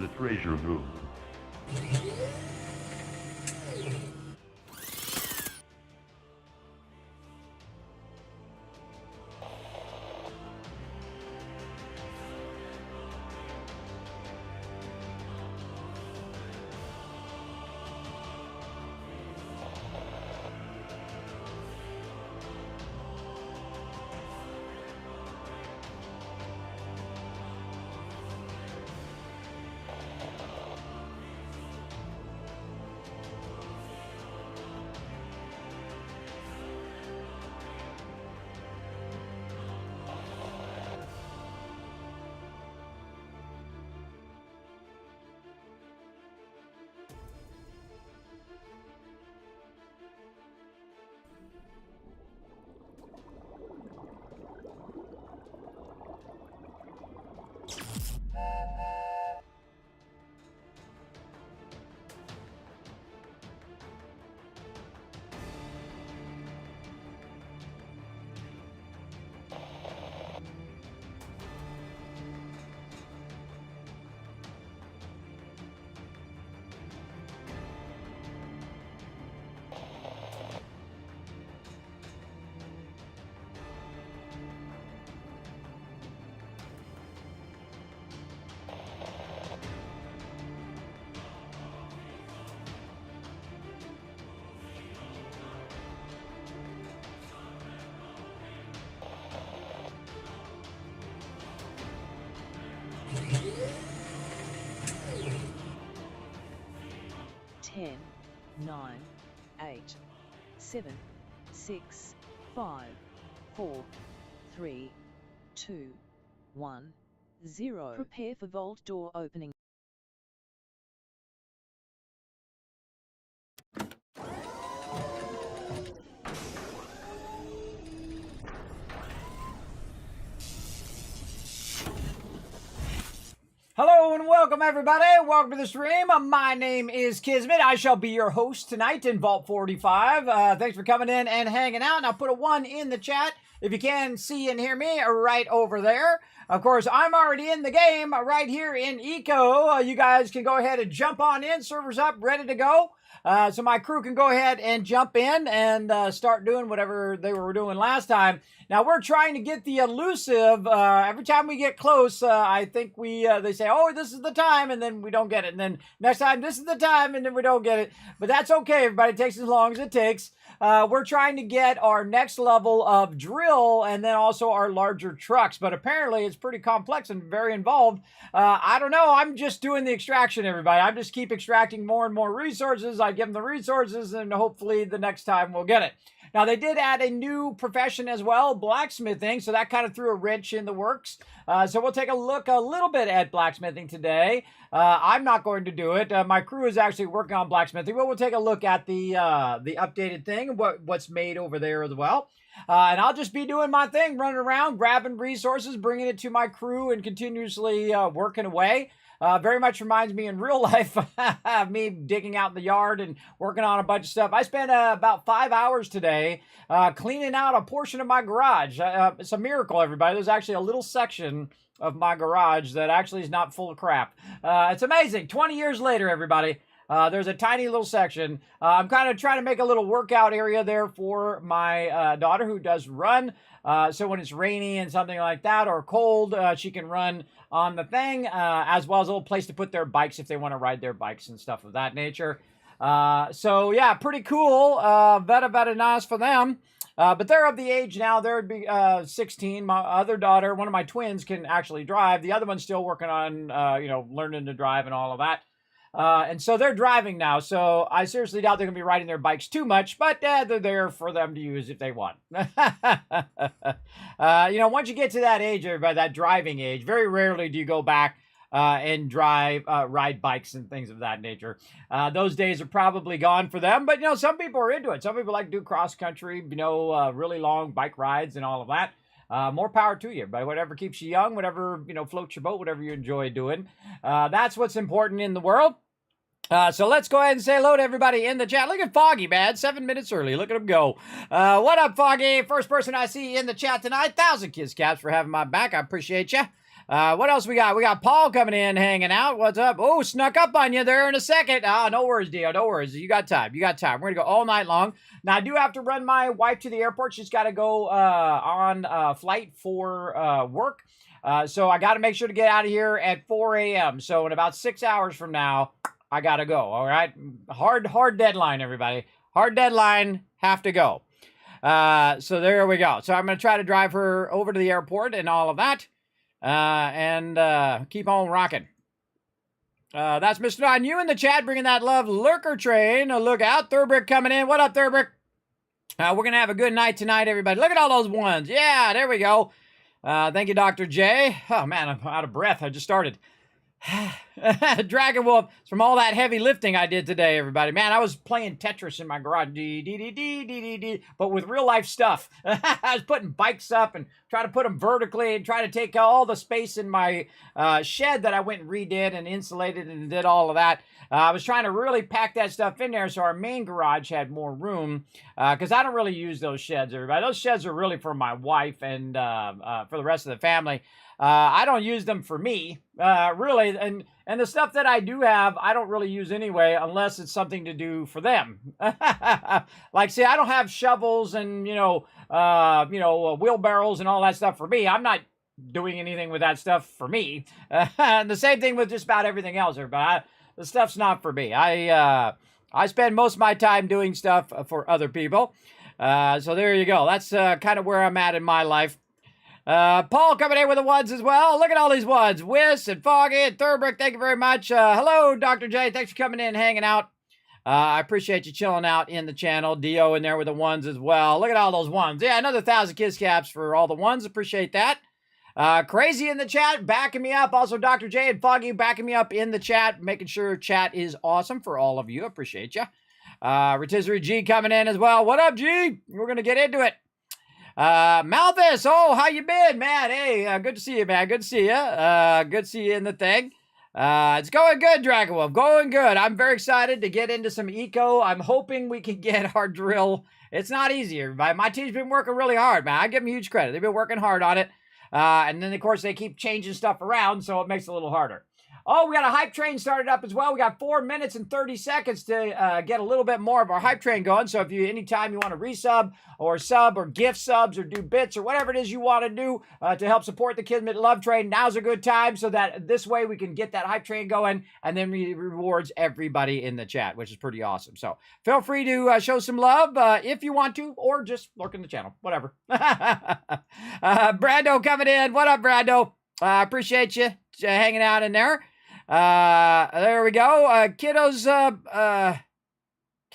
the treasure room. Ten, 9, 8, 7, 6, 5, 4, 3, 2, 1, 0. Prepare for vault door opening. Hello and welcome everybody. Welcome to the stream. My name is Kismet. I shall be your host tonight in Vault 45. Thanks for coming in and hanging out. And I'll put a 1 in the chat if you can see and hear me right over there. Of course, I'm already in the game right here in Eco. You guys can go ahead and jump on in. Server's up, ready to go. So my crew can go ahead and jump in and start doing whatever they were doing last time. Now we're trying to get the elusive. Every time we get close, I think they say, "Oh, this is the time," and then we don't get it. And then next time, "This is the time," and then we don't get it. But that's okay. Everybody, it takes as long as it takes. We're trying to get our next level of drill and then also our larger trucks. But apparently, it's pretty complex and very involved. I don't know. I'm just doing the extraction, everybody. I just keep extracting more and more resources. I give them the resources, and hopefully the next time we'll get it. Now, they did add a new profession as well, blacksmithing, so that kind of threw a wrench in the works. So we'll take a look a little bit at blacksmithing today. I'm not going to do it. My crew is actually working on blacksmithing, but we'll take a look at the updated thing, what's made over there as well. And I'll just be doing my thing, running around, grabbing resources, bringing it to my crew, and continuously working away. Very much reminds me in real life, me digging out in the yard and working on a bunch of stuff. I spent about 5 hours today cleaning out a portion of my garage. It's a miracle, everybody. There's actually a little section of my garage that actually is not full of crap. It's amazing. 20 years later, everybody. There's a tiny little section. I'm kind of trying to make a little workout area there for my daughter who does run. So when it's rainy and something like that or cold, she can run on the thing, as well as a little place to put their bikes if they want to ride their bikes and stuff of that nature. So yeah, pretty cool. Very nice for them. But they're of the age now. They'd be 16. My other daughter, one of my twins, can actually drive. The other one's still working on, learning to drive and all of that. And so they're driving now. So I seriously doubt they're going to be riding their bikes too much, but they're there for them to use if they want. Once you get to that age, everybody, that driving age, very rarely do you go back and ride bikes and things of that nature. Those days are probably gone for them, but some people are into it. Some people like to do cross country, really long bike rides and all of that. More power to you, but whatever keeps you young, whatever, floats your boat, whatever you enjoy doing. That's what's important in the world. So let's go ahead and say hello to everybody in the chat. Look at Foggy, man. 7 minutes early. Look at him go. What up, Foggy? First person I see in the chat tonight. 1,000 kiss caps for having my back. I appreciate you. What else we got? We got Paul coming in, hanging out. What's up? Oh, snuck up on you there in a second. No worries, Dio. No worries. You got time. You got time. We're going to go all night long. Now, I do have to run my wife to the airport. She's got to go on a flight for work. So I got to make sure to get out of here at 4 a.m. So in about 6 hours from now, I got to go. All right. Hard deadline, everybody. Hard deadline. Have to go. So there we go. So I'm going to try to drive her over to the airport and all of that. And keep on rocking. That's Mr. Don. You in the chat bringing that love lurker train. Look out. Thurbrick coming in. What up, Thurbrick? We're going to have a good night tonight, everybody. Look at all those ones. Yeah, there we go. Thank you, Dr. J. Oh, man, I'm out of breath. I just started. Dragon Wolf, it's from all that heavy lifting I did today, everybody. Man, I was playing Tetris in my garage, but with real life stuff. I was putting bikes up and trying to put them vertically and trying to take all the space in my shed that I went and redid and insulated and did all of that. I was trying to really pack that stuff in there so our main garage had more room, because I don't really use those sheds, everybody. Those sheds are really for my wife and for the rest of the family. I don't use them for me, really, and the stuff that I do have, I don't really use anyway, unless it's something to do for them. Like, see, I don't have shovels and, wheelbarrows and all that stuff for me. I'm not doing anything with that stuff for me. And the same thing with just about everything else, everybody. The stuff's not for me. I spend most of my time doing stuff for other people. So there you go. That's kind of where I'm at in my life. Paul coming in with the ones as well. Look at all these ones. Wiss and Foggy and Thurbrick, thank you very much. Hello, Dr. J. Thanks for coming in, hanging out. I appreciate you chilling out in the channel. Dio in there with the ones as well. Look at all those ones. Yeah, another 1,000 kiss caps for all the ones. Appreciate that. Crazy in the chat, backing me up. Also, Dr. J and Foggy backing me up in the chat, making sure chat is awesome for all of you. Appreciate you. Rotisserie G coming in as well. What up, G? We're going to get into it. Malthus, oh, how you been, man? Hey, good to see you, man. Good to see you. Good to see you in the thing. It's going good, Dragon Wolf. Going good. I'm very excited to get into some eco. I'm hoping we can get our drill. It's not easy, everybody. My team's been working really hard, man. I give them huge credit. They've been working hard on it. And then, of course, they keep changing stuff around, so it makes it a little harder. Oh, we got a hype train started up as well. We got 4 minutes and 30 seconds to get a little bit more of our hype train going. So if you, anytime you want to resub or sub or gift subs or do bits or whatever it is you want to do to help support the Kismet Love Train, now's a good time so that this way we can get that hype train going and then we rewards everybody in the chat, which is pretty awesome. So feel free to show some love if you want to, or just lurk in the channel, whatever. Brando coming in. What up, Brando? Appreciate you hanging out in there. There we go.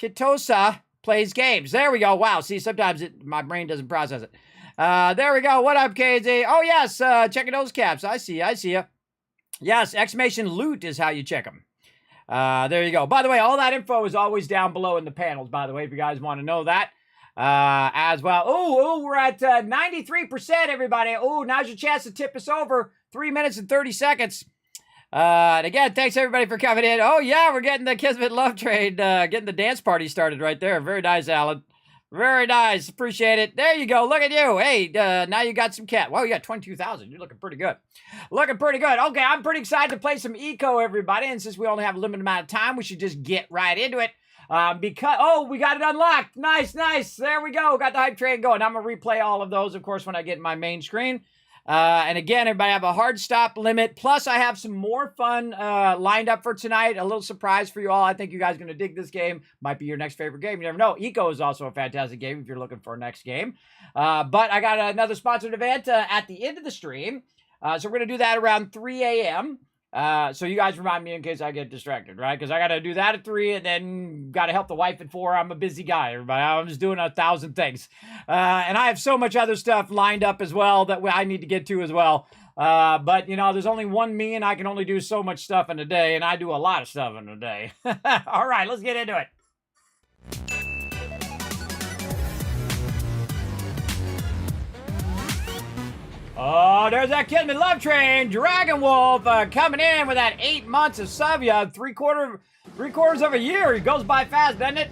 Kitosa plays games. There we go. Wow. See, sometimes my brain doesn't process it. There we go. What up, KZ? Oh, yes. Checking those caps. I see you. Yes. Exclamation loot is how you check them. There you go. By the way, all that info is always down below in the panels, by the way, if you guys want to know that. As well. Oh, we're at 93%, everybody. Oh, now's your chance to tip us over. 3 minutes and 30 seconds. And again, thanks everybody for coming in. Oh yeah, we're getting the Kismet Love Train, getting the dance party started right there. Very nice, Alan. Very nice. Appreciate it. There you go. Look at you. Hey, now you got some cat. Well, you got 22,000. You're looking pretty good. Looking pretty good. Okay, I'm pretty excited to play some eco, everybody. And since we only have a limited amount of time, we should just get right into it. Because, we got it unlocked. Nice. There we go. Got the hype train going. I'm going to replay all of those, of course, when I get in my main screen. And again, everybody have a hard stop limit. Plus, I have some more fun lined up for tonight. A little surprise for you all. I think you guys are going to dig this game. Might be your next favorite game. You never know. Eco is also a fantastic game if you're looking for a next game. But I got another sponsored event at the end of the stream. So we're going to do that around 3 a.m. So you guys remind me in case I get distracted, right? Because I got to do that at 3 and then got to help the wife at 4. I'm a busy guy, everybody. I'm just doing 1,000 things. And I have so much other stuff lined up as well that I need to get to as well. But, there's only one me and I can only do so much stuff in a day. And I do a lot of stuff in a day. All right, let's get into it. Oh, there's that Kismet Love Train. Dragon Wolf coming in with that 8 months of sub. You have three quarters of a year. It goes by fast, doesn't it?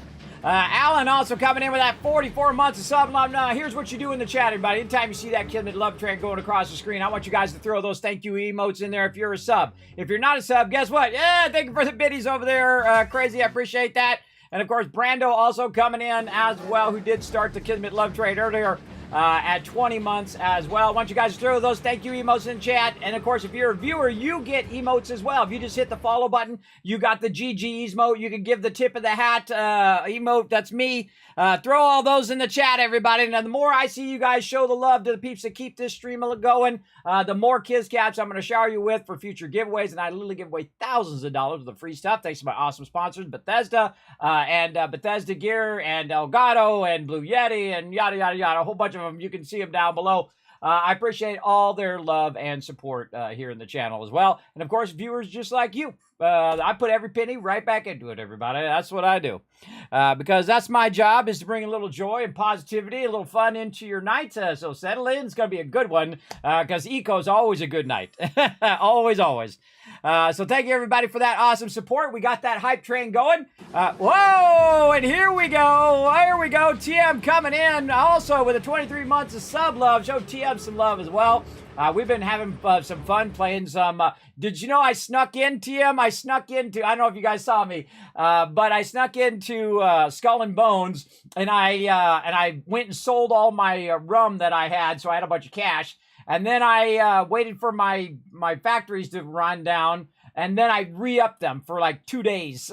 Alan also coming in with that 44 months of sub love. Now, here's what you do in the chat, everybody. Anytime you see that Kismet love train going across the screen, I want you guys to throw those thank you emotes in there if you're a sub. If you're not a sub, guess what? Yeah, thank you for the biddies over there. Crazy, I appreciate that. And, of course, Brando also coming in as well, who did start the Kismet love trade earlier. At 20 months as well. I want you guys to throw those thank you emotes in chat. And of course, if you're a viewer, you get emotes as well. If you just hit the follow button, you got the GG emote. You can give the tip of the hat emote. That's me. Throw all those in the chat, everybody. And the more I see you guys show the love to the peeps that keep this stream going, the more Kiz Caps I'm going to shower you with for future giveaways. And I literally give away thousands of dollars of free stuff thanks to my awesome sponsors, Bethesda and Bethesda Gear and Elgato and Blue Yeti and yada, yada, yada. A whole bunch of them. You can see them down below. I appreciate all their love and support here in the channel as well. And of course, viewers just like you. I put every penny right back into it, everybody. That's what I do. Because that's my job, is to bring a little joy and positivity, a little fun into your night. So settle in. It's going to be a good one. Because Eco is always a good night. Always, always. So thank you, everybody, for that awesome support. We got that hype train going. Whoa! And here we go. Here we go. TM coming in also with a 23 months of sub love. Show TM some love as well. We've been having some fun playing some. Did you know I snuck in, TM? I snuck into, I don't know if you guys saw me, but I snuck into Skull and Bones, and I went and sold all my rum that I had, so I had a bunch of cash. And then I waited for my factories to run down, and then I re-upped them for like 2 days.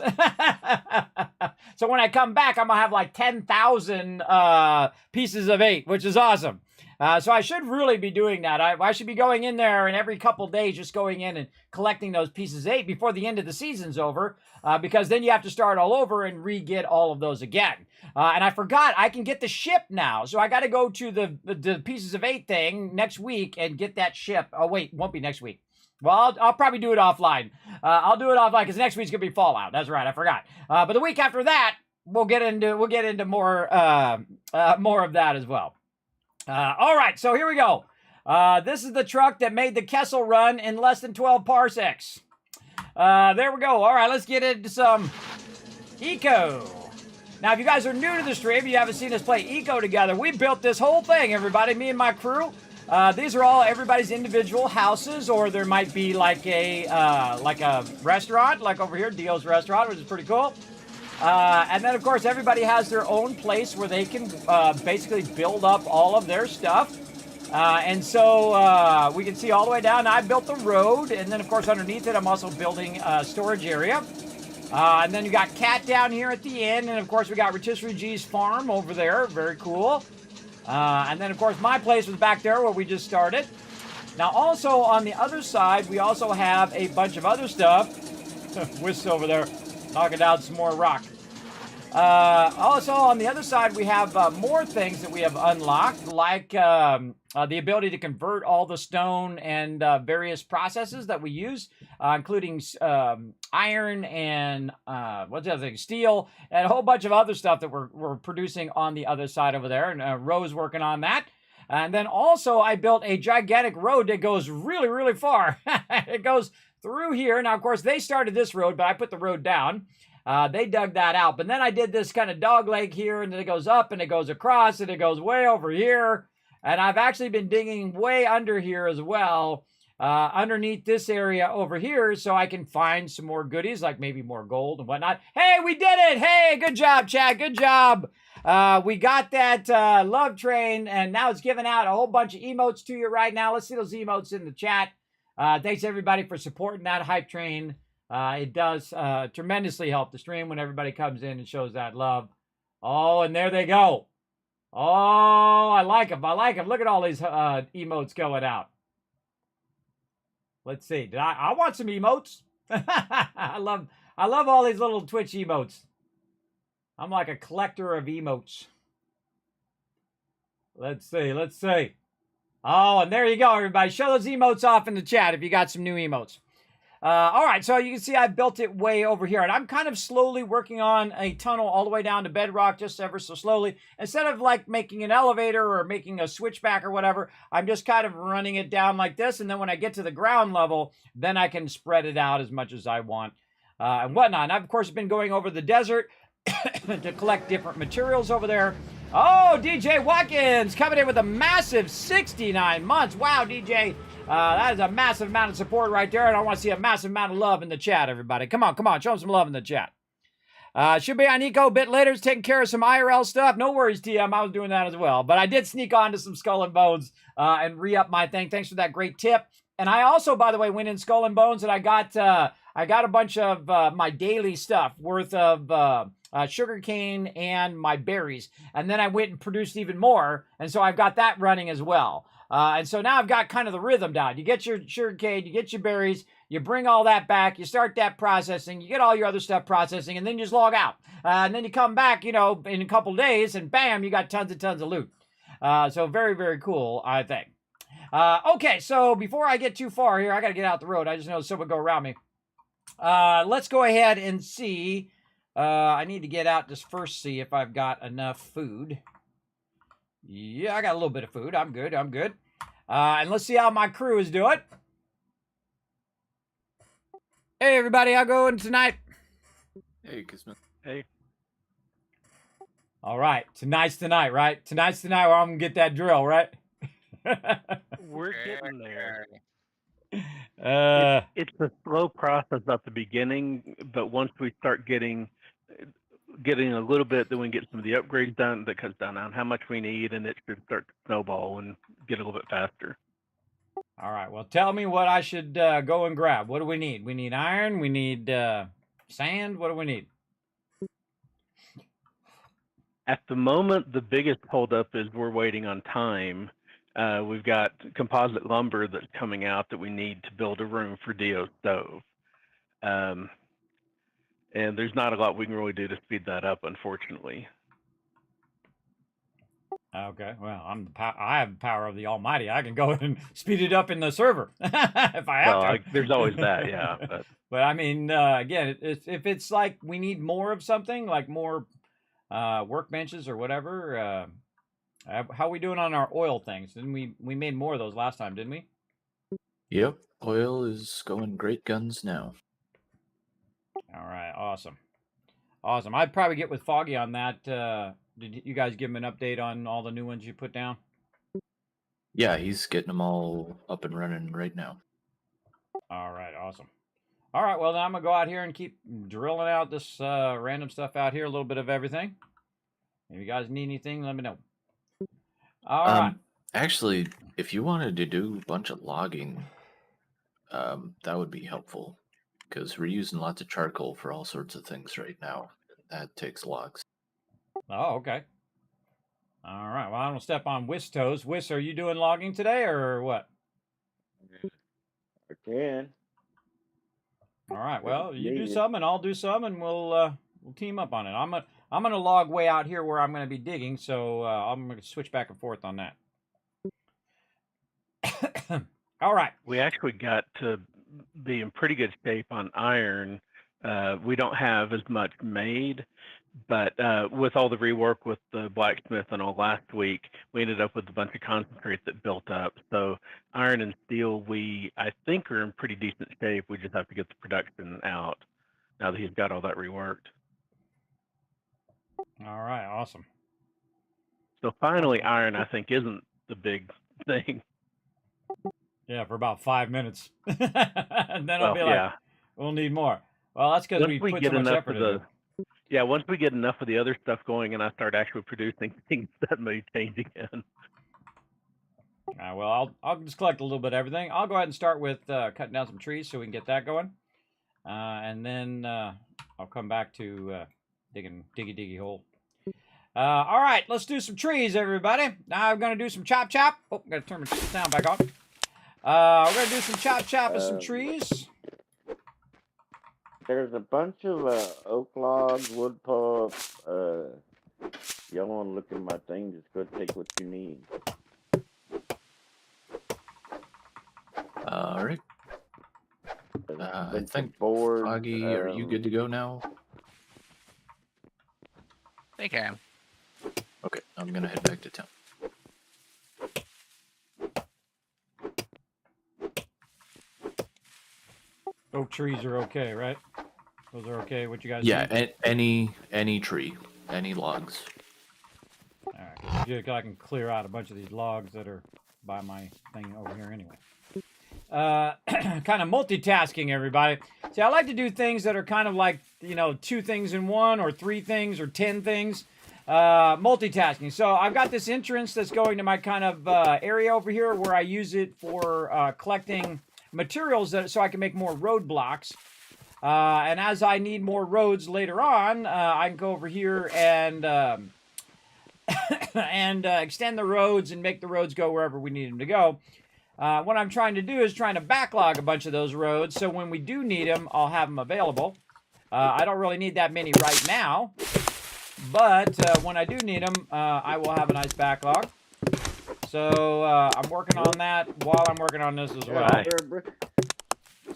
So when I come back, I'm going to have like 10,000 pieces of 8, which is awesome. So I should really be doing that. I should be going in there and every couple days just going in and collecting those pieces of 8 before the end of the season's over, because then you have to start all over and re-get all of those again. And I forgot, I can get the ship now. So I got to go to the pieces of 8 thing next week and get that ship. Oh, wait, won't be next week. Well, I'll probably do it offline. I'll do it offline because next week's going to be Fallout. That's right, I forgot. But the week after that, we'll get into more of that as well. All right, so here we go. This is the truck that made the Kessel run in less than 12 parsecs. There we go. All right, let's get into some Eco. Now, if you guys are new to the stream, you haven't seen us play Eco together, we built this whole thing, everybody, me and my crew. These are all everybody's individual houses, or there might be like a restaurant, like over here, Dio's Restaurant, which is pretty cool. And then, of course, everybody has their own place where they can basically build up all of their stuff. And so we can see all the way down. I built the road, and then, of course, underneath it, I'm also building a storage area. And then you got Cat down here at the end, and, of course, we got Rotisserie G's farm over there. Very cool. And then, of course, my place was back there where we just started. Now, also, on the other side, we also have a bunch of other stuff. Whisk over there. Knocking down some more rock. Also, on the other side, we have more things that we have unlocked, like the ability to convert all the stone and various processes that we use, including iron and what's the other thing? Steel, and a whole bunch of other stuff that we're producing on the other side over there. And Ro's working on that. And then also, I built a gigantic road that goes really, really far. It goes through here. Now, of course, they started this road, but I put the road down. They dug that out. But then I did this kind of dog leg here, and then it goes up, and it goes across, and it goes way over here. And I've actually been digging way under here as well, underneath this area over here, so I can find some more goodies, like maybe more gold and whatnot. Hey, we did it! Hey, good job, Chad. Good job. We got that love train, and now it's giving out a whole bunch of emotes to you right now. Let's see those emotes in the chat. Thanks, everybody, for supporting that hype train. It does tremendously help the stream when everybody comes in and shows that love. Oh, and there they go. Oh, I like them. I like them. Look at all these emotes going out. Let's see. I want some emotes. I love all these little Twitch emotes. I'm like a collector of emotes. Let's see. Let's see. Oh, and there you go, everybody. Show those emotes off in the chat if you got some new emotes. All right, so you can see I built it way over here, and I'm kind of slowly working on a tunnel all the way down to bedrock, just ever so slowly. Instead of like making an elevator or making a switchback or whatever, I'm just kind of running it down like this, and then when I get to the ground level, then I can spread it out as much as I want and whatnot. And I've, of course, been going over the desert. to collect different materials over there. Oh, DJ Watkins coming in with a massive 69 months. Wow, DJ. That is a massive amount of support right there, and I want to see a massive amount of love in the chat, everybody. Come on, show them some love in the chat. Should be on Eco a bit later. It's taking care of some IRL stuff. No worries, TM. I was doing that as well. But I did sneak on to some Skull and Bones and re-up my thing. Thanks for that great tip. And I also, by the way, went in Skull and Bones and I got a bunch of my daily stuff worth of sugar cane and my berries. And then I went and produced even more. And so I've got that running as well. And so now I've got kind of the rhythm down. You get your sugar cane, you get your berries, you bring all that back, you start that processing, you get all your other stuff processing, and then you just log out. And then you come back, you know, in a couple days, and bam, you got tons and tons of loot. So very, very cool, I think. Okay, so before I get too far here, I got to get out the road. I just know someone go around me. Let's go ahead and see. I need to get out just first, see if I've got enough food. Yeah, I got a little bit of food. I'm good. And let's see how my crew is doing. Hey, everybody, how going tonight? Hey, Kismet. Hey. All right, tonight's tonight, right? Tonight's the night where I'm going to get that drill, right? We're getting there. It's a slow process at the beginning, but once we start getting a little bit, then we can get some of the upgrades done. That cuts down on how much we need, and it should start to snowball and get a little bit faster. All right. Well, tell me what I should go and grab. What do we need? We need iron. We need sand. What do we need? At the moment, the biggest holdup is we're waiting on time. We've got composite lumber that's coming out that we need to build a room for Dio stove. And there's not a lot we can really do to speed that up, unfortunately. Okay, well, I have the power of the Almighty. I can go and speed it up in the server if I have to. There's always that, yeah. But I mean, again, if it's like we need more of something, like more workbenches or whatever, how are we doing on our oil things? Didn't we made more of those last time, didn't we? Yep, oil is going great guns now. All right, awesome. I'd probably get with Foggy on that. Did you guys give him an update on all the new ones you put down? Yeah, he's getting them all up and running right now. All right, awesome. All right, well, then I'm going to go out here and keep drilling out this random stuff out here, a little bit of everything. If you guys need anything, let me know. All right. Actually, if you wanted to do a bunch of logging, that would be helpful, because we're using lots of charcoal for all sorts of things right now. That takes logs. Oh, okay. All right. Well, I don't step on Whist's toes. Whist, are you doing logging today or what? I can. All right. Well, you do some and I'll do some, and we'll team up on it. I'm gonna log way out here where I'm gonna be digging, so I'm gonna switch back and forth on that. All right. We actually got to be in pretty good shape on iron. We don't have as much made, but with all the rework with the blacksmith and all last week, we ended up with a bunch of concentrate that built up. So iron and steel, I think are in pretty decent shape. We just have to get the production out now that he's got all that reworked. All right, awesome. So finally, iron, I think, isn't the big thing. Yeah, for about 5 minutes. And then I'll be like, we'll need more. Well, that's because we put so much effort into it. Yeah, once we get enough of the other stuff going and I start actually producing things, that may change again. Well, I'll just collect a little bit of everything. I'll go ahead and start with cutting down some trees so we can get that going. And then I'll come back to diggy hole. All right, let's do some trees, everybody. Now I'm going to do some chop. Oh, got to turn my sound back on. We're going to do some chop of some trees. There's a bunch of oak logs, wood pulp. Y'all want to look at my thing, just go take what you need. All right. I think, boards, Foggy, are you good to go now? I think I am. Okay, I'm going to head back to town. Oak trees are okay, right? Those are okay. What you guys? Yeah, need? any tree, any logs. All right, good. I can clear out a bunch of these logs that are by my thing over here anyway. Kind of multitasking, everybody. See, I like to do things that are kind of like, 2 things in one, or 3 things, or 10 things. Multitasking. So I've got this entrance that's going to my kind of area over here where I use it for collecting materials so I can make more roadblocks. And as I need more roads later on, I can go over here and extend the roads and make the roads go wherever we need them to go. What I'm trying to do is trying to backlog a bunch of those roads, so when we do need them, I'll have them available. I don't really need that many right now, but when I do need them, I will have a nice backlog. So I'm working on that while I'm working on this as well.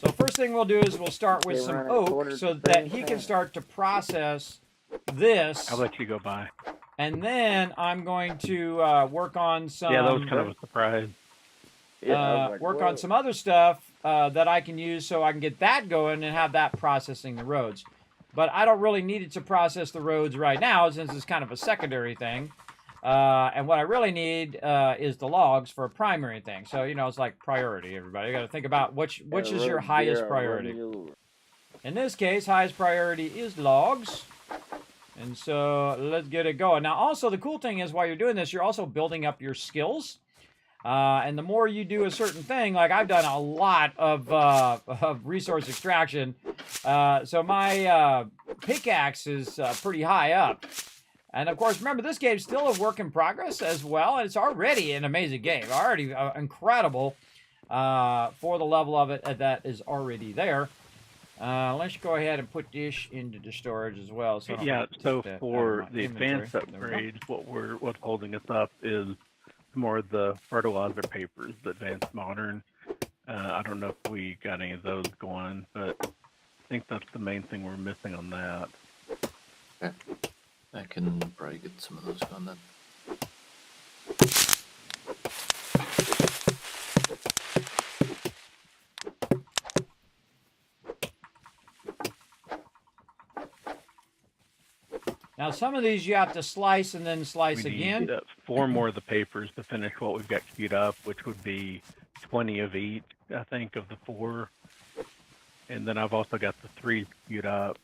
So first thing we'll do is we'll start with some oak so that he can start to process this. I'll let you go by. And then I'm going to work on some... Yeah, that was kind of a surprise. Work on some other stuff that I can use so I can get that going and have that processing the roads. But I don't really need it to process the roads right now since it's kind of a secondary thing. And what I really need is the logs for a primary thing. So, it's like priority, everybody. You got to think about which is your highest priority. In this case, highest priority is logs. And so let's get it going. Now, also, the cool thing is while you're doing this, you're also building up your skills. And the more you do a certain thing, like I've done a lot of resource extraction. So my pickaxe is pretty high up. And of course, remember, this game's still a work in progress as well. And it's already an amazing game. Already incredible for the level of it that is already there. Let's go ahead and put this into the storage as well. So yeah, so for the advanced upgrades, what's holding us up is more of the fertilizer papers, the advanced modern. I don't know if we got any of those going, but I think that's the main thing we're missing on that. Okay. I can probably get some of those done then. Now, some of these you have to slice and then slice again. We need 4 more of the papers to finish what we've got queued up, which would be 20 of each, I think, of the 4. And then I've also got the 3 queued up.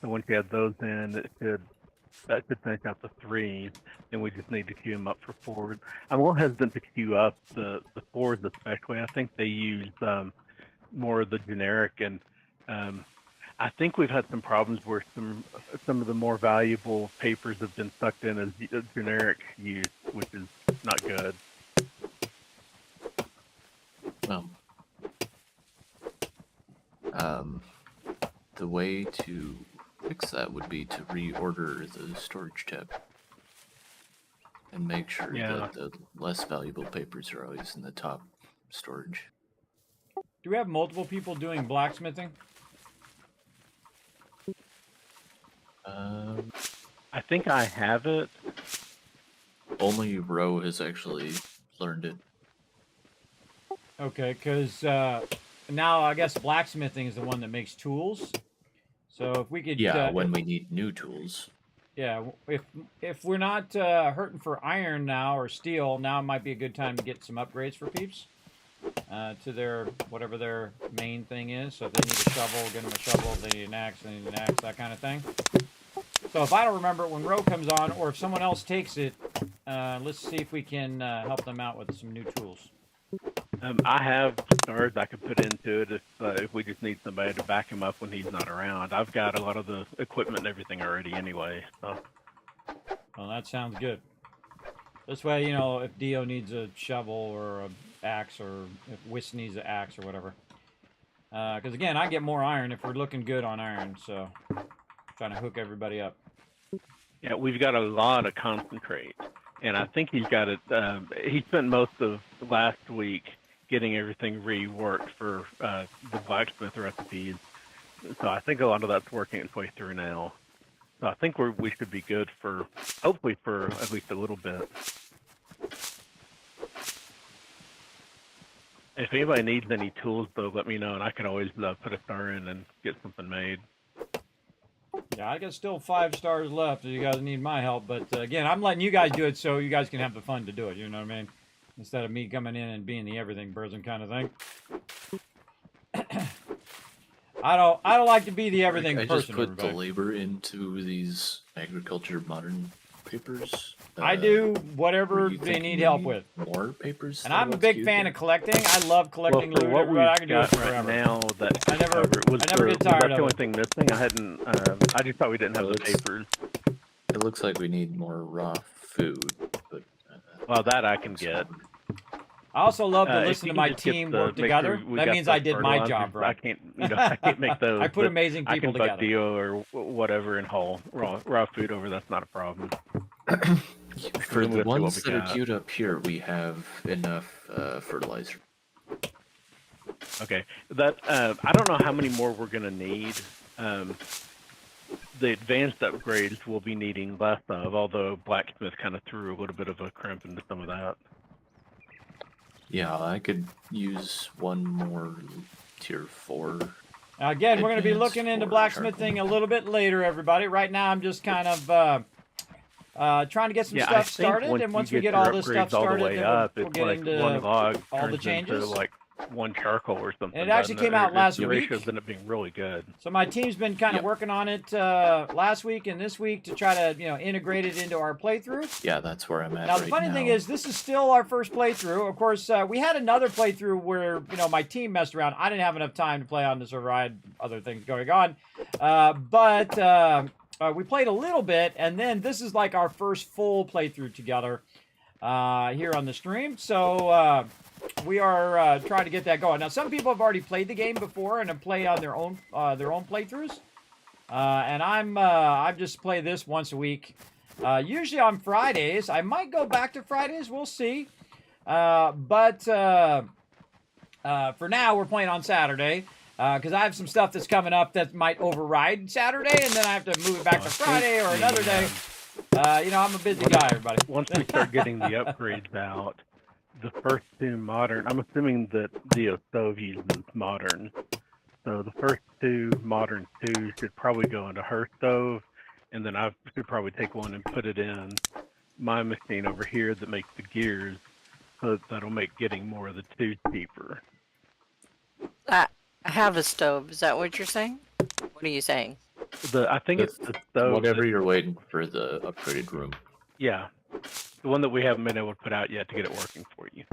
So once you add those in, that should finish out the 3. Then we just need to queue them up for 4. I'm a little hesitant to queue up the 4s especially. I think they use more of the generic, and I think we've had some problems where some of the more valuable papers have been sucked in as generic use, which is not good. Well, the way to fix that would be to reorder the storage tab and make sure that the less valuable papers are always in the top storage. Do we have multiple people doing blacksmithing? I think I have it. Only Ro has actually learned it. Okay, because now I guess blacksmithing is the one that makes tools. So if we could... Yeah, when we need new tools. Yeah, if we're not hurting for iron now or steel, now might be a good time to get some upgrades for peeps to their whatever their main thing is. So if they need a shovel, get them a shovel. If they need an axe, that kind of thing. So if I don't remember it when Ro comes on, or if someone else takes it, let's see if we can help them out with some new tools. I have stars I could put into it if we just need somebody to back him up when he's not around. I've got a lot of the equipment and everything already anyway. So. Well, that sounds good. This way, if Dio needs a shovel or an axe, or if Whis needs an axe or whatever. Because again, I get more iron if we're looking good on iron. So, trying to hook everybody up. Yeah, we've got a lot of concentrate. And I think he's got it. He spent most of last week getting everything reworked for the blacksmith recipes. So I think a lot of that's working its way through now. So I think we should be good for, hopefully for at least a little bit. If anybody needs any tools, though, let me know, and I can always put a star in and get something made. Yeah, I got still 5 stars left if you guys need my help. But again, I'm letting you guys do it so you guys can have the fun to do it. You know what I mean? Instead of me coming in and being the everything person kind of thing. I don't like to be the everything I person. just put everybody. the labor into these agriculture modern papers. I do Were whatever you they thinking need we help need with. more papers? And than I'm a what's big queued fan there? of collecting. I love collecting Well, for loot. what we've Everybody. I can do it got right forever. now, that I never get was tired that of the only it. thing missing? I hadn't. I just thought we didn't have Well, the papers. It looks like we need more raw food, but Well, that I can get. I also love to If listen you to can my just get team the- work make together. sure we That got means the I did my job fertilizers. right. I can't, I can't make those. I put but amazing I people can bug together. Dio or whatever and haul raw food over. That's not a problem. for Then the we'll see what ones we that are got. queued up here, we have enough fertilizer. Okay, that I don't know how many more we're gonna need. The advanced upgrades we'll be needing less of, although Blacksmith kind of threw a little bit of a crimp into some of that. Yeah, I could use one more tier 4. Now, again, we're going to be Advanced looking into for blacksmithing charcoal. a little bit later, everybody. Right now, I'm just kind of trying to get some Yeah, I stuff think started. And once we get your all this stuff upgrades all the started, way then up, we'll it's get like into one log all the turns changes. into like one charcoal or something. And it actually doesn't came out last the week. ratios end up being really good. So my team's been kind of Yep. working on it last week and this week to try to integrate it into our playthrough. Yeah, that's where I'm at Now right the funny now. thing is, this is still our first playthrough. Of course, we had another playthrough where my team messed around. I didn't have enough time to play on the server. I had other things going on, but we played a little bit, and then this is like our first full playthrough together here on the stream. So we are trying to get that going. Now, some people have already played the game before and have played on their own playthroughs, and I'm just play this once a week. Usually on Fridays. I might go back to Fridays. We'll see. But for now, we're playing on Saturday because I have some stuff that's coming up that might override Saturday, and then I have to move it back to Friday or another day. I'm a busy guy, everybody. Once we start getting the upgrades out, the first 2 modern, I'm assuming that the stove uses modern. So the first 2 modern 2 should probably go into her stove, and then I should probably take one and put it in my machine over here that makes the gears, so that'll make getting more of the 2 cheaper. I have a stove. Is that what you're saying? What are you saying? I think it's the stove. Whatever you're waiting for the upgraded room. Yeah, the one that we haven't been able to put out yet to get it working for you.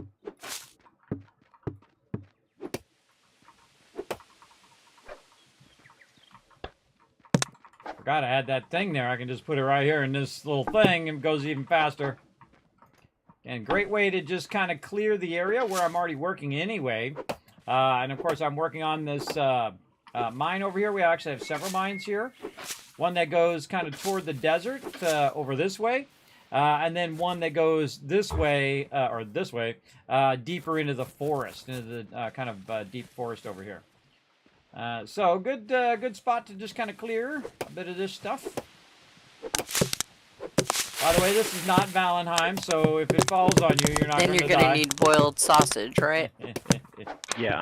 Forgot I had that thing there. I can just put it right here in this little thing and it goes even faster. And great way to just kind of clear the area where I'm already working anyway. And of course, I'm working on this mine over here. We actually have several mines here. One that goes kind of toward the desert over this way. And then one that goes this way, deeper into the forest, into the kind of deep forest over here. So good spot to just kind of clear a bit of this stuff. By the way, this is not Valheim, so if it falls on you, you're not Then going to you're die. gonna need boiled sausage, right? Yeah,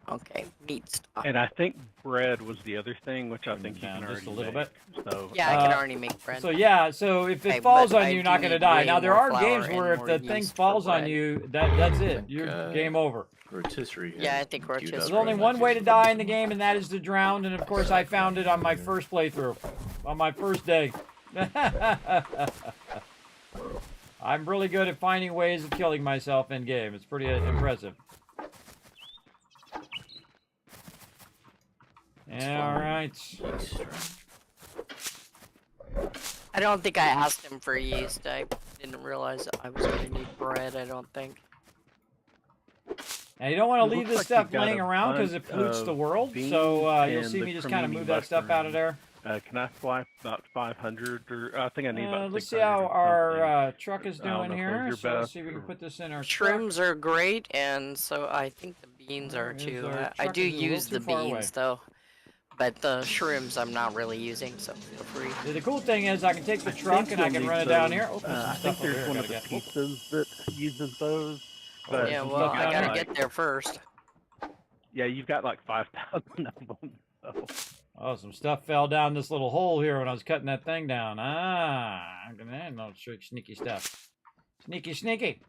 Okay, meat stock. and I think bread was the other thing, which I think you Down can just already a little make. So Yeah, I can Uh, already make bread. So yeah, so if it Okay, falls but on I you, you're do not going to need die. way Now there more are flour games and where if more the thing yeast for falls on bread. you, that's it. think, You're game over. Rotisserie. Yeah, has I think queued up rotisserie There's right only now. one way to die in the game, and that is to drown. And of course, I found it on my first playthrough, on my first day. I'm really good at finding ways of killing myself in game. It's pretty impressive. Yeah, all right. I don't think I asked him for yeast. I didn't realize that I was gonna need bread. I don't think. Now you don't want It to leave looks this like stuff you've got laying a around because bunch it pollutes the of world. beans So you'll and see the me just kind of cremini move that stuff out of there. Can I swipe about 500, or I think I need about Let's 600 see how or our something. truck is I don't doing know if here. those are So let's best see if we can or- put this in our truck. Shrooms are great, and so I think the beans are Is too. our I truck do is a little use too the far away. beans though, but the shrooms I'm not really using, so feel free. See, the cool thing is I can take the I truck think and I you'll can need run it down those. here. Oh, there's some I stuff think over there's here. one I of the gotta get. pizzas that uses those. Oh, But there's Yeah, some well, stuff I down gotta here. get there first. yeah, you've got like 5,000 of them. So. Oh, some stuff fell down this little hole here when I was cutting that thing down. No sneaky stuff. Sneaky.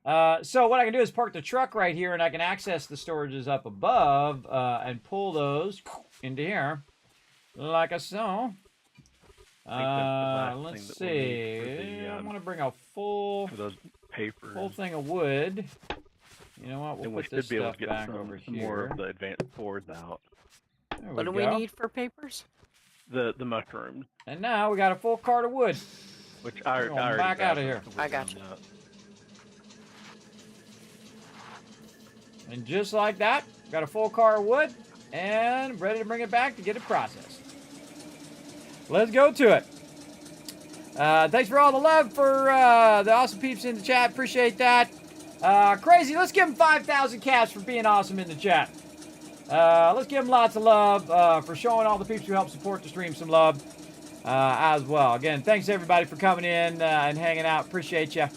So what I can do is park the truck right here, and I can access the storages up above and pull those into here, like so. Let's see. I'm gonna bring a full thing of wood. You know what? We'll put this stuff back over here. More of the advanced boards out. What do we need for papers? The mushrooms. And now we got a full cart of wood. Which I already back out of here. I got you. And just like that, got a full car of wood and ready to bring it back to get it processed. Let's go to it. Thanks for all the love for the awesome peeps in the chat. Appreciate that. Crazy, let's give him 5,000 caps for being awesome in the chat. Let's give him lots of love for showing all the peeps who help support the stream some love as well. Again, thanks everybody for coming in and hanging out. Appreciate you.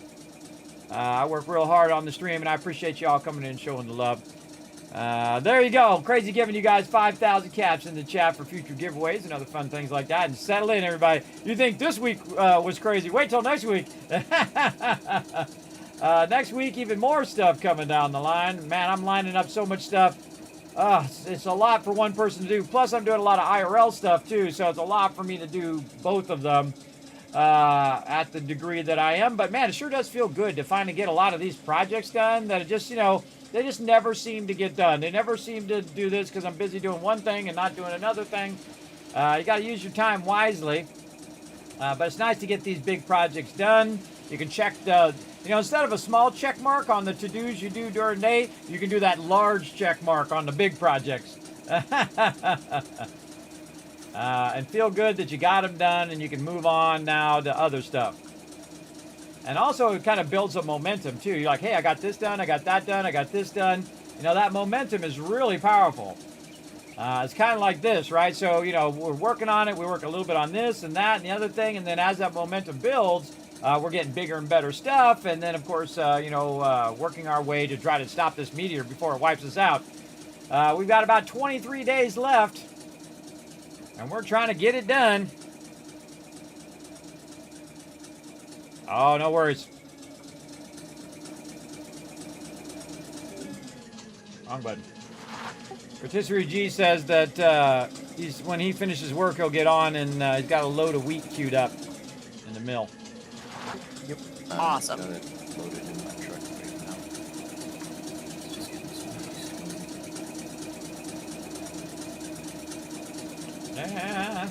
I work real hard on the stream, and I appreciate you all coming in and showing the love. There you go. Crazy giving you guys 5,000 caps in the chat for future giveaways and other fun things like that. And settle in, everybody. You think this week was crazy? Wait till next week. Next week, even more stuff coming down the line. Man, I'm lining up so much stuff. It's a lot for one person to do. Plus, I'm doing a lot of IRL stuff, too. So it's a lot for me to do both of them at the degree that I am. But, man, it sure does feel good to finally get a lot of these projects done that are just, you know, they just never seem to get done. They never seem to do this because I'm busy doing one thing and not doing another thing. You got to use your time wisely. But it's nice to get these big projects done. You can check the, you know, instead of a small check mark on the to-dos you do during the day, you can do that large check mark on the big projects. And feel good that you got them done and you can move on now to other stuff. And also, it kind of builds up momentum, too. You're like, hey, I got this done, I got that done, I got this done. You know, that momentum is really powerful. It's kind of like this, right? So, you know, we're working on it. We work a little bit on this and that and the other thing. And then as that momentum builds, we're getting bigger and better stuff. And then, of course, you know, working our way to try to stop this meteor before it wipes us out. We've got about 23 days left. And we're trying to get it done. Oh, no worries. Wrong button. Rotisserie G says that when he finishes work, he'll get on and he's got a load of wheat queued up in the mill. Yep. Awesome. Got it loaded in my truck right now. It's just getting some ice. Yeah.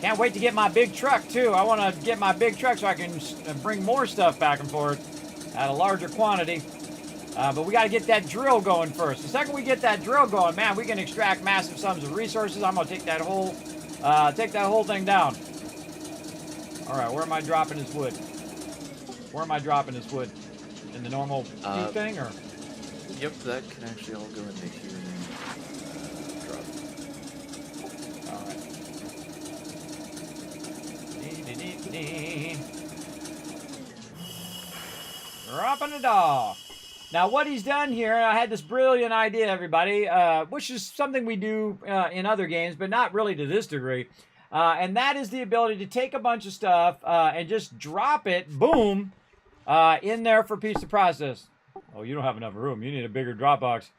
Can't wait to get my big truck, too. I want to get my big truck so I can bring more stuff back and forth at a larger quantity. But we got to get that drill going first. The second we get that drill going, man, we can extract massive sums of resources. I'm going to take that whole thing down. All right, where am I dropping this wood? Where am I dropping this wood? In the normal thing, or? Yep, that can actually all go in the here and drop. All right. Dropping it all. Now, what he's done here, I had this brilliant idea, everybody, which is something we do in other games, but not really to this degree. And that is the ability to take a bunch of stuff and just drop it, boom, in there for piece to process. Oh, you don't have enough room. You need a bigger drop box.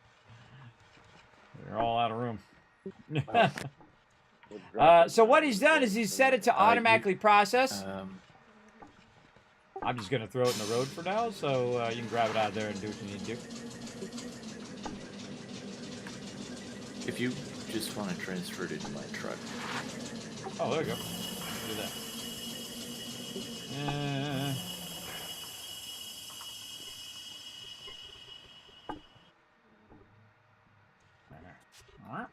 You're all out of room. So what he's done is he's set it to automatically process. I'm just going to throw it in the road for now, so you can grab it out of there and do what you need to do. If you just want to transfer it into my truck. Oh, there you go. Do that. All right.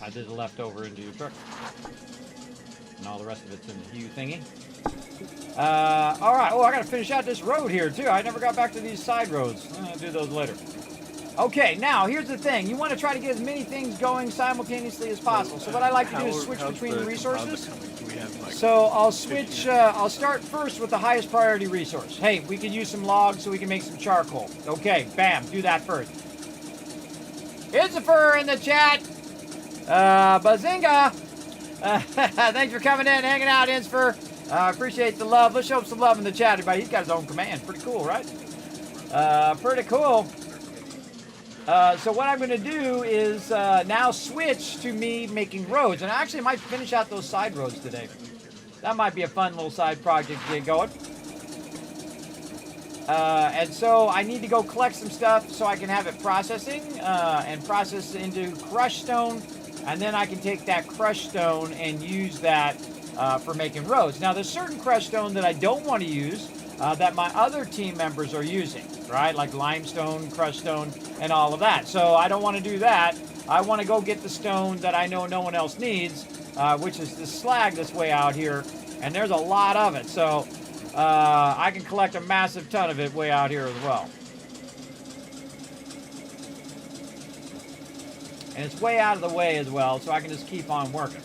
I did the leftover into your truck. And all the rest of it's in the Hue thingy. All right. Oh, I got to finish out this road here, too. I never got back to these side roads. I'll do those later. Okay, now, here's the thing. You want to try to get as many things going simultaneously as possible. So what I like to do is switch between resources. So I'll switch, I'll start first with the highest priority resource. Hey, we could use some logs so we can make some charcoal. Okay, bam, do that first. Incifer in the chat. Bazinga. Thanks for coming in, hanging out, Incifer. Appreciate the love. Let's show him some love in the chat, everybody. He's got his own command. Pretty cool, right? Pretty cool. So what I'm going to do is now switch to me making roads. And I actually might finish out those side roads today. That might be a fun little side project to get going. And so I need to go collect some stuff so I can have it processing and process into crushed stone. And then I can take that crushed stone and use that for making roads. Now, there's certain crushed stone that I don't want to use that my other team members are using, right? Like limestone, crushed stone, and all of that. So I don't want to do that. I want to go get the stone that I know no one else needs, which is the slag that's way out here. And there's a lot of it. So I can collect a massive ton of it way out here as well. And it's way out of the way as well, so I can just keep on working.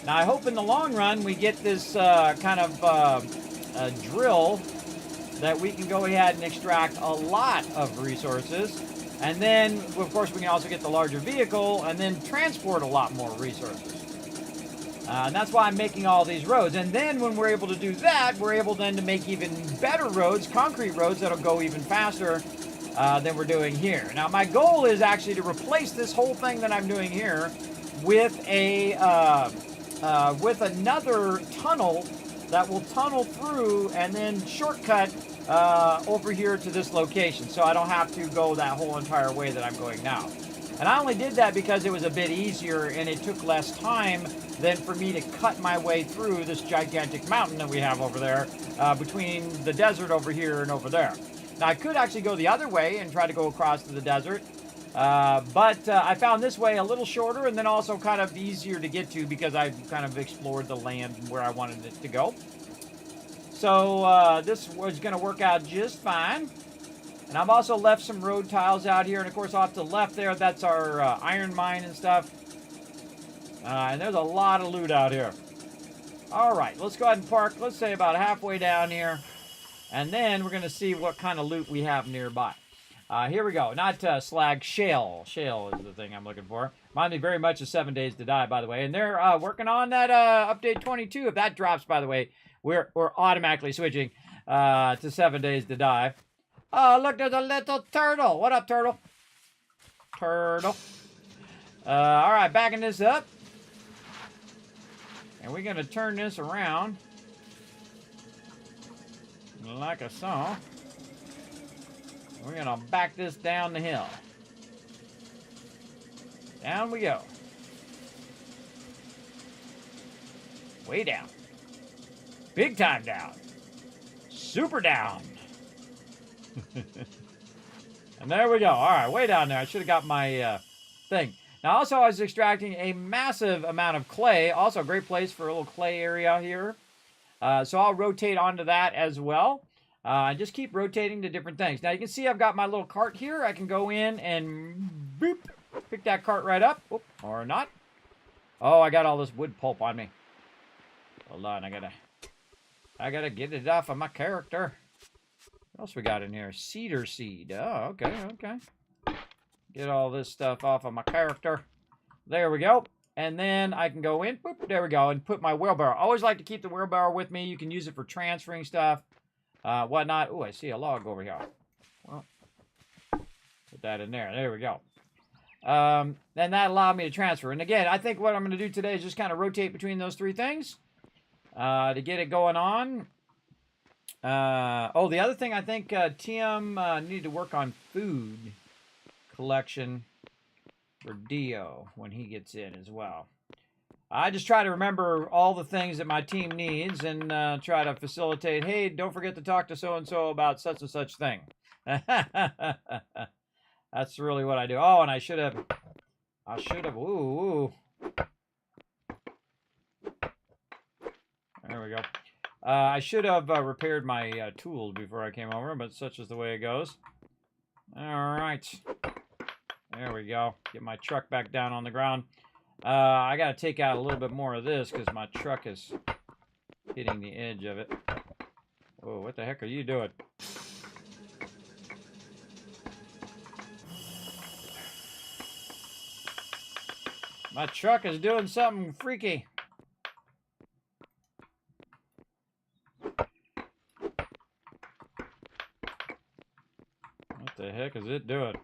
Now, I hope in the long run we get this kind of drill that we can go ahead and extract a lot of resources. And then, of course, we can also get the larger vehicle and then transport a lot more resources. And that's why I'm making all these roads. And then when we're able to do that, we're able then to make even better roads, concrete roads that'll go even faster than we're doing here. Now, my goal is actually to replace this whole thing that I'm doing here with a with another tunnel that will tunnel through and then shortcut over here to this location, so I don't have to go that whole entire way that I'm going now. And I only did that because it was a bit easier and it took less time than for me to cut my way through this gigantic mountain that we have over there between the desert over here and over there. Now, I could actually go the other way and try to go across to the desert, but I found this way a little shorter and then also kind of easier to get to because I've kind of explored the land where I wanted it to go. So this was going to work out just fine. And I've also left some road tiles out here. And, of course, off to the left there, that's our iron mine and stuff. And there's a lot of loot out here. All right, let's go ahead and park, let's say about halfway down here. And then we're going to see what kind of loot we have nearby. Here we go. Not slag, shale. Shale is the thing I'm looking for. Reminds me very much of 7 Days to Die, by the way. And they're working on that update 22. If that drops, by the way, we're automatically switching to 7 Days to Die. Oh, look, there's a little turtle. What up, turtle? Turtle. All right, backing this up. And we're going to turn this around like a saw. We're going to back this down the hill. Down we go. Way down. Big time down. Super down. And there we go. All right, way down there. I should have got my thing. Now, also, I was extracting a massive amount of clay. Also, a great place for a little clay area here. So I'll rotate onto that as well. And just keep rotating to different things. Now, you can see I've got my little cart here. I can go in and boop, pick that cart right up. Oop, or not. Oh, I got all this wood pulp on me. Hold on, I gotta get it off of my character. What else we got in here? Cedar seed. Oh, okay, okay. Get all this stuff off of my character. There we go. And then I can go in. Boop, there we go. And put my wheelbarrow. I always like to keep the wheelbarrow with me. You can use it for transferring stuff. Whatnot. Oh, I see a log over here. Well, put that in there. There we go. And that allowed me to transfer. And again, I think what I'm going to do today is just kind of rotate between those three things to get it going on. Oh, the other thing I think TM needed to work on food collection for Dio when he gets in as well. I just try to remember all the things that my team needs and try to facilitate, hey, don't forget to talk to so-and-so about such and such thing. That's really what I do. Oh, and I should have, ooh. There we go. I should have repaired my tools before I came over, but such is the way it goes. All right. There we go. Get my truck back down on the ground. I got to take out a little bit more of this because my truck is hitting the edge of it. Oh, what the heck are you doing? My truck is doing something freaky. What the heck is it doing?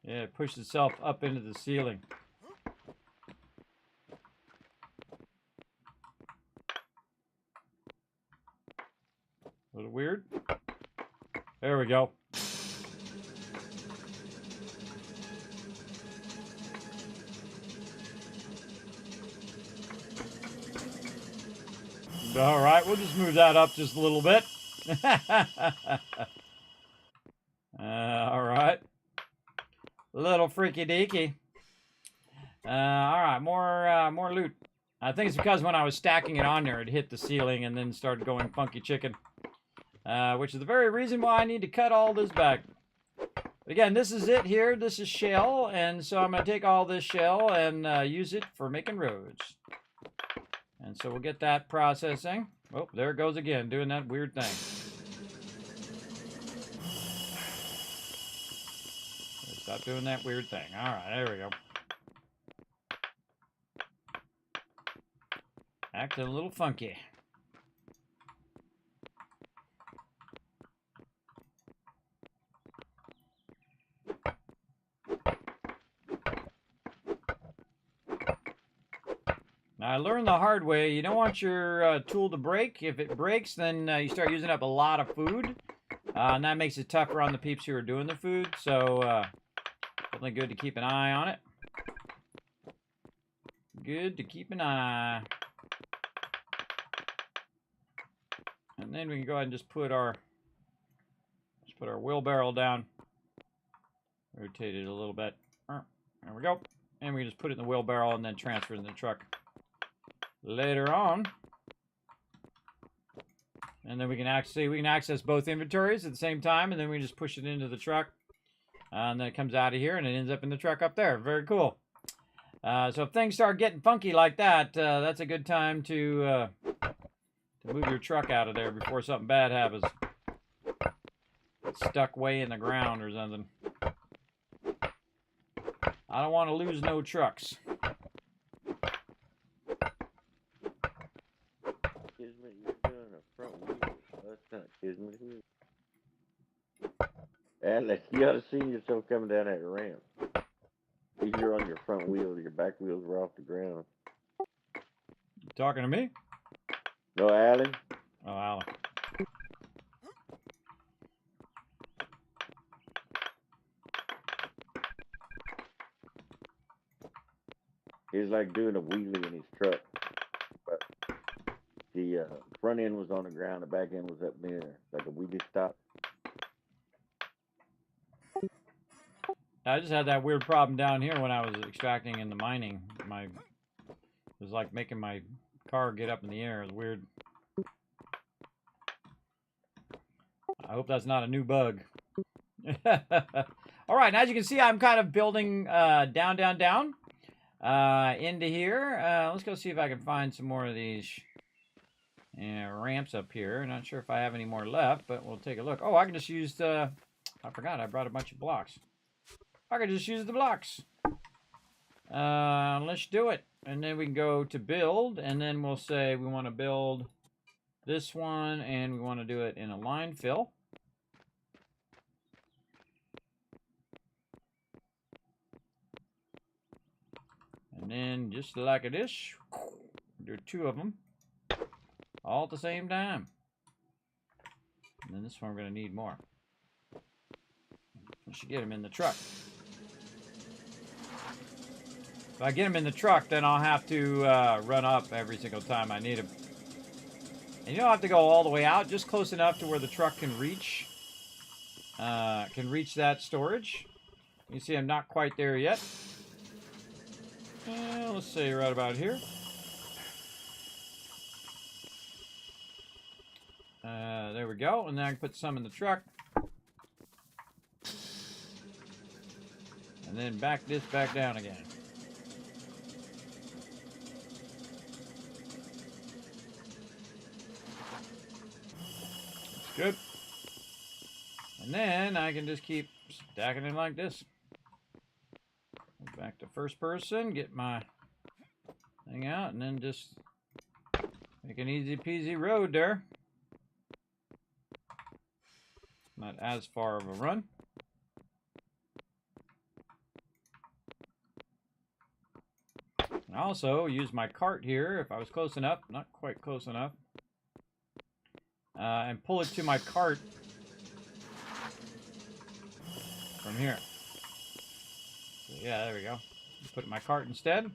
Yeah, it pushed itself up into the ceiling. A little weird. There we go. All right, we'll just move that up just a little bit. All right. A little freaky deaky. All right, more loot. I think it's because when I was stacking it on there, it hit the ceiling and then started going funky chicken. Which is the very reason why I need to cut all this back. Again, this is it here. This is shell, and so I'm going to take all this shell and use it for making roads. And so we'll get that processing. Oh, there it goes again, doing that weird thing. Stop doing that weird thing. All right, there we go. Acting a little funky. Now, I learned the hard way. You don't want your tool to break. If it breaks, then you start using up a lot of food. And that makes it tougher on the peeps who are doing the food. So, definitely good to keep an eye on it. Good to keep an eye. And then we can go ahead and just put our wheelbarrow down. Rotate it a little bit. There we go. And we can just put it in the wheelbarrow and then transfer it in the truck later on. And then we can access both inventories at the same time, and then we just push it into the truck. And then it comes out of here and it ends up in the truck up there. Very cool. So if things start getting funky like that, that's a good time to move your truck out of there before something bad happens. It's stuck way in the ground or something. I don't want to lose no trucks. Kismet, you're doing a front wheel. That's not Kismet here. Alex, you ought to see yourself coming down that ramp. If you're on your front wheel, your back wheels were off the ground. You talking to me? No, Alan? Oh, Alan. He's like doing a wheelie in his truck. But the front end was on the ground, the back end was up there, like a wheelie stop. I just had that weird problem down here when I was extracting in the mining. It was like making my car get up in the air. It was weird. I hope that's not a new bug. All right, and as you can see, I'm kind of building down into here. Let's go see if I can find some more of these ramps up here. Not sure if I have any more left, but we'll take a look. Oh, I can just use the... I forgot I brought a bunch of blocks. I can just use the blocks. Let's do it. And then we can go to build, and then we'll say we want to build this one, and we want to do it in a line fill. And then just like this, do two of them all at the same time. And then this one we're going to need more. We should get them in the truck. If I get them in the truck, then I'll have to run up every single time I need them. And you don't have to go all the way out, just close enough to where the truck can reach that storage. You see I'm not quite there yet. Let's say right about here. There we go, and then I can put some in the truck. And then back this back down again. Good. And then I can just keep stacking it like this. Go back to first person, get my thing out, and then just make an easy peasy road there. Not as far of a run. And also use my cart here if I was close enough, not quite close enough, and pull it to my cart from here. So yeah, there we go. Put it in my cart instead.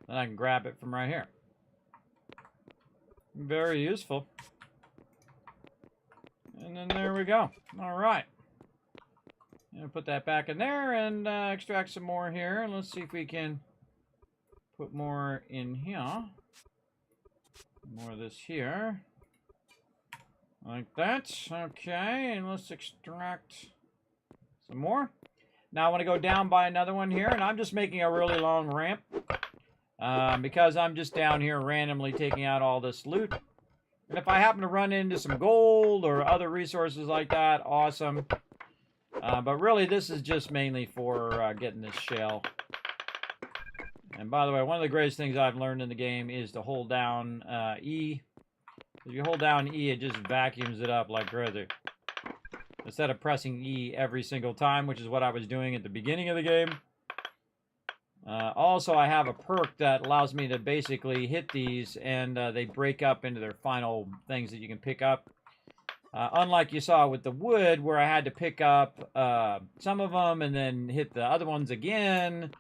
Then I can grab it from right here. Very useful. And then there we go. All right. And put that back in there and extract some more here. And let's see if we can put more in here. More of this here. Like that. Okay. And let's extract some more. Now I want to go down by another one here. And I'm just making a really long ramp. Because I'm just down here randomly taking out all this loot. And if I happen to run into some gold or other resources like that, awesome. But really, this is just mainly for getting this shell. And by the way, one of the greatest things I've learned in the game is to hold down E. If you hold down E, it just vacuums it up like crazy. Instead of pressing E every single time, which is what I was doing at the beginning of the game. Also, I have a perk that allows me to basically hit these and they break up into their final things that you can pick up. Unlike you saw with the wood where I had to pick up some of them and then hit the other ones again.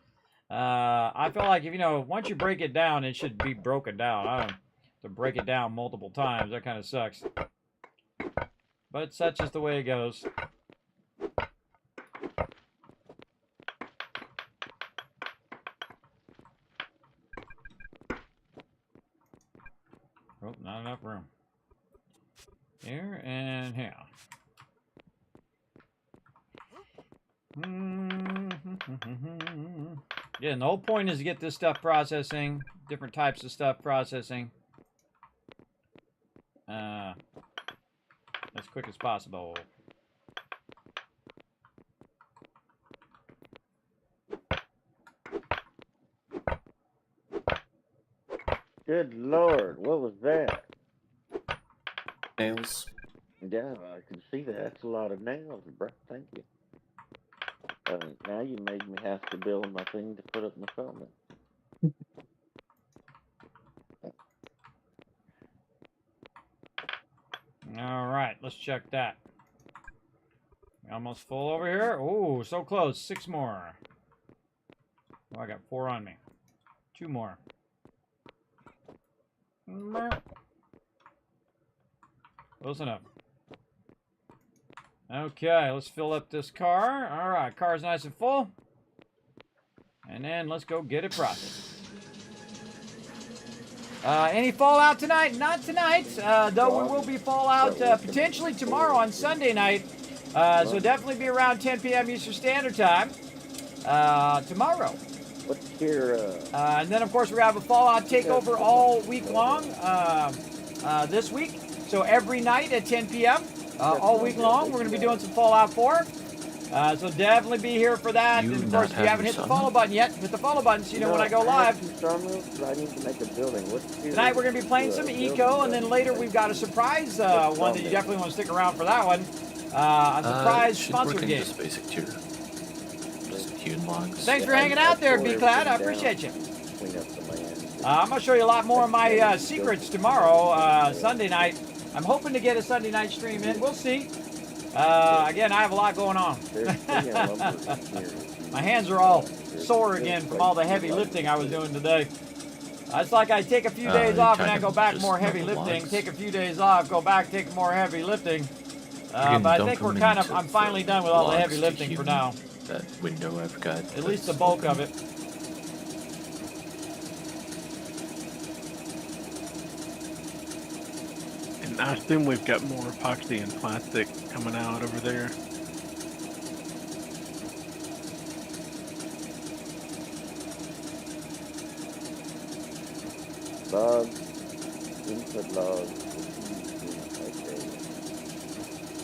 I feel like if once you break it down, it should be broken down. I don't have to break it down multiple times. That kind of sucks. But such is the way it goes. Oh, not enough room. Here and here. Yeah, and the whole point is to get this stuff processing, different types of stuff processing. As quick as possible. Good Lord, what was that? Nails. Yeah, I can see that. That's a lot of nails, bro. Thank you. Now you made me have to build my thing to put up my phone. All right, let's check that. Almost full over here. Oh, so close. 6 more. Oh, I got 4 on me. 2 more. Close enough. Okay, let's fill up this car. All right, car's nice and full. And then let's go get it processed. Any fallout tonight? Not tonight, though we will be fallout potentially tomorrow on Sunday night. So definitely be around 10 p.m. Eastern Standard Time tomorrow. What's your... And then, of course, we have a fallout takeover all week long this week. So every night at 10 p.m. All week long, we're going to be doing some Fallout 4. So definitely be here for that. And of course, if you haven't hit the follow button yet, hit the follow button so you know when I go live. I need to make a building. Tonight we're going to be playing some Eco, and then later we've got a surprise one that you definitely want to stick around for that one. A surprise sponsored game. Just basic tier. Just hewing logs. Thanks for hanging out there, B-Clad. I appreciate you. I'm going to show you a lot more of my secrets tomorrow, Sunday night. I'm hoping to get a Sunday night stream in. We'll see. Again, I have a lot going on. My hands are all sore again from all the heavy lifting I was doing today. It's like I take a few days off and then go back more heavy lifting. Take a few days off, go back, take more heavy lifting. But I think we're I'm finally done with all the heavy lifting for now. That window I've got. At least the bulk of it. And I assume we've got more epoxy and plastic coming out over there. Logs, input logs. Okay.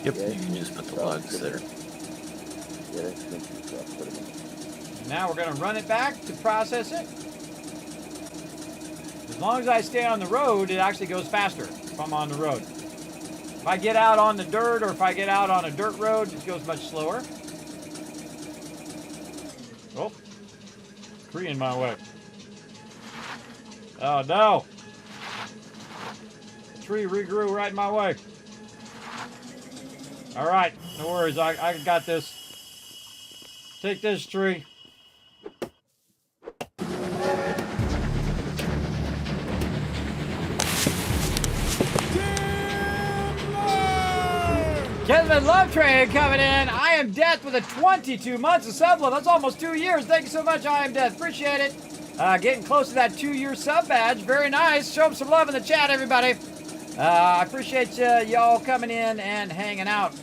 Yep, Yeah, you can just put the logs there. Yeah, that's simple stuff. Put 'em in. Now we're going to run it back to process it. As long as I stay on the road, it actually goes faster if I'm on the road. If I get out on the dirt or if I get out on a dirt road, it goes much slower. Oh, tree in my way. Oh no! The tree regrew right in my way. All right, no worries. I got this. Take this tree. Kismet Love Train coming in. I Am Death with a 22 months of sub love. That's almost 2 years. Thank you so much, I Am Death. Appreciate it. Getting close to that 2-year sub badge. Very nice. Show them some love in the chat, everybody. I appreciate y'all coming in and hanging out.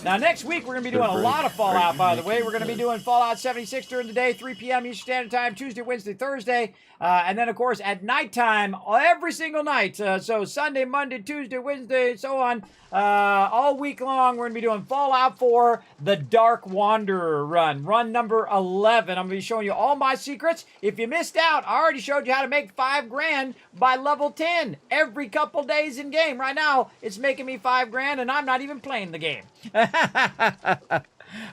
Now, next week, we're going to be doing a lot of Fallout, by the way. We're going to be doing Fallout 76 during the day, 3 p.m. Eastern Standard Time, Tuesday, Wednesday, Thursday. And then, of course, at nighttime, every single night. So Sunday, Monday, Tuesday, Wednesday, and so on. All week long, we're going to be doing Fallout 4, The Dark Wanderer run. Run number 11. I'm going to be showing you all my secrets. If you missed out, I already showed you how to make $5,000 by level 10 every couple days in game. Right now, it's making me $5,000, and I'm not even playing the game.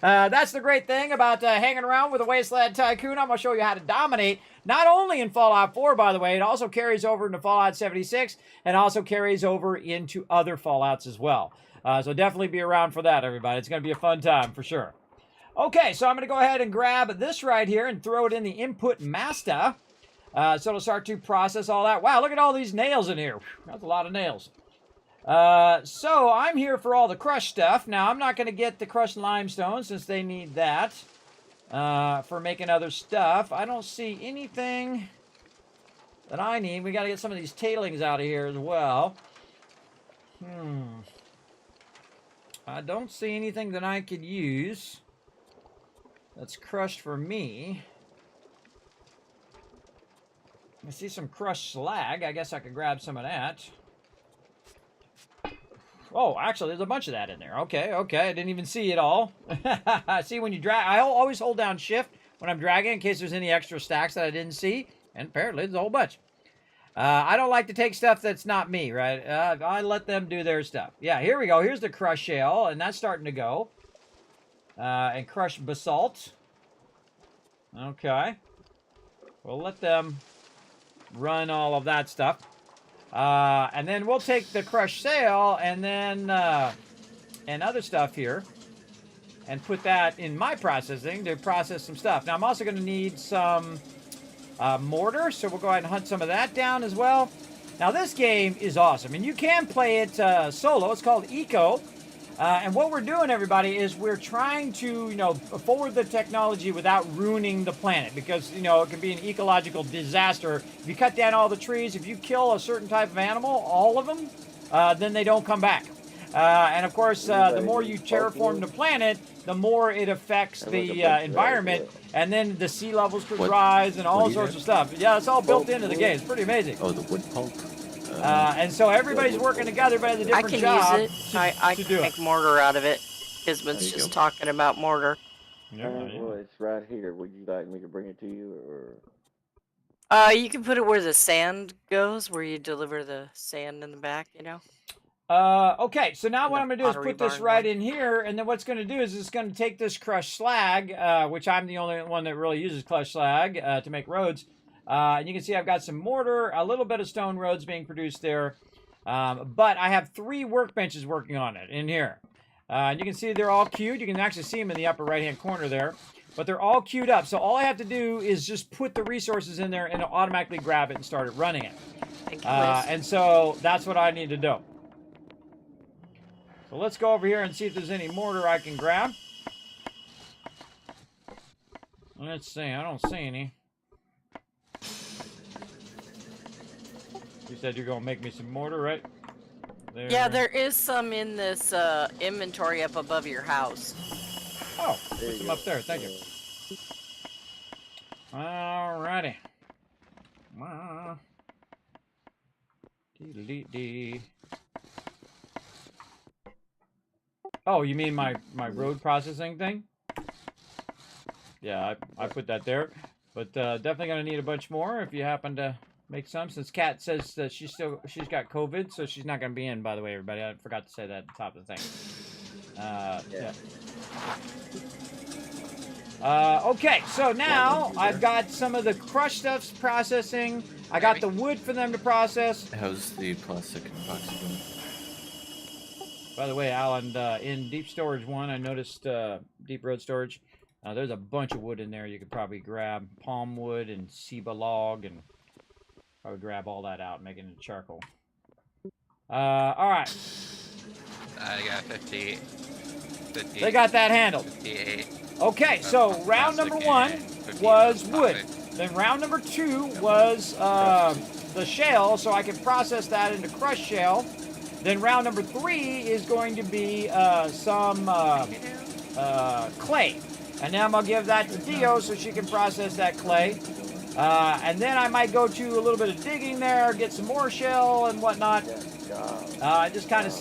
That's the great thing about hanging around with a Wasteland Tycoon. I'm going to show you how to dominate, not only in Fallout 4, by the way, it also carries over into Fallout 76 and also carries over into other Fallouts as well. So definitely be around for that, everybody. It's going to be a fun time for sure. Okay, so I'm going to go ahead and grab this right here and throw it in the input master. So it'll start to process all that. Wow, look at all these nails in here. That's a lot of nails. So I'm here for all the crushed stuff. Now, I'm not going to get the crushed limestone since they need that for making other stuff. I don't see anything that I need. We got to get some of these tailings out of here as well. I don't see anything that I could use that's crushed for me. I see some crushed slag. I guess I could grab some of that. Oh, actually, there's a bunch of that in there. Okay. I didn't even see it all. See, when you drag, I always hold down shift when I'm dragging in case there's any extra stacks that I didn't see. And apparently, there's a whole bunch. I don't like to take stuff that's not me, right? I let them do their stuff. Yeah, here we go. Here's the crushed shale, and that's starting to go. And crushed basalt. Okay. We'll let them run all of that stuff. And then we'll take the crushed sail and then and other stuff here and put that in my processing to process some stuff. Now I'm also going to need some mortar, so we'll go ahead and hunt some of that down as well. Now this game is awesome, and you can play it solo. It's called Eco. And what we're doing, everybody, is we're trying to, forward the technology without ruining the planet, because, it can be an ecological disaster. If you cut down all the trees, if you kill a certain type of animal, all of them, then they don't come back. And of course, the more you terraform the planet, the more it affects the environment, and then the sea levels could rise and all sorts of stuff. Yeah, it's all built into the game. It's pretty amazing. Oh, the wood pulp? And so everybody's working together, but has a different job. I can use it. I can make mortar out of it. Kismet's just talking about mortar. Well, it's right here. Would you like me to bring it to you, or? You can put it where the sand goes, where you deliver the sand in the back, Okay, so now what I'm going to do is put this right in here, and then what's going to do is it's going to take this crushed slag, which I'm the only one that really uses crushed slag to make roads. And you can see I've got some mortar, a little bit of stone roads being produced there. But I have 3 workbenches working on it in here. And you can see they're all queued. You can actually see them in the upper right-hand corner there. But they're all queued up. So all I have to do is just put the resources in there and it'll automatically grab it and start it running it. Thank you, and so that's what I need to do. So let's go over here and see if there's any mortar I can grab. Let's see. I don't see any. You said you're going to make me some mortar, right? There. Yeah, there is some in this inventory up above your house. Oh, there's some up there. Thank you. Alrighty. Dee-dee-dee. Oh, you mean my road processing thing? Yeah, I put that there. But definitely gonna need a bunch more if you happen to make some. Since Kat says that she's got COVID, so she's not gonna be in. By the way, everybody, I forgot to say that at the top of the thing. Yeah. Okay, so now I've got some of the crushed stuffs processing. I got the wood for them to process. How's the plastic and epoxy doing? By the way, Alan, in Deep Storage 1, I noticed Deep Road Storage, there's a bunch of wood in there you could probably grab. Palm wood and ceiba log, and probably grab all that out and make it into charcoal. All right. I got 58. They got that handled. 58. Okay, so round number 1 was wood. Then round number 2 was the shell, so I can process that into crushed shell. Then round number 3 is going to be some clay. And then I'm going to give that to Dio so she can process that clay. And then I might go to a little bit of digging there, get some more shell and whatnot. I just kind of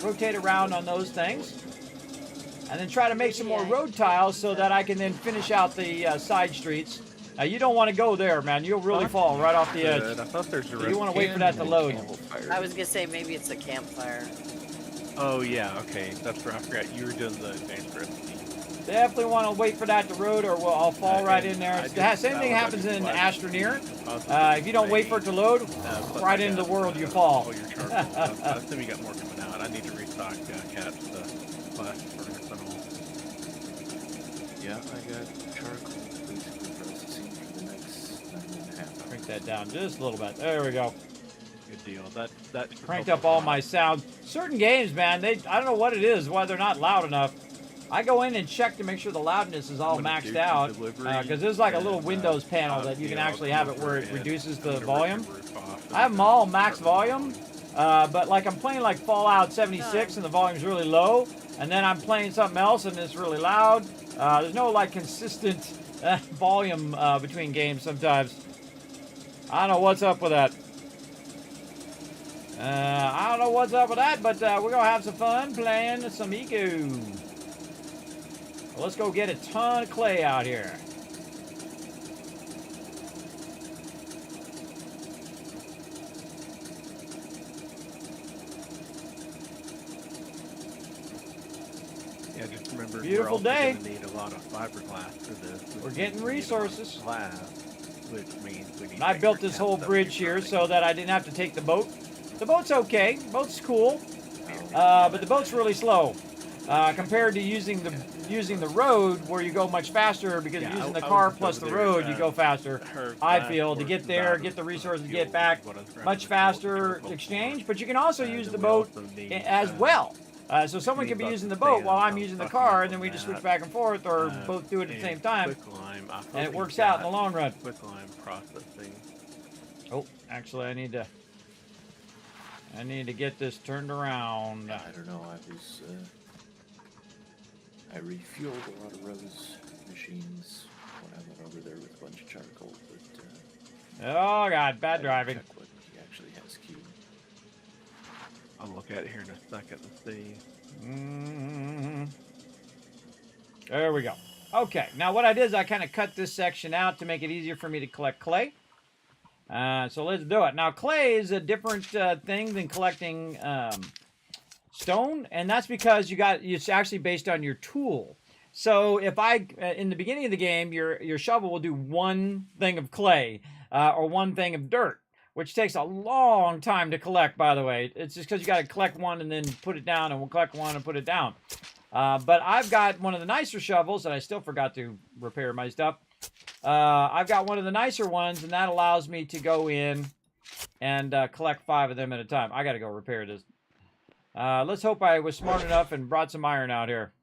rotate around on those things. And then try to make some more road tiles so that I can then finish out the side streets. Now, you don't want to go there, man. You'll really fall right off the edge. I thought there's a You want to wait for that to load. I was gonna say maybe it's a campfire. Oh yeah, okay. That's right. I forgot you were doing the advanced recipe. Definitely want to wait for that to load, or I'll fall right in there. Same thing happens in Astroneer. If you don't wait for it to load, right into the world you fall. Oh, your charcoal. I assume you got more coming out. I need to restock Cat's plastic furnace and all. Yeah, I got charcoal basically processing for the next 9.5 hours. Crank that down just a little bit. There we go. Good deal. That's Cranked up all my sound. Certain games, man, I don't know what it is, why they're not loud enough. I go in and check to make sure the loudness is all maxed out, because there's like a little Windows panel that you can actually have it where it reduces the volume. I have them all max volume, but like I'm playing like Fallout 76 and the volume's really low, and then I'm playing something else and it's really loud. There's no like consistent volume between games sometimes. I don't know what's up with that. I don't know what's up with that, but we're gonna have some fun playing some Eco. Let's go get a ton of clay out here. Yeah, just remember. Beautiful we're day. also gonna need a lot of fiberglass for this. We're getting resources. Glass, which means we need. And I built this whole bridge here so that I didn't have to take the boat. The boat's okay. The boat's cool. But the boat's really slow. Compared to using the road where you go much faster, because using the car plus the road you go faster. I feel to get there, get the resources, get back much faster exchange. But you can also use the boat as well. So someone can be using the boat while I'm using the car, and then we just switch back and forth, or both do it at the same time, and it works out in the long run. Quicklime processing. Oh, actually, I need to get this turned around. I don't know. I refueled a lot of Rose machines when I went over there with a bunch of charcoal, but Oh God, bad I driving. check what he actually has queued. I'll look at it here in a second and see. There we go. Okay, now what I did is I kind of cut this section out to make it easier for me to collect clay. So let's do it. Now clay is a different thing than collecting stone, and that's because it's actually based on your tool. So if in the beginning of the game, your shovel will do one thing of clay or one thing of dirt, which takes a long time to collect, by the way. It's just because you got to collect one and then put it down, and we'll collect one and put it down. But I've got one of the nicer shovels, and I still forgot to repair my stuff. I've got one of the nicer ones, and that allows me to go in and collect 5 of them at a time. I got to go repair this. Let's hope I was smart enough and brought some iron out here.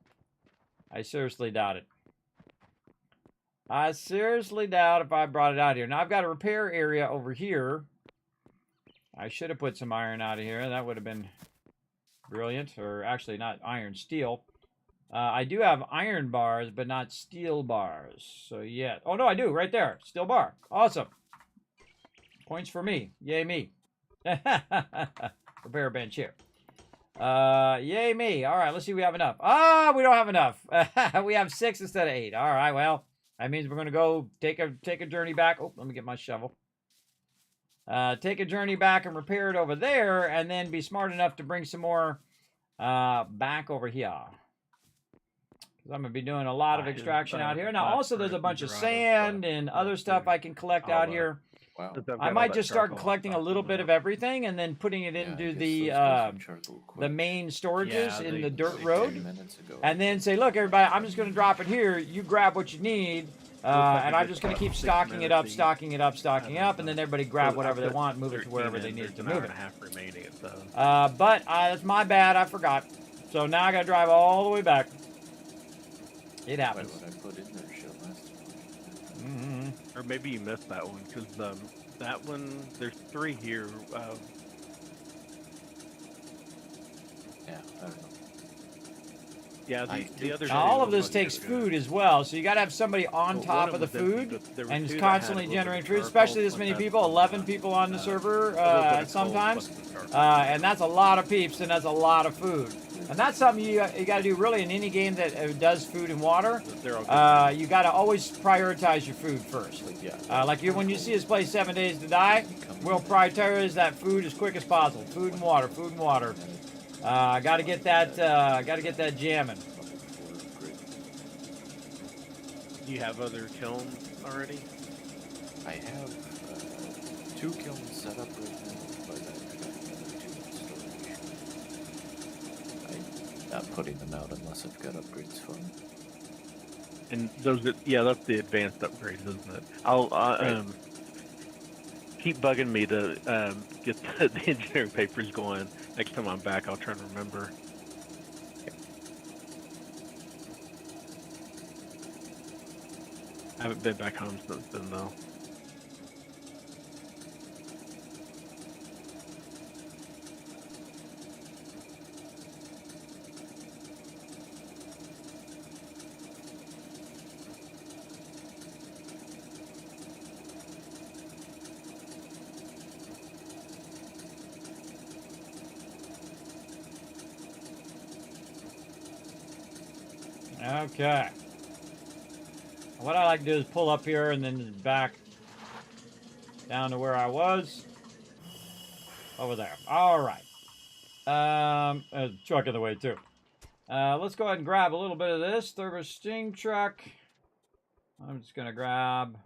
I seriously doubt it. I seriously doubt if I brought it out here. Now, I've got a repair area over here. I should have put some iron out of here. That would have been brilliant. Or actually, not iron, steel. I do have iron bars, but not steel bars. So, yeah. Oh, no, I do. Right there. Steel bar. Awesome. Points for me. Yay, me. Repair bench here. Yay me. All right, let's see if we have enough. Ah, we don't have enough. We have 6 instead of 8. All right, well, that means we're going to go take a journey back. Oh, let me get my shovel. Take a journey back and repair it over there, and then be smart enough to bring some more back over here. Because I'm going to be doing a lot of extraction out here. Now, also, there's a bunch of sand and other stuff I can collect out here. Wow. I might just start collecting a little bit of everything and then putting it into the main storages in the dirt road. And then say, look, everybody, I'm just going to drop it here. You grab what you need. And I'm just going to keep stocking it up, and then everybody grab whatever they want, move it to wherever they need to move it. But that's my bad. I forgot. So now I got to drive all the way back. It happens. What I put in there should last. Or maybe you missed that one, because that one, there's 3 here. Yeah, I don't know. Yeah, the other. All of this takes food as well, so you got to have somebody on top of the food and just constantly generating food, especially this many people, 11 people on the server sometimes, and that's a lot of peeps and that's a lot of food. And that's something you got to do really in any game that does food and water. You got to always prioritize your food first. Like when you see us play 7 Days to Die, we'll prioritize that food as quick as possible. Food and water, food and water. Got to get that. Got to get that jamming. Do you have other kilns already? I have 2 kilns set up right now, but I've got another 2 in storage. I'm not putting them out unless I've got upgrades for them. And those, that's the advanced upgrades, isn't it? I'll keep bugging me to get the engineering papers going. Next time I'm back, I'll try to remember. I haven't been back home since then, though. Okay. What I like to do is pull up here and then back down to where I was. Over there. All right. There's a truck in the way too. Let's go ahead and grab a little bit of this Thermos Sting truck. I'm just going to grab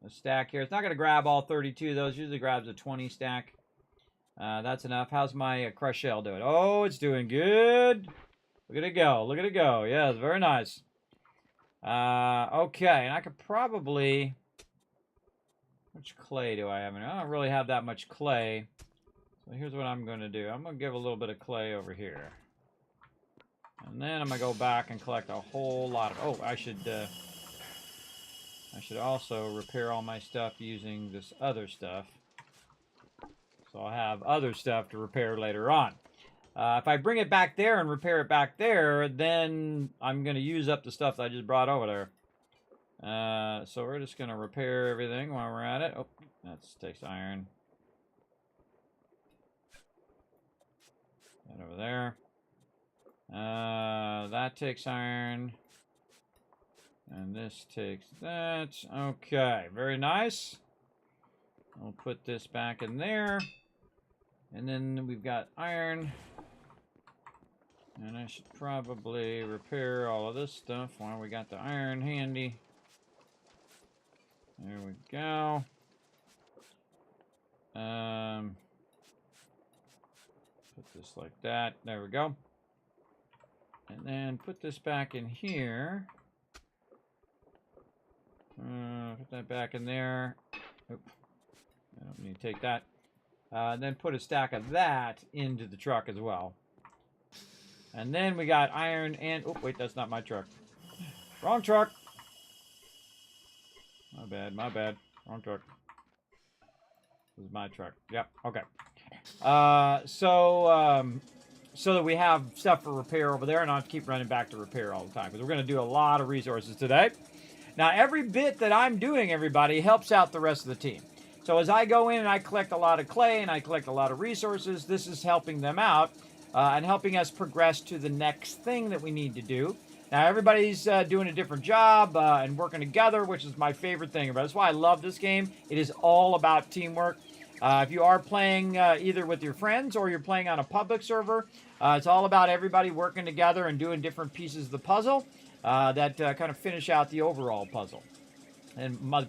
a stack here. It's not going to grab all 32 of those. Usually grabs a 20 stack. That's enough. How's my crush shell doing? Oh, it's doing good. Look at it go. Look at it go. Yeah, it's very nice. Okay, and I could probably... How much clay do I have? I don't really have that much clay. So here's what I'm going to do. I'm going to give a little bit of clay over here. And then I'm going to go back and collect a whole lot of... Oh, I should also repair all my stuff using this other stuff. So I'll have other stuff to repair later on. If I bring it back there and repair it back there, then I'm going to use up the stuff that I just brought over there. So we're just going to repair everything while we're at it. Oh, that takes iron. That over there. That takes iron. And this takes that. Okay, very nice. I'll put this back in there. And then we've got iron. And I should probably repair all of this stuff while we got the iron handy. There we go. Put this like that. There we go. And then put this back in here. Put that back in there. Oop. I don't need to take that. And then put a stack of that into the truck as well. And then we got iron and... Oh, wait, that's not my truck. Wrong truck. My bad, my bad. Wrong truck. This is my truck. Yep, okay. So that we have stuff for repair over there, and I'll keep running back to repair all the time, because we're going to do a lot of resources today. Now, every bit that I'm doing, everybody, helps out the rest of the team. So as I go in and I collect a lot of clay and I collect a lot of resources, this is helping them out. and helping us progress to the next thing that we need to do. Now, everybody's doing a different job and working together, which is my favorite thing about it. That's why I love this game. It is all about teamwork. If you are playing either with your friends or you're playing on a public server, it's all about everybody working together and doing different pieces of the puzzle that kind of finish out the overall puzzle. And my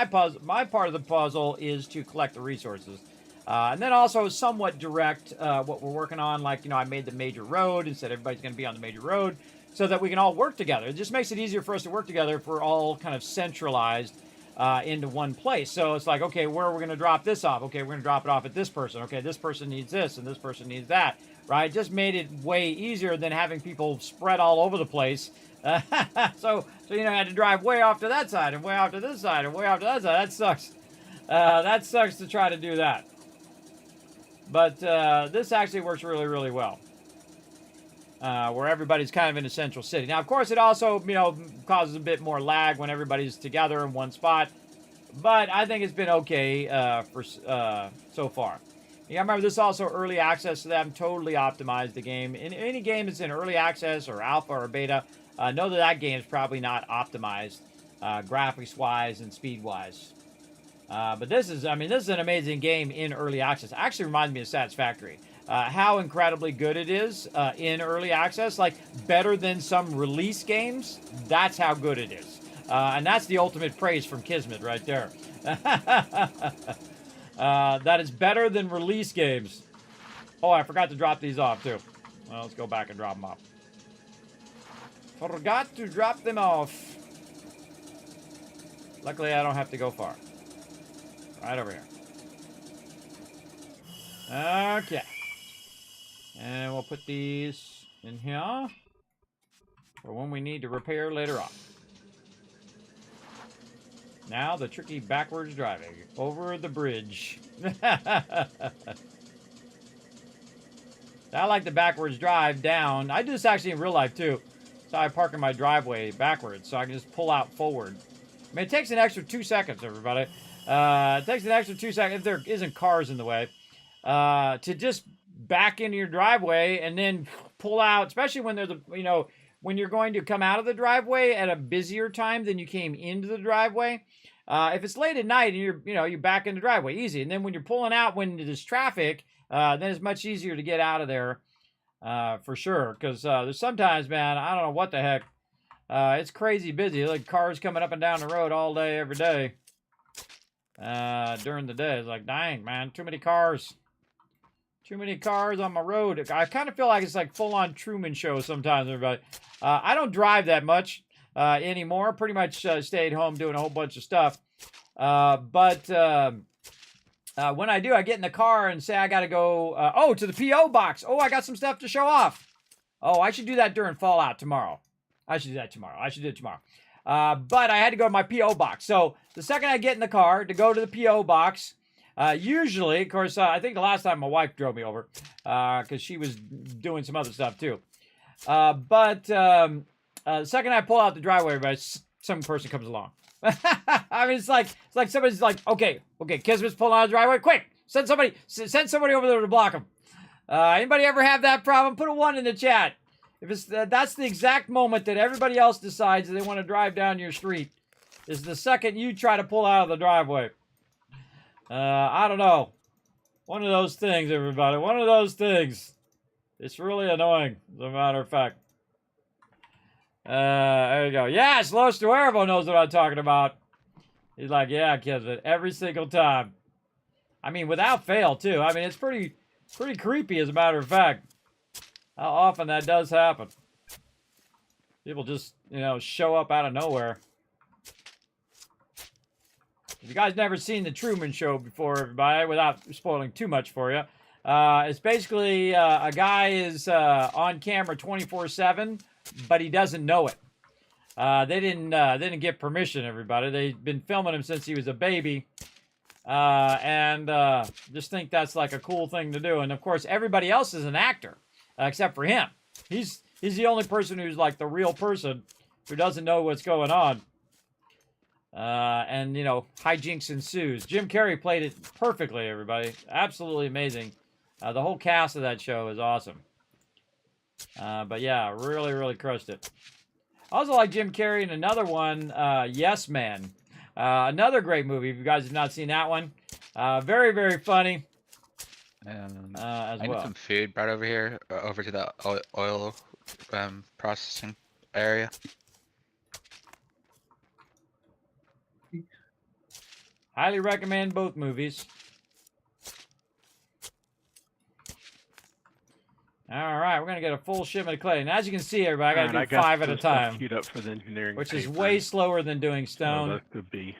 part of the puzzle is to collect the resources. And then also somewhat direct what we're working on. Like, I made the major road and said everybody's going to be on the major road so that we can all work together. It just makes it easier for us to work together if we're all kind of centralized into one place. So it's like, okay, where are we going to drop this off? Okay, we're going to drop it off at this person. Okay, this person needs this and this person needs that, right? It just made it way easier than having people spread all over the place. So I had to drive way off to that side and way off to this side and way off to that side. That sucks. That sucks to try to do that. But this actually works really, really well. Where everybody's kind of in a central city. Now, of course, it also, causes a bit more lag when everybody's together in one spot. But I think it's been okay for so far. You gotta remember, this is also early access, so they haven't totally optimized the game. In any game that's in early access or alpha or beta, know that game is probably not optimized graphics-wise and speed-wise. But this is an amazing game in early access. Actually reminds me of Satisfactory. How incredibly good it is in early access. Like, better than some release games. That's how good it is. And that's the ultimate praise from Kismet right there. That is better than release games. Oh, I forgot to drop these off, too. Well, let's go back and drop them off. Forgot to drop them off. Luckily, I don't have to go far. Right over here. Okay. And we'll put these in here for when we need to repair later on. Now the tricky backwards driving over the bridge. I like the backwards drive down. I do this actually in real life too. So I park in my driveway backwards so I can just pull out forward. I mean, it takes an extra 2 seconds, everybody. It takes an extra 2 seconds if there isn't cars in the way to just back into your driveway and then pull out, especially when there's when you're going to come out of the driveway at a busier time than you came into the driveway. If it's late at night and you're back in the driveway, easy. And then when you're pulling out when there's traffic, then it's much easier to get out of there for sure. Because there's sometimes, man, I don't know what the heck. It's crazy busy. Like cars coming up and down the road all day, every day. During the day. It's like, dang, man, too many cars. Too many cars on my road. I kind of feel like it's like full-on Truman Show sometimes, everybody. I don't drive that much anymore. Pretty much stay at home doing a whole bunch of stuff. But when I do, I get in the car and say I got to go, to the P.O. box. Oh, I got some stuff to show off. Oh, I should do that during Fallout tomorrow. I should do it tomorrow. But I had to go to my P.O. box. So the second I get in the car to go to the P.O. box, usually, of course, I think the last time my wife drove me over because she was doing some other stuff too. But the second I pull out the driveway, everybody, some person comes along. I mean, it's like somebody's like, okay, Kismet's pulling out the driveway. Quick, send somebody over there to block him. Anybody ever have that problem? Put a 1 in the chat. If it's that's the exact moment that everybody else decides that they want to drive down your street, is the second you try to pull out of the driveway. I don't know. One of those things, everybody. One of those things. It's really annoying, as a matter of fact. There you go. Yes, Los Nuevo knows what I'm talking about. He's like, yeah, Kismet, every single time. I mean, without fail, too. I mean, it's pretty creepy, as a matter of fact. How often that does happen. People just, show up out of nowhere. If you guys never seen the Truman Show before, everybody, without spoiling too much for you, it's basically a guy is on camera 24/7, but he doesn't know it. They didn't get permission, everybody. They've been filming him since he was a baby, and just think that's like a cool thing to do. And of course, everybody else is an actor except for him. He's the only person who's like the real person who doesn't know what's going on. And hijinks ensues. Jim Carrey played it perfectly, everybody. Absolutely amazing. The whole cast of that show is awesome. But yeah, really, really crushed it. I also like Jim Carrey in another one, Yes Man. Another great movie. If you guys have not seen that one, very, very funny as I need well. some food brought over here, over to the oil processing area. Highly recommend both movies. All right, we're gonna get a full shipment of clay, and as you can see, everybody, I gotta do 5 at a time, Queued up for the engineering, which is papers, way slower than doing so stone. that could be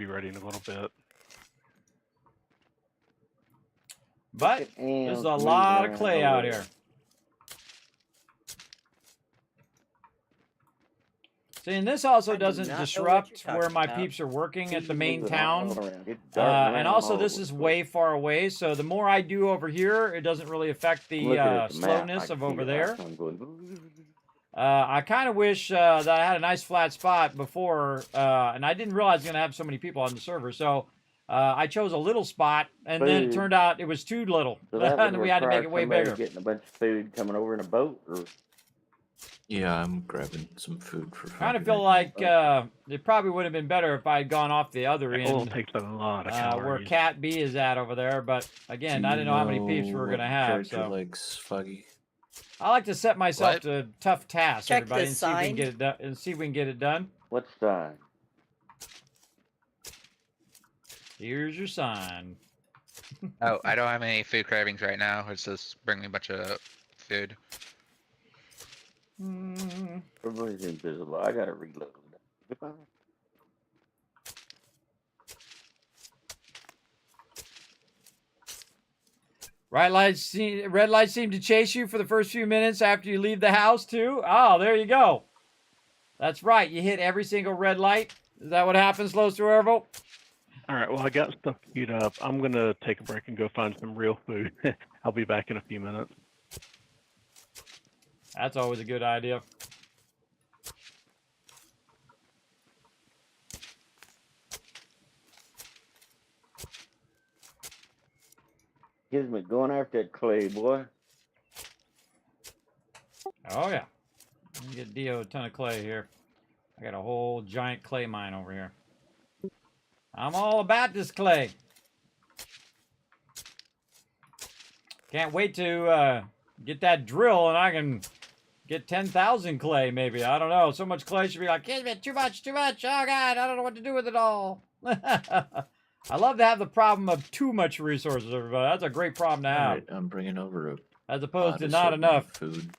ready in a little bit. But there's a lot of clay out here. See, and this also doesn't disrupt where my peeps are working at the main town. And also, this is way far away, so the more I do over here, it doesn't really affect the slowness of over there. I kind of wish that I had a nice flat spot before, and I didn't realize I was going to have so many people on the server, so I chose a little spot, and then it turned out it was too little, and we had to make it way bigger. Getting a bunch of food coming over in a boat, or Yeah, I'm grabbing some food for. Kind of feel like it probably would have been better if I had gone off the other end. It takes a lot of calories. Where Cat B is at over there, but again, I didn't know how many peeps we were gonna have. So legs, Foggy. I like to set myself What? to tough tasks, Check everybody, the and see if we can sign. get it done. And see if we can get it done. what sign? Here's your sign. Oh, I don't have any food cravings right now. It's just bring me a bunch of food. Everybody's invisible. I gotta reload. Goodbye. Red lights seem to chase you for the first few minutes after you leave the house too. Oh, there you go. That's right. You hit every single red light. Is that what happens, Los Duervo? All right, well, I got stuff queued up. I'm going to take a break and go find some real food. I'll be back in a few minutes. That's always a good idea. Kismet going after that clay, boy. Oh, yeah. Let me get Dio a ton of clay here. I got a whole giant clay mine over here. I'm all about this clay. Can't wait to get that drill and I can get 10,000 clay maybe. I don't know. So much clay should be like, Kismet, too much, too much. Oh, God, I don't know what to do with it all. I love to have the problem of too much resources, everybody. That's a great problem to have. All right, I'm bringing over as opposed to a not certain amount enough. of food.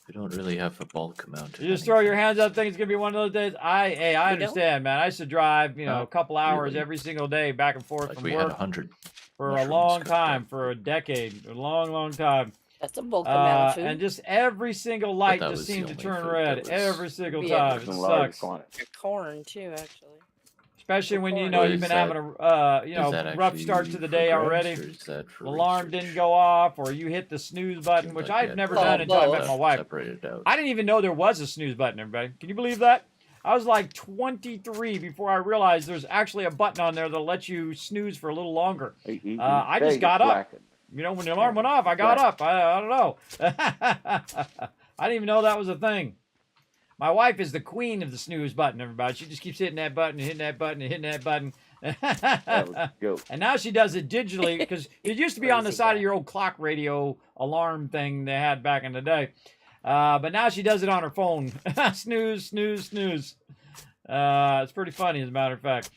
We don't really have a bulk amount. You just throw your hands up, think it's gonna be one of those days. I understand, man. I used to drive, a couple hours really? every single day back and forth Like from we had work 100 for a mushrooms long cooked time, up. for a decade, a long, long time. That's a bulk amount of food. And just every single light that just was the seemed to only turn food red that was- every single Yeah. time. It Some large sucks, quantity. Corn too, actually. especially when Well, you've is been that- having a Is that rough actually start to the for day grabs, already. or is that for The alarm research? didn't go off, or you hit the snooze button, which Like I've that never for done until I met both. my wife. Separated out. I didn't even know there was a snooze button, everybody. Can you believe that? I was like 23 before I realized there's actually a button on there that'll let you snooze for a little longer. I just got up. When the alarm went off, I got up. I don't know. I didn't even know that was a thing. My wife is the queen of the snooze button, everybody. She just keeps hitting that button, hitting that button, and hitting that button. That was a joke. And now she does it digitally because it used to be on the side of your old clock radio alarm thing they had back in the day. But now she does it on her phone. Snooze, snooze, snooze. It's pretty funny, as a matter of fact.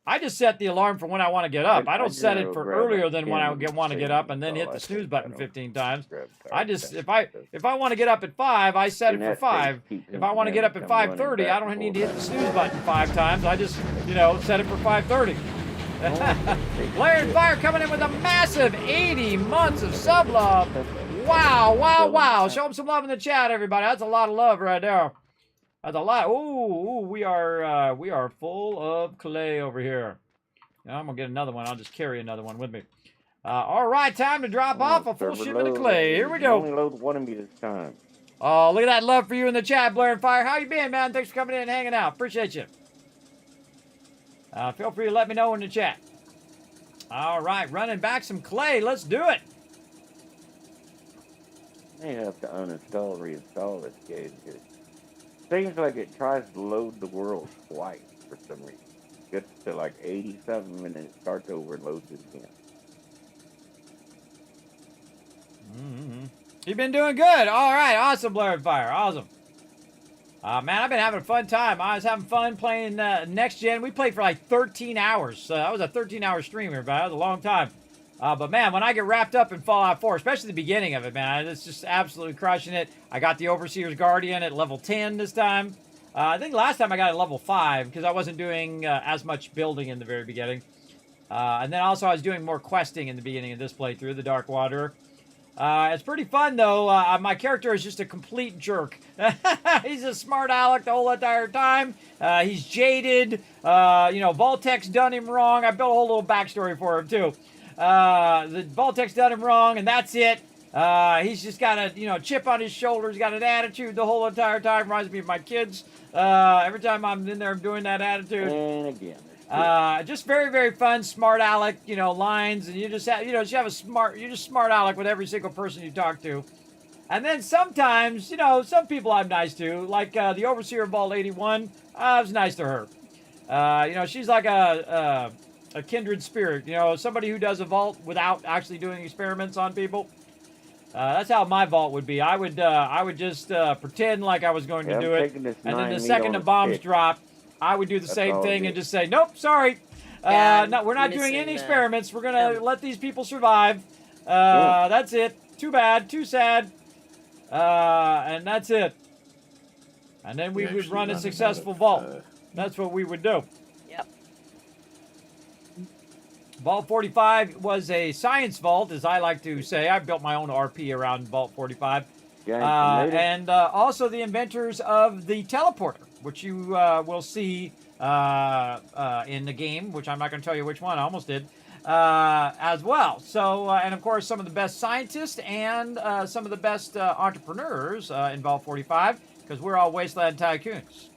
I just set the alarm for when I want to get up. I don't set it for earlier than when I want to get up and then hit the snooze button 15 times. I just if I want to get up at 5, I set it for 5. If I want to get up at 5:30, I don't need to hit the snooze button 5 times. I just set it for 5:30. Blair and Fire coming in with a massive 80 months of sub love. Wow, wow, wow. Show them some love in the chat, everybody. That's a lot of love right there. That's a lot. Ooh, we are full of clay over here. Now I'm gonna get another one. I'll just carry another one with me. All right, time to drop off a full shipment of clay. Here we go. Only load one of me this time. Oh, look at that love for you in the chat, Blair and Fire. How you been, man? Thanks for coming in and hanging out. Appreciate you. Feel free to let me know in the chat. All right, running back some clay. Let's do it. may have to uninstall, reinstall this game. It seems like it tries to load the world twice for some reason. Gets to like 87 and then it starts over and loads it again. Mm-hmm. You've been doing good. All right, awesome, Blair Fire, awesome. Man, I've been having a fun time. I was having fun playing Next Gen. We played for like 13 hours. That was a 13-hour stream, everybody. That was a long time. But man, when I get wrapped up in Fallout 4, especially the beginning of it, man, it's just absolutely crushing it. I got the Overseer's Guardian at level 10 this time. I think last time I got it at level 5 because I wasn't doing as much building in the very beginning. And then also I was doing more questing in the beginning of this playthrough, the Dark Wanderer. It's pretty fun, though. My character is just a complete jerk. He's a smart aleck the whole entire time. He's jaded. Vaultek's done him wrong. I built a whole little backstory for him, too. The Vaultek's done him wrong, and that's it. He's just got a, chip on his shoulder. He's got an attitude the whole entire time. Reminds me of my kids. Every time I'm in there, I'm doing that attitude. And again. Just very, very fun, smart aleck, lines, and you just have, you're just smart aleck with every single person you talk to. And then sometimes, some people I'm nice to, like the Overseer of Vault 81, I was nice to her. She's like a kindred spirit, somebody who does a vault without actually doing experiments on people. That's how my vault would be. I would just pretend like I was going to do it, and then the second the bombs drop, I would do the same thing and just say, nope, sorry. No, we're not doing any experiments. We're going to let these people survive. That's it. Too bad. Too sad. And that's it. And then we would run a successful vault. That's what we would do. Yep. Vault 45 was a science vault, as I like to say. I built my own RP around Vault 45. And also the inventors of the teleporter, which you will see in the game, which I'm not going to tell you which one, I almost did, as well. So, and of course, some of the best scientists and some of the best entrepreneurs in Vault 45, because we're all Wasteland Tycoons.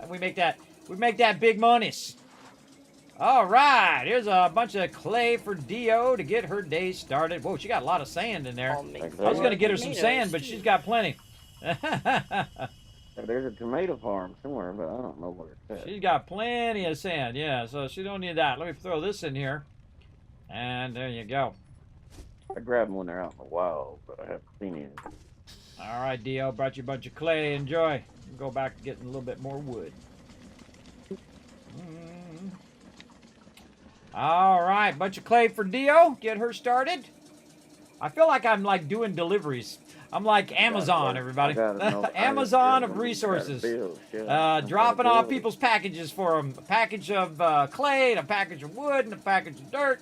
we make that big monies. All right, here's a bunch of clay for Dio to get her day started. Whoa, she got a lot of sand in there. I was going to get her some sand, but she's got plenty. There's a tomato farm somewhere, but I don't know where it's at. She's got plenty of sand, yeah, so she don't need that. Let me throw this in here. And there you go. I grabbed them when they're out in the wild, but I haven't seen any. All right, Dio, brought you a bunch of clay. Enjoy. Go back to getting a little bit more wood. All right, bunch of clay for Dio. Get her started. I feel like I'm like doing deliveries. I'm like Amazon, everybody. Amazon of resources. Dropping off people's packages for them. A package of clay, and a package of wood, and a package of dirt.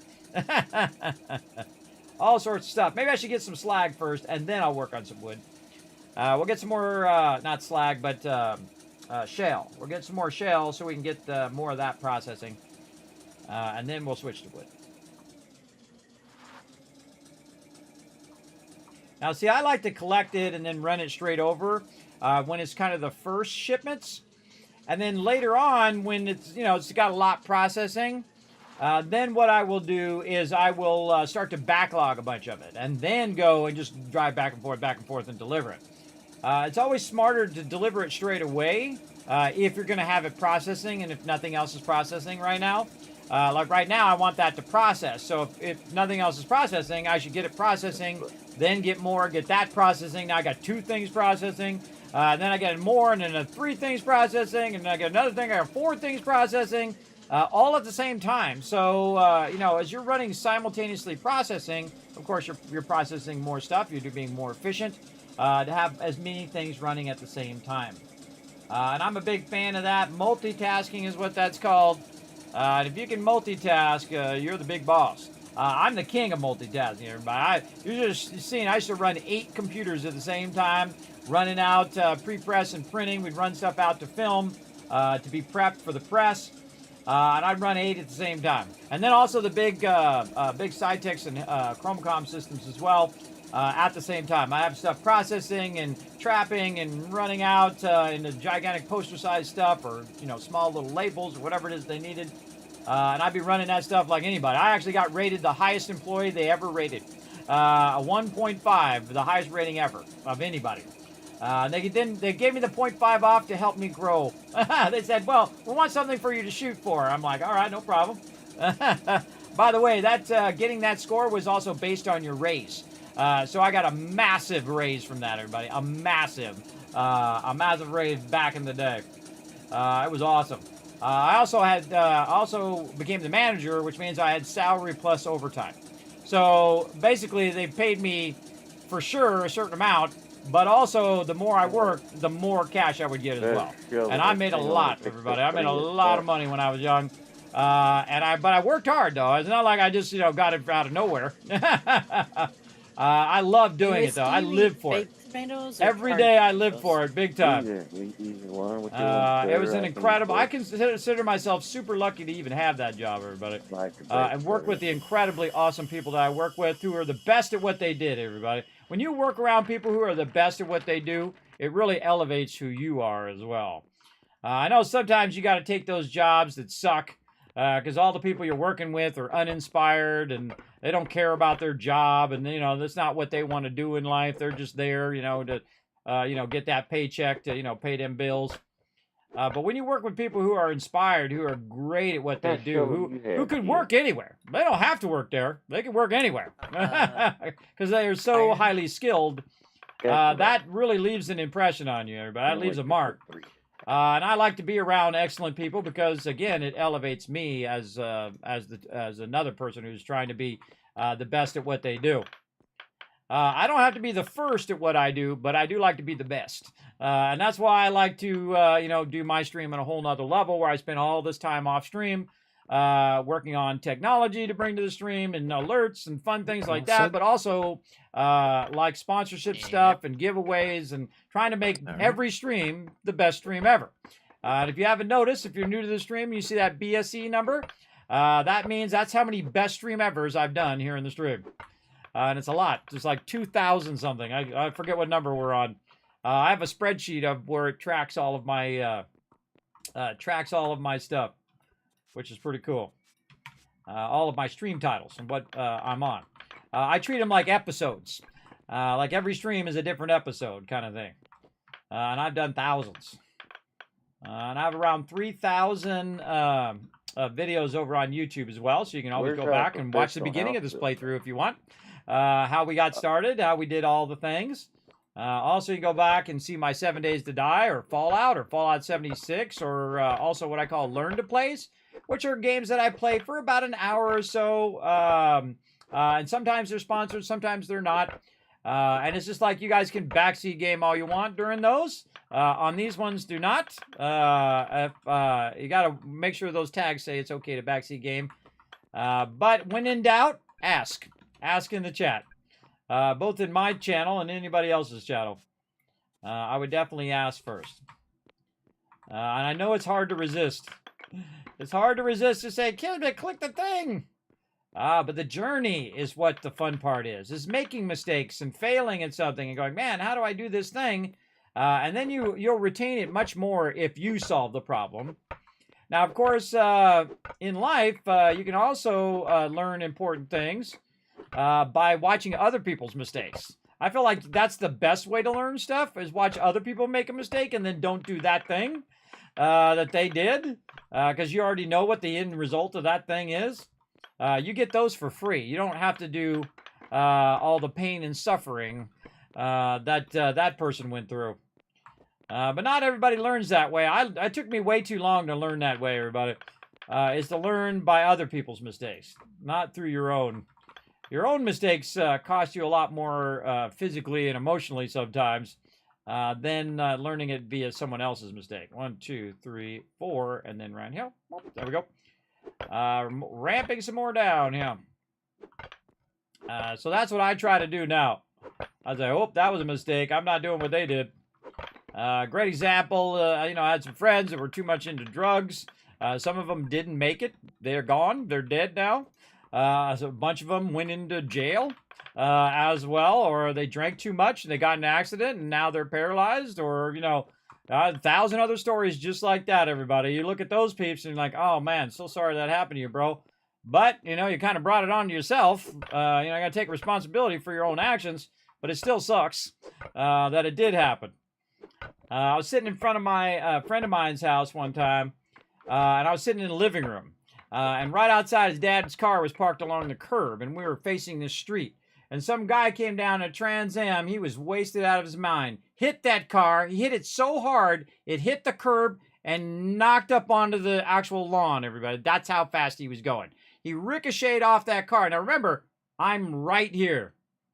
All sorts of stuff. Maybe I should get some slag first, and then I'll work on some wood. We'll get some more, not slag, but shale. We'll get some more shale so we can get more of that processing. And then we'll switch to wood. Now, see, I like to collect it and then run it straight over when it's kind of the first shipments. And then later on, when it's, it's got a lot processing, then what I will do is I will start to backlog a bunch of it and then go and just drive back and forth and deliver it. It's always smarter to deliver it straight away if you're going to have it processing and if nothing else is processing right now. Like right now, I want that to process. So if nothing else is processing, I should get it processing, then get more, get that processing. Now I got 2 things processing. Then I get more, and then 3 things processing, and then I get another thing. I got 4 things processing, all at the same time. So as you're running simultaneously processing, of course you're processing more stuff. You're being more efficient to have as many things running at the same time. And I'm a big fan of that. Multitasking is what that's called. And if you can multitask, you're the big boss. I'm the king of multitasking, everybody. You're just seeing, I used to run 8 computers at the same time, running out pre-press and printing. We'd run stuff out to film to be prepped for the press. And I'd run 8 at the same time. And then also the big Cytex and Chromacom systems as well at the same time. I have stuff processing and trapping and running out into gigantic poster-sized stuff or, small little labels or whatever it is they needed. And I'd be running that stuff like anybody. I actually got rated the highest employee they ever rated. a 1.5, the highest rating ever of anybody. They gave me the 0.5 off to help me grow. They said, well, we want something for you to shoot for. I'm like, all right, no problem. By the way, that getting that score was also based on your raise. So I got a massive raise from that, everybody. A massive raise back in the day. It was awesome. I also became the manager, which means I had salary plus overtime. So basically, they paid me for sure a certain amount, but also the more I worked, the more cash I would get as well. And I made a lot, everybody. I made a lot of money when I was young. But I worked hard though. It's not like I just got it out of nowhere. I love doing it though. I live for it. Every day I live for it, big time. It was an incredible. I consider myself super lucky to even have that job, everybody. And work with the incredibly awesome people that I work with, who are the best at what they did, everybody. When you work around people who are the best at what they do, it really elevates who you are as well. I know sometimes you got to take those jobs that suck, because all the people you're working with are uninspired and they don't care about their job, and that's not what they want to do in life. They're just there, to get that paycheck to pay them bills. But when you work with people who are inspired, who are great at what they do, who could work anywhere, they don't have to work there. They can work anywhere because they are so highly skilled. That really leaves an impression on you, everybody. That leaves a mark. And I like to be around excellent people because, again, it elevates me as another person who's trying to be the best at what they do. I don't have to be the first at what I do, but I do like to be the best. And that's why I like to, do my stream on a whole nother level, where I spend all this time off stream working on technology to bring to the stream and alerts and fun things like that, but also like sponsorship stuff and giveaways and trying to make every stream the best stream ever. And if you haven't noticed, if you're new to the stream, you see that BSE number, that means that's how many best stream evers I've done here in the stream. And it's a lot. It's like 2,000 something. I forget what number we're on. I have a spreadsheet of where it tracks all of my stuff, which is pretty cool. All of my stream titles and what I'm on. I treat them like episodes. Like every stream is a different episode kind of thing. And I've done thousands. And I have around 3,000 videos over on YouTube as well. So you can always go back and watch the beginning of this playthrough if you want. How we got started, how we did all the things. Also, you can go back and see my 7 Days to Die or Fallout 76, or also what I call Learn to Plays, which are games that I play for about an hour or so. And sometimes they're sponsored, sometimes they're not. And it's just like you guys can backseat game all you want during those. On these ones, do not. You got to make sure those tags say it's okay to backseat game. But when in doubt, ask. Ask in the chat. Both in my channel and anybody else's channel. I would definitely ask first. And I know it's hard to resist. It's hard to resist to say, Kismet, click the thing. But the journey is what the fun part is making mistakes and failing at something and going, man, how do I do this thing? And then you'll retain it much more if you solve the problem. Now, of course, in life, you can also learn important things by watching other people's mistakes. I feel like that's the best way to learn stuff, is watch other people make a mistake and then don't do that thing that they did, because you already know what the end result of that thing is. You get those for free. You don't have to do all the pain and suffering that person went through. But not everybody learns that way. It took me way too long to learn that way, everybody. Is to learn by other people's mistakes, not through your own. Your own mistakes cost you a lot more physically and emotionally sometimes than learning it via someone else's mistake. 1, 2, 3, 4, and then right here. There we go. Ramping some more down, yeah. So that's what I try to do now. I say, oh, that was a mistake. I'm not doing what they did. Great example, I had some friends that were too much into drugs. Some of them didn't make it. They're gone. They're dead now. So a bunch of them went into jail as well, or they drank too much and they got in an accident and now they're paralyzed, or, 1,000 other stories just like that, everybody. You look at those peeps and you're like, oh man, so sorry that happened to you, bro. But, you know, you kind of brought it on to yourself. You know, you got to take responsibility for your own actions, but it still sucks that it did happen. I was sitting in front of my friend of mine's house one time, and I was sitting in the living room. And right outside his dad's car was parked along the curb, and we were facing this street. And some guy came down a Trans Am. He was wasted out of his mind. Hit that car. He hit it so hard, it hit the curb and knocked up onto the actual lawn, everybody. That's how fast he was going. He ricocheted off that car. Now remember, I'm right here,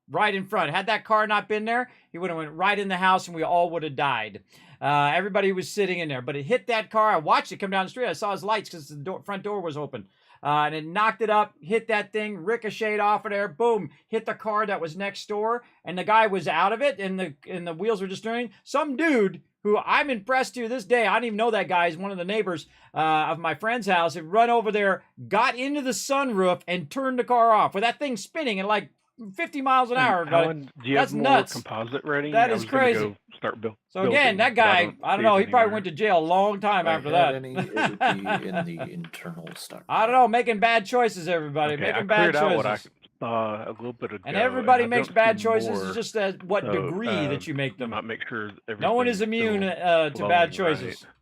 right in front. Had that car not been there, he would have went right in the house and we all would have died. Everybody was sitting in there, but it hit that car. I watched it come down the street. I saw his lights because the front door was open. And it knocked it up, hit that thing, ricocheted off of there, boom, hit the car that was next door, and the guy was out of it, and the wheels were just turning. Some dude who I'm impressed to this day, I don't even know that guy, is one of the neighbors of my friend's house, had run over there, got into the sunroof, and turned the car off with that thing spinning at like 50 miles an hour. Alan, do you That's have more nuts. composite ready? That I is was gonna crazy. Go start So again, building, that but guy, I don't know, he probably went to jail a long time after that. It would be in the internal start. I don't know, making bad choices, everybody. Okay, making I bad cleared out what I choices. saw a little bit ago. And everybody I makes don't bad see choices. more, It's just at what so, degree that you make them. Might make sure No one is everything's immune still to bad flowing choices. right.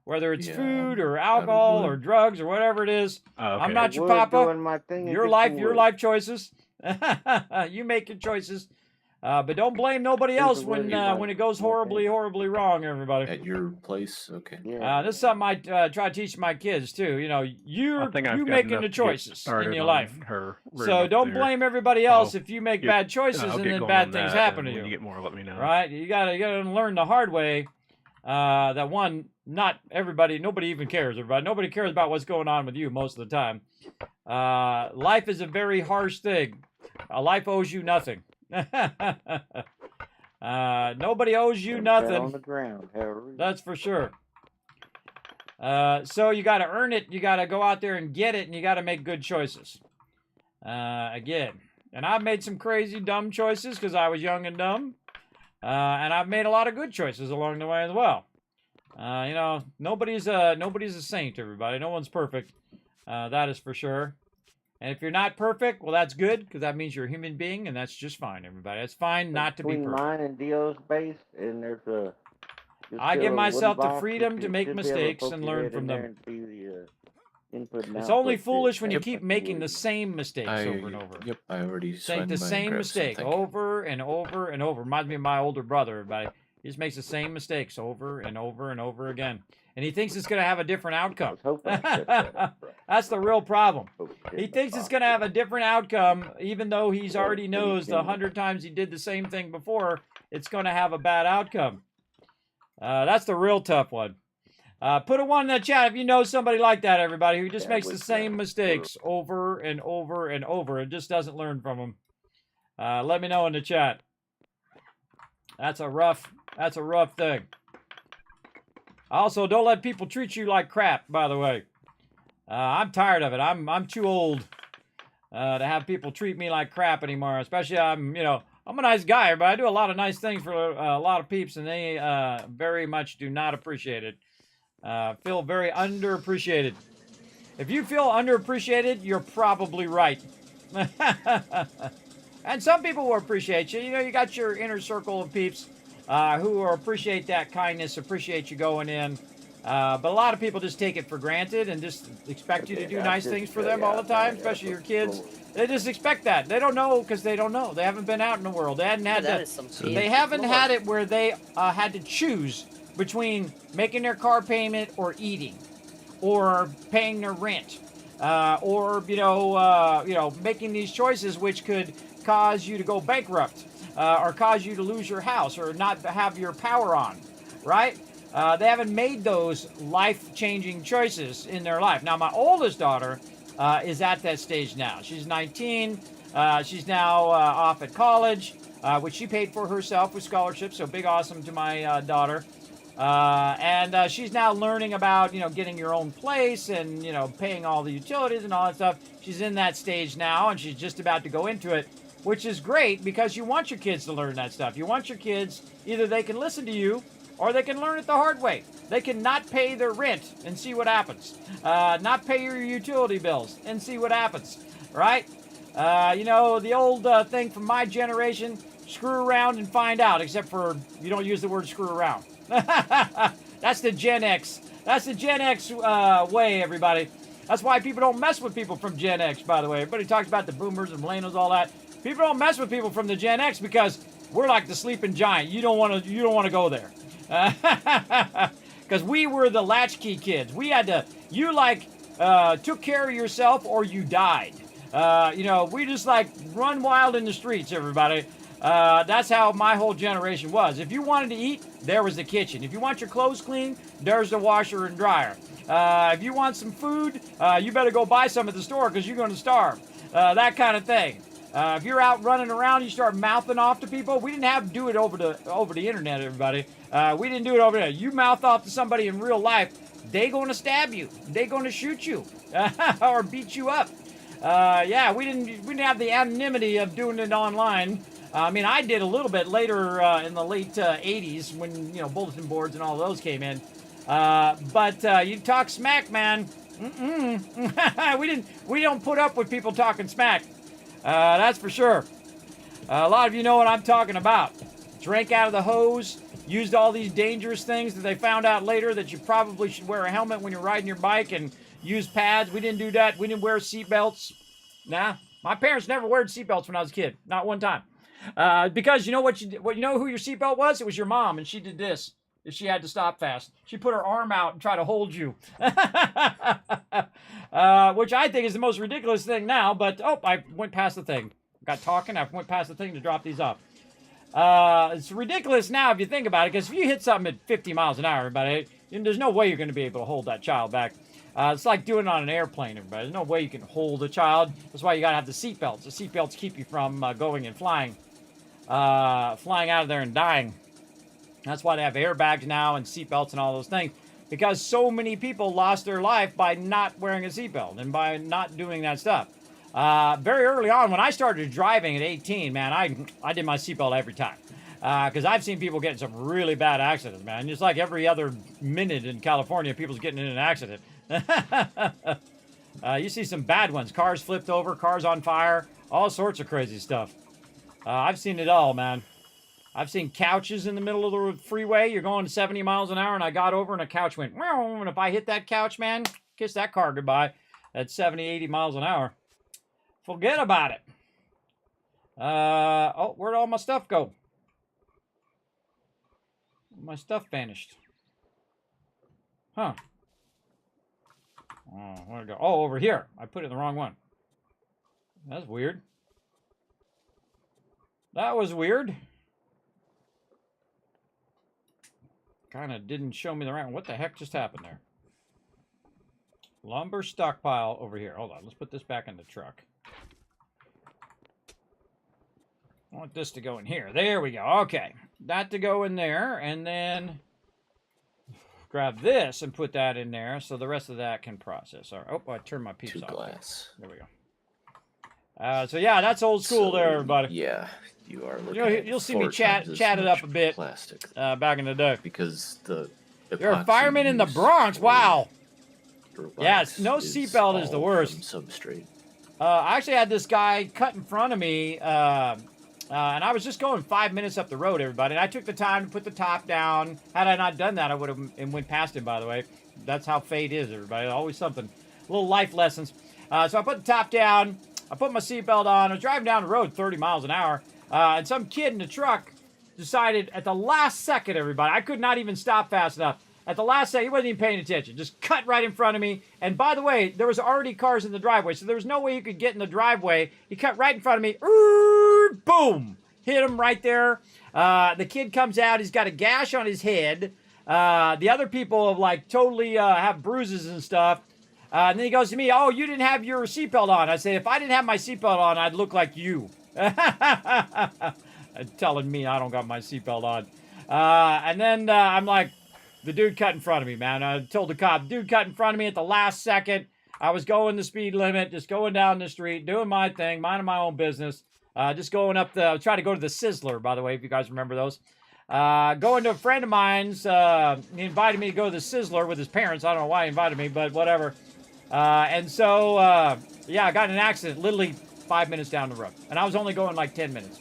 Whether it's Yeah, food or would. alcohol or drugs or whatever it is. Oh, okay. I'm not your Wood papa. doing my thing Your against life, the your wood. life choices. You make your choices. But don't blame nobody Here's else the wood, when you when it goes horribly, horribly wrong, everybody. At your place, okay. Yeah. This is something I try to teach my kids too. You know, I you think I've got making enough the to get choices in started your on life. Her room So up don't there. blame everybody else I'll if you make get- bad choices I'll and get then going bad on things that, happen and to when you. you get more, let me know. Right? You gotta learn the hard way. That one, not everybody, nobody even cares. Everybody, nobody cares about what's going on with you most of the time. Life is a very harsh thing. Life owes you nothing. Nobody owes you Fell nothing. on the ground, Harry. That's for sure. So you got to earn it. You got to go out there and get it, and you got to make good choices. Again, and I've made some crazy dumb choices because I was young and dumb, and I've made a lot of good choices along the way as well. You know, nobody's a saint, everybody. No one's perfect. That is for sure. And if you're not perfect, well, that's good because that means you're a human being, and that's just fine, everybody. It's fine not to be Between perfect. mine and Dio's base, and there's a. just I still give a myself wooden the box freedom that to you make should be able to mistakes poke and your learn head from in them. there and see the, input and It's only output foolish bit, when you just keep like making the would. same mistake over and over. Yep, I already Make swung the by and same grabbed some, mistake thank you. over and over and over. Reminds me of my older brother, everybody. He just makes the same mistakes over and over and over again. And he thinks it's going to have a different I outcome. was hoping I'd set that up right. That's the real problem. Hope it He didn't thinks it's box going to have it. a different outcome, even though he's Well, already then knows you the can- 100 times he did the same thing before, it's going to have a bad outcome. That's the real tough one. Put a 1 in the chat if you know somebody like that, everybody, who just Yeah, makes the with same that mistakes over and over and over and just doesn't learn from them. Let me know in the chat. That's a rough thing. Also, don't let people treat you like crap, by the way. I'm tired of it. I'm too old to have people treat me like crap anymore. Especially, I'm a nice guy, but I do a lot of nice things for a lot of peeps, and they very much do not appreciate it. Feel very underappreciated. If you feel underappreciated, you're probably right. And some people will appreciate you. You know, you got your inner circle of peeps who will appreciate that kindness, appreciate you going in. But a lot of people just take it for granted and just expect you to do nice things for them all the time, especially your kids. They just expect that. They don't know because they don't know. They haven't been out in the world. They hadn't had That to. is some They haven't had it where they had to choose between making their car payment or eating, or paying their rent, or making these choices which could cause you to go bankrupt, or cause you to lose your house, or not have your power on, right? They haven't made those life-changing choices in their life. Now, my oldest daughter is at that stage now. She's 19. She's now off at college, which she paid for herself with scholarships. So big awesome to my daughter. And she's now learning about, getting your own place and, paying all the utilities and all that stuff. She's in that stage now, and she's just about to go into it, which is great because you want your kids to learn that stuff. You want your kids, either they can listen to you or they can learn it the hard way. They can not pay their rent and see what happens. Not pay your utility bills and see what happens, right? You know, the old thing from my generation, screw around and find out, except for you don't use the word screw around. That's the Gen X. That's the Gen X way, everybody. That's why people don't mess with people from Gen X, by the way. Everybody talks about the boomers and millennials, all that. People don't mess with people from the Gen X because we're like the sleeping giant. You don't want to go there. Because we were the latchkey kids. We had to, you like took care of yourself or you died. You know, we just like run wild in the streets, everybody. That's how my whole generation was. If you wanted to eat, there was the kitchen. If you want your clothes clean, there's the washer and dryer. If you want some food, you better go buy some at the store because you're going to starve. That kind of thing. If you're out running around, you start mouthing off to people. We didn't have to do it over the internet, everybody. We didn't do it over there. You mouth off to somebody in real life, they going to stab you. They going to shoot you or beat you up. Yeah, we didn't have the anonymity of doing it online. I mean, I did a little bit later in the late 80s when, you know, bulletin boards and all those came in. But you talk smack, man. We don't put up with people talking smack. That's for sure. A lot of you know what I'm talking about. Drank out of the hose, used all these dangerous things that they found out later that you probably should wear a helmet when you're riding your bike and use pads. We didn't do that. We didn't wear seatbelts. Nah, my parents never wore seatbelts when I was a kid. Not one time. Because you know you know who your seatbelt was? It was your mom, and she did this. If she had to stop fast, she put her arm out and try to hold you, which I think is the most ridiculous thing now. But I went past the thing. Got talking. I went past the thing to drop these off. It's ridiculous now if you think about it, because if you hit something at 50 miles an hour, everybody, there's no way you're going to be able to hold that child back. It's like doing it on an airplane, everybody. There's no way you can hold a child. That's why you got to have the seatbelts. The seatbelts keep you from going and flying out of there and dying. That's why they have airbags now and seatbelts and all those things, because so many people lost their life by not wearing a seatbelt and by not doing that stuff. Very early on, when I started driving at 18, man, I did my seatbelt every time. Because I've seen people get in some really bad accidents, man. Just like every other minute in California, people's getting in an accident. You see some bad ones. Cars flipped over, cars on fire, all sorts of crazy stuff. I've seen it all, man. I've seen couches in the middle of the freeway. You're going 70 miles an hour, and I got over, and a couch went, wow, and if I hit that couch, man, kiss that car goodbye at 70, 80 miles an hour. Forget about it. Where'd all my stuff go? My stuff vanished. Huh. Oh, where'd it go? Oh, over here. I put it in the wrong one. That's weird. That was weird. Kind of didn't show me the right one. What the heck just happened there? Lumber stockpile over here. Hold on. Let's put this back in the truck. I want this to go in here. There we go. Okay. That to go in there. And then grab this and put that in there so the rest of that can process. All right. Oh, I turned my piece off. Glass. There we go. So, yeah, that's old school there, everybody. Yeah. You are looking at you'll see me 4 times as chat it much up a bit plastic back in the day. because the You're a epoxy fireman in the used Bronx. Wow. for Yeah, bikes no is seatbelt is the all worst. from substrate. I actually had this guy cut in front of me, and I was just going 5 minutes up the road, everybody. And I took the time to put the top down. Had I not done that, I would have went past him, by the way. That's how fate is, everybody. Always something. Little life lessons. So I put the top down. I put my seatbelt on. I was driving down the road 30 miles an hour. And some kid in the truck decided at the last second, everybody, I could not even stop fast enough. At the last second, he wasn't even paying attention. Just cut right in front of me. And by the way, there was already cars in the driveway, so there was no way you could get in the driveway. He cut right in front of me. Boom! Hit him right there. The kid comes out. He's got a gash on his head. The other people have, like, totally have bruises and stuff. And then he goes to me, oh, you didn't have your seatbelt on. I said, if I didn't have my seatbelt on, I'd look like you. Telling me I don't got my seatbelt on. And then I'm like, the dude cut in front of me, man. I told the cop, dude cut in front of me at the last second. I was going the speed limit, just going down the street, doing my thing, minding my own business. Just going up trying to go to the Sizzler, by the way, if you guys remember those. Going to a friend of mine's. He invited me to go to the Sizzler with his parents. I don't know why he invited me, but whatever. And so, yeah, I got in an accident literally 5 minutes down the road. And I was only going like 10 minutes.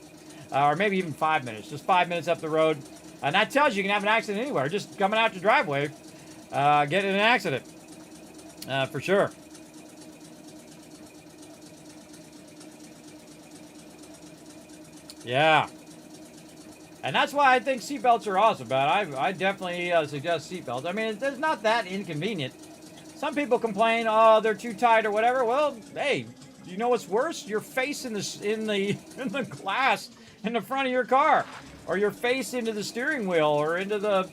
Or maybe even 5 minutes. Just 5 minutes up the road. And that tells you can have an accident anywhere. Just coming out your driveway, get in an accident. For sure. Yeah. And that's why I think seatbelts are awesome, but I definitely suggest seatbelts. I mean, it's not that inconvenient. Some people complain, oh, they're too tight or whatever. Well, hey, you know what's worse? Your face in the glass in the front of your car, or your face into the steering wheel, or into the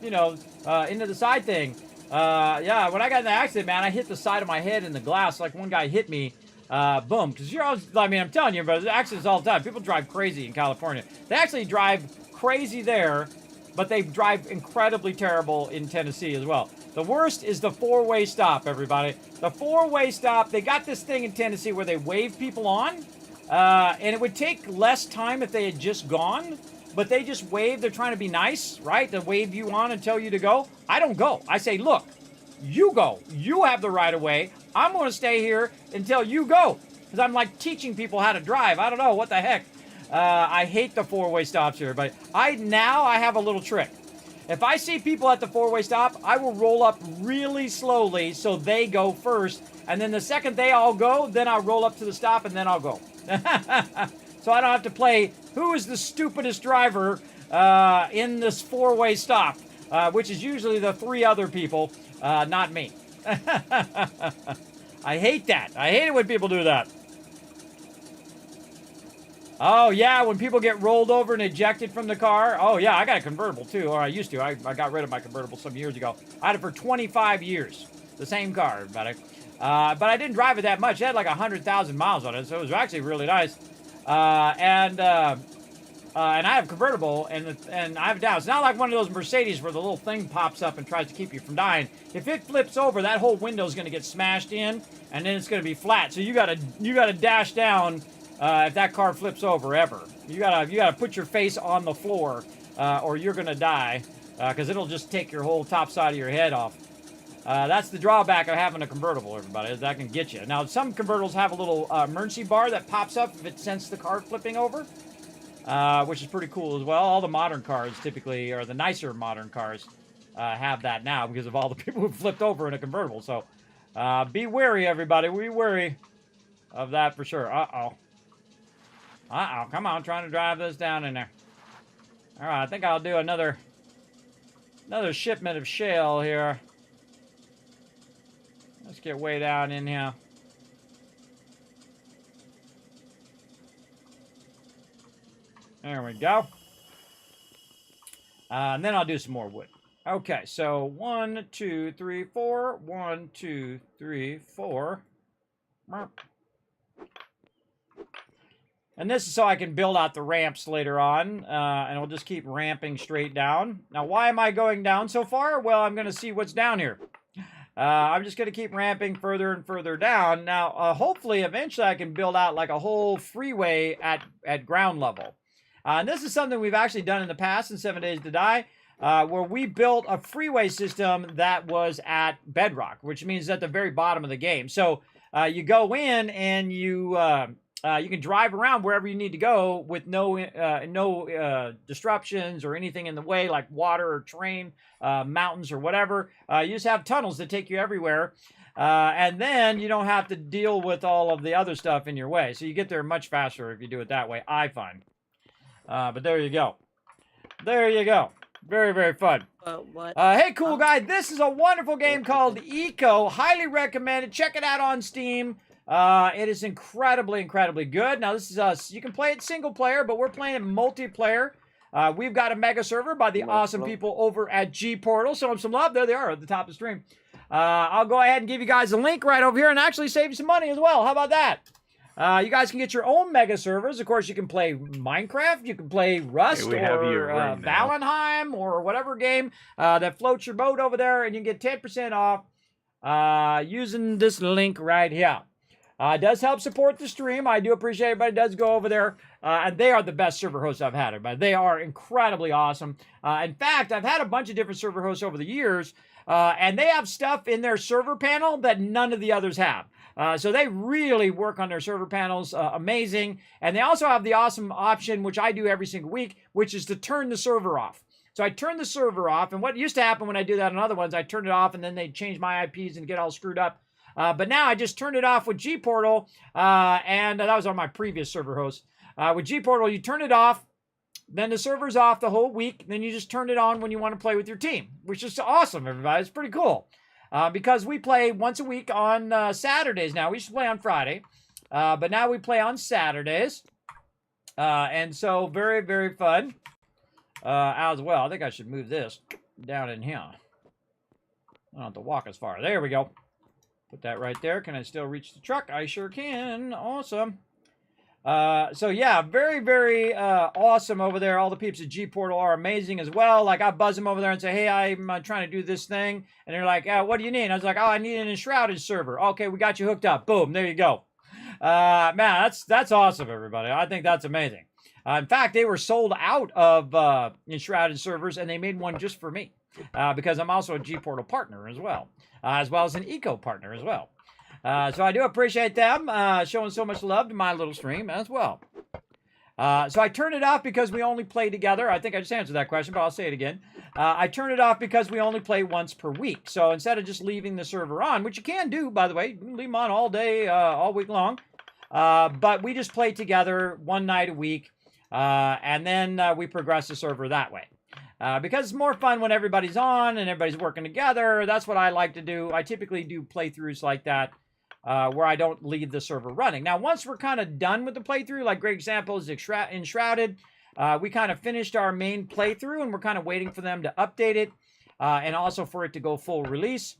into the side thing. Yeah, when I got in the accident, man, I hit the side of my head in the glass like one guy hit me. Boom, because you're always, I mean, I'm telling you, but accidents all the time. People drive crazy in California. They actually drive crazy there, but they drive incredibly terrible in Tennessee as well. The worst is the four-way stop, everybody. The four-way stop, they got this thing in Tennessee where they wave people on, and it would take less time if they had just gone, but they just wave. They're trying to be nice, right? To wave you on and tell you to go. I don't go. I say, look, you go. You have the right of way. I'm going to stay here until you go, because I'm like teaching people how to drive. I don't know. What the heck? I hate the four-way stops here, but I have a little trick. If I see people at the four-way stop, I will roll up really slowly so they go first, and then the second they all go, then I'll roll up to the stop and then I'll go. So I don't have to play who is the stupidest driver in this four-way stop, which is usually the three other people, not me. I hate that. I hate it when people do that. Oh, yeah, when people get rolled over and ejected from the car. Oh, yeah, I got a convertible, too, or I used to. I got rid of my convertible some years ago. I had it for 25 years, the same car, everybody. But I didn't drive it that much. It had like 100,000 miles on it, so it was actually really nice. And I have a convertible, and I have it down. It's not like one of those Mercedes where the little thing pops up and tries to keep you from dying. If it flips over, that whole window is going to get smashed in, and then it's going to be flat. So you gotta dash down. If that car flips over ever, you gotta put your face on the floor, or you're gonna die, because it'll just take your whole top side of your head off. That's the drawback of having a convertible, everybody, is that can get you. Now, some convertibles have a little emergency bar that pops up if it senses the car flipping over, which is pretty cool as well. All the modern cars typically, or the nicer modern cars, have that now because of all the people who flipped over in a convertible. So, be wary, everybody. Be wary of that for sure. Uh-oh, come on, trying to drive this down in there. All right, I think I'll do another shipment of shale here. Let's get way down in here. There we go. And then I'll do some more wood. Okay, so 1, 2, 3, 4. 1, 2, 3, 4. And this is so I can build out the ramps later on, and we'll just keep ramping straight down. Now, why am I going down so far? Well, I'm going to see what's down here. I'm just going to keep ramping further and further down. Now, hopefully, eventually, I can build out like a whole freeway at ground level. And this is something we've actually done in the past in 7 Days to Die, where we built a freeway system that was at bedrock, which means at the very bottom of the game. So you go in and you can drive around wherever you need to go with no disruptions or anything in the way, like water or terrain, mountains or whatever. You just have tunnels that take you everywhere. And then you don't have to deal with all of the other stuff in your way. So you get there much faster if you do it that way, I find. But there you go. There you go. Very, very fun. What? Hey, cool guy. This is a wonderful game called Eco. Highly recommended. Check it out on Steam. It is incredibly, incredibly good. Now, this is you can play it single player, but we're playing it multiplayer. We've got a mega server by the awesome people over at G Portal. Show them some love. There they are at the top of the stream. I'll go ahead and give you guys a link right over here and actually save you some money as well. How about that? You guys can get your own mega servers. Of course, you can play Minecraft, you can play Rust, or Valheim, or whatever game that floats your boat over there, and you can get 10% off using this link right here. It does help support the stream. I do appreciate everybody does go over there. And they are the best server hosts I've had. Everybody. They are incredibly awesome. In fact, I've had a bunch of different server hosts over the years. And they have stuff in their server panel that none of the others have. So they really work on their server panels amazing. And they also have the awesome option, which I do every single week, which is to turn the server off. So I turn the server off. And what used to happen when I do that on other ones, I turned it off and then they'd change my IPs and get all screwed up. But now I just turned it off with Gportal, and that was on my previous server host. With Gportal, you turn it off, then the server's off the whole week, then you just turn it on when you want to play with your team, which is awesome, everybody. It's pretty cool. Because we play once a week on Saturdays now. We used to play on Friday, but now we play on Saturdays. And so very, very fun as well. I think I should move this down in here. I don't have to walk as far. There we go. Put that right there. Can I still reach the truck? I sure can. Awesome. So yeah, very, very awesome over there. All the peeps at Gportal are amazing as well. Like I buzz them over there and say, hey, I'm trying to do this thing. And they're like, what do you need? I was like, oh, I need an enshrouded server. Okay, we got you hooked up. Boom, there you go. Man, that's awesome, everybody. I think that's amazing. In fact, they were sold out of enshrouded servers, and they made one just for me because I'm also a Gportal partner as well as an eco partner as well. So I do appreciate them showing so much love to my little stream as well. So I turned it off because we only play together. I think I just answered that question, but I'll say it again. I turned it off because we only play once per week. So instead of just leaving the server on, which you can do, by the way, you can leave them on all day, all week long. But we just play together one night a week. And then we progress the server that way. Because it's more fun when everybody's on and everybody's working together. That's what I like to do. I typically do playthroughs like that. Where I don't leave the server running. Now, once we're kind of done with the playthrough, like great example is Enshrouded, we kind of finished our main playthrough and we're kind of waiting for them to update it and also for it to go full release.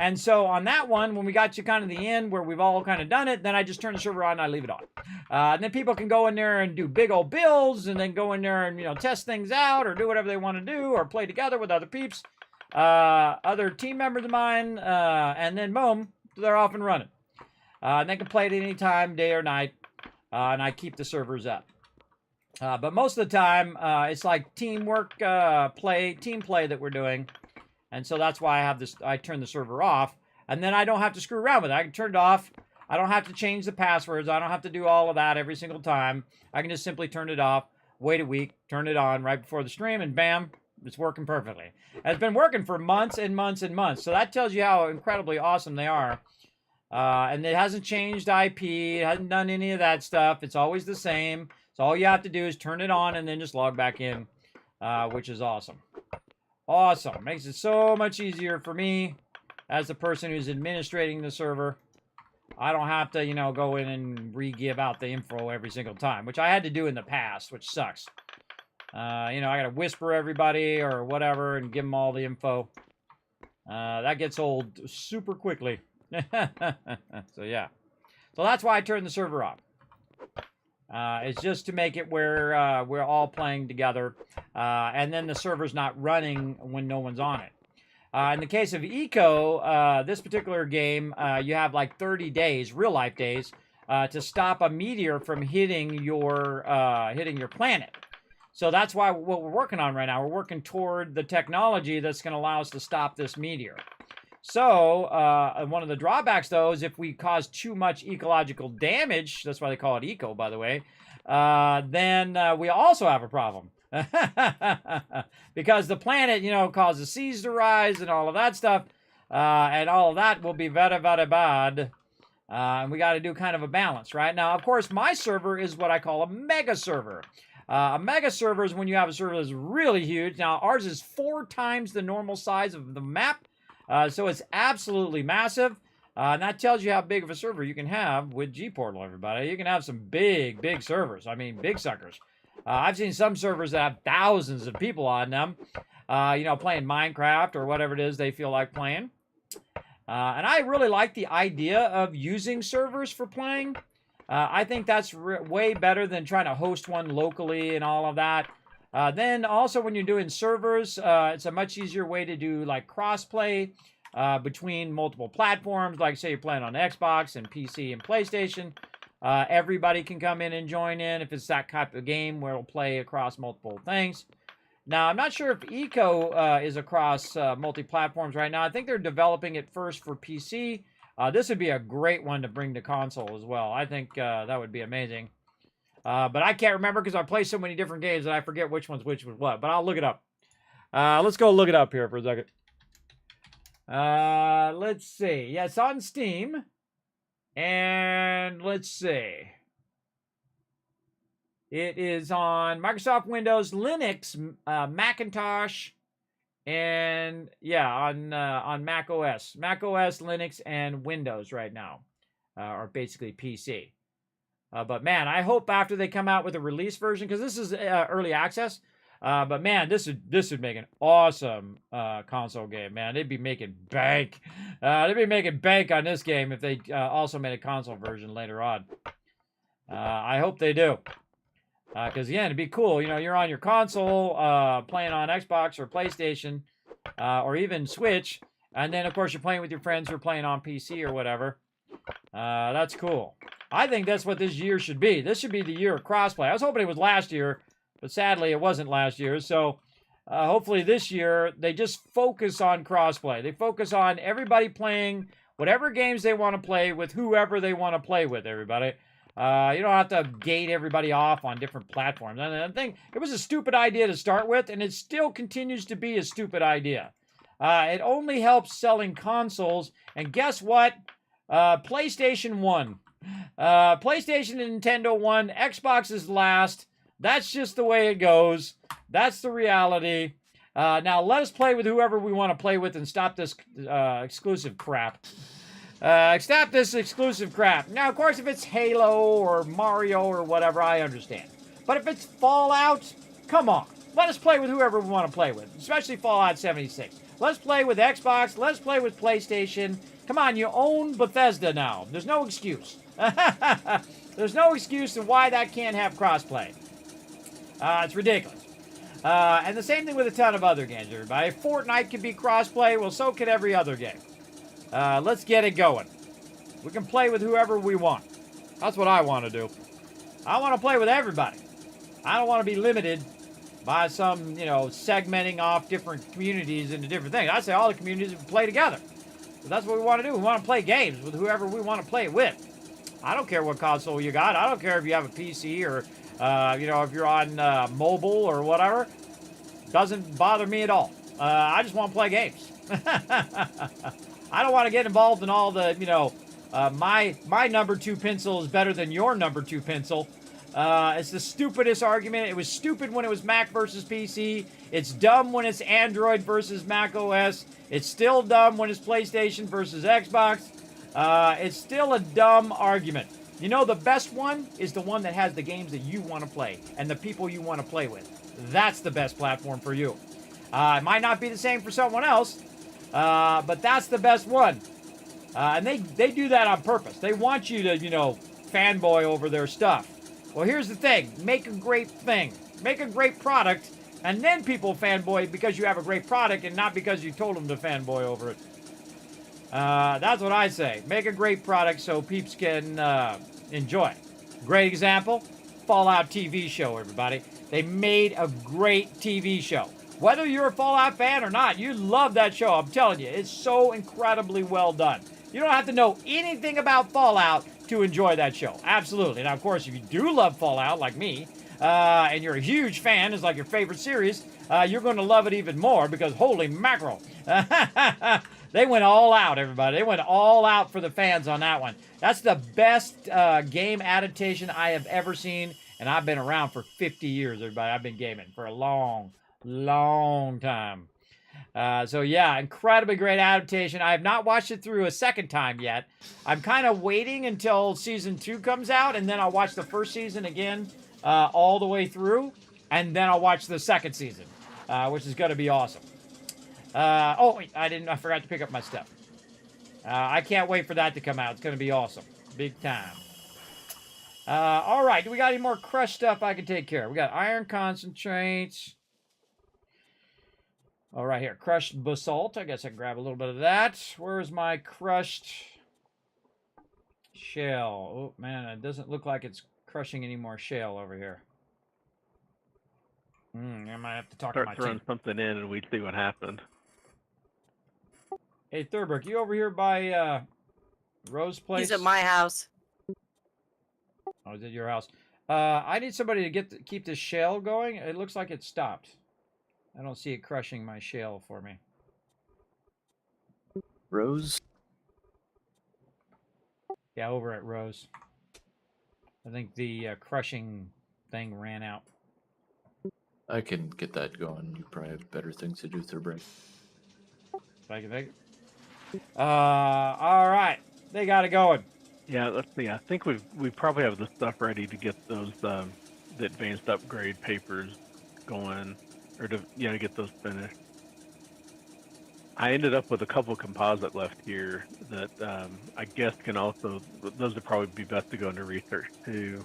And so on that one, when we got to kind of the end where we've all kind of done it, then I just turn the server on and I leave it on. And then people can go in there and do big old builds and then go in there and, test things out or do whatever they want to do or play together with other peeps, other team members of mine, and then boom, they're off and running. And they can play it any time, day or night, and I keep the servers up. But most of the time, it's like teamwork team play that we're doing, and so that's why I have this. I turn the server off, and then I don't have to screw around with it. I can turn it off. I don't have to change the passwords. I don't have to do all of that every single time. I can just simply turn it off, wait a week, turn it on right before the stream, and bam, it's working perfectly. And it's been working for months and months and months. So that tells you how incredibly awesome they are. And it hasn't changed IP. It hasn't done any of that stuff. It's always the same. So all you have to do is turn it on and then just log back in, which is awesome. Awesome. Makes it so much easier for me as the person who's administrating the server. I don't have to, go in and re-give out the info every single time, which I had to do in the past, which sucks. I got to whisper everybody or whatever and give them all the info. That gets old super quickly. So yeah, so that's why I turned the server off. It's just to make it where we're all playing together, and then the server's not running when no one's on it. In the case of Eco, this particular game, you have like 30 days, real life days, to stop a meteor from hitting your planet. So that's why what we're working on right now, we're working toward the technology that's going to allow us to stop this meteor. So, one of the drawbacks, though, is if we cause too much ecological damage, that's why they call it eco, by the way, then we also have a problem. Because the planet, causes seas to rise and all of that stuff, and all of that will be very, very bad. And we got to do kind of a balance, right? Now, of course, my server is what I call a mega server. A mega server is when you have a server that's really huge. Now, ours is 4 times the normal size of the map. So it's absolutely massive, and that tells you how big of a server you can have with Gportal, everybody. You can have some big, big servers. I mean, big suckers. I've seen some servers that have thousands of people on them, playing Minecraft or whatever it is they feel like playing. And I really like the idea of using servers for playing. I think that's way better than trying to host one locally and all of that. Then also when you're doing servers, it's a much easier way to do like crossplay between multiple platforms. Like, say you're playing on Xbox and PC and PlayStation. Everybody can come in and join in if it's that type of game where it'll play across multiple things. Now, I'm not sure if Eco is across multi-platforms right now. I think they're developing it first for PC. This would be a great one to bring to console as well. I think that would be amazing. But I can't remember because I play so many different games that I forget which one's which was what. But I'll look it up. Let's go look it up here for a second. Let's see. Yeah, it's on Steam. And let's see. It is on Microsoft Windows, Linux, Macintosh, and yeah, on Mac OS. Mac OS, Linux, and Windows right now, or basically PC. But man, I hope after they come out with a release version, because this is early access. But man, this would make an awesome console game, man. They'd be making bank. They'd be making bank on this game if they also made a console version later on. I hope they do. Because again, it'd be cool. You know, you're on your console playing on Xbox or PlayStation or even Switch, and then of course you're playing with your friends who are playing on PC or whatever. That's cool. I think that's what this year should be. This should be the year of crossplay. I was hoping it was last year, but sadly it wasn't last year. So hopefully this year they just focus on crossplay. They focus on everybody playing whatever games they want to play with whoever they want to play with, everybody. You don't have to gate everybody off on different platforms. And I think it was a stupid idea to start with, and it still continues to be a stupid idea. It only helps selling consoles, and guess what? PlayStation won. PlayStation and Nintendo won. Xbox is last. That's just the way it goes. That's the reality. Now, let us play with whoever we want to play with and stop this exclusive crap. Stop this exclusive crap. Now, of course, if it's Halo or Mario or whatever, I understand. But if it's Fallout, come on. Let us play with whoever we want to play with, especially Fallout 76. Let's play with Xbox. Let's play with PlayStation. Come on, you own Bethesda now. There's no excuse. There's no excuse to why that can't have crossplay. It's ridiculous. And the same thing with a ton of other games, everybody. If Fortnite can be crossplay, well, so can every other game. Let's get it going. We can play with whoever we want. That's what I want to do. I want to play with everybody. I don't want to be limited by some, segmenting off different communities into different things. I say all the communities play together. So that's what we want to do. We want to play games with whoever we want to play it with. I don't care what console you got. I don't care if you have a PC or, if you're on mobile or whatever. Doesn't bother me at all. I just want to play games. I don't want to get involved in all the, my number 2 pencil is better than your number 2 pencil. It's the stupidest argument. It was stupid when it was Mac versus PC. It's dumb when it's Android versus Mac OS. It's still dumb when it's PlayStation versus Xbox. It's still a dumb argument. The best one is the one that has the games that you want to play and the people you want to play with. That's the best platform for you. It might not be the same for someone else, but that's the best one. And they do that on purpose. They want you to, fanboy over their stuff. Well, here's the thing. Make a great thing. Make a great product, and then people fanboy because you have a great product and not because you told them to fanboy over it. That's what I say. Make a great product so peeps can enjoy. Great example, Fallout TV show, everybody. They made a great TV show. Whether you're a Fallout fan or not, you love that show. I'm telling you, it's so incredibly well done. You don't have to know anything about Fallout to enjoy that show. Absolutely. Now, of course, if you do love Fallout, like me, and you're a huge fan, it's like your favorite series, you're going to love it even more because holy mackerel. They went all out, everybody. They went all out for the fans on that one. That's the best game adaptation I have ever seen, and I've been around for 50 years, everybody. I've been gaming for a long time. So yeah, incredibly great adaptation. I have not watched it through a second time yet. I'm kind of waiting until season 2 comes out, and then I'll watch the first season again all the way through, and then I'll watch the second season, which is going to be awesome. Wait, I forgot to pick up my stuff. I can't wait for that to come out. It's going to be awesome. Big time. All right, do we got any more crush stuff I can take care of? We got iron concentrates. All right, here, crushed basalt. I guess I can grab a little bit of that. Where's my crushed shale? Oh, man, it doesn't look like it's crushing any more shale over here. I might have to talk to Start my throwing team. something in and we'd see what happened. Hey, Thurberg, you over here by Rose Place? He's at my house. Oh, is it your house? I need somebody to keep this shale going. It looks like it stopped. I don't see it crushing my shale for me. Rose? Yeah, over at Rose. I think the crushing thing ran out. I can get that going. You probably have better things to do through break. Thank you. All right. They got it going. Yeah, let's see. I think we probably have the stuff ready to get those the advanced upgrade papers going, or to get those finished. I ended up with a couple composite left here that I guess can also. Those would probably be best to go into research too.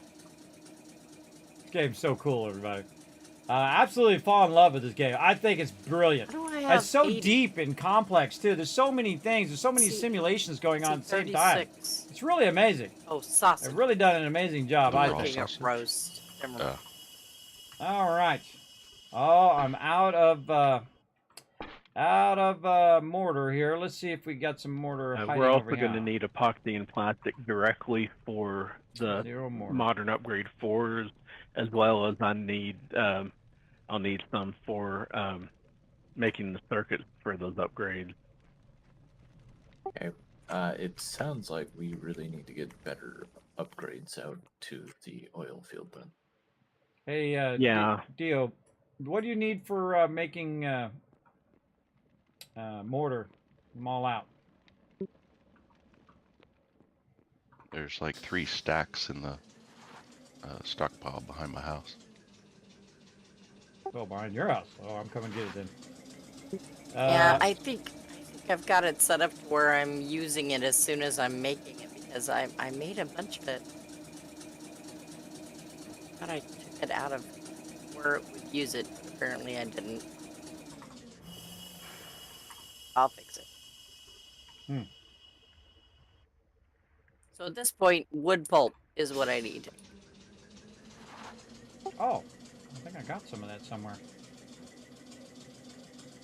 This game's so cool, everybody. Absolutely fall in love with this game. I think it's brilliant. How do I have It's so 80? deep and complex too. There's so many things. There's so many simulations going on at the same time. 36. It's really amazing. Oh, sausage. They've really done an amazing job, I Raw think. Looking at sausage? roast. Never mind. All right. Oh, I'm out of mortar here. Let's see if we got some mortar hiding We're also over going to here. need epoxy and plastic directly for the 0 mortar. modern upgrade 4s, as well as I'll need some for making the circuits for those upgrades. Okay. It sounds like we really need to get better upgrades out to the oil field then. Hey, Yeah. Dio, what do you need for making mortar? Them all out. There's like 3 stacks in the stockpile behind my house. Oh, behind your house. Oh, I'm coming to get it then. Yeah, I think I've got it set up to where I'm using it as soon as I'm making it, because I made a bunch of it. Thought I took it out of where it would use it, but apparently I didn't. I'll fix it. So at this point, wood pulp is what I need. Oh, I think I got some of that somewhere.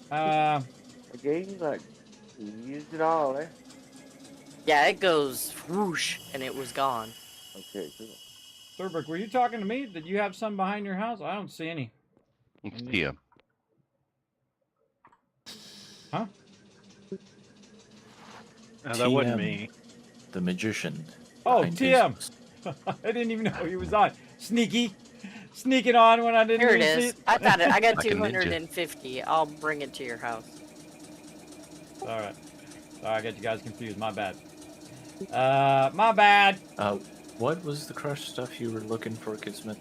The game's like, you used it all, eh? Yeah, it goes whoosh, and it was gone. Okay, cool. Thurberg, were you talking to me? Did you have some behind your house? I don't see any. It's Tia. Huh? That wasn't TM. me. The magician. Oh, behind TM. his- I didn't even know he was on. Sneaking on when I didn't Here it even see is. I got Like a ninja. 250. I'll bring it to your house. All right. Sorry, I got you guys confused. My bad. My bad. What was the crushed stuff you were looking for, Kismet?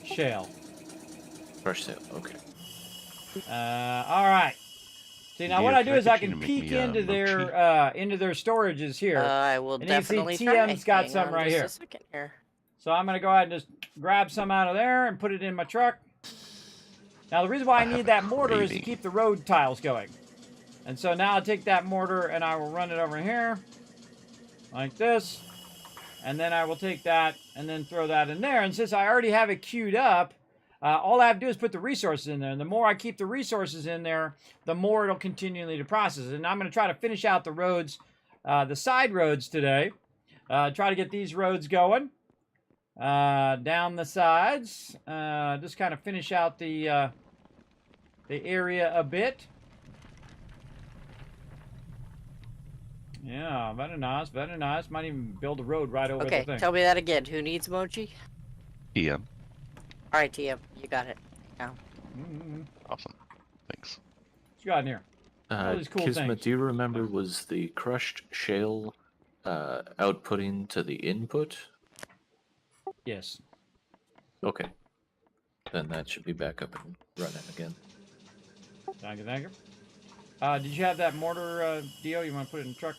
Shale. Crushed sale. Okay. All right. See, now Dio, what I can do I is I get you can to make peek me a into their storages here. I will And you can see definitely try. TM's got Hang some on right just here. A second here. So I'm going to go ahead and just grab some out of there and put it in my truck. Now, the reason why I have need a that mortar is to craving. keep the road tiles going. And so now I'll take that mortar and I will run it over here like this. And then I will take that and then throw that in there. And since I already have it queued up, all I have to do is put the resources in there. And the more I keep the resources in there, the more it'll continually to process. And I'm going to try to finish out the roads, the side roads today. Try to get these roads going down the sides. Just kind of finish out the area a bit. Yeah, very nice, very nice. Might even build a road right over the Okay, thing. tell me that again. Who needs mochi? Tia. All right, TM, you got it. Now. Mm-hmm. Awesome. Thanks. What you got in here? All these cool Kismet, things. do you remember, was the crushed shale outputting to the input? Yes. Okay. Then that should be back up and running again. Thank you, thank you. Did you have that mortar, Dio? You want to put it in the truck?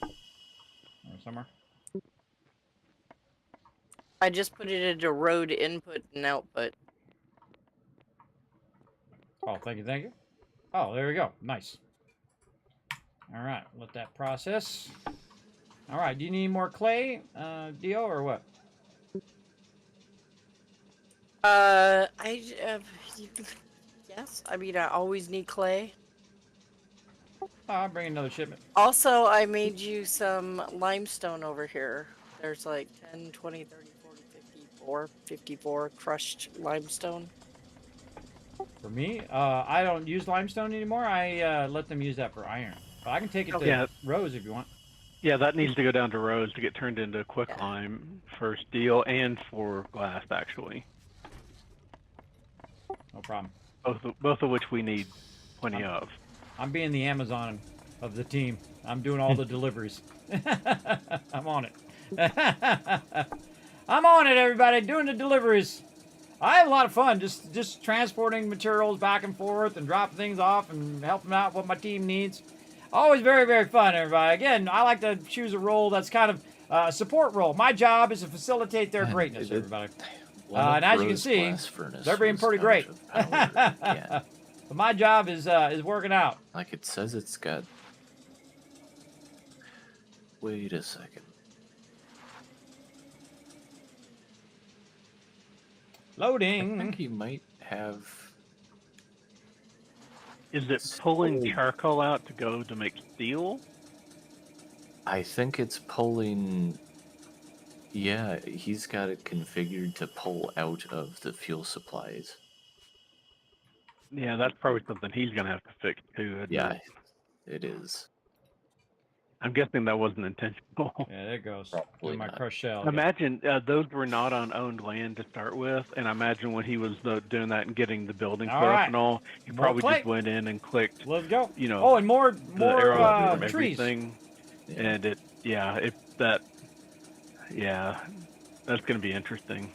Or somewhere? I just put it into road input and output. Oh, thank you, thank you. Oh, there we go. Nice. All right, let that process. All right, do you need more clay, Dio, or what? Yes. I mean, I always need clay. Oh, I'll bring another shipment. Also, I made you some limestone over here. There's like 10, 20, 30, 40, 54 crushed limestone. For me, I don't use limestone anymore. I let them use that for iron. But I can take it to Yeah. Rose if you want. Yeah, that needs to go down to Rose to get turned into Yeah. quicklime for steel and for glass, actually. No problem. Both of which we need plenty of. I'm being the Amazon of the team. I'm doing all the deliveries. I'm on it. I'm on it, everybody. Doing the deliveries. I have a lot of fun just transporting materials back and forth and dropping things off and helping out what my team needs. Always very, very fun, everybody. Again, I like to choose a role that's kind of a support role. My job is to facilitate their greatness, everybody. And as you can see, they're being pretty great. But my job is working out. Like it says it's got... Wait a second. Loading. I think you might have... Is it pulling charcoal out to go to make steel? I think it's pulling... Yeah, he's got it configured to pull out of the fuel supplies. Yeah, that's probably something he's going to have to fix too. Yeah, it is. I'm guessing that wasn't intentional. Yeah, there it goes. Probably Doing my not. crushed shell. Imagine those were not on owned land to start with, and I imagine when he was doing that and getting the building put up and all, he probably just went in and clicked. Let's go. You know. Oh, and more from trees. Everything, and that's going to be interesting.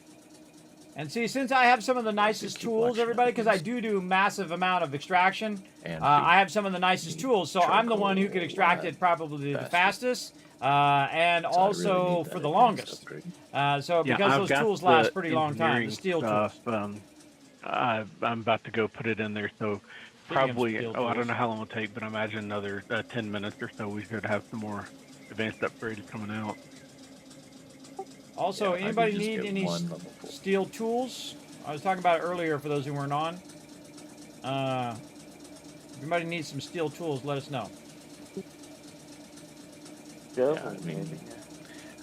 And see, since I have some of the nicest tools, everybody, because I do massive amount of extraction, I have some of the nicest tools, so I'm the one who could extract it probably the fastest, and also for the longest. So because those tools last a pretty long time, the steel tools. I'm about to go put it in there, so probably, I don't know how long it'll take, but I imagine another 10 minutes or so we should have some more advanced upgrades coming out. Also, anybody need any steel tools? I was talking about it earlier for those who weren't on. If anybody needs some steel tools, let us know. Yeah, I mean,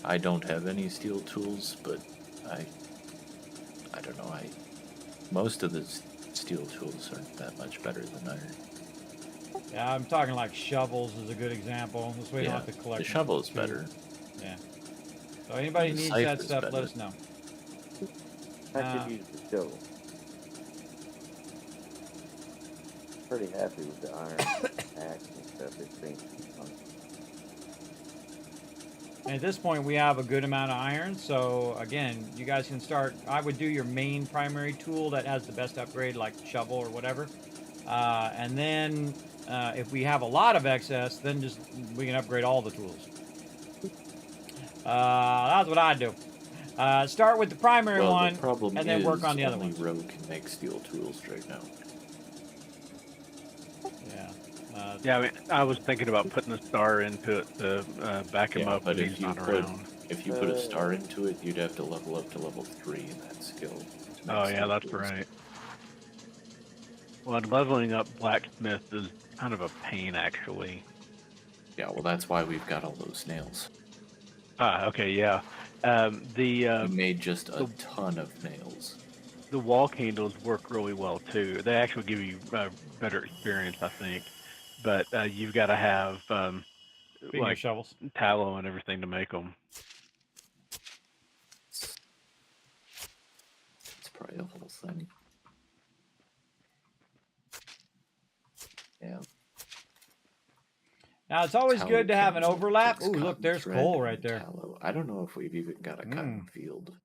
I don't have any steel tools, but I don't know, most of the steel tools aren't that much better than iron. Yeah, I'm talking like shovels is a good example. This way you don't have to collect. The shovel is better. Yeah. So anybody needs that stuff, let us know. I could use the shovel. Pretty happy with the iron axe and stuff. It seems fun. And at this point, we have a good amount of iron. So again, you guys can start. I would do your main primary tool that has the best upgrade, like shovel or whatever. And then if we have a lot of excess, then we can upgrade all the tools. That's what I do. Start with the primary one, and then work on the other ones. Rogue can make steel tools right now. Yeah. I mean, I was thinking about putting a star into it to back him up, but he's not around. If you put a star into it, you'd have to level up to level 3 in that skill. Oh yeah, that's right. Well, leveling up Blacksmith is kind of a pain, actually. Yeah, well, that's why we've got all those nails. Okay, yeah. We made just a ton of nails. The wall candles work really well too. They actually give you better experience, I think. But you've got to have like shovels, tallow, and everything to make them. It's probably the whole thing. Yeah. Now, it's always good to have an overlap. Ooh, look, there's coal right there. Tallow. I don't know if we've even got a cotton field.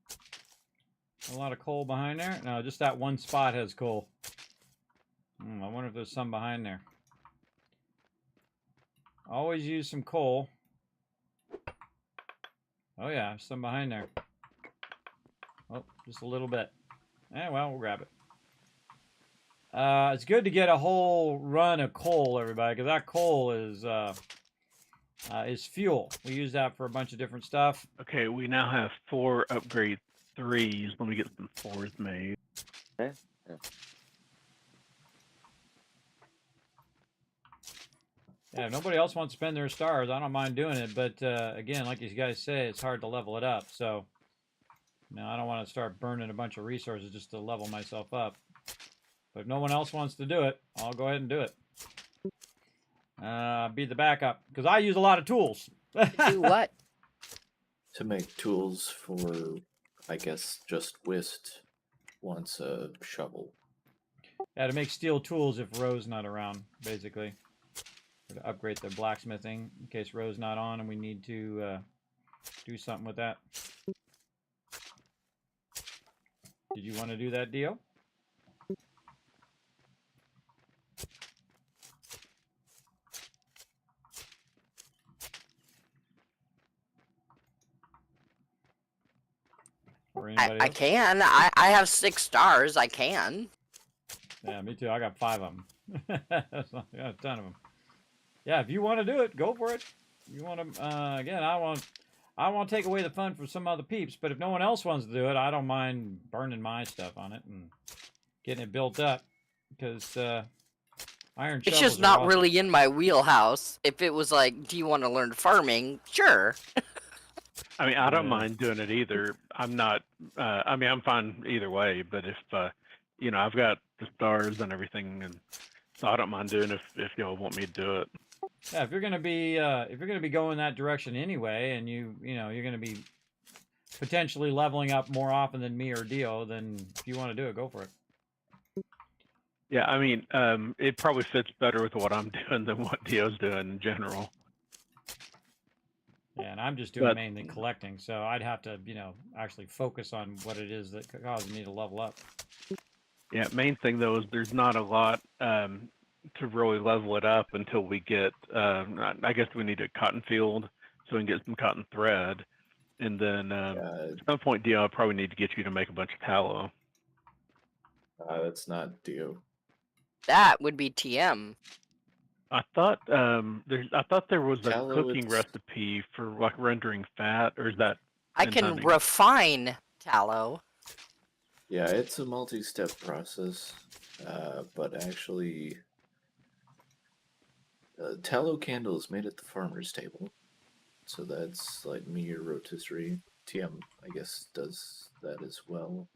A lot of coal behind there? No, just that one spot has coal. I wonder if there's some behind there. Always use some coal. Oh, yeah, there's some behind there. Oh, just a little bit. Eh, well, we'll grab it. It's good to get a whole run of coal, everybody, because that coal is fuel. We use that for a bunch of different stuff. Okay, we now have 4 upgrade 3s. Let me get some 4s made. Okay. Yeah, if nobody else wants to spend their stars, I don't mind doing it. But again, like you guys say, it's hard to level it up. So, I don't want to start burning a bunch of resources just to level myself up. But if no one else wants to do it, I'll go ahead and do it. Be the backup, because I use a lot of tools. Do what? To make tools for, I guess, just Whist wants a shovel. Yeah, to make steel tools if Roe's not around, basically. Or to upgrade the blacksmithing in case Roe's not on and we need to do something with that. Did you want to do that, Dio? Or anybody I else? can. I have 6 stars. I can. Yeah, me too. I got 5 of them. I got a ton of them. Yeah, if you want to do it, go for it. You want to? Again, I want to take away the fun from some other peeps. But if no one else wants to do it, I don't mind burning my stuff on it and getting it built up. Because iron It's shovels just are not awesome. really in my wheelhouse. If it was like, do you want to learn farming? Sure. I mean, I don't Yeah. mind doing it either. I'm not. I mean, I'm fine either way. But if I've got the stars and everything, and so I don't mind doing it if y'all want me to do it. Yeah, if you're gonna be going that direction anyway, and you're gonna be potentially leveling up more often than me or Dio, then if you want to do it, go for it. Yeah, I mean, it probably fits better with what I'm doing than what Dio's doing in general. Yeah, and I'm just doing But- mainly collecting, so I'd have to, actually focus on what it is that causes me to level up. Yeah, main thing though is there's not a lot to really level it up until we get. I guess we need a cotton field so we can get some cotton thread, and then at some point, Dio, I probably need to get you to make a bunch of tallow. That's not Dio. That would be TM. I thought there was a Tallow cooking is- recipe for like rendering fat, or is that? I in can hunting? refine tallow. Yeah, it's a multi-step process, but actually, tallow candle is made at the farmer's table, so that's like me or rotisserie. TM, I guess, does that as well.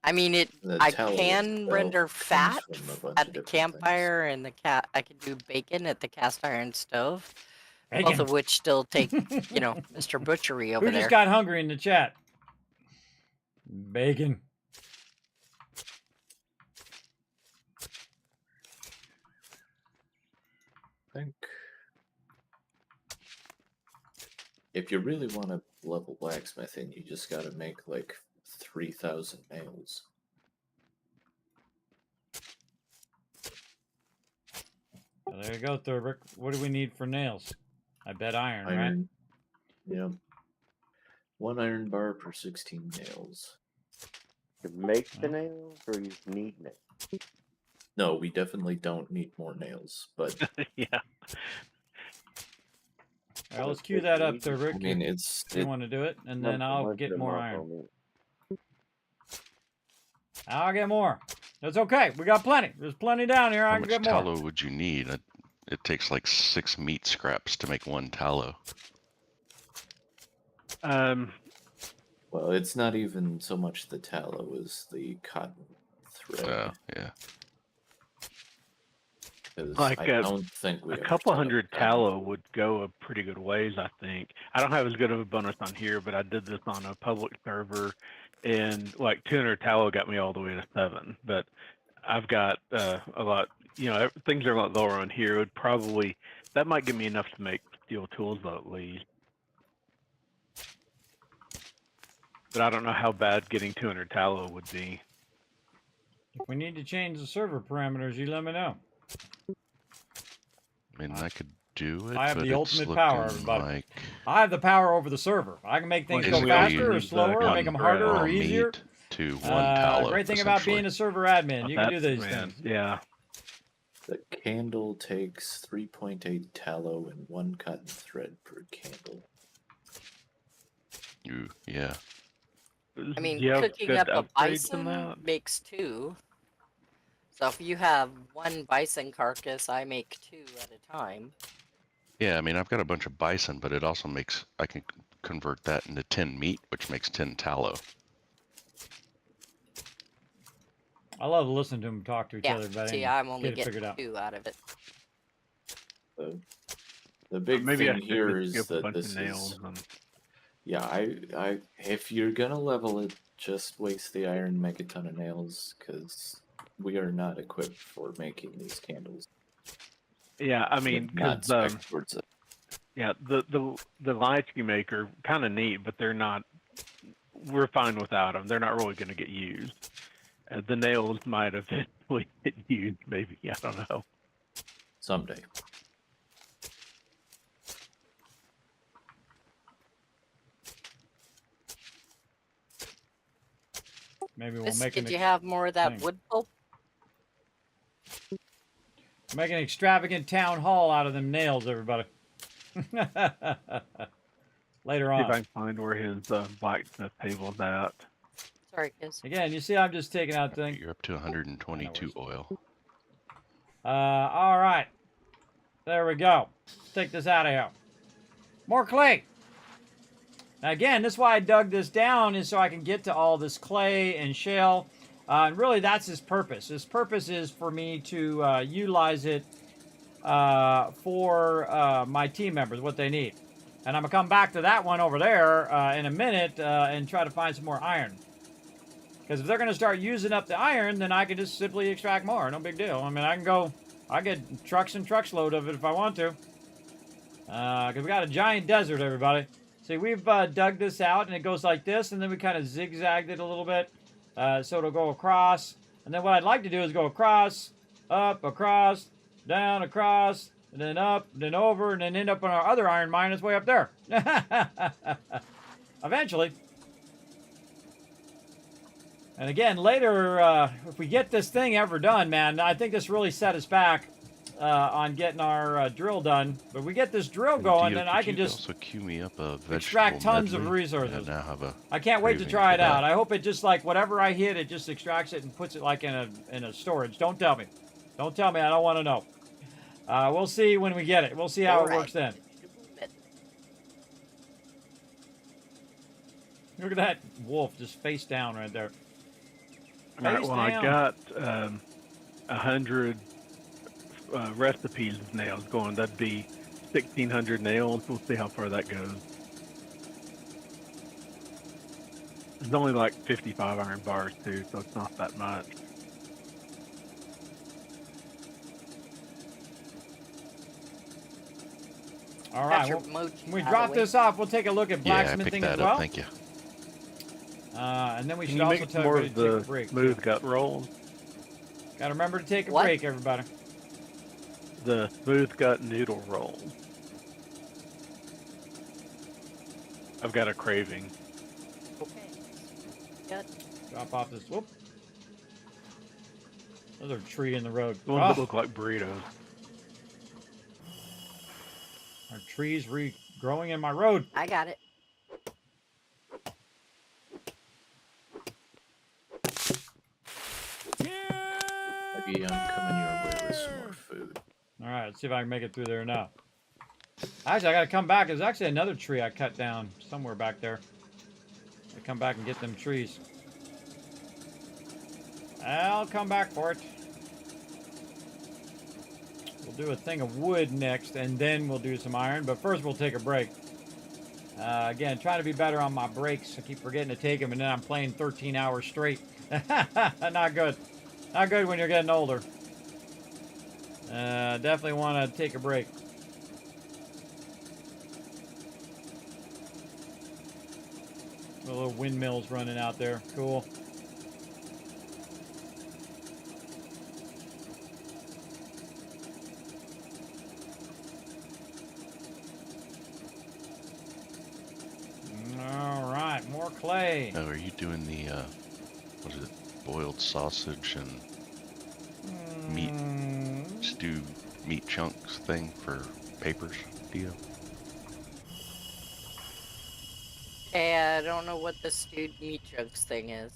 I mean, The I tallow can itself render comes fat from a bunch of at the different campfire, and I can do bacon at the cast iron stove. Both Bacon. of which still take, Mr. Butchery over Who there. just got hungry in the chat? Bacon. I think if you really want to level blacksmithing, you just got to make like 3,000 nails. So there you go, Thurbrick. What do we need for nails? I bet iron, right? Iron. Yep. 1 iron bar per 16 nails. To make the nails, or you need nails? No, we definitely don't need more nails, but Yeah. All right, let's cue that up, Thurbrick. I mean, if it's you want to do it, and then I'll get more iron. I'll get more. That's okay. We got plenty. There's plenty down here. I How can much get more. tallow would you need? It takes like 6 meat scraps to make 1 tallow. well, it's not even so much the tallow as the cotton thread. Yeah. 'Cause Like, I don't think we A ever couple set up hundred cotton. tallow would go a pretty good ways, I think. I don't have as good of a bonus on here, but I did this on a public server, and like 200 tallow got me all the way to 7. But I've got a lot. Things are a lot lower on here. That might give me enough to make steel tools though, at least. But I don't know how bad getting 200 tallow would be. If we need to change the server parameters, you let me know. I mean, I could do it. I have but the it's ultimate power, looking everybody. Like I have the power over the server. I can make things Well, go is we the faster or use the slower, cotton make them thread harder raw or easier. meat to 1 tallow. Great thing about being a server admin, you can do these things. Yeah. The candle takes 3.8 tallow and 1 cotton thread per candle. Yeah. I mean, Do you have cooking good up a upgrades in bison that? makes 2. So if you have 1 bison carcass, I make 2 at a time. Yeah, I mean, I've got a bunch of bison, but it also makes, I can convert that into 10 meat, which makes 10 tallow. I love listening to them talk to each Yeah, other, but see, anyway, I'm only get it figured getting out. 2 out of it. The big Maybe I thing should here just is skip a that bunch this of nails is. and Yeah, if you're gonna level it, just waste the iron, make a ton of nails, because we are not equipped for making these candles. yeah, I We're mean, not because spec towards it. yeah, the lights you make are kind of neat, but they're not. We're fine without them. They're not really going to get used. The nails might eventually get used, maybe. I don't know. Someday. Maybe we'll make Did you have more of that wood pulp? Make an extravagant town hall out of them nails, everybody. Later See if I on. can find where his blacksmith table is at. Sorry, kids. Again, you see I'm just taking out things. You're up to 122 oil. All right. There we go. Let's take this out of here. More clay. Now, again, this is why I dug this down, is so I can get to all this clay and shale. And really, that's his purpose. His purpose is for me to utilize it for my team members, what they need. And I'm going to come back to that one over there in a minute and try to find some more iron. Because if they're going to start using up the iron, then I can just simply extract more. No big deal. I mean, I get trucks and trucks load of it if I want to. Because we got a giant desert, everybody. See, we've dug this out, and it goes like this, and then we kind of zigzagged it a little bit. So it'll go across. And then what I'd like to do is go across, up, across, down, across, and then up, then over, and then end up on our other iron mine that's way up there. Eventually. And again, later, if we get this thing ever done, man, I think this really set us back on getting our drill done. But we get this drill going, then I can just also queue me up a vegetable extract tons of medley? resources. I now have a I can't wait to craving try for it out. that. I hope it just, like, whatever I hit, it just extracts it and puts it like in a storage. Don't tell me. Don't tell me. I don't want to know. We'll see when we get it. We'll see how it works then. Look at that wolf just face down right there. All right, Face well, down. I got 100 recipes of nails going. That'd be 1,600 nails. We'll see how far that goes. There's only like 55 iron bars too, so it's not that much. All right. Got your Well, mochi when we out of drop the way. this off, we'll take a look at Yeah, I blacksmithing picked as that well. up. Thank you. And then we Can should you also make tell more everybody of to take a the break. smooth gut rolls? Got to remember to take a What? break, everybody. The smooth gut noodle rolls. I've got a craving. Okay. Good. Drop off this. Whoop. There's a tree in the road. The ones that Oh, look like burritos. our trees regrowing in my road. I got it. Maybe I'm coming your way with some more food. All right, let's see if I can make it through there now. Actually, I got to come back. There's actually another tree I cut down somewhere back there. I come back and get them trees. I'll come back for it. We'll do a thing of wood next, and then we'll do some iron. But first, we'll take a break. Again, trying to be better on my breaks. I keep forgetting to take them, and then I'm playing 13 hours straight. Not good. Not good when you're getting older. Definitely want to take a break. The little windmills running out there. Cool. All right, more clay. Oh, are you doing the what is it? Boiled sausage and meat stew, meat chunks thing for papers, Dio. I don't know what the stewed meat chunks thing is.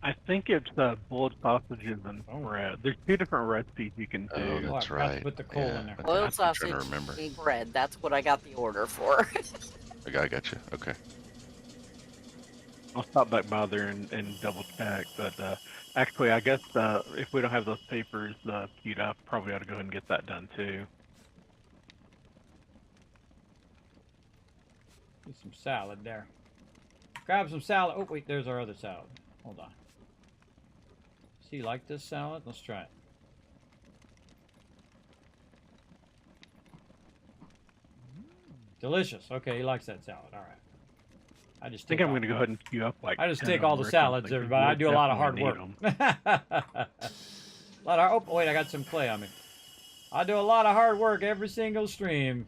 I think it's boiled sausages and bread. There's 2 different recipes you can Oh, do. that's I forgot to right. put the coal Yeah, in there. okay. Boiled I'm trying sausage to remember. and bread. That's what I got the order for. I got you. Okay. I'll stop back by there and double check. But actually, I guess if we don't have those papers queued up, probably ought to go ahead and get that done too. Get some salad there. Grab some salad. Oh, wait, there's our other salad. Hold on. See, you like this salad? Let's try it. Delicious. Okay, he likes that salad. All right. I just I think I'm going to go ahead and queue up like. I just 10 take of all them the or salads, something, 'cause everybody. I we'll do a lot of hard definitely work. need 'em. Oh, wait, I got some clay on me. I do a lot of hard work every single stream.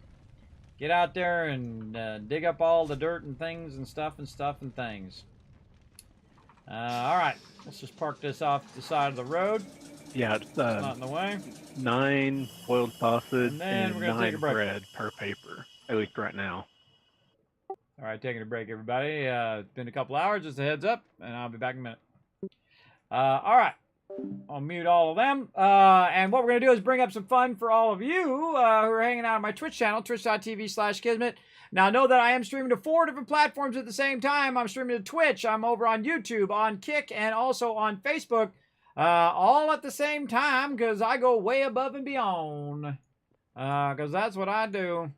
Get out there and dig up all the dirt and things and stuff and things. All right, let's just park this off the side of the road. Yeah, It's not in the way. 9 boiled sausage And then we're gonna take 9 a break. bread per paper, at least right now. All right, taking a break, everybody. It's been a couple hours, just a heads up, and I'll be back in a minute. All right. I'll mute all of them. And what we're going to do is bring up some fun for all of you who are hanging out on my Twitch channel, twitch.tv/Kismet. Now, know that I am streaming to 4 different platforms at the same time. I'm streaming to Twitch. I'm over on YouTube, on Kick, and also on Facebook. All at the same time because I go way above and beyond. Because that's what I do.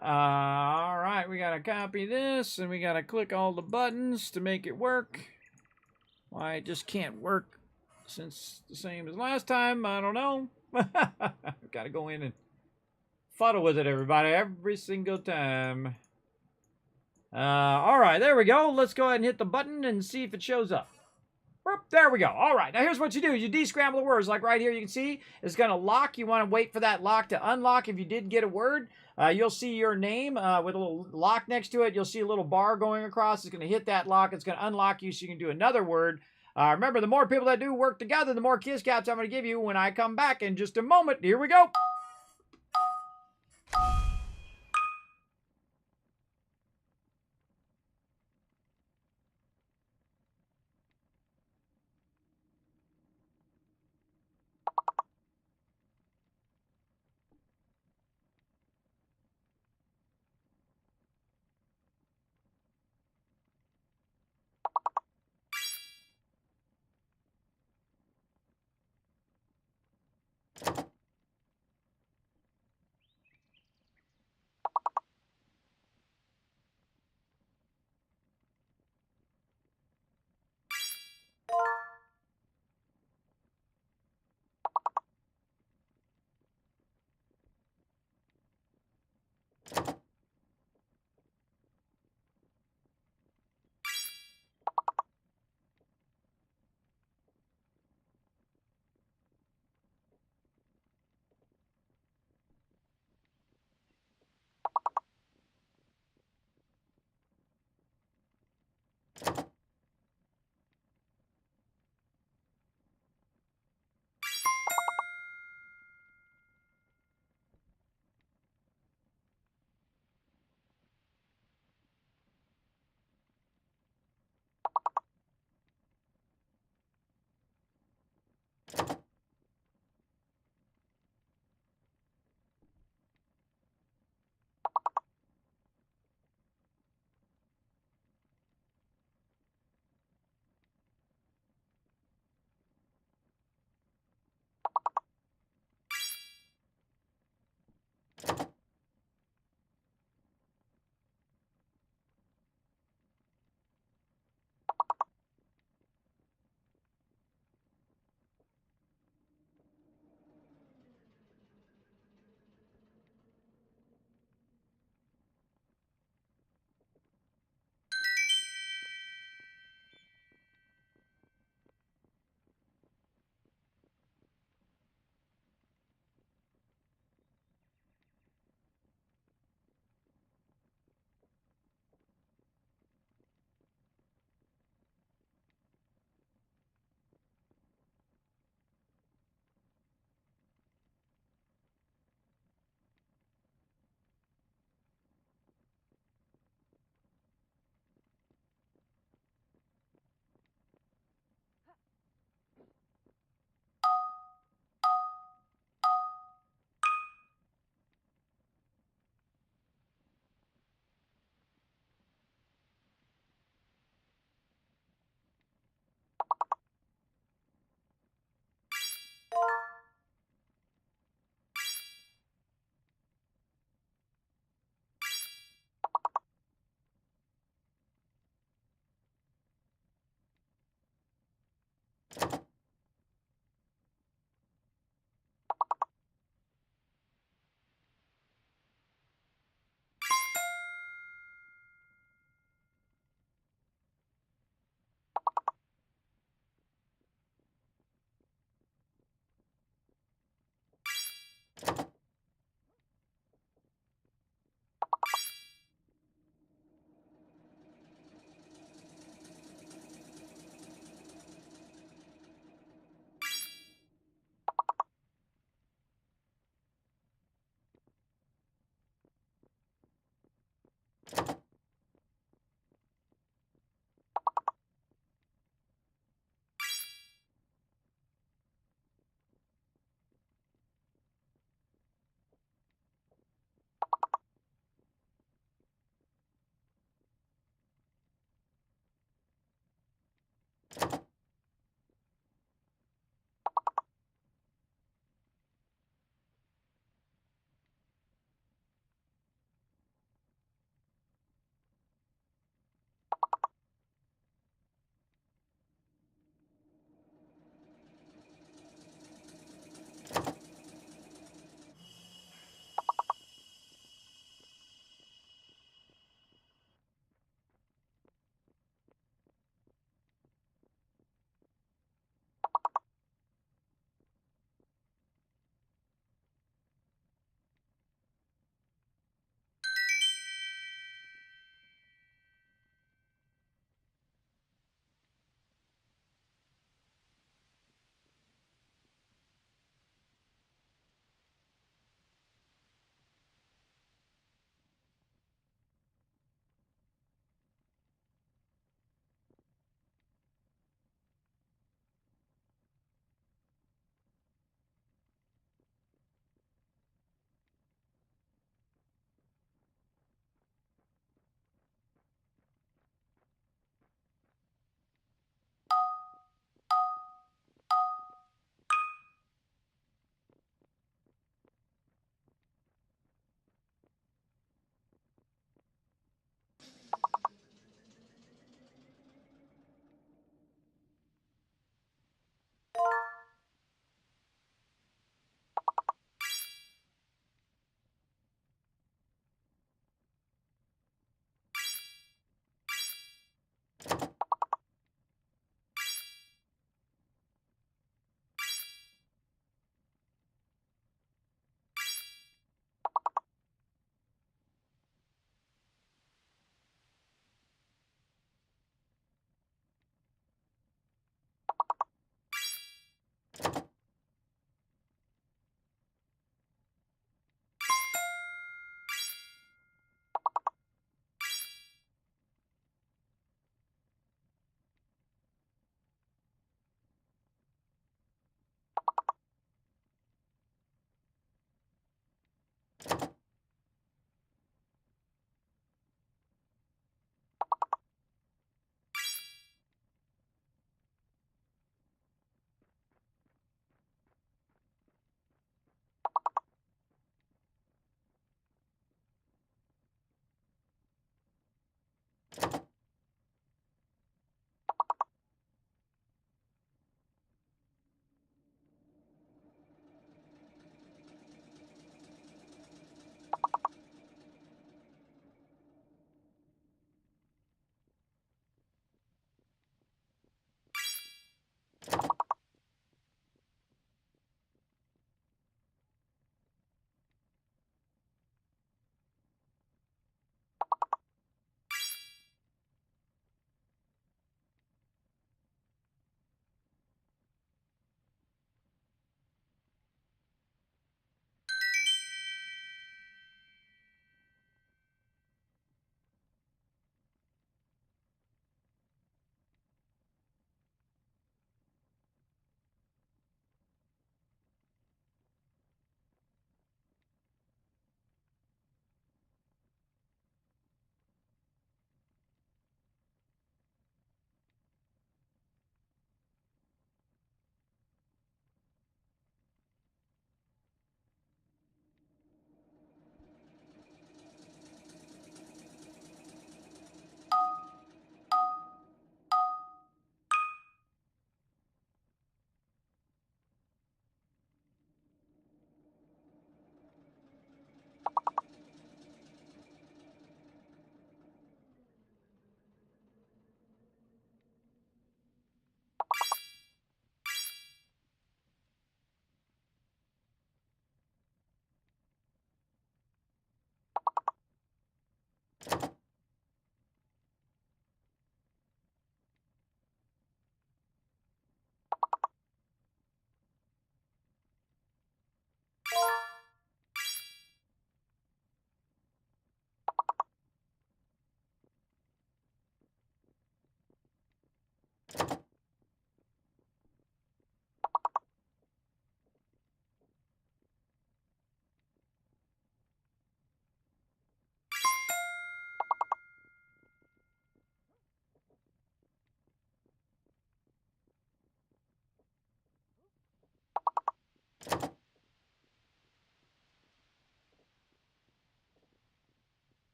All right, we got to copy this, and we got to click all the buttons to make it work. Why it just can't work since the same as last time, I don't know. Got to go in and fuddle with it, everybody, every single time. All right, there we go. Let's go ahead and hit the button and see if it shows up. There we go. All right, now here's what you do. You descramble the words. Like right here, you can see it's going to lock. You want to wait for that lock to unlock. If you did get a word, you'll see your name with a little lock next to it. You'll see a little bar going across. It's going to hit that lock. It's going to unlock you so you can do another word. Remember, the more people that do work together, the more kiss caps I'm going to give you when I come back in just a moment. Here we go.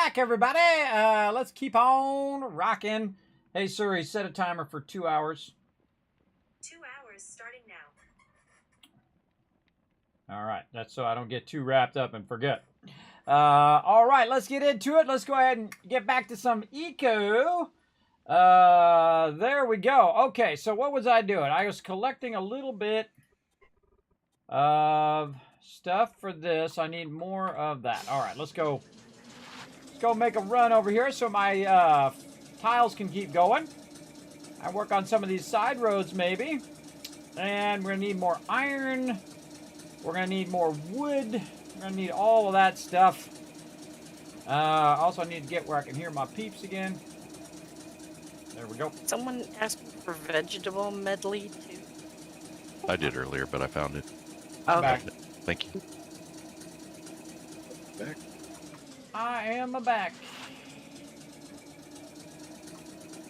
back, everybody. Let's keep on rocking. Hey, Siri, set a timer for 2 hours. 2 hours starting now. All right, that's so I don't get too wrapped up and forget. All right, let's get into it. Let's go ahead and get back to some eco. There we go. Okay, so what was I doing? I was collecting a little bit of stuff for this. I need more of that. All right, let's go. Let's go make a run over here so my tiles can keep going. I work on some of these side roads maybe. And we're going to need more iron. We're going to need more wood. We're going to need all of that stuff. Also, I need to get where I can hear my peeps again. There we go. Someone asked me for vegetable medley too. I did earlier, but I found it. I'm Okay. back. Thank you. Back. I am back.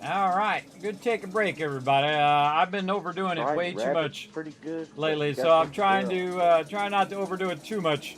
All right. Good take a break, everybody. I've been overdoing it Right, way too rabbit's much pretty good, but lately, you so got I'm trying squirrel. to try not to overdo it too much.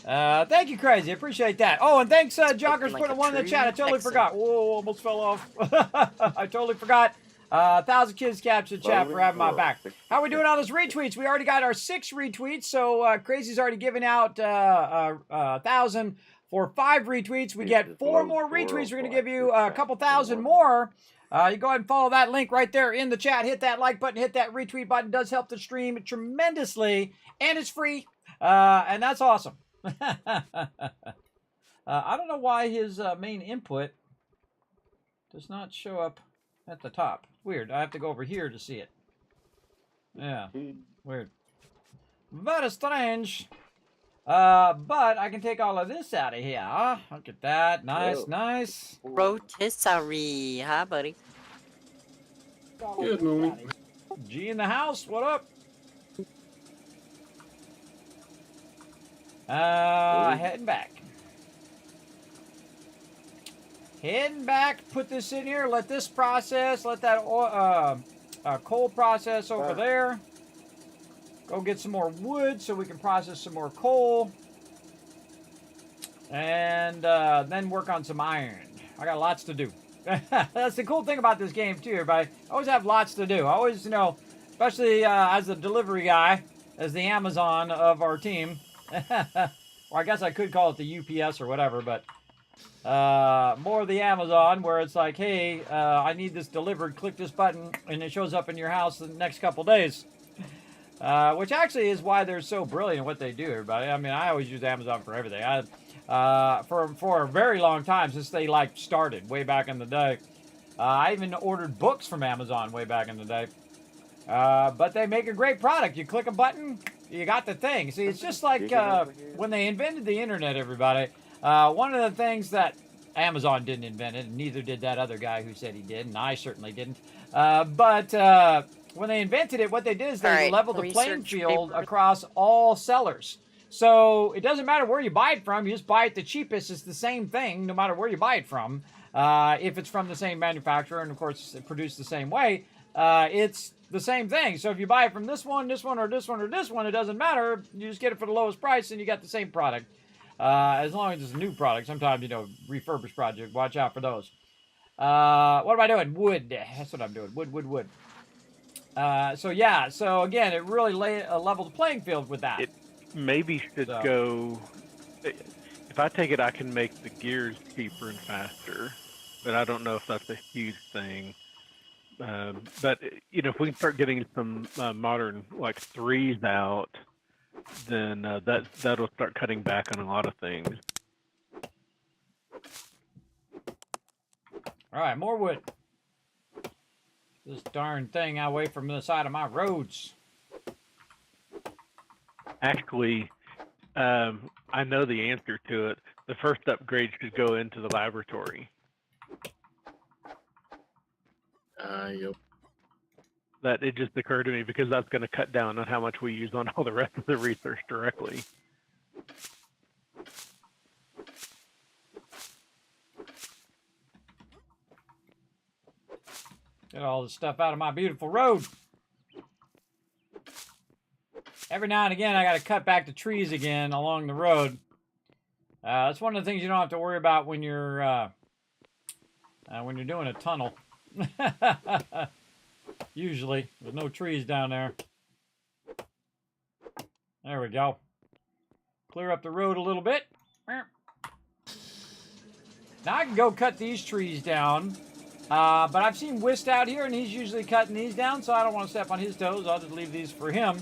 Thank you, Crazy. Appreciate that. Oh, and thanks, Joggers, like putting a one in the tree. chat. I totally Excellent. forgot. Whoa, almost fell off. I totally forgot. 1,000 kids captured chat for having my back. How are we doing on those retweets? We already got our 6 retweets, so Crazy's already given out 1,000 for 5 retweets. We get 4 more retweets. We're going to give you a couple thousand more. You go ahead and follow that link right there in the chat. Hit that like button, hit that retweet button. It does help the stream tremendously, and it's free, and that's awesome. I don't know why his main input does not show up at the top. Weird. I have to go over here to see it. Yeah, weird. Very strange. But I can take all of this out of here. Look at that. Nice, Whoa. nice. Rotisserie, huh, buddy? Good morning. G in the house. What up? Heading back. Heading back. Put this in here. Let this process. Let that coal process over there. Go get some more wood so we can process some more coal. And then work on some iron. I got lots to do. That's the cool thing about this game, too, everybody. I always have lots to do. I always, you know, especially as the delivery guy, as the Amazon of our team. Or I guess I could call it the UPS or whatever, but more the Amazon, where it's like, hey, I need this delivered. Click this button, and it shows up in your house in the next couple days. Which actually is why they're so brilliant at what they do, everybody. I mean, I always use Amazon for everything. For a very long time, since they started way back in the day. I even ordered books from Amazon way back in the day. But they make a great product. You click a button, you got the thing. See, it's just like when they invented the internet, everybody. One of the things that Amazon didn't invent it, and neither did that other guy who said he did, and I certainly didn't. But when they invented it, what they did is they leveled the playing field across all sellers. So it doesn't matter where you buy it from. You just buy it the cheapest. It's the same thing no matter where you buy it from. If it's from the same manufacturer and, of course, it's produced the same way, it's the same thing. So if you buy it from this one, or this one, or this one, it doesn't matter. You just get it for the lowest price and you got the same product. As long as it's a new product. Sometimes, you know, refurbished project. Watch out for those. What am I doing? Wood. That's what I'm doing. Wood. So, yeah. So, again, it really leveled the playing field with that. It maybe should go... If I take it, I can make the gears cheaper and faster. But I don't know if that's a huge thing. But, you know, if we can start getting some modern, like, 3s out, then that'll start cutting back on a lot of things. All right, more wood. This darn thing away from the side of my roads. Actually, I know the answer to it. The first upgrade should go into the laboratory. Yep. That it just occurred to me because that's going to cut down on how much we use on all the rest of the research directly. Get all the stuff out of my beautiful road. Every now and again, I got to cut back the trees again along the road. That's one of the things you don't have to worry about when you're doing a tunnel. Usually, there's no trees down there. There we go. Clear up the road a little bit. Now I can go cut these trees down. But I've seen Whist out here, and he's usually cutting these down, so I don't want to step on his toes. I'll just leave these for him.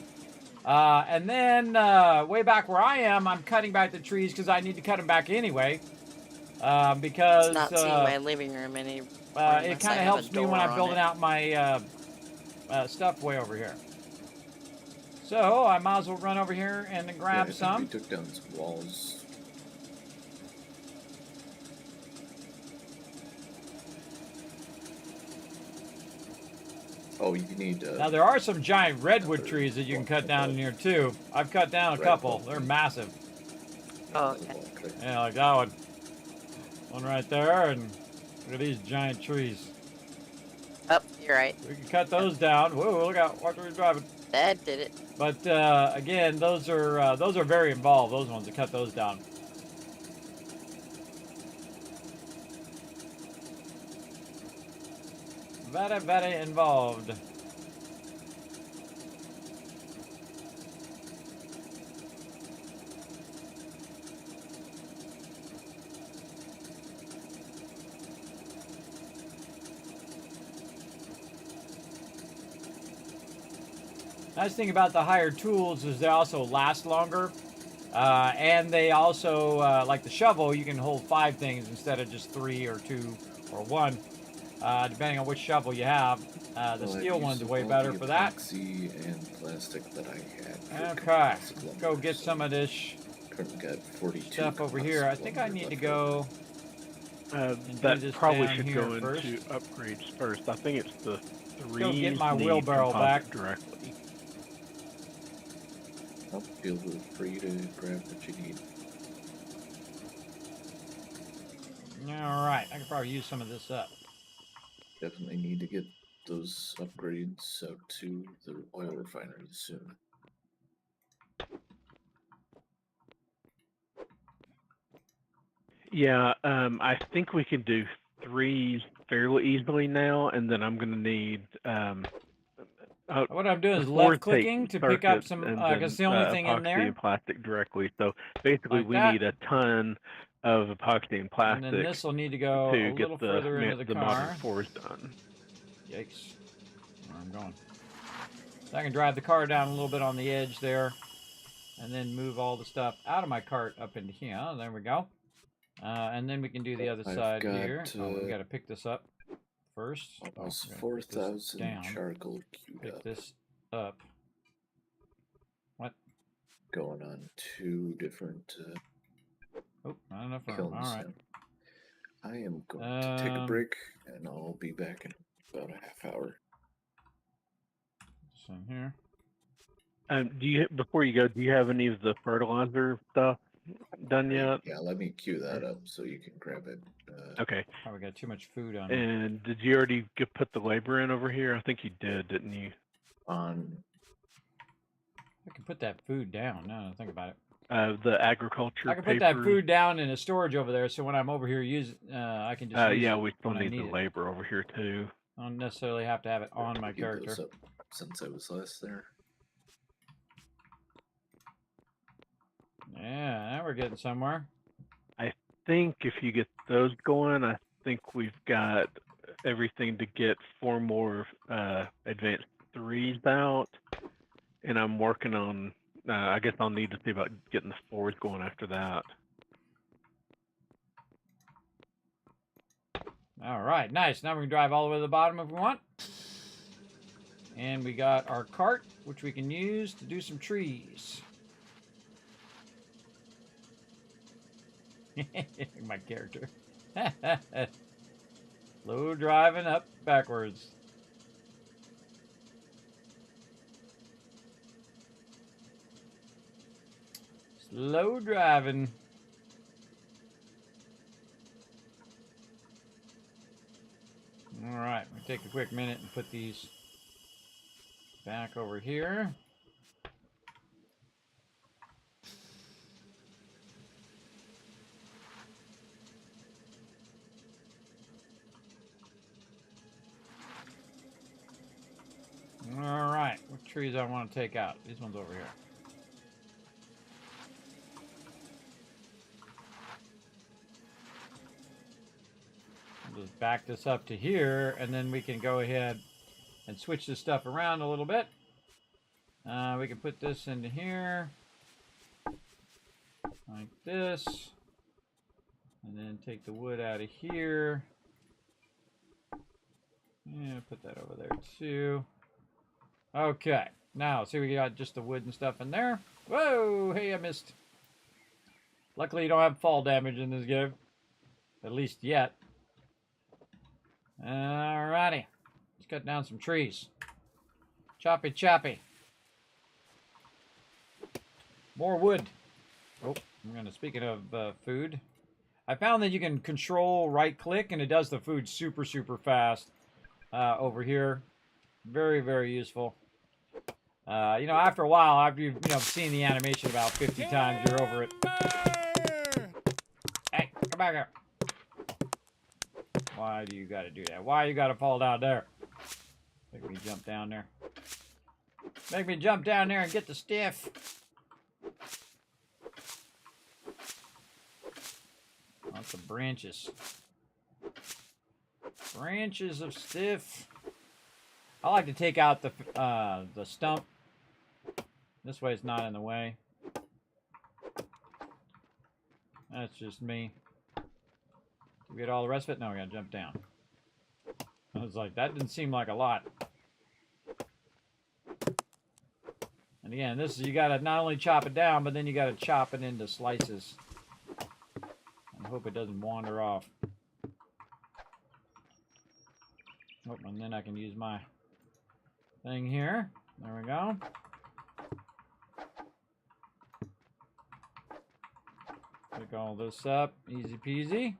And then way back where I am, I'm cutting back the trees because I need to cut them back anyway. Because It's not seeing my living room it kind of helps me when I'm building out my stuff way over here. So I might as well run over here and grab some. We took down some walls. Oh, you need. Now there are some giant redwood trees that you can cut down in here too. I've cut down a couple. They're massive. Oh, okay. Yeah, like that one. One right there, and look at these giant trees. Oh, you're right. We can cut those down. Whoa, look out! Watch where you're driving. That did it. But again, those are very involved. Those ones to cut those down. Very, very involved. Nice thing about the higher tools is they also last longer. And they also, like the shovel, you can hold 5 things instead of just 3 or 2 or 1. Depending on which shovel you have. The steel one's way better for that. And plastic that I had. Okay, let's go get some of this Got 42 stuff over here. I think I need to go. That probably should go into upgrades first. I think it's the 3. Go get my wheelbarrow back directly. I'll feel free to grab what you need. All right, I can probably use some of this up. Definitely need to get those upgrades out to the oil refinery soon. Yeah, I think we can do 3s fairly easily now, and then I'm going to need. What I'm doing is left clicking to pick up some, because the only thing in there. Epoxy and plastic directly. So basically, like we that. need a ton of epoxy and plastic. And then this will need to go a little further into the car. modern 4s done. Yikes. Where I'm going. So I can drive the car down a little bit on the edge there, and then move all the stuff out of my cart up into here. There we go. And then we can do the other side here. We got to pick this up first. Almost 4,000 charcoal queued pick up. this up. What? Going on 2 different Oh, not enough room. kilns. All right. I am going to take a break, and I'll be back in about a half hour. So here. Do you before you go? Do you have any of the fertilizer stuff done yet? Yeah, let me queue that up so you can grab it. Okay. Oh, we got too much food on. And did you already put the labor in over here? I think you did, didn't you? On. I can put that food down. Now that I think about it. The agriculture. I can put that food down in a storage over there, so when I'm over here using, I can just. Use yeah, it we still need the it. labor over here too. I don't necessarily have to have it on my character. Since I was last there. Yeah, now we're getting somewhere. I think if you get those going, I think we've got everything to get 4 more advanced 3s out, and I'm working on. I guess I'll need to see about getting the 4s going after that. All right, nice. Now we can drive all the way to the bottom if we want. And we got our cart, which we can use to do some trees. My character. Slow driving up backwards. Slow driving. All right, we'll take a quick minute and put these back over here. trees I want to take out. These ones over here. I'll just back this up to here, and then we can go ahead and switch this stuff around a little bit. We can put this into here, like this, and then take the wood out of here. Yeah, put that over there too. Okay, now see we got just the wood and stuff in there. Whoa, hey, I missed. Luckily you don't have fall damage in this game, at least yet. Alrighty, let's cut down some trees. Choppy choppy. More wood. Oh, I'm gonna, speaking of food, I found that you can control right click and it does the food super fast over here. Very, very useful. You know, after a while, after you've seen the animation about 50 times, you're over it. Hey, come back here. Why do you gotta do that? Why you gotta fall down there? Make me jump down there. Make me jump down there and get the stiff. Lots of branches. Branches of stiff. I like to take out the stump. This way it's not in the way. That's just me. We get all the rest of it? No, we gotta jump down. I was like, that didn't seem like a lot. And again, this is, you gotta not only chop it down, but then you gotta chop it into slices. And hope it doesn't wander off. Oh, and then I can use my thing here. There we go. Pick all this up. Easy peasy.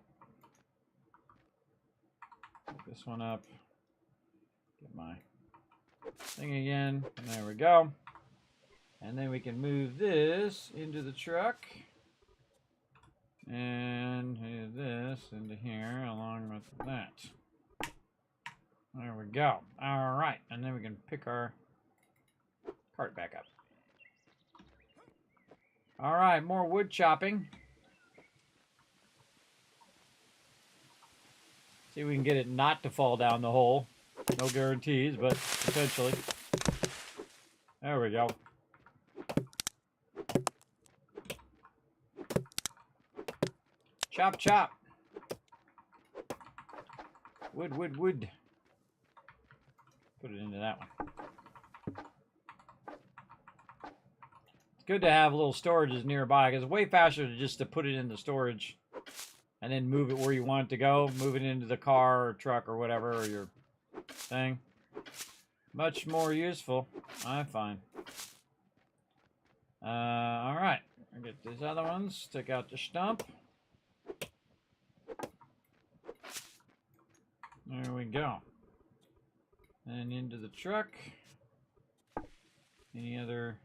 Pick this one up. Get my thing again. There we go. And then we can move this into the truck. And move this into here along with that. There we go. All right. And then we can pick our cart back up. All right. More wood chopping. See if we can get it not to fall down the hole. No guarantees, but potentially. There we go. Chop, chop. Wood, wood, wood. Put it into that one. It's good to have little storages nearby because it's way faster just to put it in the storage and then move it where you want it to go. Move it into the car or truck or whatever, or your thing. Much more useful, I find. All right. I'll get these other ones. Take out the stump. There we go. And into the truck. Any other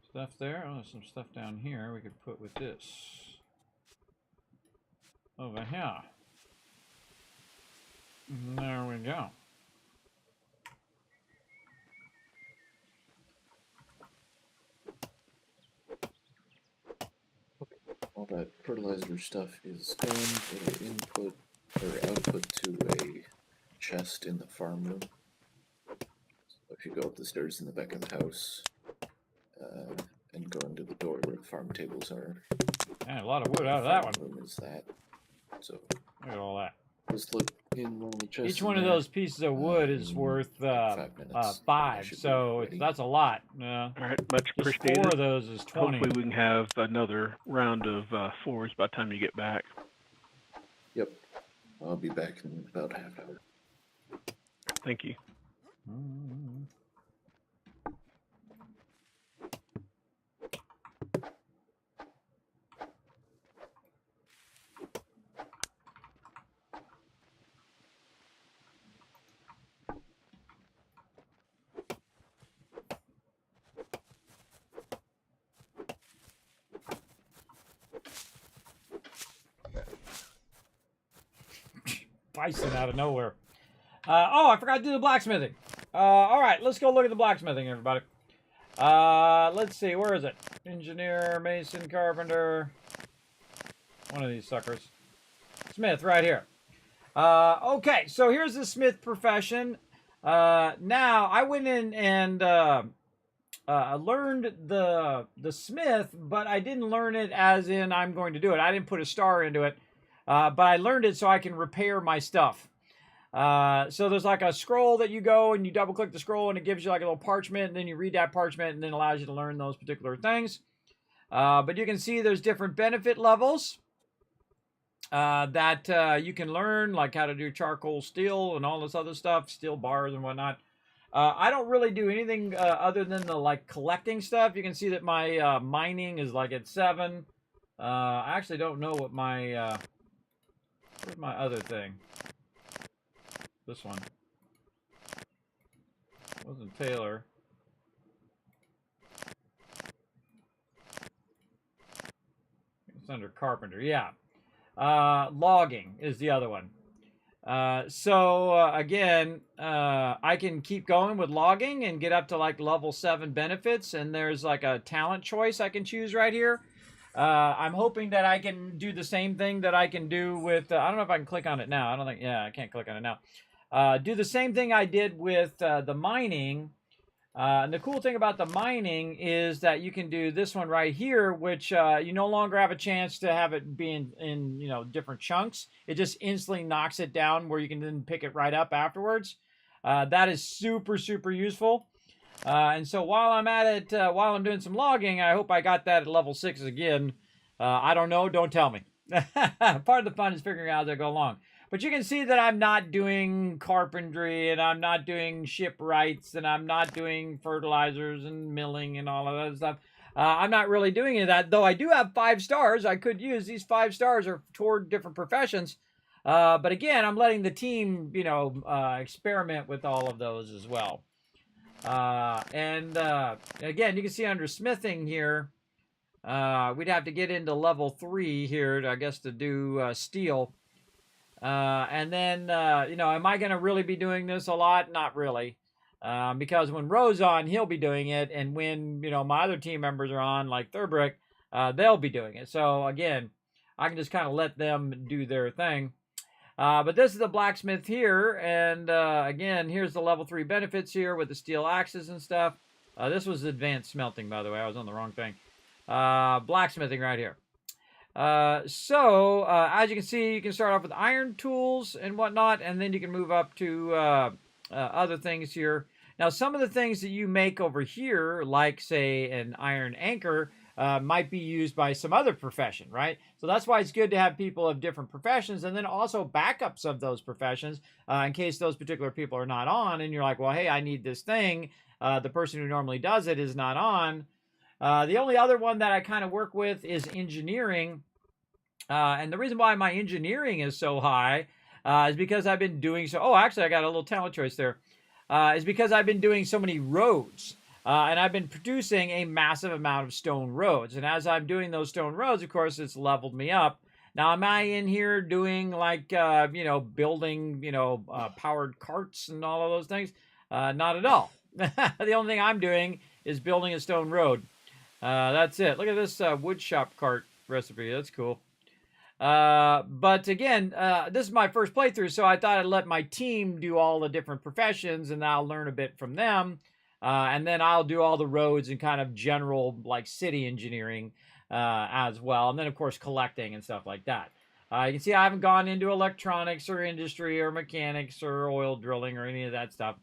stuff there? Oh, there's some stuff down here we could put with this. Over here. And there we go. All that fertilizer stuff is going to input or output to a chest in the farm room. So if you go up the stairs in the back of the house and go into the door where the farm tables are, And a lot of wood out of that one. room is that. So Look at all that. just look in one of the chests. Each one of those pieces of wood is worth 5 minutes. 5, Should be so ready. that's a lot. All right, much Just appreciated. 4 of those is 20. Hopefully we can have another round of 4s by the time you get back. Yep. I'll be back in about half hour. Thank you. Mm. Bison out of nowhere. Oh, I forgot to do the blacksmithing. All right, let's go look at the blacksmithing, everybody. Let's see, where is it? Engineer, mason, carpenter. One of these suckers. Smith, right here. Okay, so here's the smith profession. Now, I went in and learned the smith, but I didn't learn it as in I'm going to do it. I didn't put a star into it, but I learned it so I can repair my stuff. So there's like a scroll that you go and you double click the scroll and it gives you like a little parchment, and then you read that parchment and then allows you to learn those particular things. But you can see there's different benefit levels that you can learn, like how to do charcoal steel and all this other stuff, steel bars and whatnot. I don't really do anything other than the like collecting stuff. You can see that my mining is like at 7. I actually don't know what my where's my other thing. This one wasn't Taylor. It's under carpenter. Yeah. Logging is the other one. Again, I can keep going with logging and get up to like level 7 benefits, and there's like a talent choice I can choose right here. I'm hoping that I can do the same thing that I can do with, I don't know if I can click on it now. I don't think, yeah, I can't click on it now. Do the same thing I did with the mining. And the cool thing about the mining is that you can do this one right here, which you no longer have a chance to have it be in different chunks. It just instantly knocks it down where you can then pick it right up afterwards. That is super, super useful. And so while I'm at it, while I'm doing some logging, I hope I got that at level 6 again. I don't know. Don't tell me. Part of the fun is figuring out as I go along. But you can see that I'm not doing carpentry, and I'm not doing shipwrights, and I'm not doing fertilizers and milling and all of that stuff. I'm not really doing any of that, though I do have 5 stars. I could use these 5 stars are toward different professions. But again, I'm letting the team, experiment with all of those as well. Again, you can see under smithing here, we'd have to get into level 3 here, I guess, to do steel. Am I going to really be doing this a lot? Not really. Because when Ro's on, he'll be doing it. And when, my other team members are on, like Thurbrick, they'll be doing it. So, again, I can just kind of let them do their thing. But this is the blacksmith here. And, again, here's the level 3 benefits here with the steel axes and stuff. This was advanced smelting, by the way. I was on the wrong thing. Blacksmithing right here. As you can see, you can start off with iron tools and whatnot, and then you can move up to other things here. Now, some of the things that you make over here, like, say, an iron anchor, might be used by some other profession, right? So that's why it's good to have people of different professions, and then also backups of those professions in case those particular people are not on, and you're like, well, hey, I need this thing. The person who normally does it is not on. The only other one that I kind of work with is engineering. And the reason why my engineering is so high is because I've been doing so... Oh, actually, I got a little talent choice there. Is because I've been doing so many roads. And I've been producing a massive amount of stone roads. And as I'm doing those stone roads, of course, it's leveled me up. Now, am I in here doing, like, building, powered carts and all of those things? Not at all. The only thing I'm doing is building a stone road. That's it. Look at this wood shop cart recipe. That's cool. But again, this is my first playthrough, so I thought I'd let my team do all the different professions, and I'll learn a bit from them. And then I'll do all the roads and kind of general, like, city engineering as well. And then, of course, collecting and stuff like that. You can see I haven't gone into electronics or industry or mechanics or oil drilling or any of that stuff.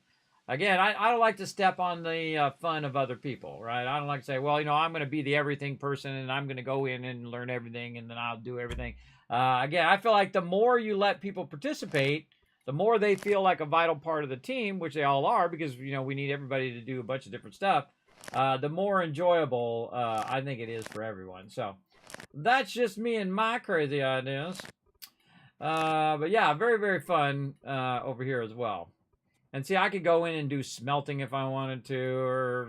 Again, I don't like to step on the fun of other people, right? I don't like to say, well, I'm going to be the everything person, and I'm going to go in and learn everything, and then I'll do everything. Again, I feel like the more you let people participate, the more they feel like a vital part of the team, which they all are, because, we need everybody to do a bunch of different stuff, the more enjoyable I think it is for everyone. So that's just me and my crazy ideas. But yeah, very, very fun over here as well. And see, I could go in and do smelting if I wanted to, or,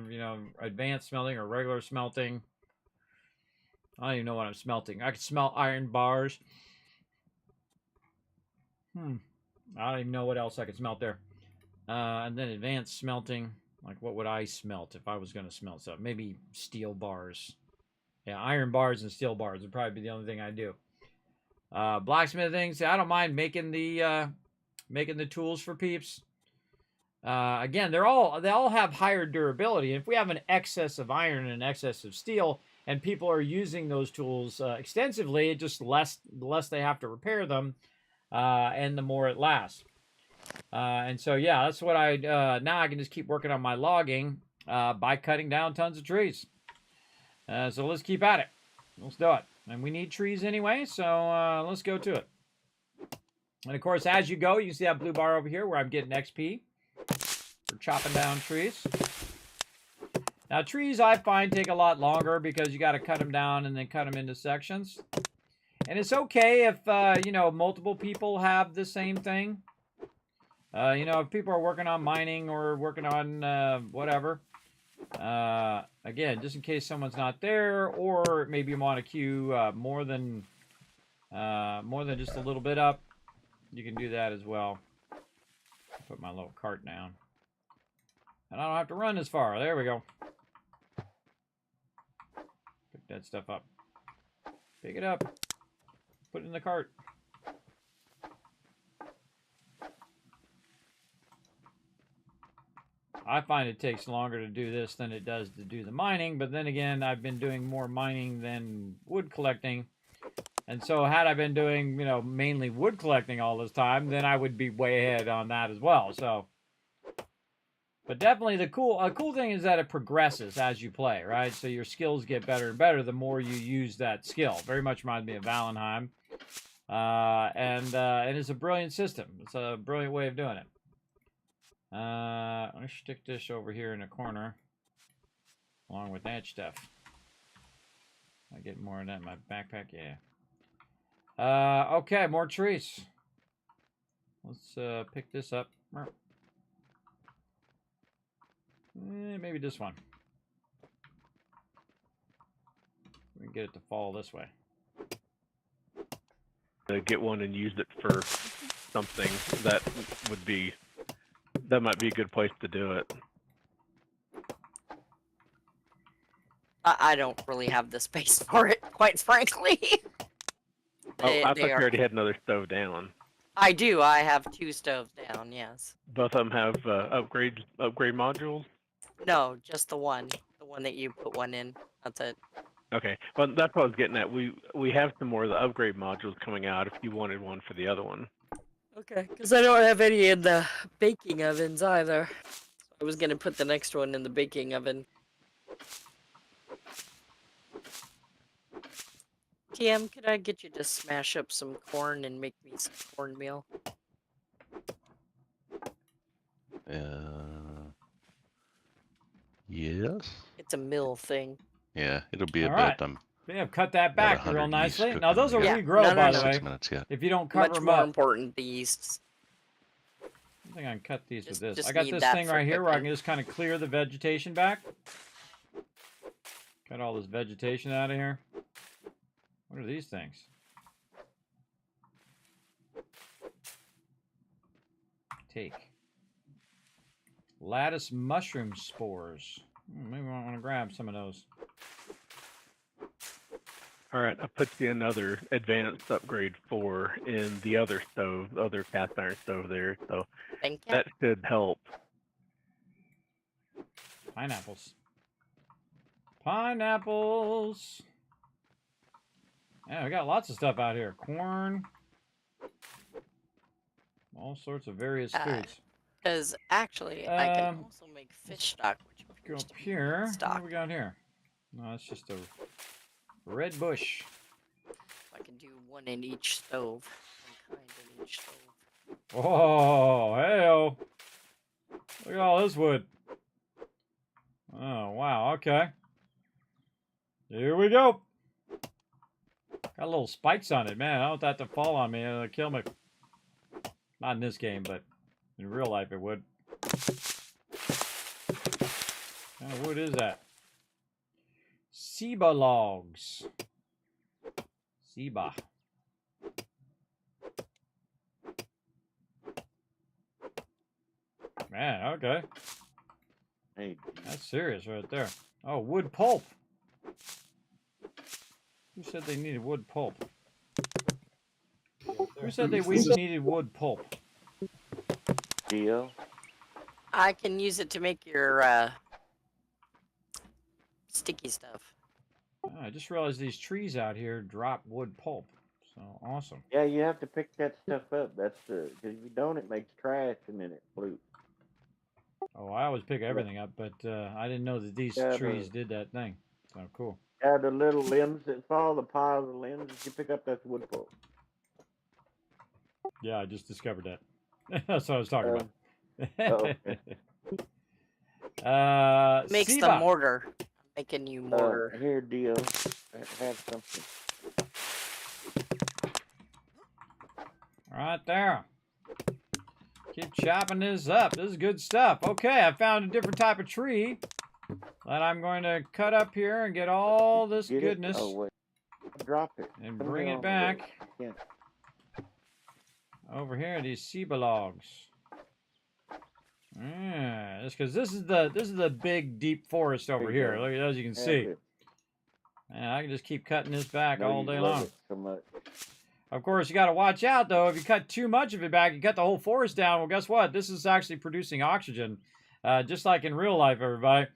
advanced smelting or regular smelting. I don't even know what I'm smelting. I could smelt iron bars. I don't even know what else I could smelt there. And then advanced smelting. Like, what would I smelt if I was going to smelt stuff? Maybe steel bars. Yeah, iron bars and steel bars would probably be the only thing I do. Blacksmithing. See, I don't mind making the tools for peeps. Again, they all have higher durability. If we have an excess of iron and an excess of steel, and people are using those tools extensively, it just the less they have to repair them, and the more it lasts. And so yeah, that's what now I can just keep working on my logging by cutting down tons of trees. So let's keep at it. Let's do it. And we need trees anyway, so let's go to it. And of course, as you go, you see that blue bar over here where I'm getting XP for chopping down trees. Now, trees I find take a lot longer because you got to cut them down and then cut them into sections. And it's okay if, multiple people have the same thing. If people are working on mining or working on whatever. Again, just in case someone's not there, or maybe you want to queue more than just a little bit up, you can do that as well. Put my little cart down. And I don't have to run as far. There we go. Pick that stuff up. Pick it up. Put it in the cart. I find it takes longer to do this than it does to do the mining, but then again, I've been doing more mining than wood collecting. And so had I been doing, mainly wood collecting all this time, then I would be way ahead on that as well. So, but definitely a cool thing is that it progresses as you play, right? So your skills get better and better the more you use that skill. Very much reminds me of Valheim. And it's a brilliant system. It's a brilliant way of doing it. I'm going to stick this over here in the corner along with that stuff. I get more of that in my backpack, yeah. Okay, more trees. Let's pick this up. Maybe this one. We can get it to fall this way. Get one and use it for something that might be a good place to do it. I don't really have the space for it, quite frankly. I thought you already had another stove down. I do. I have 2 stoves down, yes. Both of them have upgrade modules? No, just the one. The one that you put one in. That's it. Okay. Well, that's what I was getting at. We have some more of the upgrade modules coming out if you wanted one for the other one. Okay, because I don't have any in the baking ovens either. I was going to put the next one in the baking oven. TM, could I get you to smash up some corn and make me some cornmeal? Yes. It's a mill thing. Yeah, it'll be All about right. Yeah, cut that back real 100 yeast nicely. Now cooking, those are yeah. regrow, by the 6 way. minutes, yeah. If you don't cover Much them more up. important, the yeasts. I think I can cut these with this. Just I got need this that thing for right here where I cooking. can just kind of clear the vegetation back. Cut all this vegetation out of here. What are these things? Take. Lattice mushroom spores. Maybe I want to grab some of those. All right, I put you another advanced upgrade 4 in the other stove, the other cast iron stove there, so Thank you. that should help. Pineapples. Pineapples. Yeah, we got lots of stuff out here. Corn. All sorts of various foods. Because actually, I can also make fish stock, which Go appears up to be here. What stock. do we got here? No, it's just a red bush. I can do one in each stove. One kind in each stove. Oh, hey-oh. Look at all this wood. Oh, wow, okay. Here we go. Got little spikes on it, man. I don't want that to fall on me. It'll kill me. Not in this game, but in real life it would. What kind of wood is that? Ceiba logs. Ceiba. man, okay. Hey, That's serious right there. Oh, wood pulp. Who said they needed wood pulp? Who said they needed wood pulp? Geo. I can use it to make your sticky stuff. Oh, I just realized these trees out here drop wood pulp. So awesome. Yeah, you have to pick that stuff up. That's because if you don't, it makes trash and then it flutes. Oh, I always pick everything up, but I didn't know that these Yeah, trees did that thing. So cool. Yeah, the little limbs that fall, the piles of limbs that you pick up, that's wood pulp. Yeah, I just discovered that. That's what I was talking about. Okay. Makes Siva. the mortar. I'm making you mortar. Here, Dio. Have something. Right there. Keep chopping this up. This is good stuff. Okay, I found a different type of tree that I'm going to cut up here and get all this Get goodness it? Oh, wait. Drop it. and Come bring here it on the back road. over here. These Siba logs. Yeah, just because this is the big deep forest over here. Look at those, you can see. And I can just keep cutting this back all day long. So much. Of course, you got to watch out, though. If you cut too much of it back, you cut the whole forest down. Well, guess what? This is actually producing oxygen, just like in real life, everybody.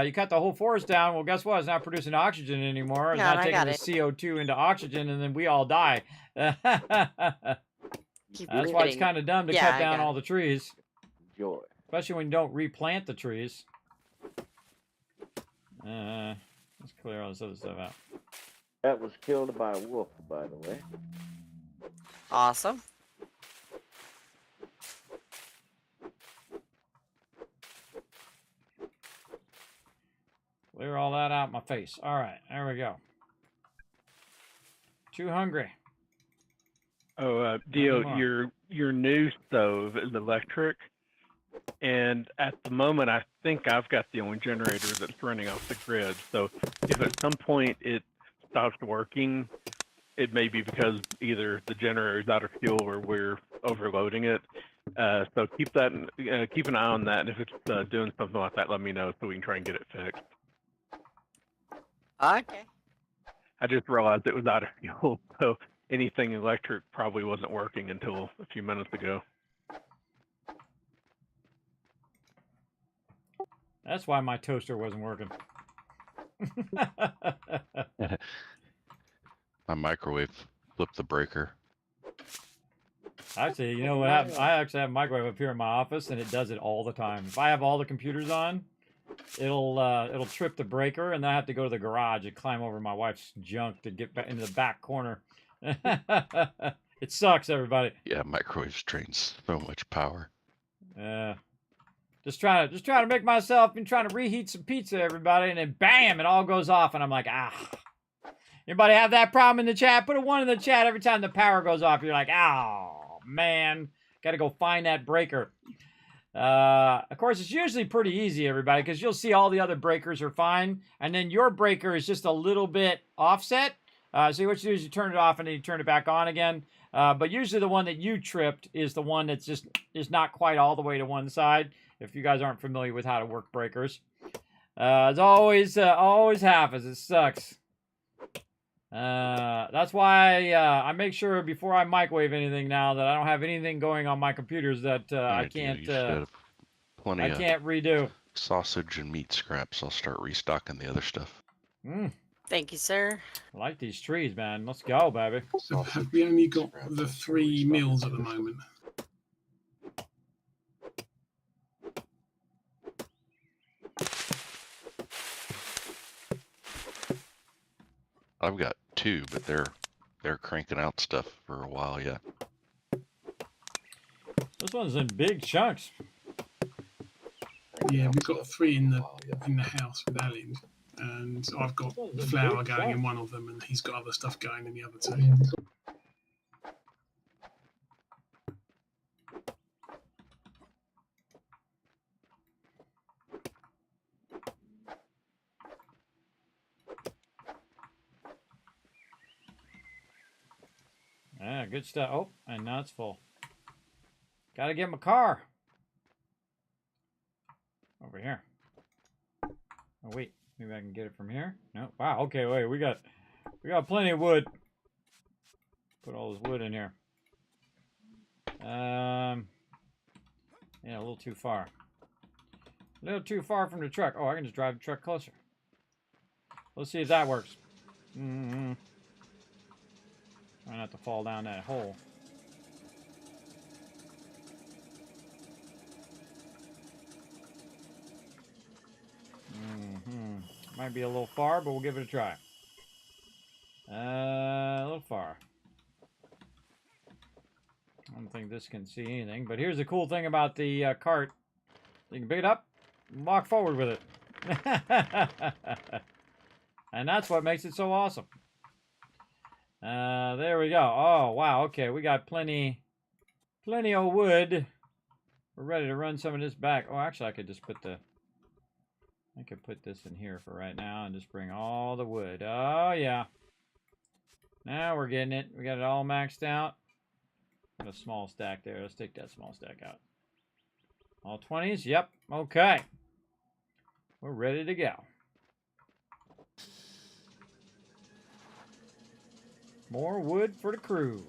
You cut the whole forest down. Well, guess what? It's not producing oxygen anymore. It's not taking the CO2 into oxygen, and then we all die. That's why it's kind of dumb to cut down all the trees. Joy. Especially when you don't replant the trees. Let's clear all this other stuff out. That was killed by a wolf, by the way. Awesome. Clear all that out my face. All right, there we go. Too hungry. Oh, Dio, your new stove is electric, and at the moment, I think I've got the only generator that's running off the grid. So if at some point it stops working, it may be because either the generator is out of fuel or we're overloading it. So keep an eye on that, and if it's doing something like that, let me know so we can try and get it fixed. Okay. I just realized it was out of fuel, so anything electric probably wasn't working until a few minutes ago. That's why my toaster wasn't working. My microwave flipped the breaker. Actually, you know what happened? I actually have a microwave up here in my office, and it does it all the time. If I have all the computers on, it'll trip the breaker, and then I have to go to the garage and climb over my wife's junk to get back into the back corner. It sucks, everybody. Yeah, microwaves drain so much power. Yeah. Just trying to make myself and trying to reheat some pizza, everybody, and then bam, it all goes off, and I'm like, ah. Anybody have that problem in the chat? Put a 1 in the chat every time the power goes off. You're like, oh, man. Got to go find that breaker. Of course, it's usually pretty easy, everybody, because you'll see all the other breakers are fine, and then your breaker is just a little bit offset. So what you do is you turn it off, and then you turn it back on again. But usually the one that you tripped is the one that's just is not quite all the way to one side, if you guys aren't familiar with how to work breakers. It's always happens. It sucks. That's why I make sure before I microwave anything now that I don't have anything going on my computers that I can't redo. Sausage and meat scraps. I'll start restocking the other stuff. Thank you, sir. I like these trees, man. Let's go, baby. So have we only got the 3 meals at the moment? I've got 2, but they're cranking out stuff for a while yet. This one's in big chunks. Yeah, we've got 3 in the house with Alan, and I've got flour going in one of them, and he's got other stuff going in the other 2. Yeah, good stuff. Oh, and now it's full. Gotta get my car. Over here. Oh wait, maybe I can get it from here. No. Wow. Okay. Wait. We got plenty of wood. Put all this wood in here. Yeah, a little too far. A little too far from the truck. Oh, I can just drive the truck closer. Let's see if that works. Try not to fall down that hole. Might be a little far, but we'll give it a try. A little far. I don't think this can see anything, but here's the cool thing about the cart. You can pick it up and walk forward with it. And that's what makes it so awesome. There we go. Oh, wow. Okay, we got plenty of wood. We're ready to run some of this back. Oh, actually, I could just put this in here for right now and just bring all the wood. Oh, yeah. Now we're getting it. We got it all maxed out. Got a small stack there. Let's take that small stack out. All 20s? Yep. Okay. We're ready to go. More wood for the crew.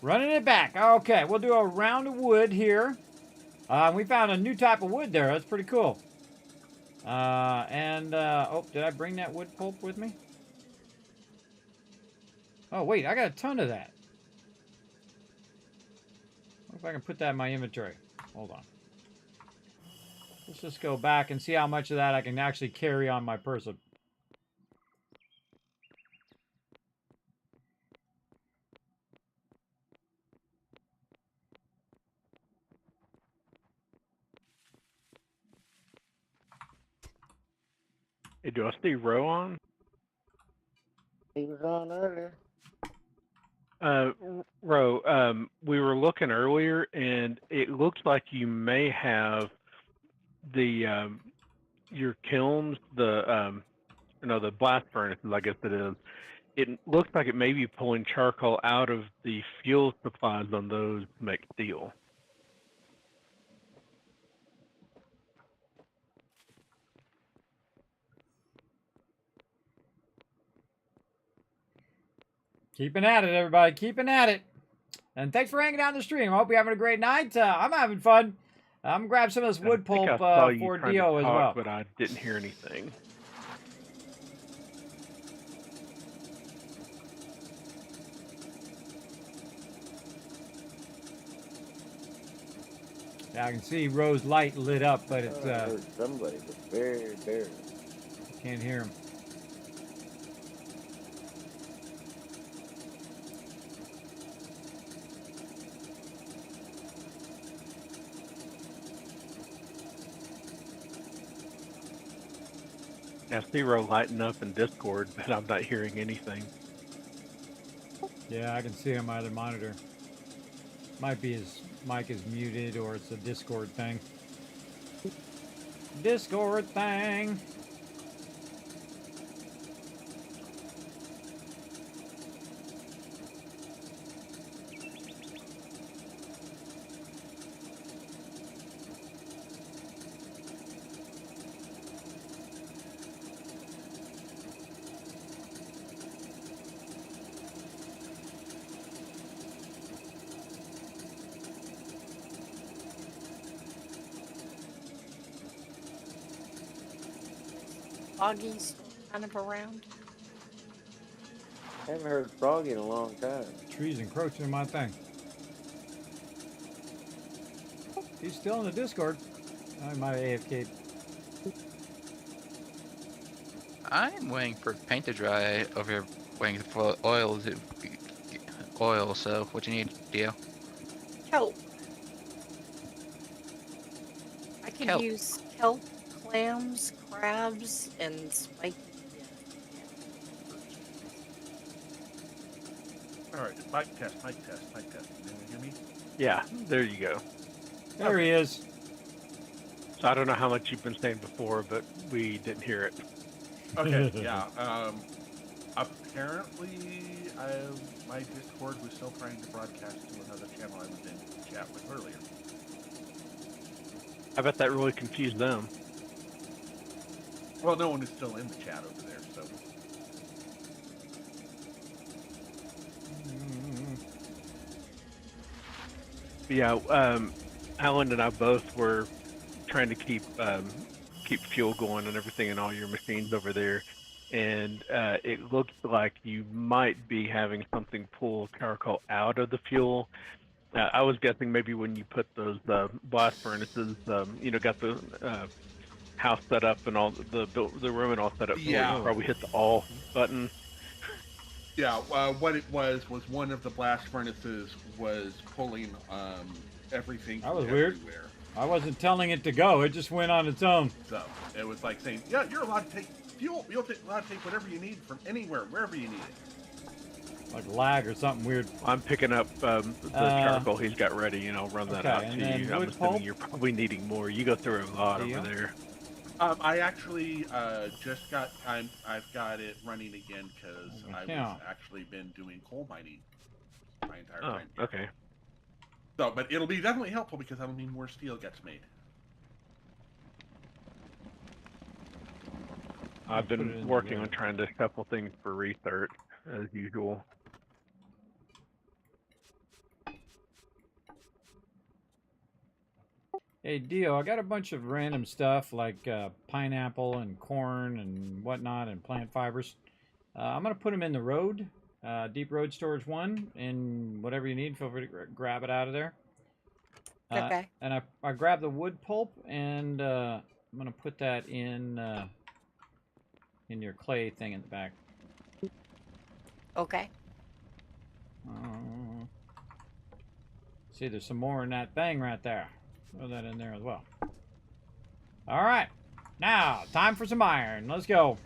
Running it back. Okay, we'll do a round of wood here. We found a new type of wood there. That's pretty cool. Oh, did I bring that wood pulp with me? Oh, wait, I got a ton of that. What if I can put that in my inventory? Hold on. Let's just go back and see how much of that I can actually carry on my person. Hey, do I see Ro on? He was on earlier. Ro, we were looking earlier, and it looks like you may have the your kilns, the blast furnaces, I guess it is. It looks like it may be pulling charcoal out of the fuel supplies on those to make steel. Keeping at it, everybody. Keeping at it. And thanks for hanging out in the stream. I hope you're having a great night. I'm having fun. I'm going to grab some of this wood pulp for Dio as well. But I didn't hear anything. Yeah, I can see Rose light lit up, but it's... I heard somebody, but very barely. Can't hear him. Now, Zero lighting up in Discord, but I'm not hearing anything. Yeah, I can see on my other monitor. Might be his mic is muted or it's a Discord thing. Discord thing. Foggy's kind of around. Haven't heard Froggy in a long time. Trees encroaching in my thing. He's still in the Discord. I might have AFK'd. I'm waiting for paint to dry over here, waiting for oil to oil. So what you need, Dio? Kelp. I could Kelp. use kelp, clams, crabs, and spiky. All right, mic test. Can anyone hear me? Yeah, there you go. There he is. So I don't know how much you've been saying before, but we didn't hear it. Okay, yeah. Apparently, my Discord was still trying to broadcast to another channel I was in chat with earlier. I bet that really confused them. Well, no one is still in the chat over there, so. Yeah, Alan and I both were trying to keep fuel going and everything in all your machines over there, and it looks like you might be having something pull charcoal out of the fuel. I was guessing maybe when you put those blast furnaces, got the house set up and all the room and all set up, Yeah. you probably hit the all button. Yeah, what it was one of the blast furnaces was pulling everything. That was everywhere. weird. I wasn't telling it to go. It just went on its own. So it was like saying, yeah, you're allowed to take fuel. You're allowed to take whatever you need from anywhere, wherever you need it. Like lag or something weird. I'm picking up the charcoal he's got ready, and I'll run that out to you. I'm assuming you're probably needing more. You go through a lot over there. I actually just got I've got it running again because I've actually been doing coal mining my entire time. Okay. So, but it'll be definitely helpful because that'll mean more steel gets made. I've been working on trying to shuffle things for research as usual. Hey, Dio, I got a bunch of random stuff like pineapple and corn and whatnot and plant fibers. I'm going to put them in the road, deep road storage 1, and whatever you need, feel free to grab it out of there. Okay. And I grabbed the wood pulp, and I'm going to put that in your clay thing in the back. Okay. See, there's some more in that thing right there. Throw that in there as well. All right. Now, time for some iron. Let's go.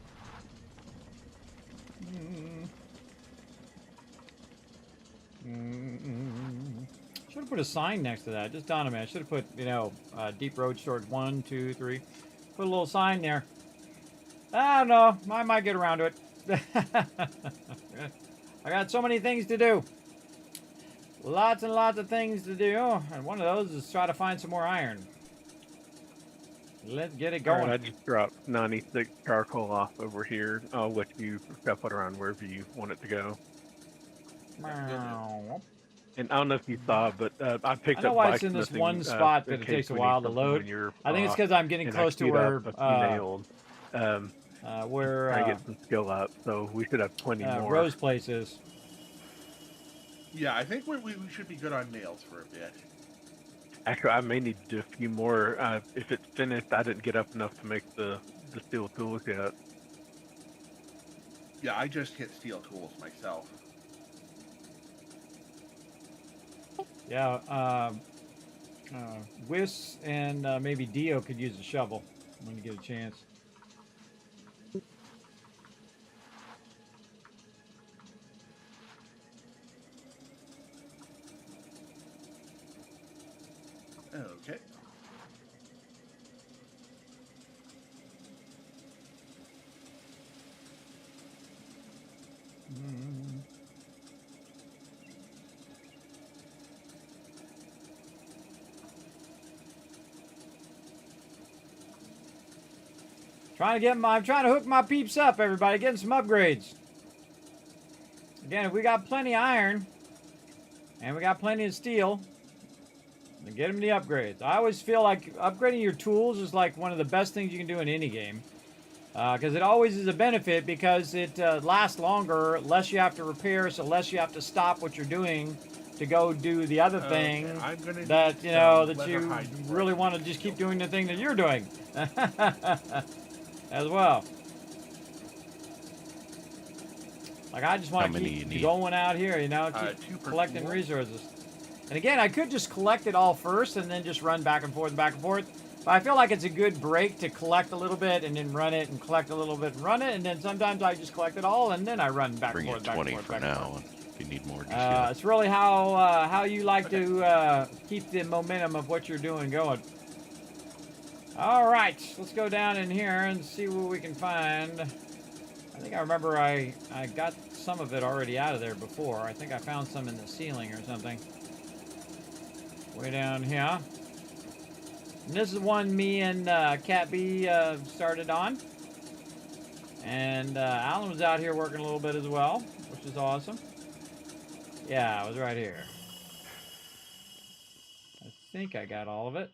Should have put a sign next to that. Just dawned on me. I should have put, deep road storage 1, 2, 3. Put a little sign there. I don't know. I might get around to it. I got so many things to do. Lots and lots of things to do, and one of those is try to find some more iron. Let's get it going. Right, I just dropped 96 charcoal off over here. I'll let you shuffle it around wherever you want it to go. And I don't know if you saw, but I picked up. I know why it's in this one spot that it takes a while to load. I think it's because I'm getting close to where where trying to get some skill up, so we should have plenty more. Rose place is. Yeah, I think we should be good on nails for a bit. Actually, I may need to do a few more. If it's finished, I didn't get up enough to make the steel tools yet. Yeah, I just hit steel tools myself. Yeah, Whis and maybe Dio could use a shovel when you get a chance. Okay. I'm trying to hook my peeps up, everybody, getting some upgrades. Again, if we got plenty of iron and we got plenty of steel, then get them the upgrades. I always feel like upgrading your tools is like one of the best things you can do in any game. Because it always is a benefit because it lasts longer, less you have to repair, so less you have to stop what you're doing to go do the other thing that, that you really want to just keep doing the thing that you're doing. As well. Like, I just want to keep going out here, keep collecting resources. And again, I could just collect it all first and then just run back and forth and back and forth. But I feel like it's a good break to collect a little bit and then run it and collect a little bit and run it. And then sometimes I just collect it all and then I run back and forth, back and forth, back and forth. If you need more, just it's really how you like to keep the momentum of what you're doing going. All right, let's go down in here and see what we can find. I think I remember I got some of it already out of there before. I think I found some in the ceiling or something. Way down here. And this is one me and Cat B started on. And Alan was out here working a little bit as well, which is awesome. Yeah, it was right here. I think I got all of it.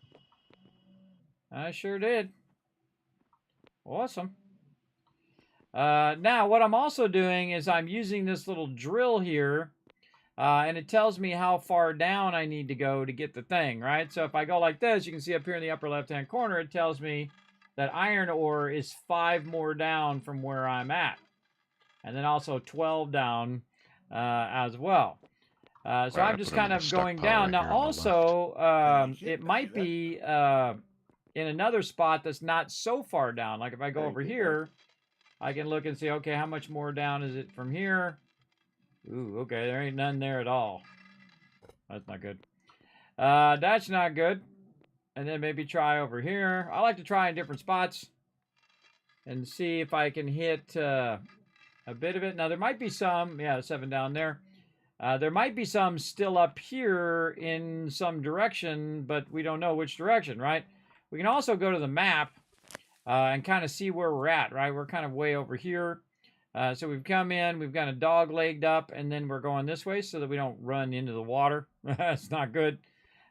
I sure did. Awesome. Now, what I'm also doing is I'm using this little drill here, and it tells me how far down I need to go to get the thing, right? So if I go like this, you can see up here in the upper left-hand corner, it tells me that iron ore is 5 more down from where I'm at. And then also 12 down as well. So Right, I'm just kind of going down. Now also, it might be in another spot that's not so far down. Like if I go over here, I can look and see, okay, how much more down is it from here? Ooh, okay, there ain't none there at all. That's not good. That's not good. And then maybe try over here. I like to try in different spots and see if I can hit a bit of it. Now, there might be some, yeah, 7 down there. There might be some still up here in some direction, but we don't know which direction, right? We can also go to the map and kind of see where we're at, right? We're kind of way over here. So we've come in, we've got a dog-legged up, and then we're going this way so that we don't run into the water. That's not good.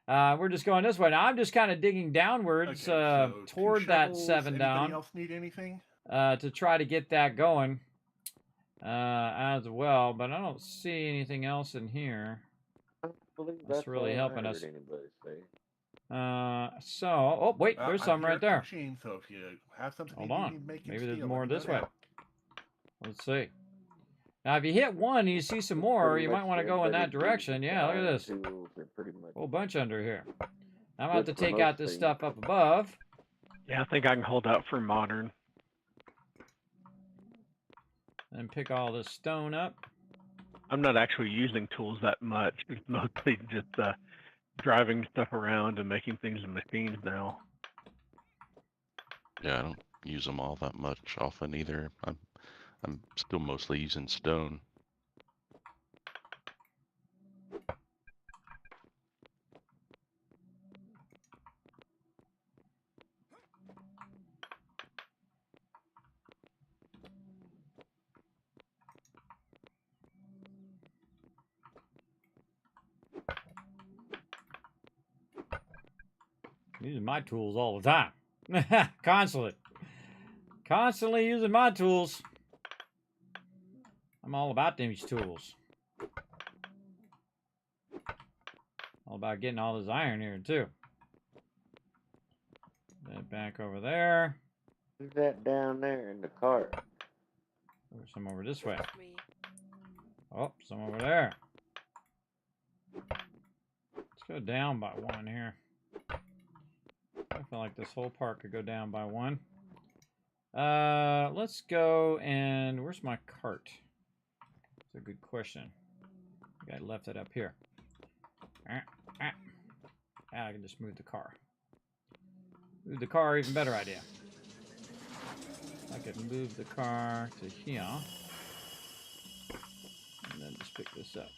We're just going this way. Now, I'm just kind of digging downwards toward that 7 down. Anybody else need anything? To try to get that going as well. But I don't see anything else in here. That's really helping us. Oh, wait, there's some right there. Machine, so if you have something Hold you on. need, make Maybe it there's steel, more let me this know. way. Let's see. Now, if you hit one and you see some more, you might want to go in that direction. Yeah, look at this. Whole bunch under here. I'm about to take out this stuff up above. Yeah, I think I can hold out for modern. And pick all this stone up. I'm not actually using tools that much. It's mostly just driving stuff around and making things in machines now. Yeah, I don't use them all that much often either. I'm still mostly using stone. Using my tools all the time. Constantly using my tools. I'm all about these tools. All about getting all this iron here, too. That back over there. Who's that down there in the cart? There's some over this way. Oh, some over there. Let's go down by 1 here. I feel like this whole part could go down by 1. Let's go and where's my cart? That's a good question. I left it up here. I can just move the car. Move the car, even better idea. I could move the car to here. And then just pick this up.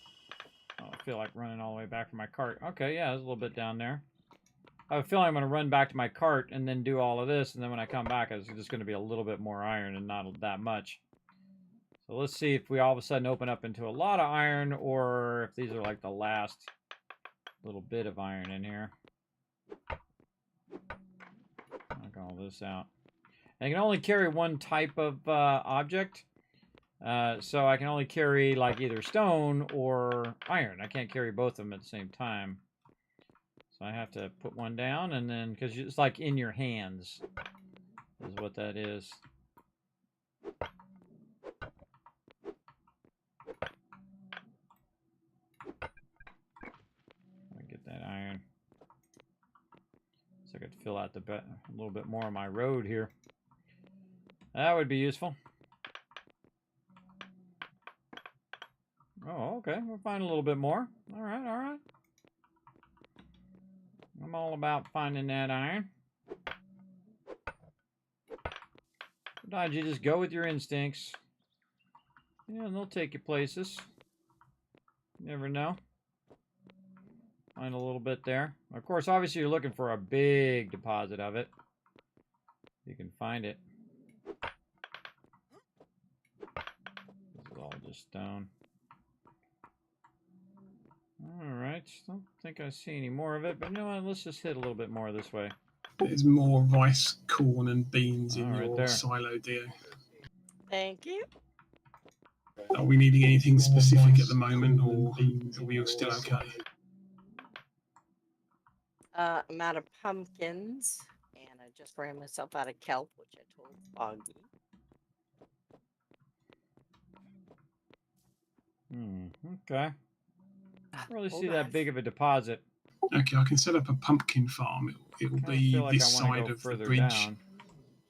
Oh, I feel like running all the way back to my cart. Okay, yeah, there's a little bit down there. I have a feeling I'm going to run back to my cart and then do all of this, and then when I come back, it's just going to be a little bit more iron and not that much. So let's see if we all of a sudden open up into a lot of iron, or if these are like the last little bit of iron in here. Knock all this out. And I can only carry one type of object, so I can only carry like either stone or iron. I can't carry both of them at the same time. So I have to put one down, and then, because it's like in your hands is what that is. Get that iron. So I could fill out a little bit more of my road here. That would be useful. Oh, okay. We'll find a little bit more. All right, all right. I'm all about finding that iron. Sometimes you just go with your instincts. Yeah, and they'll take you places. You never know. Find a little bit there. Of course, obviously you're looking for a big deposit of it. You can find it. This is all just stone. Alright, don't think I see any more of it, but you know what, let's just hit a little bit more this way. There's more rice, corn, and beans in right your there. silo, Dio. Thank you. Are we needing anything specific at the moment, or are we all still okay? I'm out of pumpkins, and I just ran myself out of kelp, which I told Foggy. Okay. I don't really see Hold that on. big of a deposit. Okay, I can set up a pumpkin farm. It'll Kinda be feel like this I wanna side go of the further bridge. down.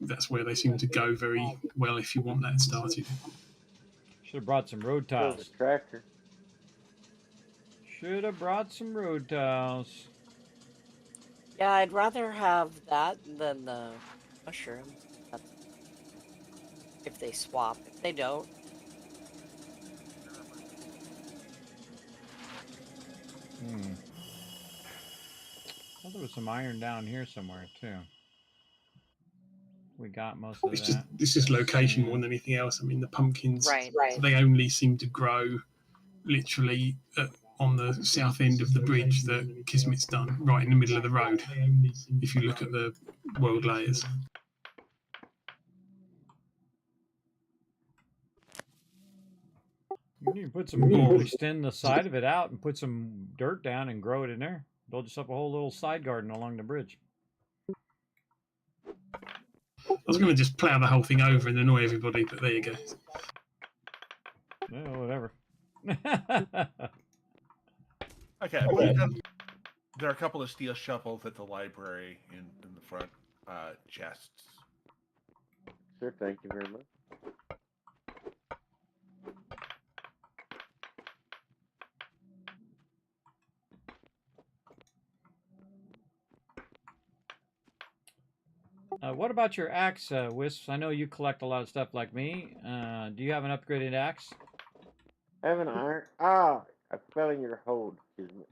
That's where they seem to go very well if you want that started. Should have brought some road There's tiles. a tractor. Should have brought some road tiles. Yeah, I'd rather have that than the mushroom. If they swap. If they don't, I thought there was some iron down here somewhere too. We got most of that. It's just location more than anything else. I mean, the pumpkins, Right. they only seem to grow literally on the south end of the bridge that Kismet's done, right in the middle of the road, if you look at the world layers. You need to put some, you extend the side of it out and put some dirt down and grow it in there. Build yourself a whole little side garden along the bridge. I was going to just plough the whole thing over and annoy everybody, but there you go. Yeah, whatever. Okay, there are a couple of steel shovels at the library in the front chests. Sure, thank you very much. What about your axe, Wisps? I know you collect a lot of stuff like me. Do you have an upgraded axe? I have an iron. Ah, I fell in your hole. Excuse me.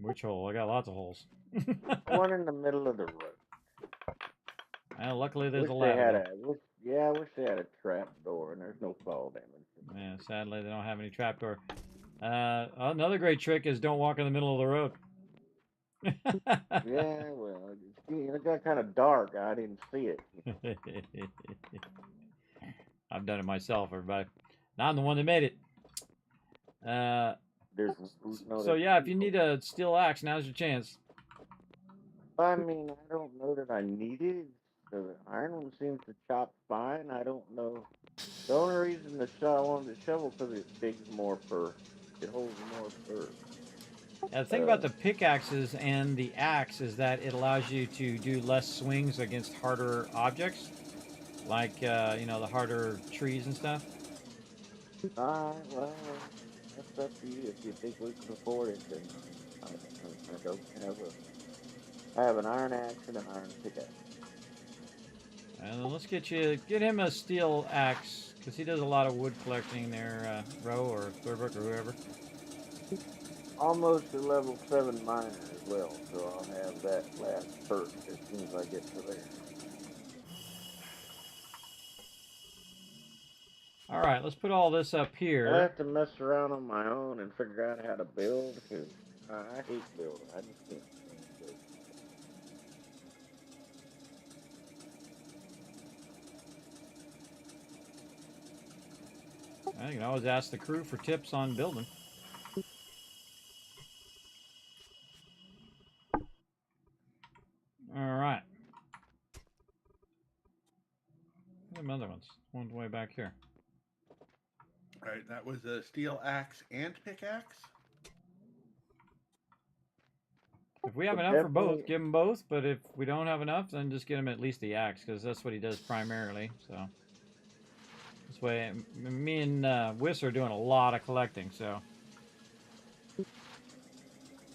Which hole? I got lots of holes. One in the middle of the road. Well, luckily there's a Wish they had ladder. I wish they had a trap door and there's no fall damage. Yeah, sadly they don't have any trapdoor. Another great trick is don't walk in the middle of the road. Yeah, well, it got kind of dark. I didn't see it. I've done it myself, everybody. Now I'm the one that made it. So yeah, if you need a steel axe, now's your chance. I mean, I don't know that I need it. The iron one seems to chop fine. I don't know. The only reason I wanted the shovel because it digs more fur. It holds more fur. The thing about the pickaxes and the axe is that it allows you to do less swings against harder objects, like you know, the harder trees and stuff. Well, that's up to you. If you think we can afford it, then I don't have I have an iron axe and an iron pickaxe. And then let's get him a steel axe, because he does a lot of wood collecting there, Roe or Thurbook or whoever. Almost a level 7 miner as well, so I'll have that last first as soon as I get to there. Alright, let's put all this up here. I have to mess around on my own and figure out how to build, because I hate building. I just can't build. You can always ask the crew for tips on building. Alright. Some other ones. One's way back here. Alright, that was a steel axe and pickaxe. If we have enough for both, give him both. But if we don't have enough, then just get him at least the axe, because that's what he does primarily. So this way, me and Wiss are doing a lot of collecting. So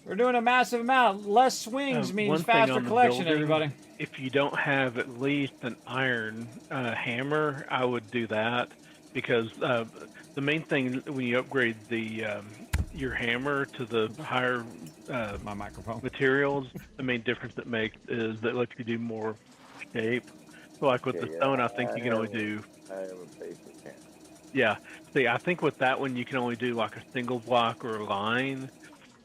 we're doing a massive amount. Less swings means faster collection, building, everybody. If you don't have at least an iron hammer, I would do that, because the main thing when you upgrade the your hammer to the higher My microphone. materials, the main difference it makes is that it lets you do more shape. So like with the stone, I think you can only do. I have a basic hammer. Yeah. See, I think with that one you can only do like a single block or a line.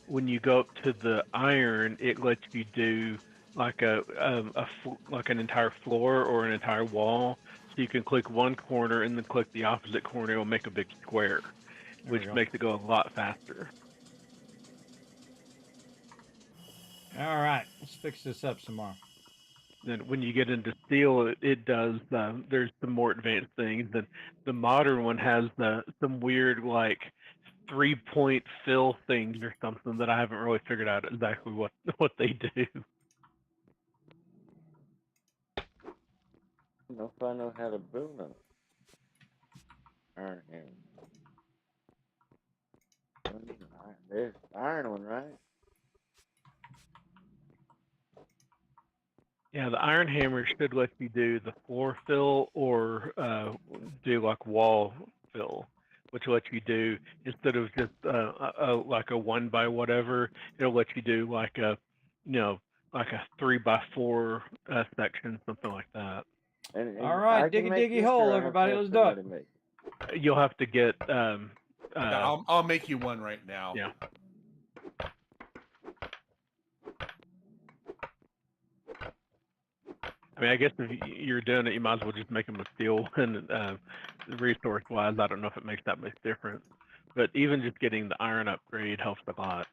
When you go up to the iron, it lets you do like like an entire floor or an entire wall. So you can click one corner and then click the opposite corner. It'll make a big square, which makes it go a lot faster. All right, let's fix this up some more. Then when you get into steel, it does. There's some more advanced things. And the modern one has some weird like 3-point fill things or something that I haven't really figured out exactly what they do. I don't know if I know how to build them. Iron hammer. There's the iron one, right? Yeah, the iron hammer should let you do the floor fill or do like wall fill, which lets you do instead of just like a 1 by whatever. It'll let you do like a, like a 3 by 4 section, something like that. All right, diggy hole, everybody. Let's do it. You'll have to get. I'll make you one right now. Yeah. I mean, I guess if you're doing it, you might as well just make them of steel. And resource-wise, I don't know if it makes that much difference. But even just getting the iron upgrade helps a lot.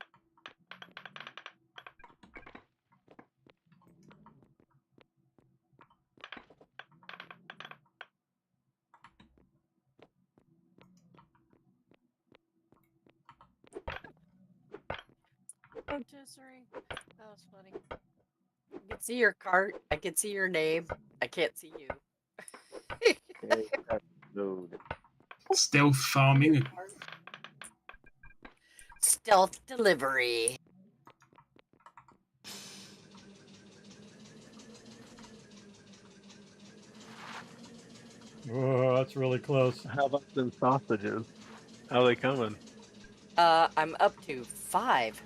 Oh, Desiree. That was funny. I can see your cart. I can see your name. I can't see you. Stealth farming. Stealth delivery. Whoa, that's really close. How about them sausages? How are they coming? I'm up to 5.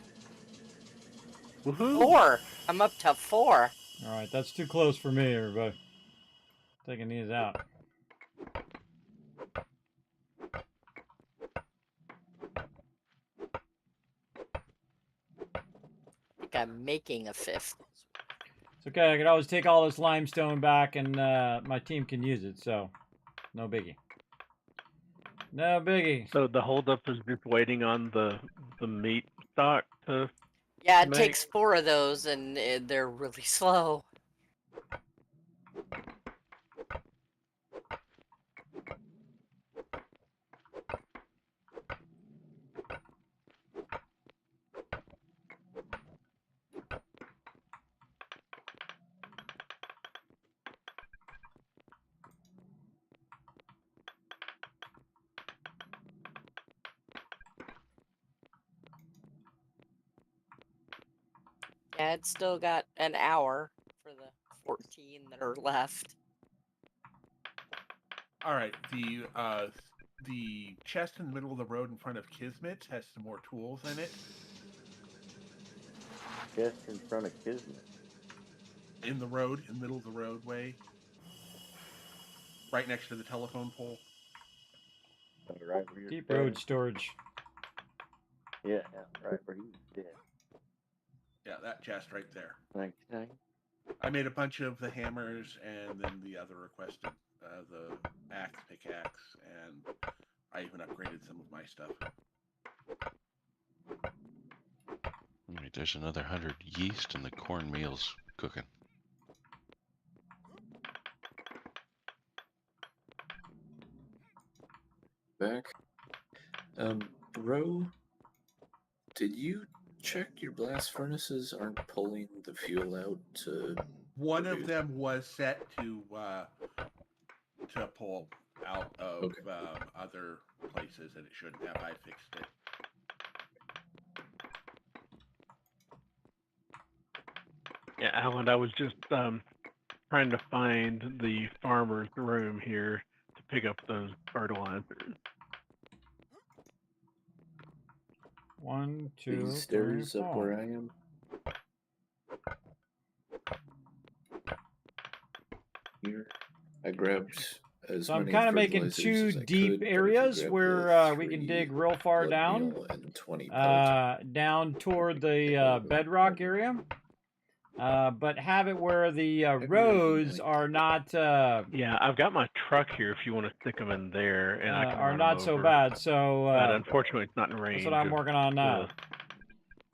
Woohoo! 4. I'm up to 4. All right, that's too close for me, everybody. Taking these out. I think I'm making a 5th. It's okay. I can always take all this limestone back, and my team can use it. So, no biggie. No biggie. So the holdup is just waiting on the meat stock to. Yeah, it takes 4 of those, and they're really slow. Yeah, it's still got an hour for the 14 that are left. All right, the chest in the middle of the road in front of Kismet has some more tools in it. Chest in front of Kismet. In the road, in the middle of the roadway, right next to the telephone pole. Right where you're Deep standing. road storage. Yeah, right where he's dead. Yeah, that chest right there. Thanks. I made a bunch of the hammers, and then the other requested the axe, pickaxe, and I even upgraded some of my stuff. Wait, there's another 100 yeast and the cornmeal's cooking. Back. Ro, did you check your blast furnaces aren't pulling the fuel out to... One of them was set to pull out of other places, and it shouldn't have. I fixed it. Yeah, Alan, I was just trying to find the farmer's room here to pick up those fertilizers. 1, 2, These 3, stairs up 4. where I am. Here, I grabbed as So I'm many kind of making fertilizers 2 as I deep could, but if you areas grab where the we can 3 dig real far blood down, meal and 20 pelt, down toward the bedrock area. But have it where the roads are not Yeah, I've got my truck here if you want to stick them in there, and I can are run not 'em so over. bad. So But unfortunately, it's not in range. that's what I'm of working on now. this.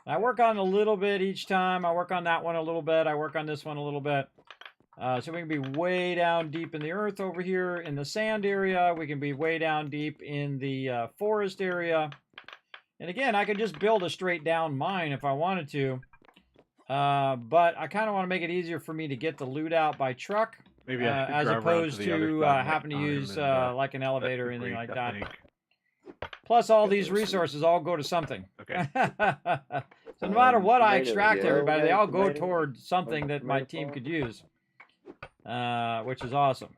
I work on a little bit each time. I work on that one a little bit. I work on this one a little bit. So we can be way down deep in the earth over here in the sand area. We can be way down deep in the forest area. And again, I could just build a straight down mine if I wanted to. But I kind of want to make it easier for me to get the loot out by truck. Maybe I should as drive around opposed the other to side having to next use time and, like an elevator or that's anything great, like I that. think. Plus, all Yeah, these those are- resources all go to something. Okay. So no matter what I tomatoes, extract, yeah. everybody, they all go Tomatoes, toward something on the that my tomato team farm. could use, which is awesome.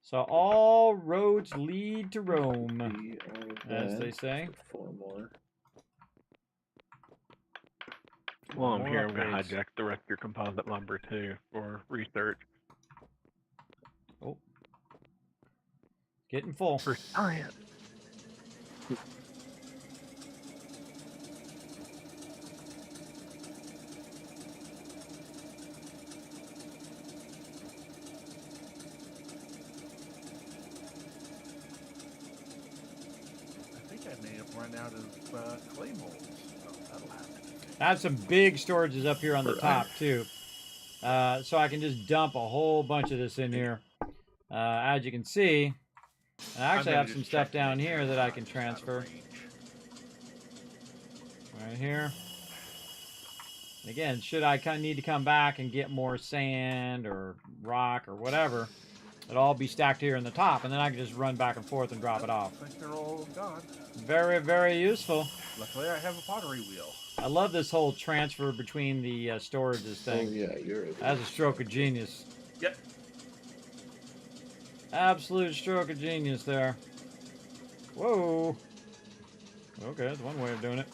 So all roads lead to Rome, as they say. 4 more. While I'm More here, I'm going upgrades. to hijack the rest of your composite lumber too for research. Oh, getting full. For science. I think I may have run out of clay molds. Oh, that'll happen. I have some big storages up here on the For top too, so I can just dump a whole bunch of this in here. As you can see, I actually I'm have gonna some just stuff check to down make here sure that it's I not can just out of transfer. range. Right here. Again, should I need to come back and get more sand or rock or whatever, it'll all be stacked here in the top, and then I can just run back and forth and drop it off. Looks like they're all gone. Very, very useful. Luckily, I have a pottery wheel. I love this whole transfer between the storages Oh thing. yeah, you're able That's a to stroke of genius. Yep. Absolute stroke of genius there. Whoa. Okay, that's one way of doing it.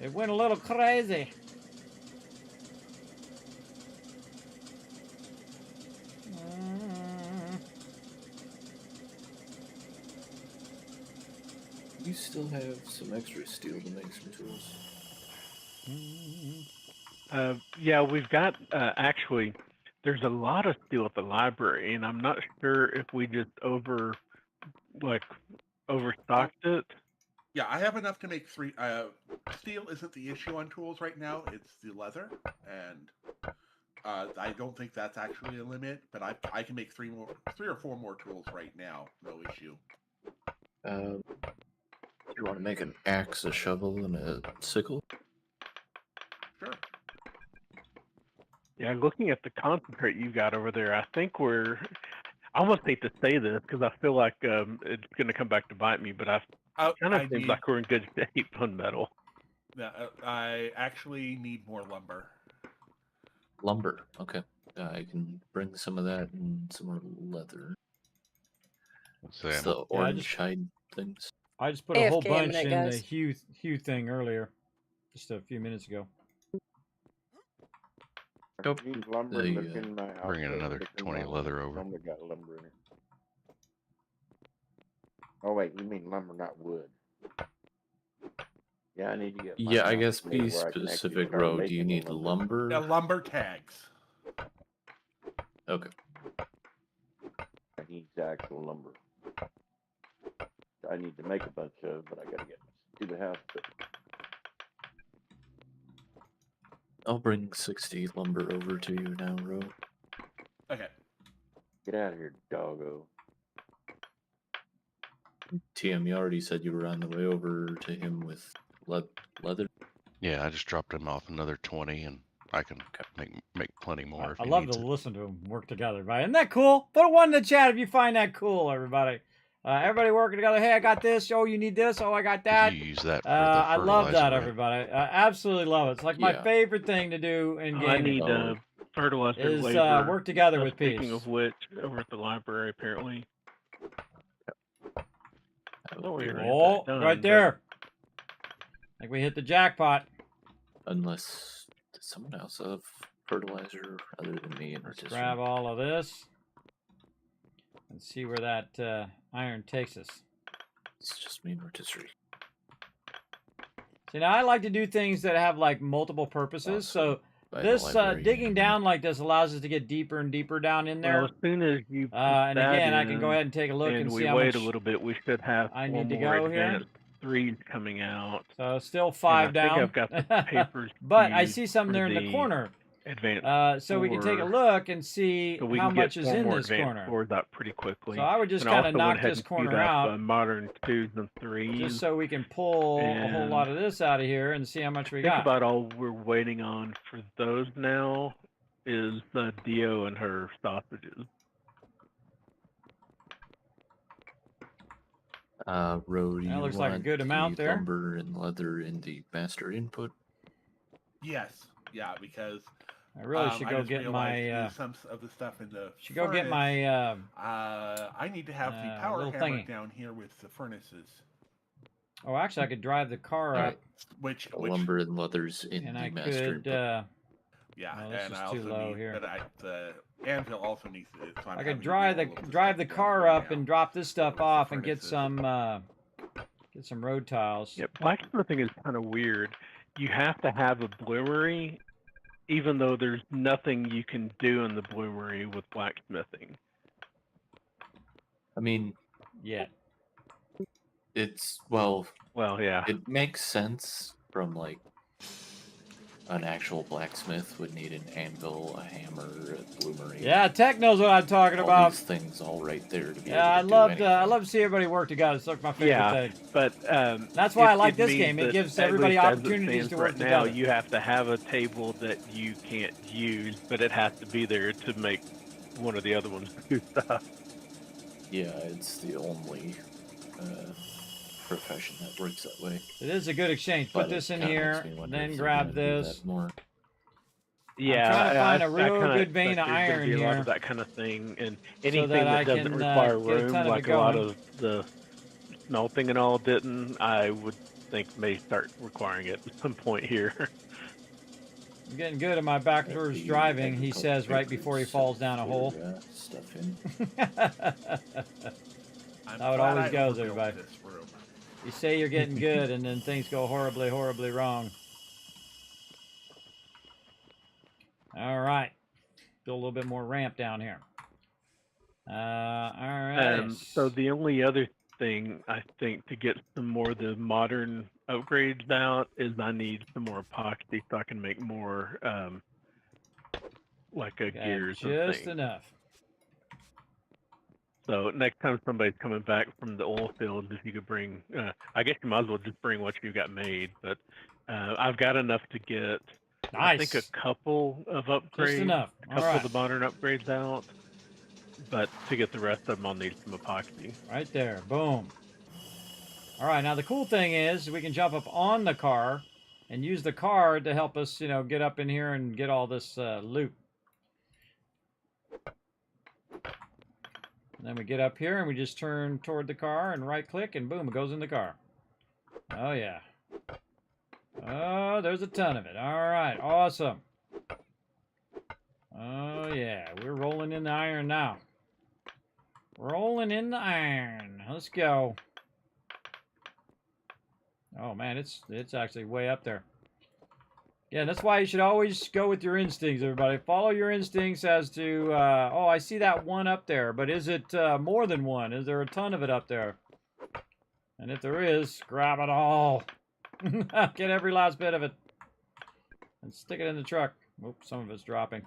It went a little crazy. You still have some extra steel to make some tools. Yeah, we've got actually. There's a lot of steel at the library, and I'm not sure if we just overstocked it. Yeah, I have enough to make 3. Steel isn't the issue on tools right now. It's the leather, and I don't think that's actually a limit. But I can make 3 or 4 more tools right now. No issue. You want to make an axe, a shovel, and a sickle? Sure. Yeah, looking at the concentrate you got over there, I think I almost hate to say this because I feel like it's going to come back to bite me, but I kind of seems like we're in good shape on metal. Yeah, I actually need more lumber. Lumber. Okay. I can bring some of that and some more leather. So It's the orange hide things. I just put a whole AFK a bunch minute, in the guys. hue thing earlier, just a few minutes ago. Nope. I need lumber The, to look in my house. bringing another Look in 20 my leather house. over. Lumber got lumber in it. Oh wait, you mean lumber, not wood. Yeah, I need to get. my Yeah, I house guess made be where I can actually specific, start Ro. Do you making the need lumber? Yeah, lumber tags. Okay. I need the actual lumber. I need to make a bunch of, but I gotta get to the house. But I'll bring 60 lumber over to you now, Ro. Okay. get out of here, doggo. TM, you already said you were on the way over to him with leather. Yeah, I just dropped him off another 20, and I can make plenty more. If I he love needs to it. listen to them work together, right? Isn't that cool? Put a 1 in the chat if you find that cool, everybody. Everybody working together. Hey, I got this. Oh, you need this. Oh, I got that. You use that for the I love that, fertilizer, right? everybody. Absolutely love it. It's like my Yeah. favorite thing to do in I gaming. need fertilizer is labor. work together with peace. Speaking of which, over at the library, apparently. Oh, right there. I think we hit the jackpot. Unless, does someone else have fertilizer other than me and Let's rotisserie? grab all of this and see where that iron takes us. It's just me and rotisserie. See, now I like to do things that have like multiple purposes. So this digging down like this allows us to get deeper and deeper down in there. Well, as soon as you put and that again, in, I can go ahead and take a look and see how we much wait a little bit, we should have I one need to more go here. advanced threes coming out. So still 5 down. I think I've got the papers. But I see some there in the corner. Advanced so we can take a look and see how much is in this corner. Out pretty quickly. So I would just kind of knock this corner out. Modern 2s and 3s. Just so we can pull a whole lot of this out of here and see how much we got. Think about all we're waiting on for those now is the Dio and her sausages. Road, that looks like a good amount there. Lumber and leather in the master input. Yes, yeah, because I really should go get my. Some of the stuff in the. Should go get my. I need to have the power hammer thingy down here with the furnaces. Oh, actually, I could drive the car up. Which lumber and leathers in and the I master could. input. Yeah, no, and I also need. here. But the anvil also needs it. So I could drive the car up and drop this stuff off and get some road tiles. Yeah, blacksmithing is kind of weird. You have to have a bloomery, even though there's nothing you can do in the bloomery with blacksmithing. I mean, yeah, it's well, yeah. It makes sense from like an actual blacksmith would need an anvil, a hammer, a bloomery. Yeah, Tech knows what I'm talking about. These things all right there to be. Yeah, I love to see everybody work together. It's like my favorite thing. But that's why I like this game. It gives everybody opportunities to work together. Now you have to have a table that you can't use, but it has to be there to make one of the other ones do stuff. Yeah, it's the only profession that works that way. It is a good exchange. Put this in here, then grab this. Yeah, I'm trying to find a real good vein of iron here. A lot of that kind of thing, and anything that doesn't require room, like a lot of the smelting and all didn't, I would think may start requiring it at some point here. I'm getting good at my backwards driving, he says right before he falls down a hole. Stuff in. How it always goes, everybody. You say you're getting good, and then things go horribly, horribly wrong. All right. Do a little bit more ramp down here. All right. So the only other thing I think to get some more of the modern upgrades out is I need some more epoxy so I can make more gears and things. Just enough. So next time somebody's coming back from the oil field, if you could bring, I guess you might as well just bring what you got made. But I've got enough to get, I think, a couple of upgrades, just enough. A couple of the modern upgrades out. But to get the rest of them, I'll need some epoxy. Right there, boom. All right, now the cool thing is we can jump up on the car and use the car to help us, get up in here and get all this loot. And then we get up here and we just turn toward the car and right click and boom, it goes in the car. Oh yeah. Oh, there's a ton of it. All right, awesome. Oh yeah, we're rolling in the iron now. Rolling in the iron. Let's go. Oh man, it's actually way up there. Yeah, that's why you should always go with your instincts, everybody. Follow your instincts as to, oh, I see that one up there, but is it more than one? Is there a ton of it up there? And if there is, grab it all. Get every last bit of it. And stick it in the truck. Oops, some of it's dropping.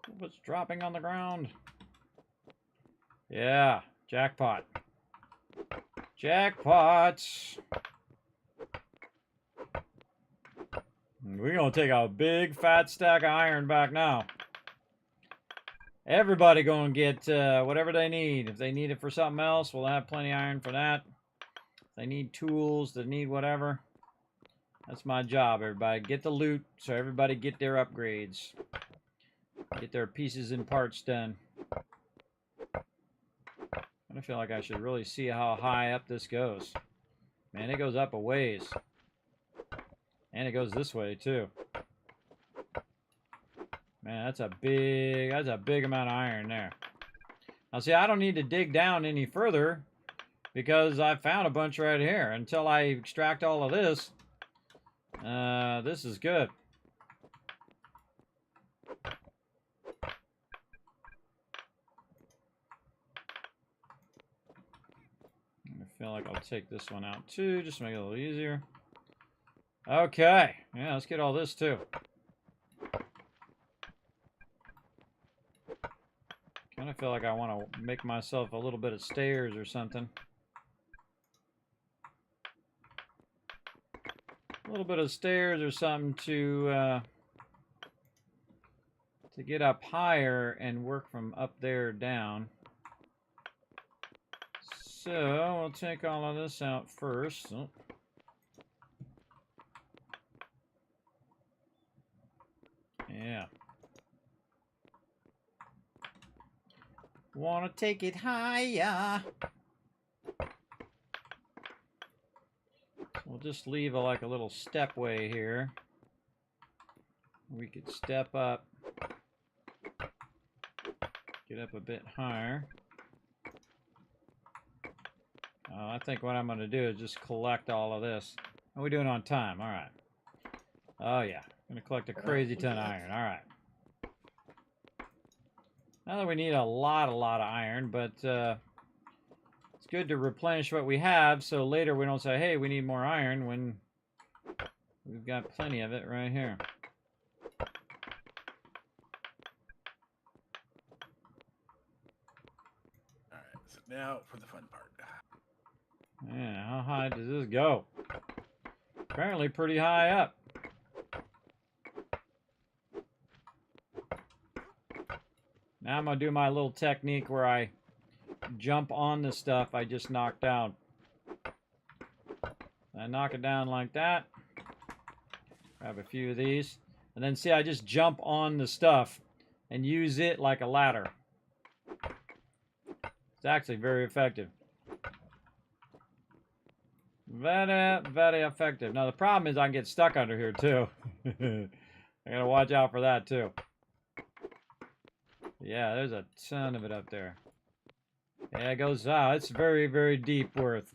Some of it's dropping on the ground. Yeah, jackpot. Jackpots. We're going to take a big fat stack of iron back now. Everybody going to get whatever they need. If they need it for something else, we'll have plenty of iron for that. If they need tools, they need whatever. That's my job, everybody. Get the loot so everybody get their upgrades. get their pieces and parts done. I feel like I should really see how high up this goes. Man, it goes up a ways. And it goes this way too. Man, that's a big amount of iron there. Now see, I don't need to dig down any further because I found a bunch right here. Until I extract all of this, this is good. I feel like I'll take this one out too, just to make it a little easier. Okay, yeah, let's get all this too. Kind of feel like I want to make myself a little bit of stairs or something. A little bit of stairs or something to get up higher and work from up there down. So we'll take all of this out first. Oh. Yeah. Want to take it higher. We'll just leave like a little stepway here. We could step up. Get up a bit higher. I think what I'm going to do is just collect all of this. How are we doing on time? All right. Oh, yeah. I'm going to collect a crazy ton of iron. All right. Not that we need a lot of iron, but it's good to replenish what we have so later we don't say, hey, we need more iron when we've got plenty of it right here. All right, so now for the fun part. Yeah, how high does this go? Apparently pretty high up. Now I'm going to do my little technique where I jump on the stuff I just knocked down. I knock it down like that. Grab a few of these. And then see, I just jump on the stuff and use it like a ladder. It's actually very effective. Very, very effective. Now the problem is I can get stuck under here too. I gotta watch out for that too. Yeah, there's a ton of it up there. Yeah, it goes out. It's very, very deep worth.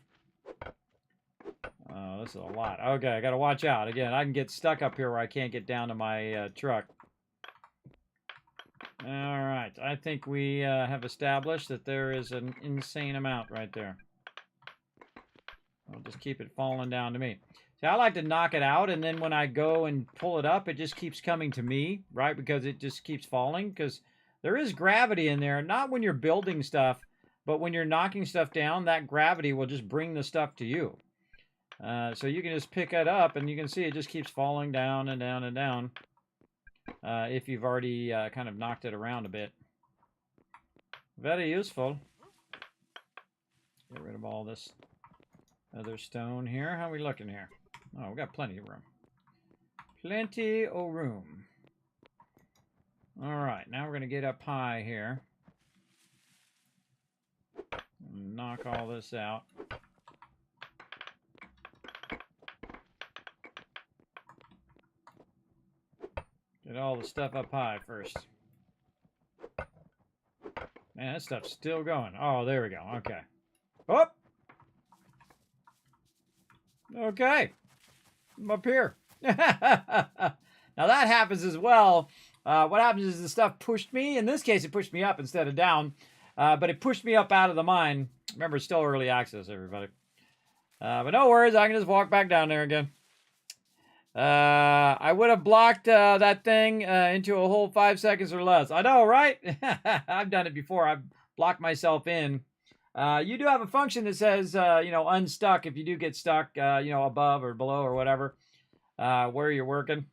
Oh, this is a lot. Okay, I gotta watch out. Again, I can get stuck up here where I can't get down to my truck. Alright, I think we have established that there is an insane amount right there. I'll just keep it falling down to me. See, I like to knock it out, and then when I go and pull it up, it just keeps coming to me, right? Because it just keeps falling, because there is gravity in there. Not when you're building stuff, but when you're knocking stuff down, that gravity will just bring the stuff to you. So you can just pick it up, and you can see it just keeps falling down and down and down. If you've already kind of knocked it around a bit. Very useful. Get rid of all this other stone here. How are we looking here? Oh, we got plenty of room. Plenty of room. Alright, now we're going to get up high here. Knock all this out. Get all the stuff up high first. Man, that stuff's still going. Oh, there we go. Okay. Oh! Okay. I'm up here. Now that happens as well. What happens is the stuff pushed me. In this case, it pushed me up instead of down. But it pushed me up out of the mine. Remember, it's still early access, everybody. But no worries. I can just walk back down there again. I would have blocked that thing into a hole 5 seconds or less. I know, right? I've done it before. I've blocked myself in. You do have a function that says, unstuck if you do get stuck, above or below or whatever, where you're working.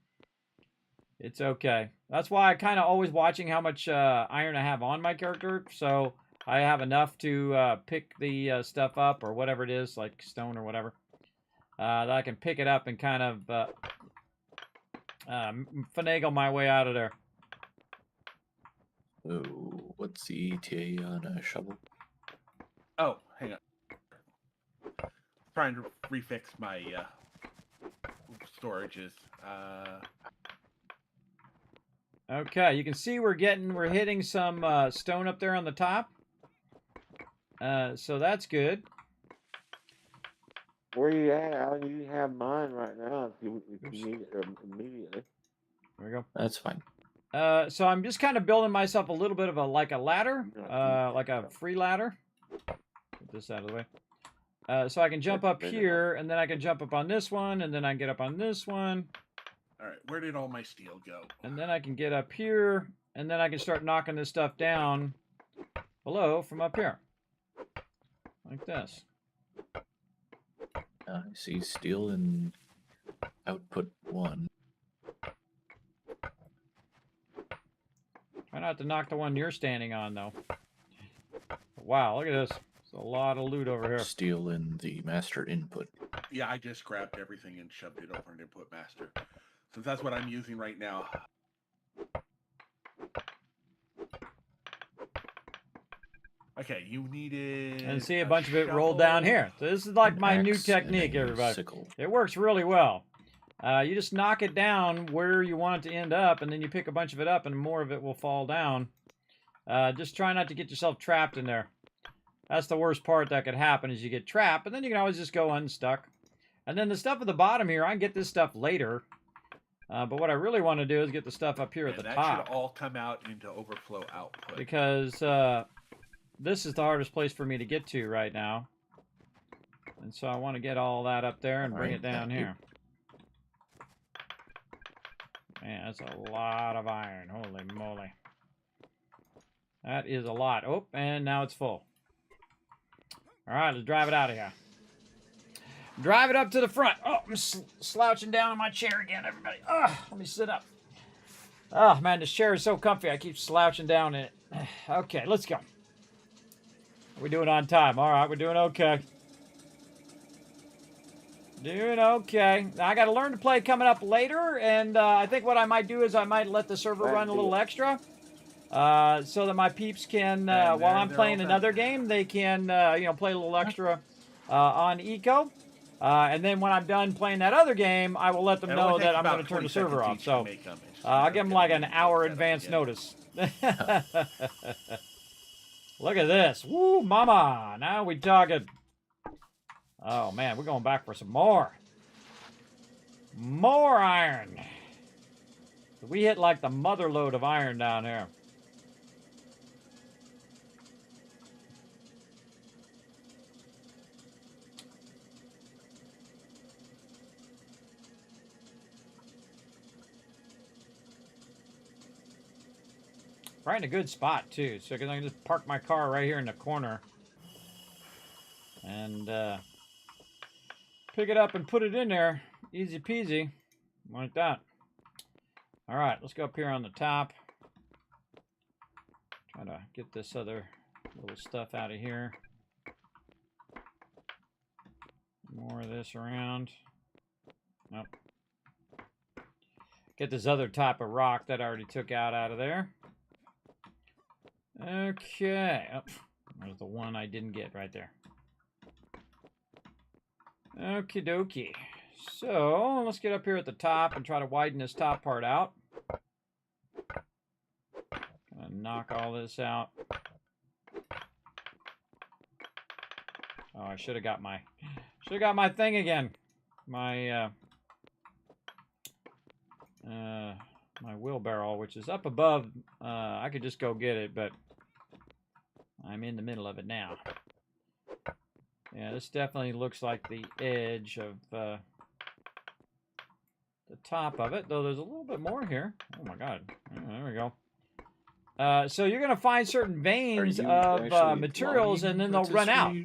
It's okay. That's why I kind of always watching how much iron I have on my character, so I have enough to pick the stuff up or whatever it is, like stone or whatever, that I can pick it up and kind of finagle my way out of there. Oh, what's the ETA on a shovel? Oh, hang on. Trying to refix my storages. Okay, you can see we're hitting some stone up there on the top. So that's good. Where you at, Alan? You have mine right now if you need it immediately. There we go. That's fine. So I'm just kind of building myself a little bit of a ladder, like a free ladder. Get this out of the way. So I can jump up here, and then I can jump up on this one, and then I can get up on this one. All right, where did all my steel go? And then I can get up here, and then I can start knocking this stuff down below from up here. Like this. I see steel in output 1. Try not to knock the one you're standing on, though. Wow, look at this. There's a lot of loot over here. Steel in the master input. Yeah, I just grabbed everything and shoved it over in input master. Since that's what I'm using right now. Okay, you needed... And see a bunch of it rolled down here. So this is like my new technique, everybody. Sickle. It works really well. You just knock it down where you want it to end up, and then you pick a bunch of it up, and more of it will fall down. Just try not to get yourself trapped in there. That's the worst part that could happen, is you get trapped, but then you can always just go unstuck. And then the stuff at the bottom here, I can get this stuff later. But what I really want to do is get the stuff up here at the top. That should all come out into overflow output. Because this is the hardest place for me to get to right now. And so I want to get all that up there and bring it down here. Man, that's a lot of iron. Holy moly. That is a lot. Oh, and now it's full. All right, let's drive it out of here. Drive it up to the front. Oh, I'm slouching down in my chair again, everybody. Let me sit up. Oh, man, this chair is so comfy. I keep slouching down in it. Okay, let's go. We're doing on time. All right, we're doing okay. Doing okay. Now, I got to learn to play coming up later, and I think what I might do is I might let the server run a little extra, so that my peeps can, while I'm playing another game, they can, play a little extra on Eco. And then when I'm done playing that other game, I will let them know that I'm going to turn the server off. So I'll give them like an hour advance notice. Look at this. Woo, mama. Now we talking. Oh, man, we're going back for some more. More iron. We hit like the mother load of iron down here. Right in a good spot, too. So I can just park my car right here in the corner. And pick it up and put it in there. Easy peasy. Like that. Alright, let's go up here on the top. Try to get this other little stuff out of here. More of this around. Nope. Get this other type of rock that I already took out of there. Okay. Oh, there's the one I didn't get right there. Okie dokie. So, let's get up here at the top and try to widen this top part out. Gonna knock all this out. Oh, I should have got my thing again. My my wheelbarrow, which is up above. I could just go get it, but I'm in the middle of it now. Yeah, this definitely looks like the edge of the top of it, though there's a little bit more here. Oh my god. There we go. So you're going to find certain veins of materials, and then they'll run out.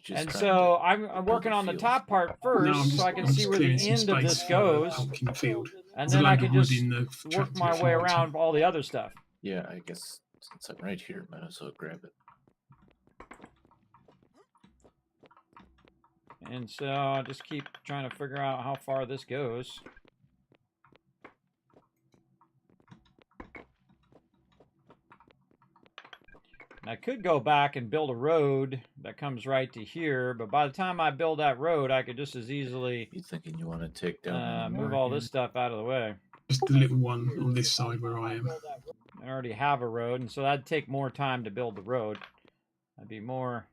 And so I'm working on the top part first, so I can see where the end of this goes. And then I can just work my way around all the other stuff. Yeah, I guess since I'm right here, might as well grab it. And so I'll just keep trying to figure out how far this goes. I could go back and build a road that comes right to here, but by the time I build that road, I could just as easily You thinking you want to take down move all this stuff out of the way. Just the little one on this side where I am. I already have a road, and so that'd take more time to build the road. I'd be more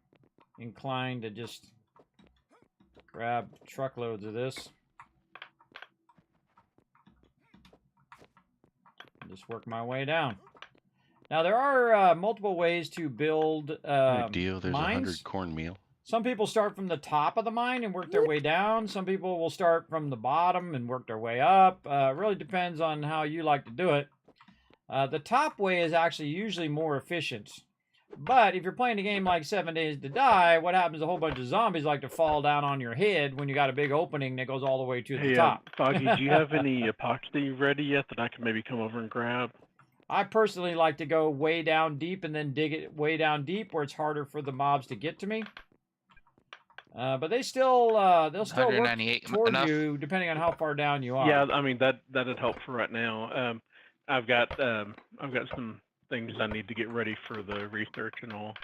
inclined to just grab truckloads of this. And just work my way down. Now, there are multiple ways to build Deal, there's mines. 100 cornmeal. Some people start from the top of the mine and work their way down. Some people will start from the bottom and work their way up. It really depends on how you like to do it. The top way is actually usually more efficient. But if you're playing a game like 7 Days to Die, what happens? A whole bunch of zombies like to fall down on your head when you got a big opening that goes all the way to the top. Foggy, do you have any epoxy ready yet that I can maybe come over and grab? I personally like to go way down deep and then dig it way down deep where it's harder for the mobs to get to me. But they still they'll still work toward you depending on how far down you are. Yeah, I mean that'd help for right now. I've got some things I need to get ready for the research and all.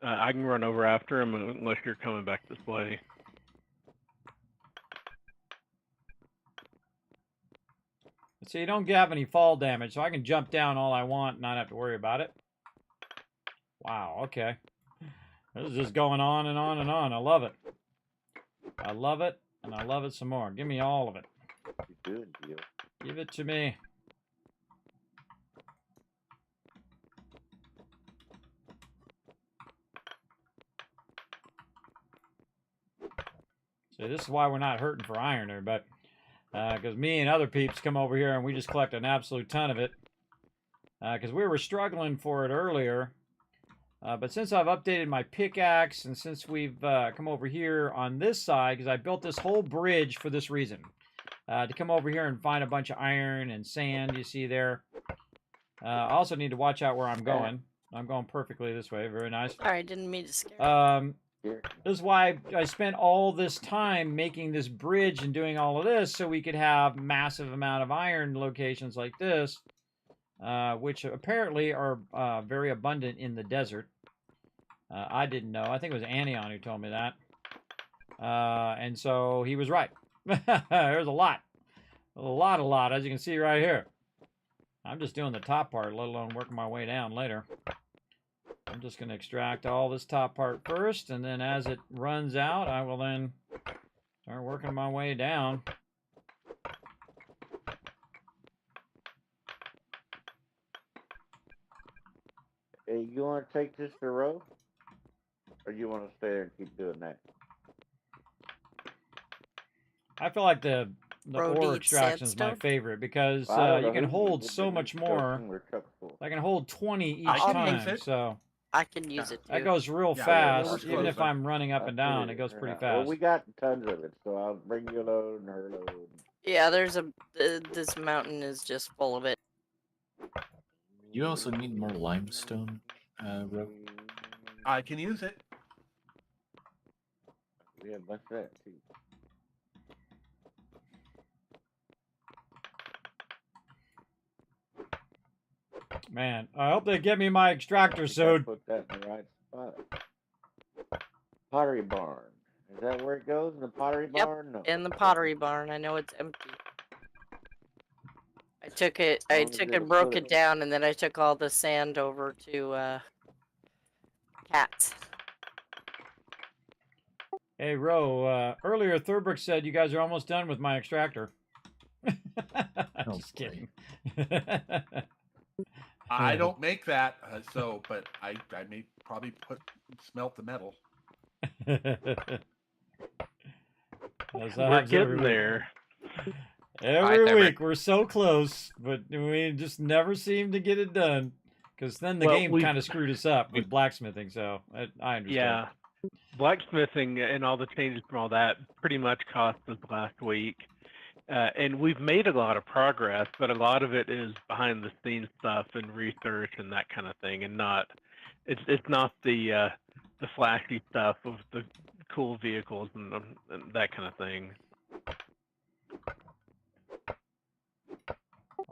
I can run over after him unless you're coming back this way. So you don't have any fall damage, so I can jump down all I want and not have to worry about it. Wow, okay. This is just going on and on and on. I love it. I love it, and I love it some more. Give me all of it. Good deal. Give it to me. See, this is why we're not hurting for iron here, but because me and other peeps come over here and we just collect an absolute ton of it. Because we were struggling for it earlier. But since I've updated my pickaxe and since we've come over here on this side, because I built this whole bridge for this reason. To come over here and find a bunch of iron and sand you see there. I also need to watch out where I'm going. I'm going perfectly this way. Very nice. Sorry, I didn't mean to scare you. This is why I spent all this time making this bridge and doing all of this so we could have massive amount of iron locations like this, which apparently are very abundant in the desert. I didn't know. I think it was Anion who told me that. And so he was right. There's a lot. A lot, as you can see right here. I'm just doing the top part, let alone working my way down later. I'm just going to extract all this top part first, and then as it runs out, I will then start working my way down. Hey, you want to take this to row? Or you want to stay there and keep doing that? I feel like the ore extraction is my favorite because you can hold so much more. I can hold 20 each time, so I can use it too. That goes real fast. Even if I'm running up and down, it goes pretty fast. Well, we got tons of it, so I'll bring you a load and her load. Yeah, there's this mountain is just full of it. You also need more limestone, Rob. I can use it. We have a bunch of that too. Man, I hope they get me my extractor soon. Put that in the right spot. Pottery barn. Is that where it goes? In the pottery barn? No. In the pottery barn. I know it's empty. I took it and broke it down, and then I took all the sand over to Cats. Hey, Ro, earlier Thurbrick said you guys are almost done with my extractor. Just kidding. I don't make that, but I may probably smelt the metal. We're getting there. Every week we're so close, but we just never seem to get it done. Because then the game kind of screwed us up with blacksmithing, so I understand. Yeah, blacksmithing and all the changes from all that pretty much cost us last week. And we've made a lot of progress, but a lot of it is behind the scenes stuff and research and that kind of thing, and it's not the flashy stuff of the cool vehicles and that kind of thing.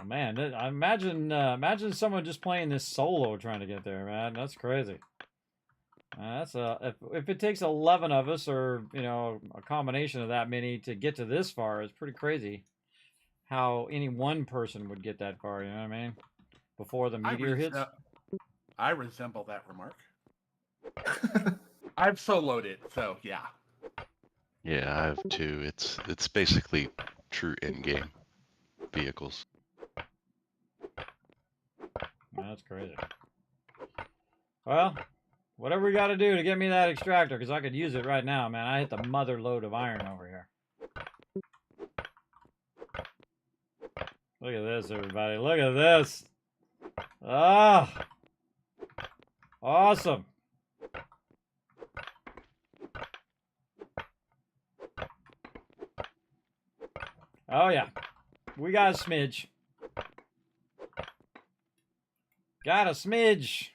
Oh man, I imagine someone just playing this solo trying to get there, man. That's crazy. That's if it takes 11 of us, or a combination of that many to get to this far, it's pretty crazy. How any one person would get that far, you know what I mean? Before the meteor hits. I resemble that remark. I've soloed it, so yeah. Yeah, I have too. It's basically true in-game vehicles. That's crazy. Well, whatever we got to do to get me that extractor, because I could use it right now, man. I hit the mother load of iron over here. Look at this, everybody. Look at this. Ah, awesome. Oh, yeah. We got a smidge. Got a smidge.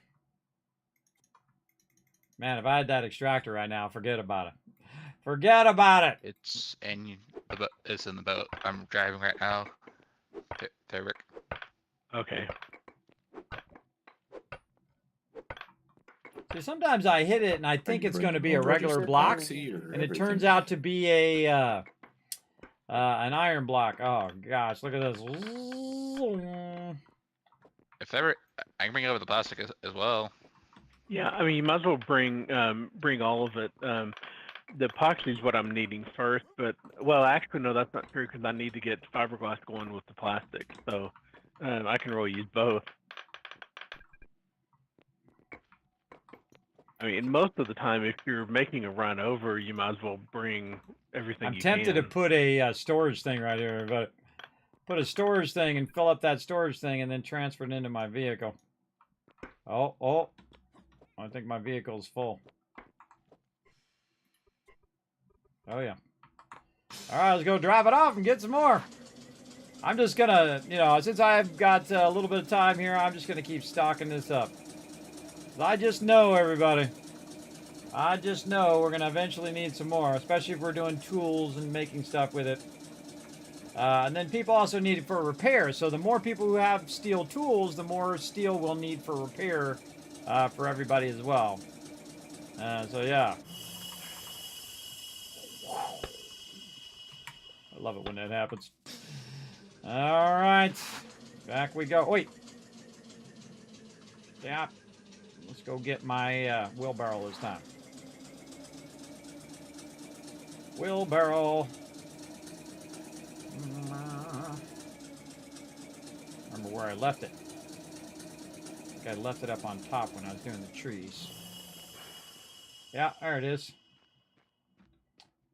Man, if I had that extractor right now, forget about it. Forget about it. It's in the boat. I'm driving right now. There, Rick. Okay. See, sometimes I hit it and I think it's going to be a regular block, and it turns out to be an iron block. Oh gosh, look at this. If ever, I can bring over the plastic as well. Yeah, I mean, you might as well bring all of it. The epoxy is what I'm needing first, but actually, no, that's not true because I need to get fiberglass going with the plastic. So I can really use both. I mean, most of the time, if you're making a run over, you might as well bring everything. I'm tempted to put a storage thing right here, but put a storage thing and fill up that storage thing and then transfer it into my vehicle. Oh, I think my vehicle's full. Oh, yeah. All right, let's go drive it off and get some more. I'm just going to, since I've got a little bit of time here, I'm just going to keep stocking this up. I just know, everybody. I just know we're going to eventually need some more, especially if we're doing tools and making stuff with it. And then people also need it for repair. So the more people who have steel tools, the more steel we'll need for repair for everybody as well. So, yeah. I love it when that happens. All right. Back we go. Wait. Yeah. Let's go get my wheelbarrow this time. Wheelbarrow. Remember where I left it. I think I left it up on top when I was doing the trees. Yeah, there it is.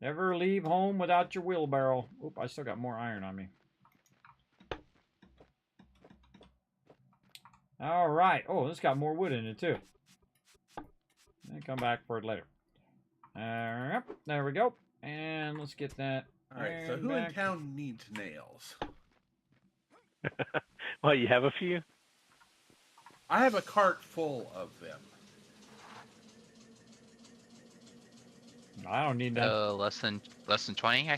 Never leave home without your wheelbarrow. Oop, I still got more iron on me. All right. Oh, this got more wood in it, too. I'll come back for it later. There we go. And let's get that. All right, so who in town needs nails? Well, you have a few? I have a cart full of them. I don't need that. Less than 20,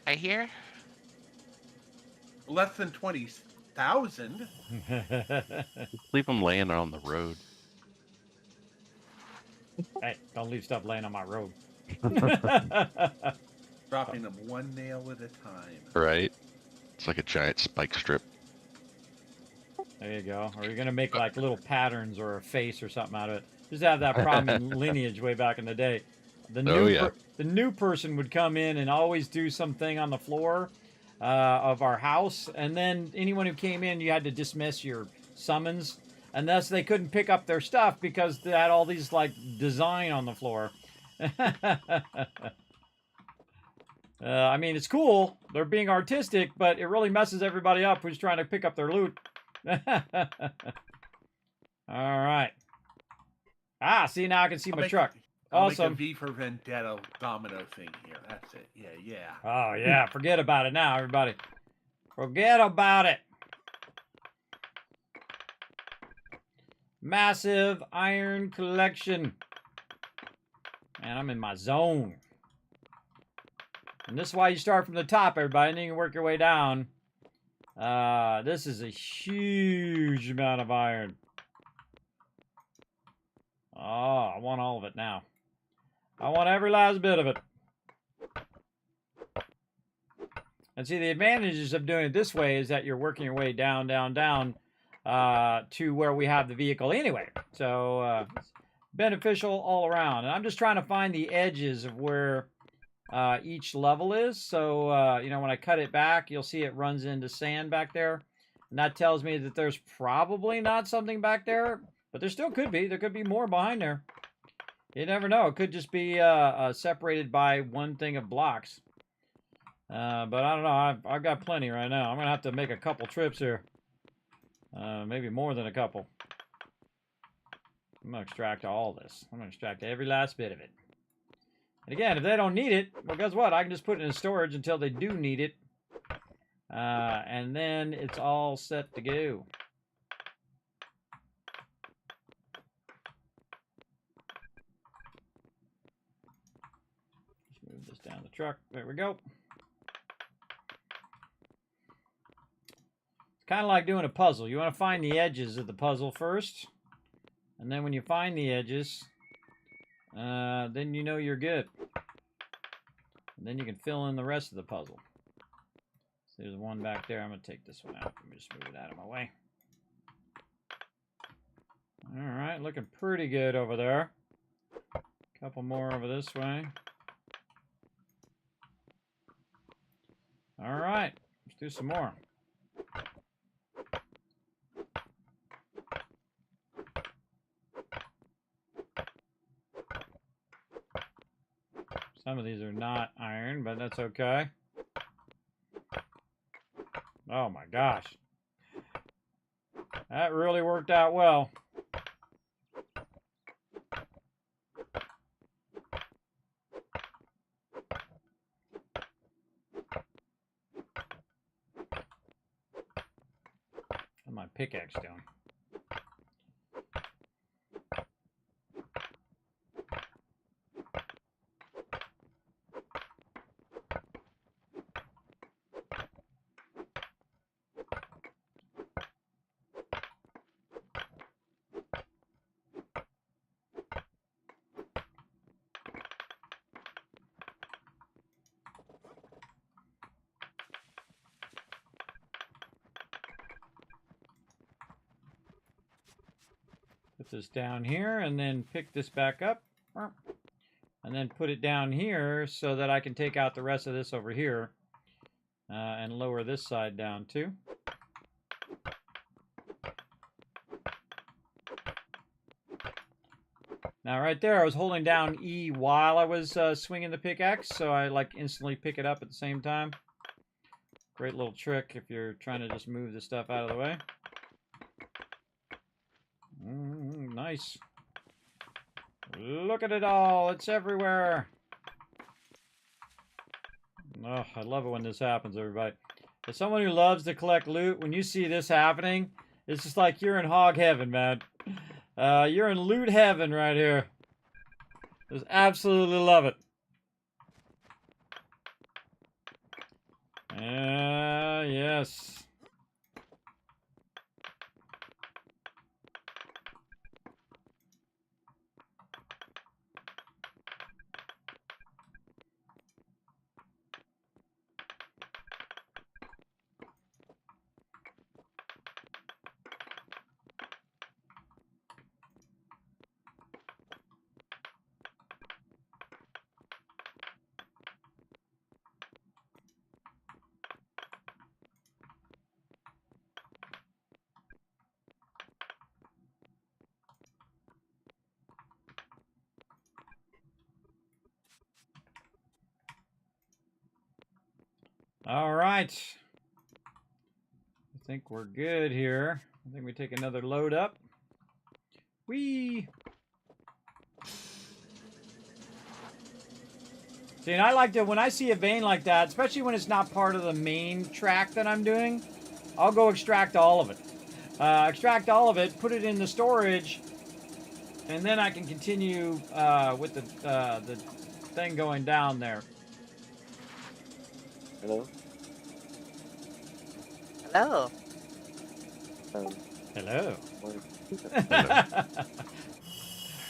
I hear. Less than 20,000. Leave them laying on the road. Hey, don't leave stuff laying on my road. Dropping them one nail at a time. Right. It's like a giant spike strip. There you go. Or you're going to make like little patterns or a face or something out of it. Just have that problem in Lineage way back in the day. The new person would come in and always do something on the floor of our house. And then anyone who came in, you had to dismiss your summons. And thus they couldn't pick up their stuff because they had all these like design on the floor. I mean, it's cool. They're being artistic, but it really messes everybody up who's trying to pick up their loot. All right. Ah, see, now I can see my truck. Awesome. Make a V for Vendetta domino thing here. That's it. Yeah. Oh, yeah. Forget about it now, everybody. Forget about it. Massive iron collection. Man, I'm in my zone. And this is why you start from the top, everybody, and then you can work your way down. This is a huge amount of iron. Oh, I want all of it now. I want every last bit of it. And see, the advantages of doing it this way is that you're working your way down, down, down to where we have the vehicle anyway. So, it's beneficial all around. And I'm just trying to find the edges of where each level is. So, you know, when I cut it back, you'll see it runs into sand back there. And that tells me that there's probably not something back there. But there still could be. There could be more behind there. You never know. It could just be separated by one thing of blocks. But I don't know. I've got plenty right now. I'm going to have to make a couple trips here. Maybe more than a couple. I'm going to extract all this. I'm going to extract every last bit of it. And again, if they don't need it, well, guess what? I can just put it in storage until they do need it. And then it's all set to go. Just move this down the truck. There we go. Kind of like doing a puzzle. You want to find the edges of the puzzle first. And then when you find the edges, then you know you're good. And then you can fill in the rest of the puzzle. So there's one back there. I'm going to take this one out. Let me just move it out of my way. Alright, looking pretty good over there. A couple more over this way. Alright, let's do some more. Some of these are not iron, but that's okay. Oh my gosh. That really worked out well. How's my pickaxe doing? Put this down here and then pick this back up. And then put it down here so that I can take out the rest of this over here. And lower this side down too. Now right there I was holding down E while I was swinging the pickaxe. So I like instantly pick it up at the same time. Great little trick if you're trying to just move the stuff out of the way. Nice. Look at it all. It's everywhere. Oh, I love it when this happens, everybody. As someone who loves to collect loot, when you see this happening, it's just like you're in hog heaven, man. You're in loot heaven right here. Just absolutely love it. Yes. All right. I think we're good here. I think we take another load up. Whee! See, and I like to, when I see a vein like that, especially when it's not part of the main track that I'm doing, I'll go extract all of it. Extract all of it, put it in the storage, and then I can continue with the thing going down there. Hello? Hello. Hello. Hello.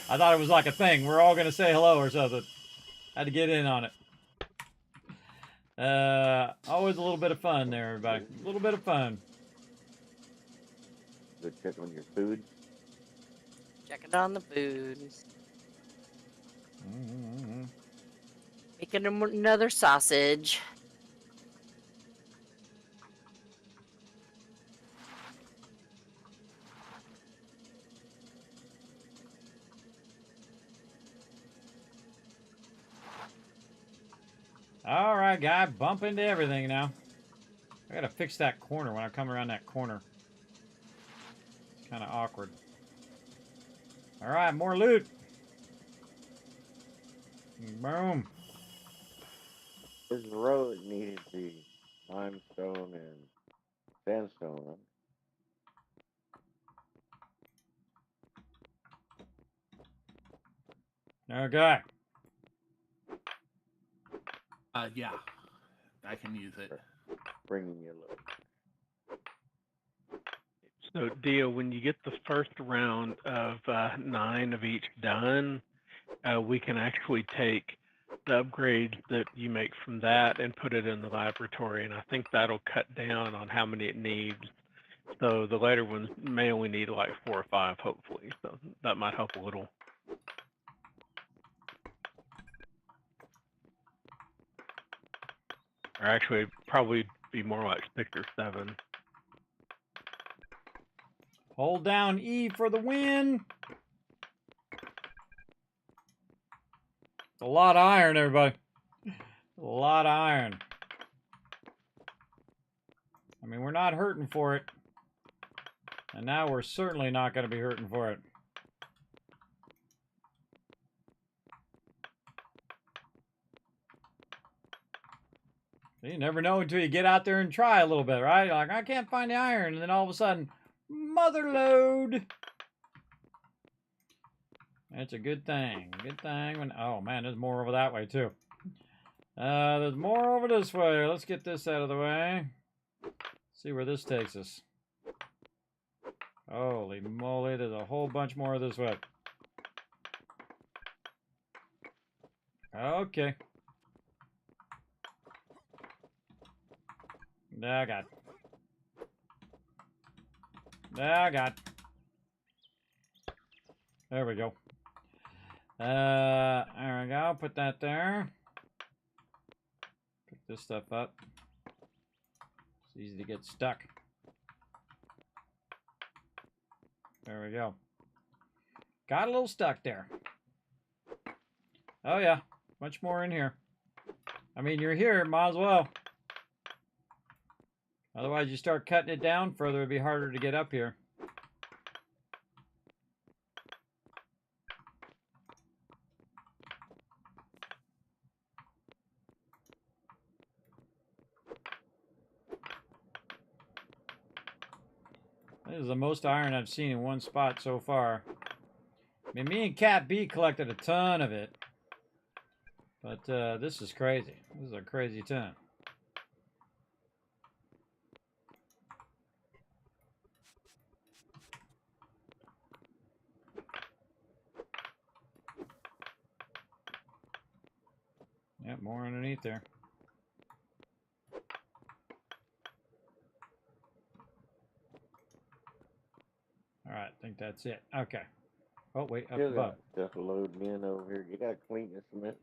I thought it was like a thing. We're all gonna say hello or something. Had to get in on it. Always a little bit of fun there, everybody. A little bit of fun. Go check on your food. Checking on the food. Making another sausage. All right, guy, bump into everything now. I gotta fix that corner when I come around that corner. It's kind of awkward. All right, more loot. Boom. This road needed the limestone and sandstone. Okay. Yeah, I can use it. Bringing you a little. So, Dio, when you get the first round of 9 of each done, we can actually take the upgrades that you make from that and put it in the laboratory, and I think that'll cut down on how many it needs. So the later ones may only need like 4 or 5, hopefully. So that might help a little. Or actually, probably be more like 6 or 7. Hold down E for the win. A lot of iron, everybody. A lot of iron. I mean, we're not hurting for it. And now we're certainly not going to be hurting for it. You never know until you get out there and try a little bit, right? You're like, I can't find the iron. And then all of a sudden, mother load. That's a good thing. Good thing. When, oh, man, there's more over that way, too. There's more over this way. Let's get this out of the way. See where this takes us. Holy moly, there's a whole bunch more this way. Okay. I got. I got. There we go. There we go. Put that there. Pick this stuff up. It's easy to get stuck. There we go. Got a little stuck there. Oh yeah, much more in here. I mean, you're here, might as well. Otherwise, you start cutting it down further, it'd be harder to get up here. This is the most iron I've seen in one spot so far. I mean, me and Cat B collected a ton of it. But this is crazy. This is a crazy ton. Yep, more underneath there. All right, I think that's it. Okay. Oh, wait, up Still above. got stuff loading in over here. You gotta clean this cement.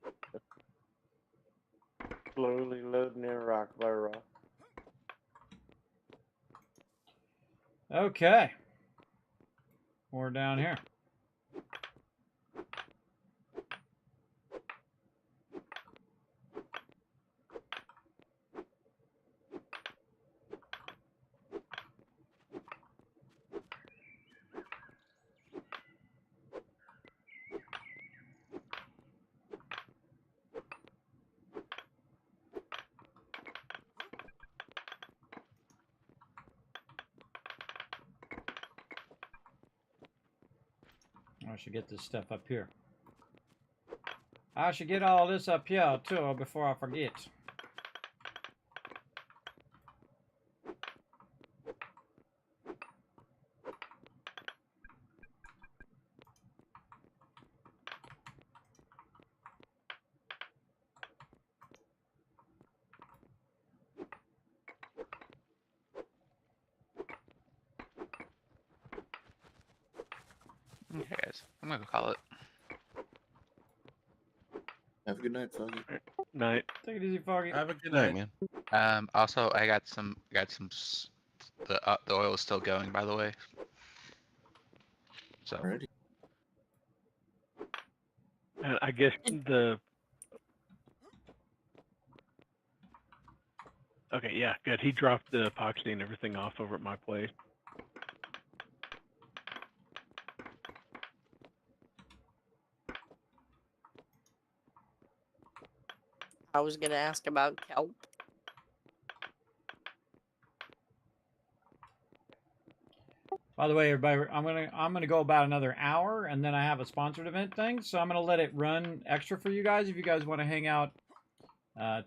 Slowly loading in rock by rock. Okay. More down here. I should get this stuff up here. I should get all this up here, too, before I forget. Okay, guys, I'm gonna call it. Have a good night, Foggy. Night. Take it easy, Foggy. Have a good Night, night. man. Also, I got some. The oil is still going, by the way. So Alrighty. And I guess the. Okay, yeah, good. He dropped the epoxy and everything off over at my place. I was gonna ask about kelp. By the way, everybody, I'm gonna go about another hour, and then I have a sponsored event thing, so I'm gonna let it run extra for you guys if you guys want to hang out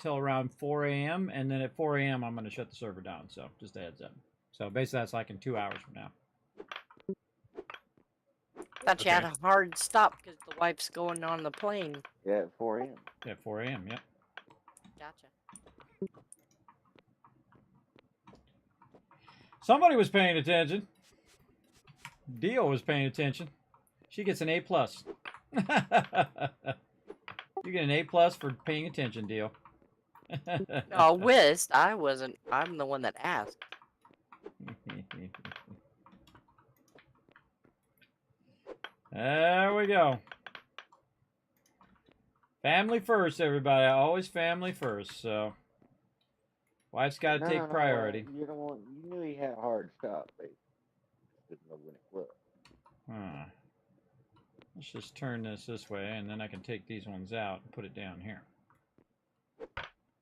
till around 4 a.m. and then at 4 a.m. I'm gonna shut the server down. So just a heads up. So basically, that's like in 2 hours from now. Thought you had a hard stop because the wife's going on the plane. Yeah, at 4 a.m. Yeah, 4 a.m. Yep. Gotcha. Somebody was paying attention. Dio was paying attention. She gets an A+. You get an A+ for paying attention, Dio. Oh, Whist, I wasn't. I'm the one that asked. There we go. Family first, everybody. Always family first. So, wife's got to take priority. You don't want. You knew he had a hard stop, but didn't know when it was. Let's just turn this way, and then I can take these ones out and put it down here.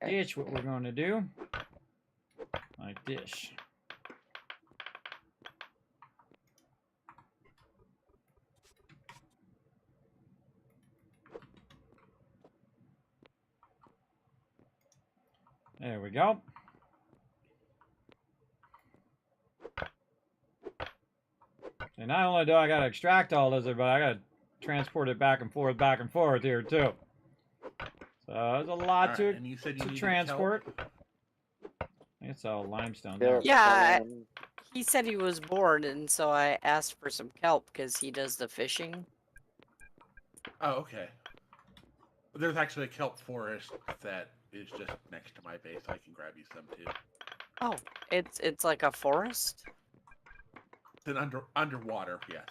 That's what we're going to do. Like this. There we go. And not only do I got to extract all this, but I got to transport it back and forth here too. So there's a lot to transport. It's all limestone. Yeah, he said he was bored, and so I asked for some kelp because he does the fishing. Oh, okay. There's actually a kelp forest that is just next to my base. I can grab you some too. Oh, it's like a forest? Then underwater, yes.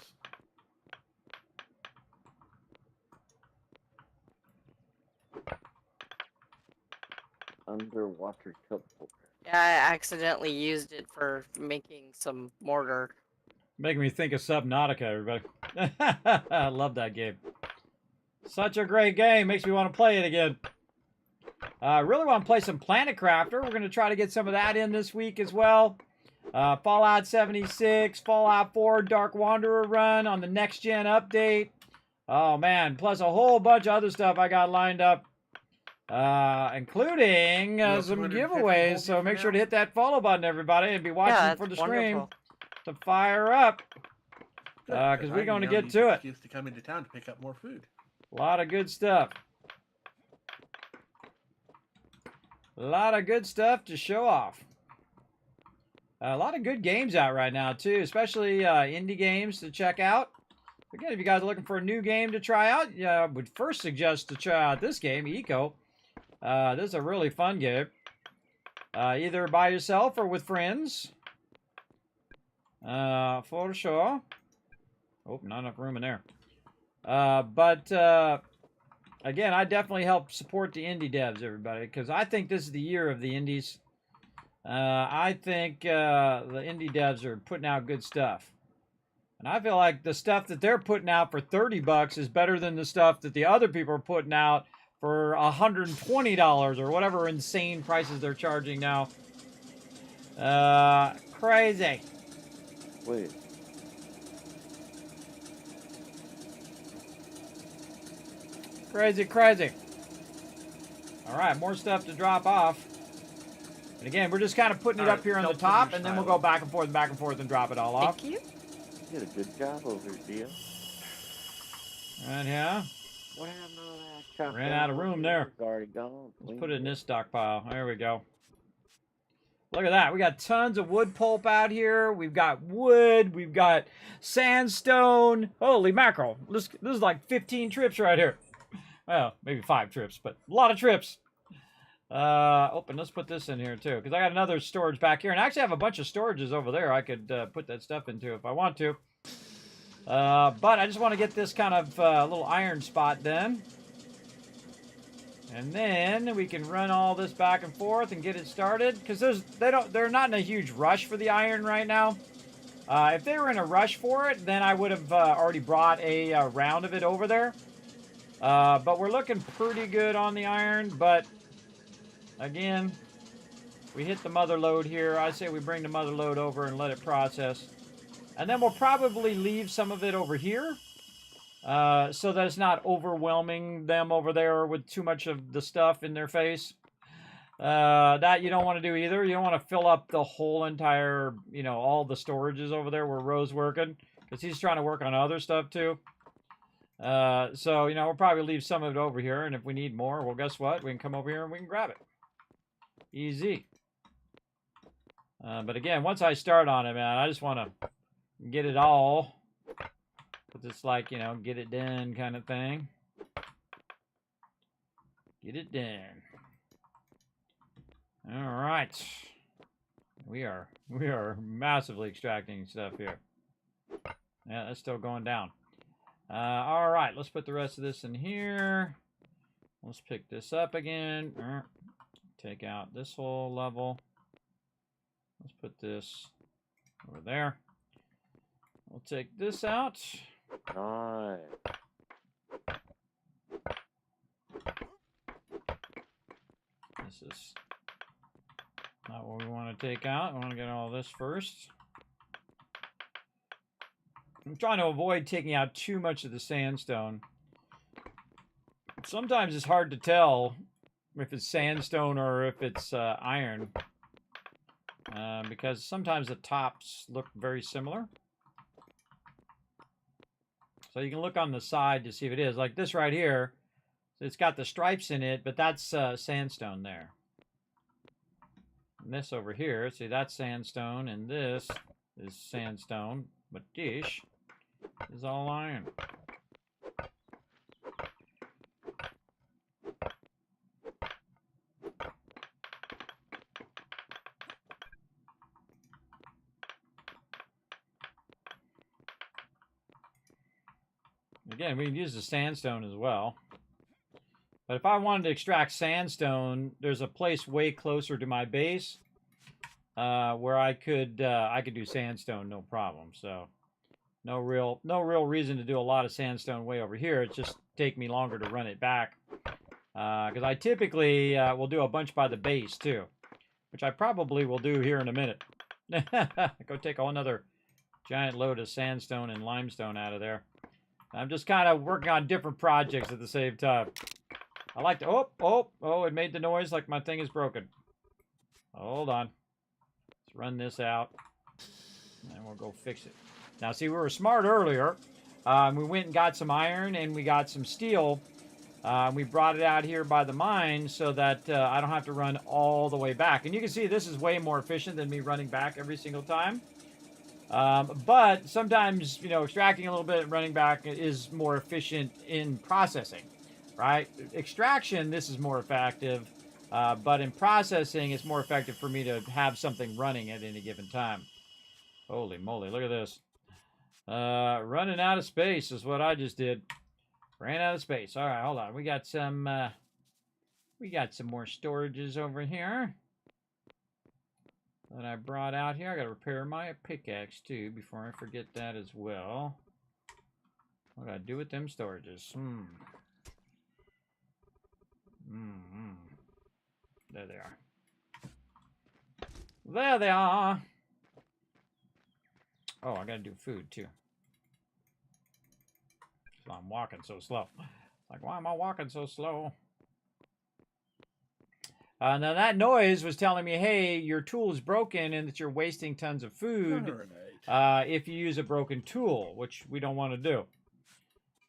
Underwater kelp forest. Yeah, I accidentally used it for making some mortar. Making me think of Subnautica, everybody. I love that game. Such a great game. Makes me want to play it again. I really want to play some Planet Crafter. We're going to try to get some of that in this week as well. Fallout 76, Fallout 4, Dark Wanderer run on the next gen update. Oh, man. Plus a whole bunch of other stuff I got lined up. Including some giveaways. So make sure to hit that follow button, everybody, and be watching for the stream to fire up. Because we're going to get to it. To come into town to pick up more food. A lot of good stuff. A lot of good stuff to show off. A lot of good games out right now, too, especially indie games to check out. Again, if you guys are looking for a new game to try out, I would first suggest to try out this game, Eco. This is a really fun game. Either by yourself or with friends. For sure. Oh, not enough room in there. Again, I definitely help support the indie devs, everybody, because I think this is the year of the indies. I think the indie devs are putting out good stuff. And I feel like the stuff that they're putting out for $30 is better than the stuff that the other people are putting out for $120 or whatever insane prices they're charging now. Crazy. Wait. Crazy. All right, more stuff to drop off. And again, we're just kind of putting it up here on the top, and then we'll go back and forth and drop it all off. Thank you. You did a good job over here, Dio. Right here. What happened to all that? Ran out of room there. It's already gone. Let's put it in this stockpile. There we go. Look at that. We got tons of wood pulp out here. We've got wood. We've got sandstone. Holy mackerel. This is like 15 trips right here. Well, maybe 5 trips, but a lot of trips. And let's put this in here too, because I got another storage back here. And I actually have a bunch of storages over there I could put that stuff into if I want to. But I just want to get this kind of little iron spot done. And then we can run all this back and forth and get it started. Because they're not in a huge rush for the iron right now. If they were in a rush for it, then I would have already brought a round of it over there. But we're looking pretty good on the iron. But again, we hit the mother load here. I say we bring the mother load over and let it process. And then we'll probably leave some of it over here. So that it's not overwhelming them over there with too much of the stuff in their face. That you don't want to do either. You don't want to fill up the whole entire, all the storages over there where Roe's working. Because he's trying to work on other stuff too. So, we'll probably leave some of it over here. And if we need more, well, guess what? We can come over here and we can grab it. Easy. But again, once I start on it, man, I just want to get it all. It's like, get it done kind of thing. Get it done. All right. We are massively extracting stuff here. Yeah, that's still going down. All right, let's put the rest of this in here. Let's pick this up again. Take out this whole level. Let's put this over there. We'll take this out. Nice. This is not what we want to take out. I want to get all this first. I'm trying to avoid taking out too much of the sandstone. Sometimes it's hard to tell if it's sandstone or if it's iron. Because sometimes the tops look very similar. So you can look on the side to see if it is. Like this right here, it's got the stripes in it, but that's sandstone there. And this over here, see, that's sandstone, and this is sandstone, but this is all iron. Again, we can use the sandstone as well. But if I wanted to extract sandstone, there's a place way closer to my base where I could do sandstone no problem. So no real reason to do a lot of sandstone way over here. It's just take me longer to run it back. Because I typically will do a bunch by the base too, which I probably will do here in a minute. Go take another giant load of sandstone and limestone out of there. I'm just kind of working on different projects at the same time. I like to... Oh, it made the noise like my thing is broken. Hold on. Let's run this out. And we'll go fix it. Now, see, we were smart earlier. We went and got some iron and we got some steel. We brought it out here by the mine so that I don't have to run all the way back. And you can see this is way more efficient than me running back every single time. But sometimes, extracting a little bit and running back is more efficient in processing, right? Extraction, this is more effective, but in processing, it's more effective for me to have something running at any given time. Holy moly, look at this. Running out of space is what I just did. Ran out of space. All right, hold on. We got some more storages over here that I brought out here. I gotta repair my pickaxe too before I forget that as well. What do I do with them storages? There they are. There they are. Oh, I gotta do food too. So I'm walking so slow. Like, why am I walking so slow? Now that noise was telling me, hey, your tool is broken and that you're wasting tons of food if you use a broken tool, which we don't want to do.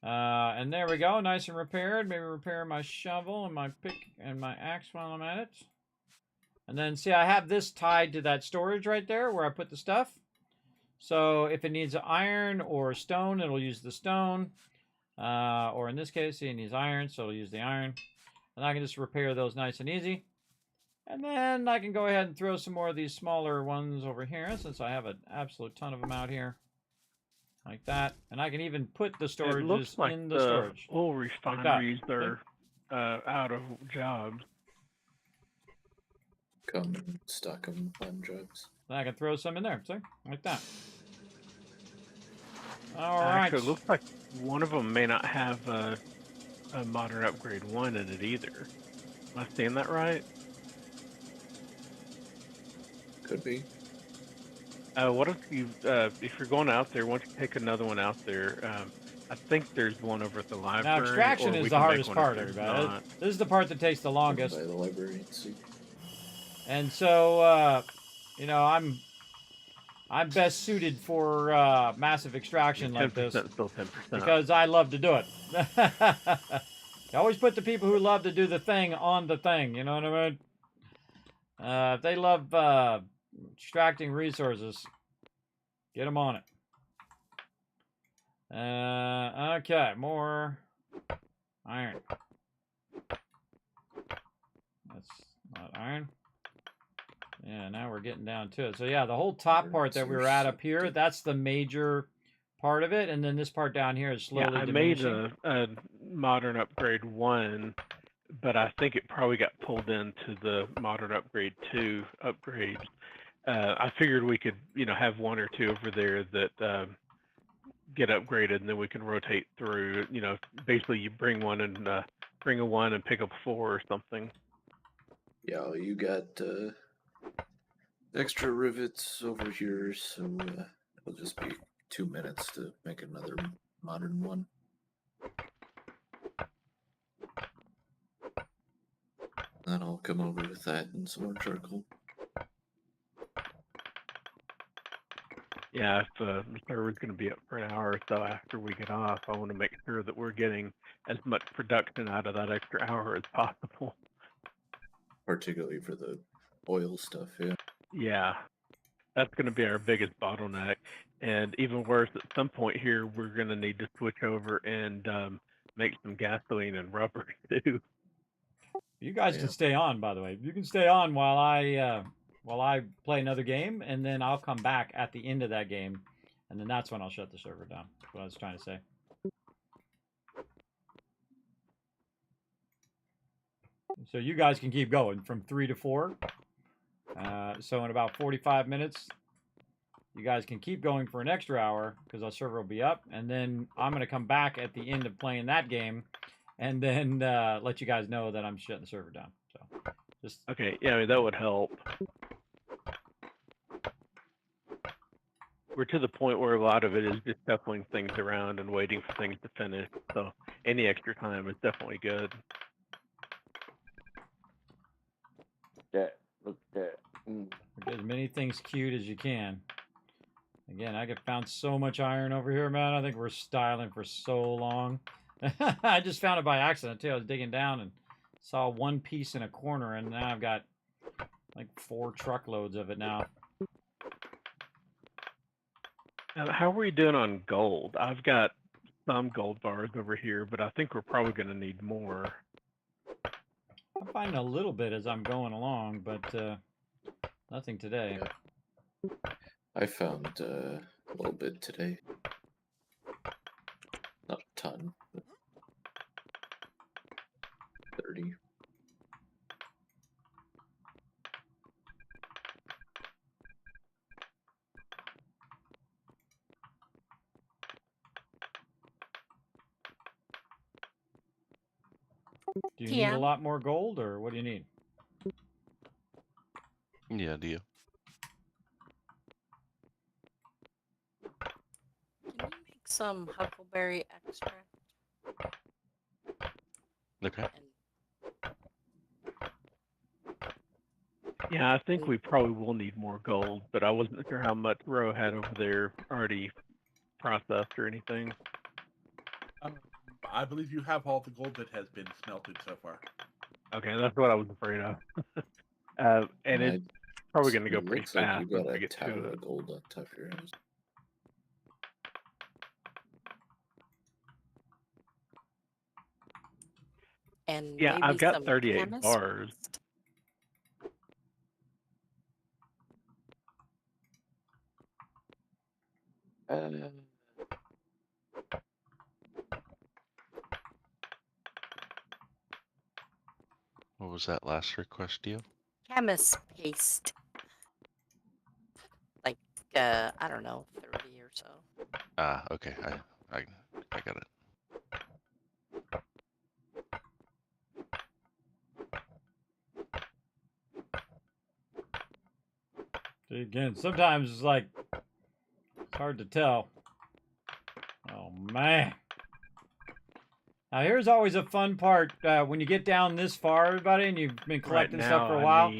And there we go, nice and repaired. Maybe repair my shovel and my pick and my axe while I'm at it. And then see, I have this tied to that storage right there where I put the stuff. So if it needs iron or stone, it'll use the stone. Or in this case, it needs iron, so it'll use the iron. And I can just repair those nice and easy. And then I can go ahead and throw some more of these smaller ones over here, since I have an absolute ton of them out here. Like that. And I can even put the storages It looks like in the storage. oil refineries are out of jobs. Come and stock them on jobs. Then I can throw some in there, see? Like that. All right. Actually, it looks like one of them may not have a modern upgrade 1 in it either. Am I seeing that right? Could be. What if you, if you're going out there, once you take another one out there, I think there's one over at the library. Now, extraction is the hardest part, everybody. This is the part that takes the longest. By the library and see. And so, you know, I'm best suited for massive extraction like this. Still 10%. Because I love to do it. You always put the people who love to do the thing on the thing, you know what I mean? If they love extracting resources, get them on it. Okay, more iron. That's not iron. Yeah, now we're getting down to it. So yeah, the whole top part that we were at up here, that's the major part of it, and then this part down here is slowly diminishing. I made a modern upgrade 1, but I think it probably got pulled into the modern upgrade 2 upgrades. I figured we could, you know, have 1 or 2 over there that get upgraded, and then we can rotate through. You know, basically you bring one and bring a 1 and pick up a 4 or something. Yeah, you got extra rivets over here, so it'll just be 2 minutes to make another modern one. Then I'll come over with that and some more charcoal. Yeah, if the server's going to be up for an hour or so after we get off, I want to make sure that we're getting as much production out of that extra hour as possible. Particularly for the oil stuff, yeah. Yeah, that's going to be our biggest bottleneck. And even worse, at some point here, we're going to need to switch over and make some gasoline and rubber too. You guys can stay on, by the way. You can stay on while I play another game, and then I'll come back at the end of that game, and then that's when I'll shut the server down. That's what I was trying to say. So you guys can keep going from 3 to 4. So in about 45 minutes, you guys can keep going for an extra hour because our server will be up, and then I'm going to come back at the end of playing that game, and then let you guys know that I'm shutting the server down. So just okay, yeah, I mean, that would help. We're to the point where a lot of it is just shuffling things around and waiting for things to finish. So any extra time is definitely good. That look that. Get as many things queued as you can. Again, I found so much iron over here, man. I think we're styling for so long. I just found it by accident too. I was digging down and saw one piece in a corner, and now I've got like 4 truckloads of it now. How are we doing on gold? I've got some gold bars over here, but I think we're probably going to need more. I'm finding a little bit as I'm going along, but nothing today. Yeah. I found a little bit today. Not a ton, but 30. Do you need a lot more gold, or what do you need? Yeah, do you? Can you make some huckleberry extract? Okay. Yeah, I think we probably will need more gold, but I wasn't sure how much Ro had over there already processed or anything. I believe you have all the gold that has been smelted so far. Okay, that's what I was afraid of. And it's probably going to go It pretty looks like fast you once got I a get to tower it. of gold on top of your house. And Yeah, maybe I've got some 38 chemist. bars. What was that last request, Dio? Chemist paste. Like, I don't know, 30 or so. Ah, okay. I got it. See, again, sometimes it's like it's hard to tell. Oh man. Now here's always a fun part when you get down this far, everybody, and you've been collecting stuff for a while,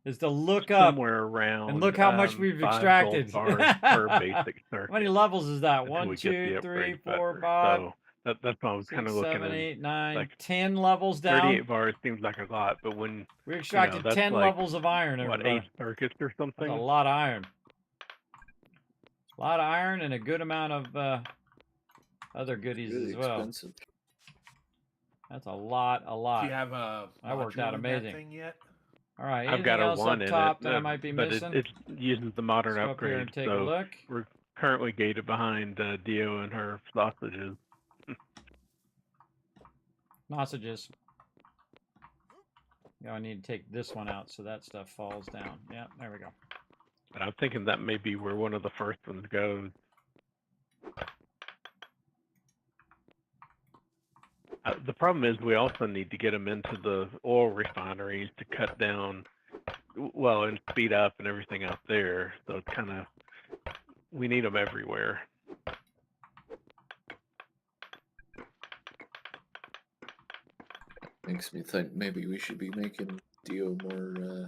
is to look up somewhere around and look how much we've 5 extracted. gold bars per basic circuit. How many levels is that? until 1, we get 2, the 3, upgrades 4, better. 5, So that's why I was kind 6, of looking 7, at 8, 9, like 10 levels down. 38 bars seems like a lot, but when We extracted that's 10 like, levels of iron, what, everybody. 8 circuits or something? That's a lot of iron. A lot of iron and a good amount of other goodies Really as well. expensive. That's a lot. Do you have a That worked out module in that amazing. thing yet? All right, I've anything got a else 1 up in top it, that I might be but missing? it uses the modern Let's go up here upgrade. and take a So look. we're currently gated behind Dio and her sausages. Sausages. Yeah, I need to take this one out so that stuff falls down. Yeah, there we go. But I'm thinking that may be where one of the first ones goes. The problem is we also need to get them into the oil refineries to cut down, well, and speed up and everything out there. So it's kind of, we need them everywhere. Makes me think maybe we should be making Dio more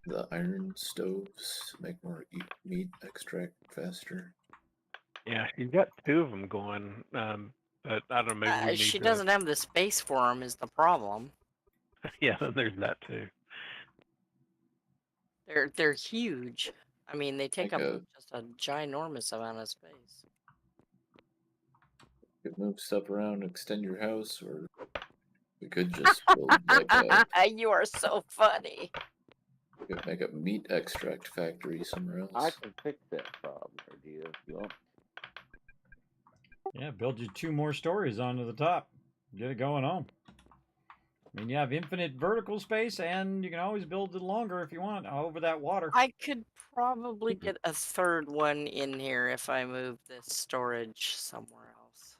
the iron stoves to make more meat extract faster. Yeah, she's got 2 of them going. But I don't know, maybe we need She to... doesn't have the space for them is the problem. Yeah, there's that too. They're huge. I mean, they take Like up just a ginormous amount of space. You could move stuff around, extend your house, or we could just build like a... You are so funny. We could make a meat extract factory somewhere else. I can fix that problem, Dio, if you want. Yeah, build you 2 more stories onto the top. Get it going on. I mean, you have infinite vertical space, and you can always build it longer if you want over that water. I could probably get a 3rd one in here if I move this storage somewhere else.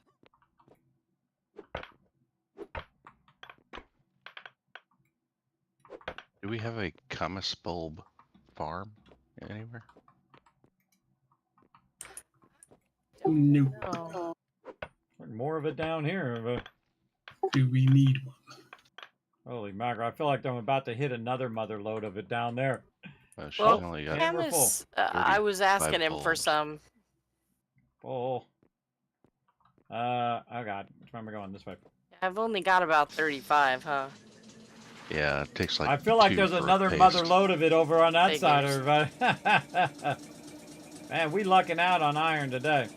Do we have a Camas bulb farm anywhere? Nope. Oh. More of it down here. But... Do we need one? Holy mackerel, I feel like I'm about to hit another mother load of it down there. She's Well, only got Camus, I was asking him for bulbs. some. Oh. Oh god, which way am I going? This way. I've only got about 35, huh? Yeah, it takes like I feel like 2 there's for a another paste. mother load of it over on that side, Figures. everybody. Man, we lucking out on iron today.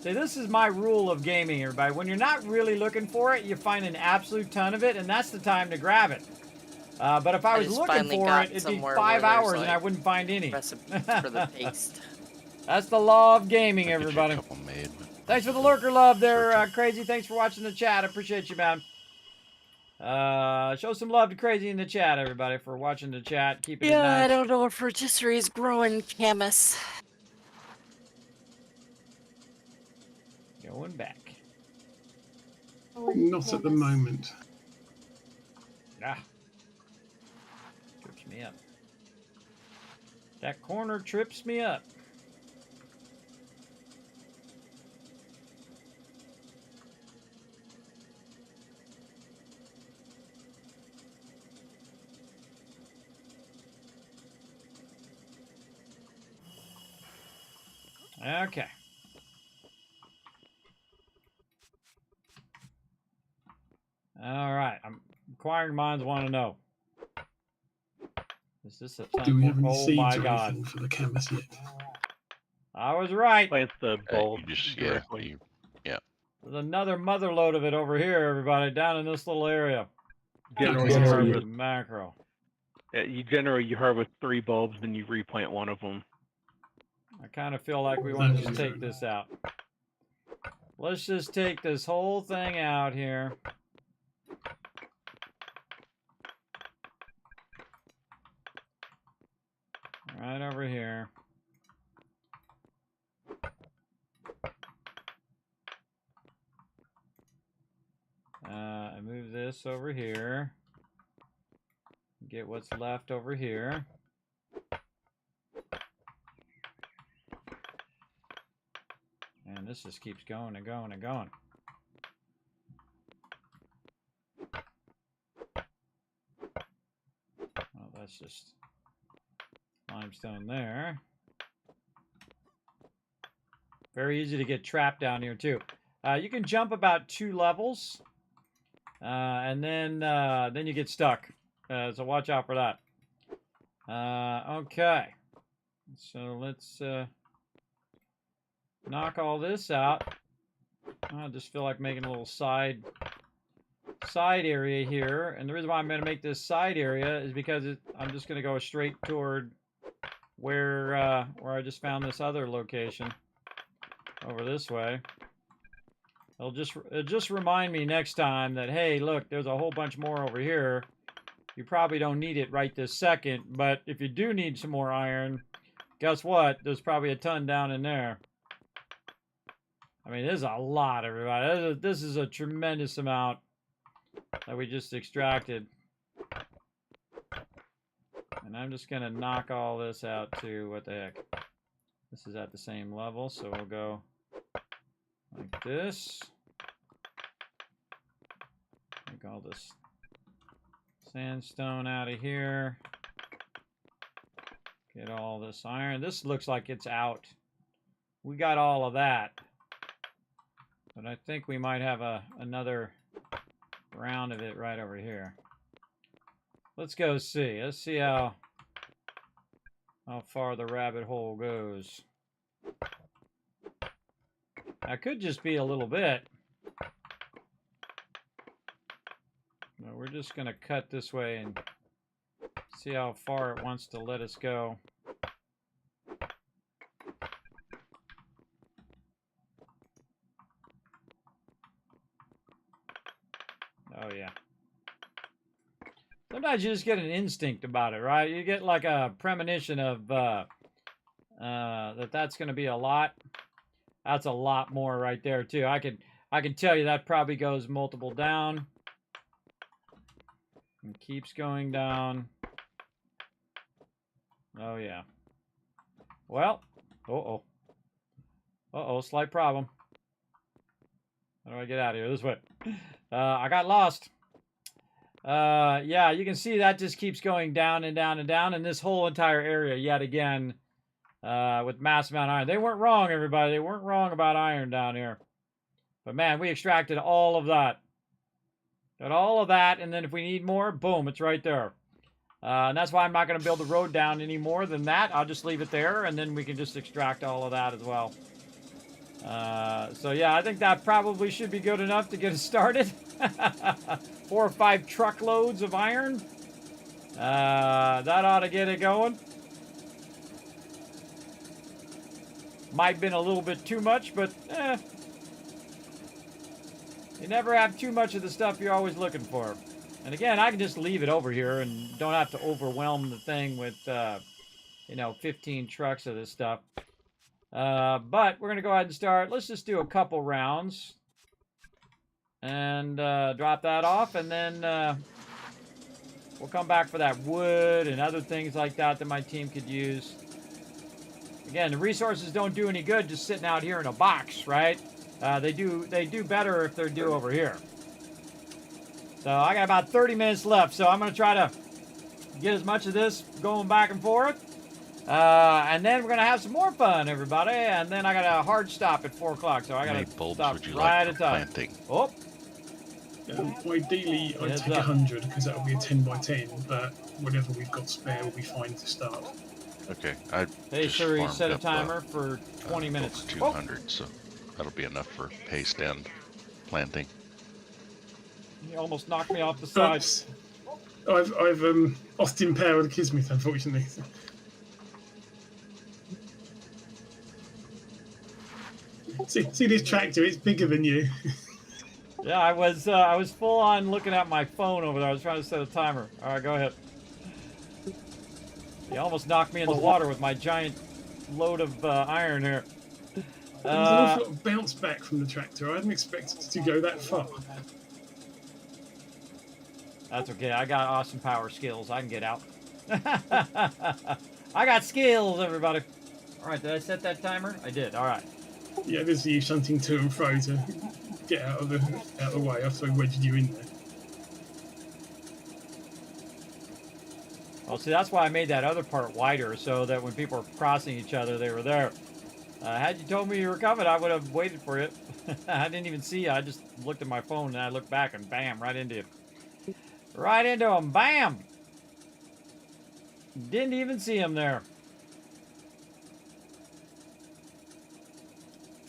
See, this is my rule of gaming, everybody. When you're not really looking for it, you find an absolute ton of it, and that's the time to grab it. But if I was just looking finally for got it, it'd be somewhere 5 where there's, hours, and I like, wouldn't find any. Recipes for the paste. That's the law of gaming, I'll get you a everybody. couple made. Thanks for the lurker love there, Crazy. Thanks for watching the chat. I appreciate you, man. Show some love to Crazy in the chat, everybody, for watching the chat. Keeping it Yeah, nice. I don't know if rotisserie is growing, Camus. Going back. Not at the moment. Ah. Trips me up. That corner trips me up. Okay. All right. Inquiring minds want to know. Is this a Do ton we more? have any Oh seeds my or god. anything for the canvas yet? I was right. Plants the bulb You just directly. There's another mother load of it over here, everybody, down in this little area. Generally, Okay. you Holy harvest. mackerel. You harvest 3 bulbs, then you replant one of them. I kind of feel like we want to just take this out. Let's just take this whole thing out here. Right over here. I move this over here. Get what's left over here. And this just keeps going and going and going. Well, that's just limestone there. Very easy to get trapped down here too. You can jump about 2 levels, and then you get stuck. So watch out for that. Okay, so let's knock all this out. I just feel like making a little side area here, and the reason why I'm going to make this side area is because I'm just going to go straight toward where I just found this other location over this way. It'll just remind me next time that, hey, look, there's a whole bunch more over here. You probably don't need it right this second, but if you do need some more iron, guess what? There's probably a ton down in there. I mean, there's a lot, everybody. This is a tremendous amount that we just extracted. And I'm just going to knock all this out too. What the heck? This is at the same level, so we'll go like this. Take all this sandstone out of here. Get all this iron. This looks like it's out. We got all of that. But I think we might have another round of it right over here. Let's go see. Let's see how far the rabbit hole goes. That could just be a little bit. But we're just going to cut this way and see how far it wants to let us go. Oh, yeah. Sometimes you just get an instinct about it, right? You get like a premonition of that's going to be a lot. That's a lot more right there, too. I can tell you that probably goes multiple down. And keeps going down. Oh, yeah. Well, uh-oh. Uh-oh, slight problem. How do I get out of here? This way. I got lost. Yeah, you can see that just keeps going down and down and down. And this whole entire area, yet again, with massive amount of iron. They weren't wrong, everybody. They weren't wrong about iron down here. But, man, we extracted all of that. Got all of that, and then if we need more, boom, it's right there. And that's why I'm not going to build the road down any more than that. I'll just leave it there, and then we can just extract all of that as well. So, yeah, I think that probably should be good enough to get us started. 4 or 5 truckloads of iron. That ought to get it going. Might have been a little bit too much, but you never have too much of the stuff you're always looking for. And again, I can just leave it over here and don't have to overwhelm the thing with, 15 trucks of this stuff. But we're going to go ahead and start. Let's just do a couple rounds. And drop that off. And then we'll come back for that wood and other things like that my team could use. Again, the resources don't do any good just sitting out here in a box, right? They do better if they're due over here. So I got about 30 minutes left, so I'm going to try to get as much of this going back and forth. And then we're going to have some more fun, everybody. And then I got a hard stop at 4 o'clock, so I got to stop right at time. Planting? Oh, Ideally, I'd Heads take up. 100 because that'll be a 10 by 10, but whatever we've got spare will be fine to start. Okay, I Hey just Siri, farmed set a up, timer for 20 minutes. over 200, so that'll be enough for paste and planting. You almost knocked me off the side. Oops. I've Austin powered Kismet, unfortunately. See this tractor? It's bigger than you. Yeah, I was full on looking at my phone over there. I was trying to set a timer. All right, go ahead. You almost knocked me in the water with my giant load of iron here. There was an awful lot of bounce back from the tractor. I hadn't expected it to go that far. That's okay. I got awesome power skills. I can get out. I got skills, everybody. All right, did I set that timer? I did. All right. Yeah, there's you shunting to and fro to get out of the way after I wedged you in there. Well, see, that's why I made that other part wider, so that when people were crossing each other, they were there. Had you told me you were coming, I would have waited for you. I didn't even see you. I just looked at my phone, and I looked back, and bam, right into you. Right into him, bam! Didn't even see him there.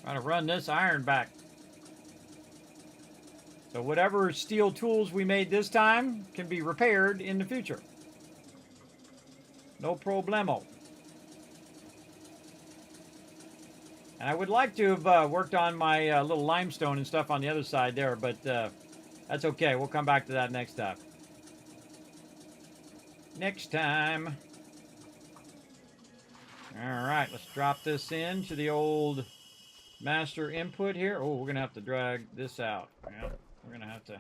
Trying to run this iron back. So whatever steel tools we made this time can be repaired in the future. No problemo. And I would like to have worked on my little limestone and stuff on the other side there, but that's okay. We'll come back to that next time. Next time. All right, let's drop this in to the old master input here. Oh, we're going to have to drag this out. Yeah, we're going to have to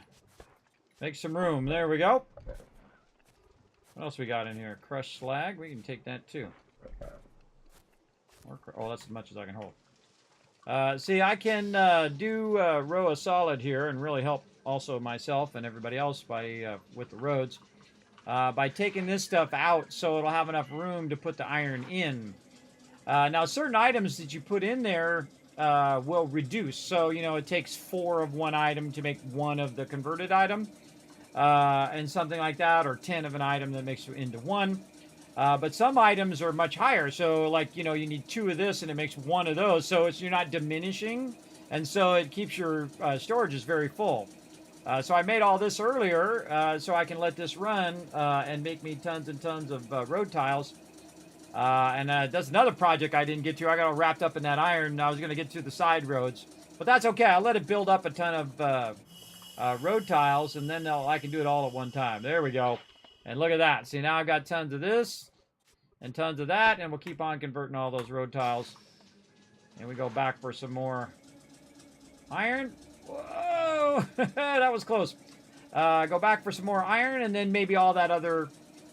make some room. There we go. What else we got in here? Crushed slag. We can take that too. Oh, that's as much as I can hold. See, I can do row of solid here and really help also myself and everybody else by with the roads by taking this stuff out so it'll have enough room to put the iron in. Now, certain items that you put in there will reduce. So, you know, it takes 4 of one item to make 1 of the converted item. And something like that, or 10 of an item that makes it into 1. But some items are much higher. So, like, you know, you need 2 of this and it makes 1 of those. So you're not diminishing. And so it keeps your storages very full. So I made all this earlier so I can let this run and make me tons and tons of road tiles. And that's another project I didn't get to. I got all wrapped up in that iron. I was going to get to the side roads. But that's okay. I let it build up a ton of road tiles, and then I can do it all at one time. There we go. And look at that. See, now I've got tons of this and tons of that, and we'll keep on converting all those road tiles. And we go back for some more iron. Whoa! That was close. Go back for some more iron, and then maybe all that other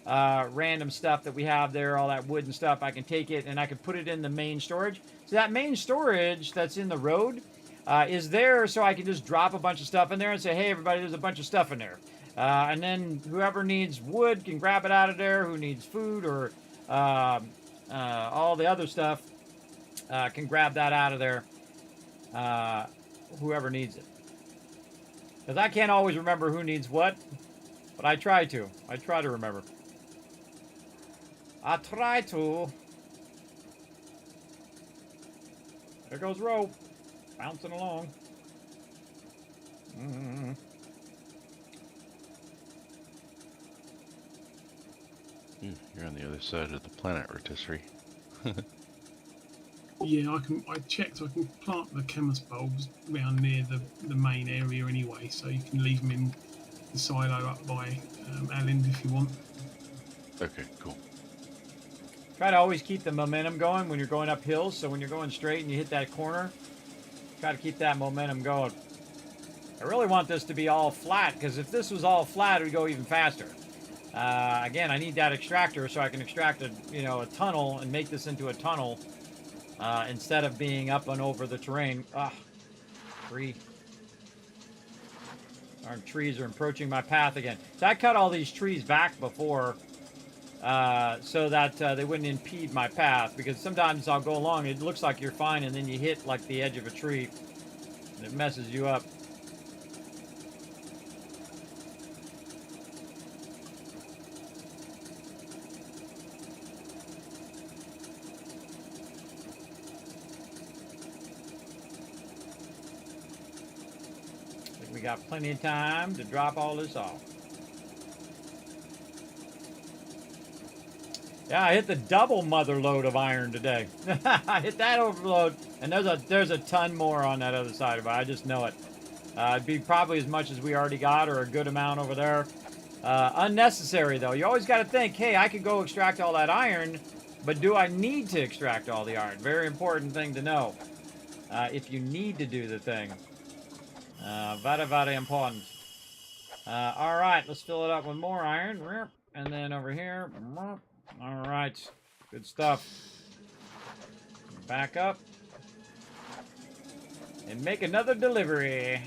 random stuff that we have there, all that wood and stuff, I can take it and I can put it in the main storage. So that main storage that's in the road is there so I can just drop a bunch of stuff in there and say, hey, everybody, there's a bunch of stuff in there. And then whoever needs wood can grab it out of there. Who needs food or all the other stuff can grab that out of there. Whoever needs it. Because I can't always remember who needs what, but I try to. I try to remember. I try to. There goes rope. Bouncing along. You're on the other side of the planet, rotisserie. Yeah, I checked. I can plant the chemist bulbs around near the main area anyway, so you can leave them in the silo up by Alan if you want. Okay, cool. Try to always keep the momentum going when you're going up hills. So when you're going straight and you hit that corner, try to keep that momentum going. I really want this to be all flat, because if this was all flat, it would go even faster. Again, I need that extractor so I can extract a tunnel and make this into a tunnel instead of being up and over the terrain. Tree. Our trees are approaching my path again. So I cut all these trees back before so that they wouldn't impede my path, because sometimes I'll go along, it looks like you're fine, and then you hit like the edge of a tree and it messes you up. We got plenty of time to drop all this off. Yeah, I hit the double mother load of iron today. I hit that overload, and there's a ton more on that other side of it. I just know it. It'd be probably as much as we already got, or a good amount over there. Unnecessary though. You always got to think, hey, I could go extract all that iron, but do I need to extract all the iron? Very important thing to know. If you need to do the thing. Very, very important. All right, let's fill it up with more iron. And then over here. All right, good stuff. Back up. And make another delivery.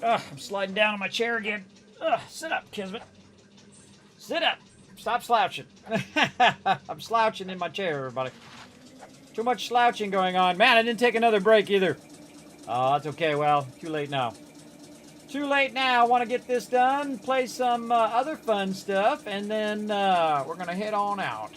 Ugh, I'm sliding down on my chair again. Ugh, sit up, Kismet. Sit up. Stop slouching. I'm slouching in my chair, everybody. Too much slouching going on. Man, I didn't take another break either. Oh, that's okay. Well, too late now. Too late now. I want to get this done, play some other fun stuff, and then we're going to head on out.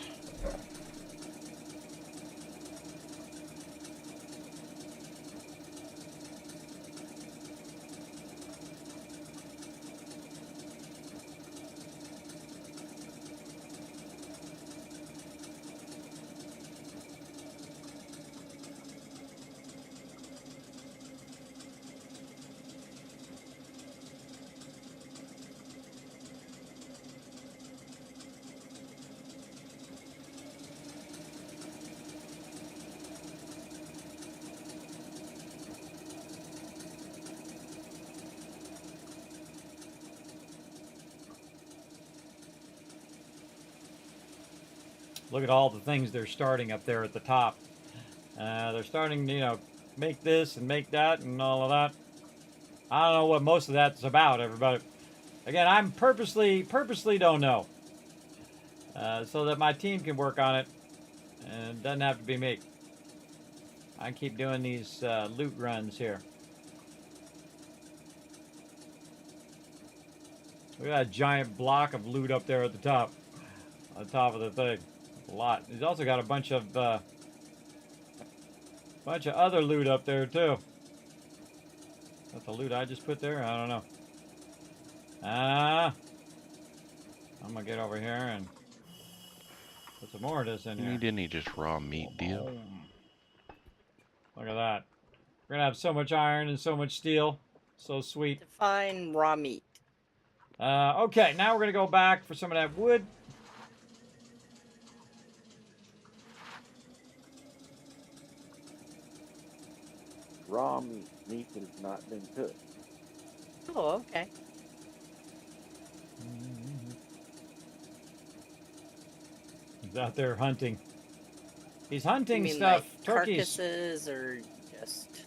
Look at all the things they're starting up there at the top. They're starting, you know, make this and make that and all of that. I don't know what most of that's about, everybody. Again, I'm purposely don't know. So that my team can work on it. And it doesn't have to be me. I keep doing these loot runs here. We got a giant block of loot up there at the top. On the top of the thing. A lot. He's also got a bunch of other loot up there too. That's the loot I just put there? I don't know. I'm gonna get over here and put some more of this in You here. need any just raw meat deal? Look at that. We're gonna have so much iron and so much steel. So sweet. Define raw meat. Okay, now we're gonna go back for some of that wood. Raw meat. Meat that has not been cooked. Oh, okay. He's out there hunting. He's hunting You mean stuff. like Turkeys. carcasses or just...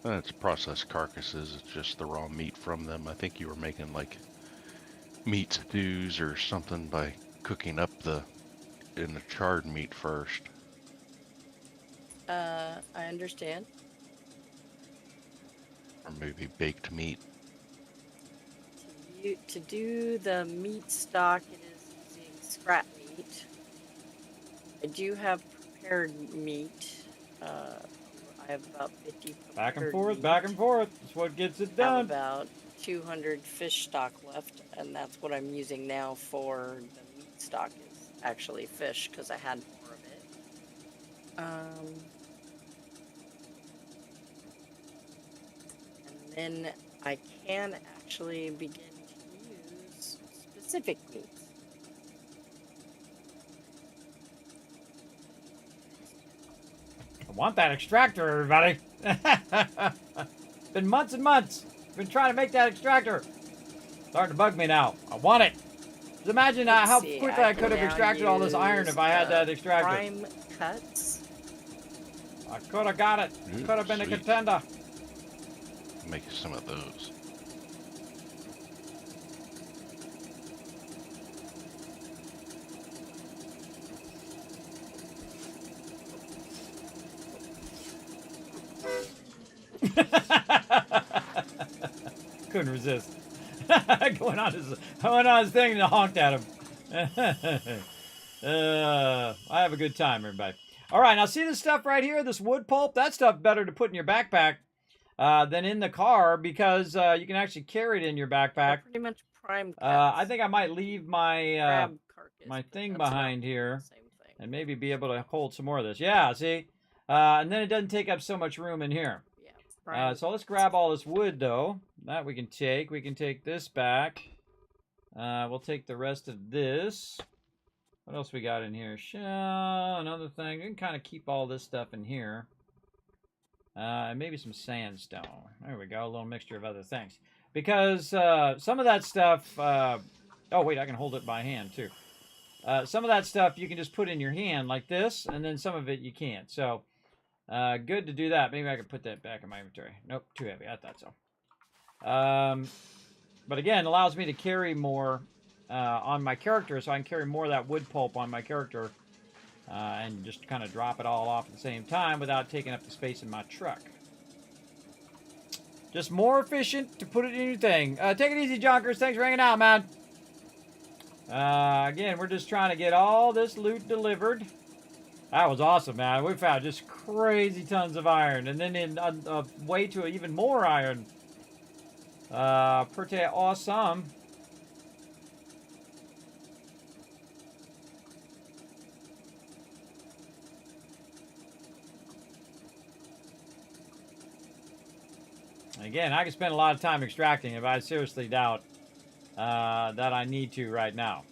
It's processed carcasses. It's just the raw meat from them. I think you were making like meat stews or something by cooking up in the charred meat first. I understand. Or maybe baked meat. To do the meat stock, it is using scrap meat. I do have prepared meat. I have about 50 prepared Back and forth, meat. back and forth. That's what gets it I have done. about 200 fish stock left, and that's what I'm using now for the meat stock is actually fish, because I had more of it. And then I can actually begin to use specific meats. I want that extractor, everybody. Been months and months. Been trying to make that extractor. Starting to bug me now. I want it. Just imagine how See, quickly I could have can now extracted all this iron if I had use, that extractor. Prime cuts. I could have got it. Ooh, Could have been a sweet. contender. Make some of those. Couldn't resist. going on his thing and honked at him. I have a good time, everybody. All right, now see this stuff right here, this wood pulp? That stuff better to put in your backpack than in the car because you can actually carry it in your They're backpack. pretty much prime cuts. I think I might leave my Crab carcass, my but thing that's about behind the here same thing. and maybe be able to hold some more of this. Yeah, see? And then it doesn't take up so much room in here. Yeah, prime So let's grab all this wood, though. That we can take. We can take this back. We'll take the rest of this. What else we got in here? Shell, another thing. We can kind of keep all this stuff in here. And maybe some sandstone. There we go. A little mixture of other things. Because some of that stuff... oh, wait. I can hold it by hand, too. Some of that stuff you can just put in your hand like this. And then some of it you can't. So, good to do that. Maybe I can put that back in my inventory. Nope. Too heavy. I thought so. But again, allows me to carry more... on my character, so I can carry more of that wood pulp on my character and just kind of drop it all off at the same time without taking up the space in my truck. Just more efficient to put it in your thing. Take it easy, Jonkers. Thanks for hanging out, man. Again, we're just trying to get all this loot delivered. That was awesome, man. We found just crazy tons of iron, and then in a way to even more iron. Pretty awesome. Again, I can spend a lot of time extracting it, but I seriously doubt that I need to right now.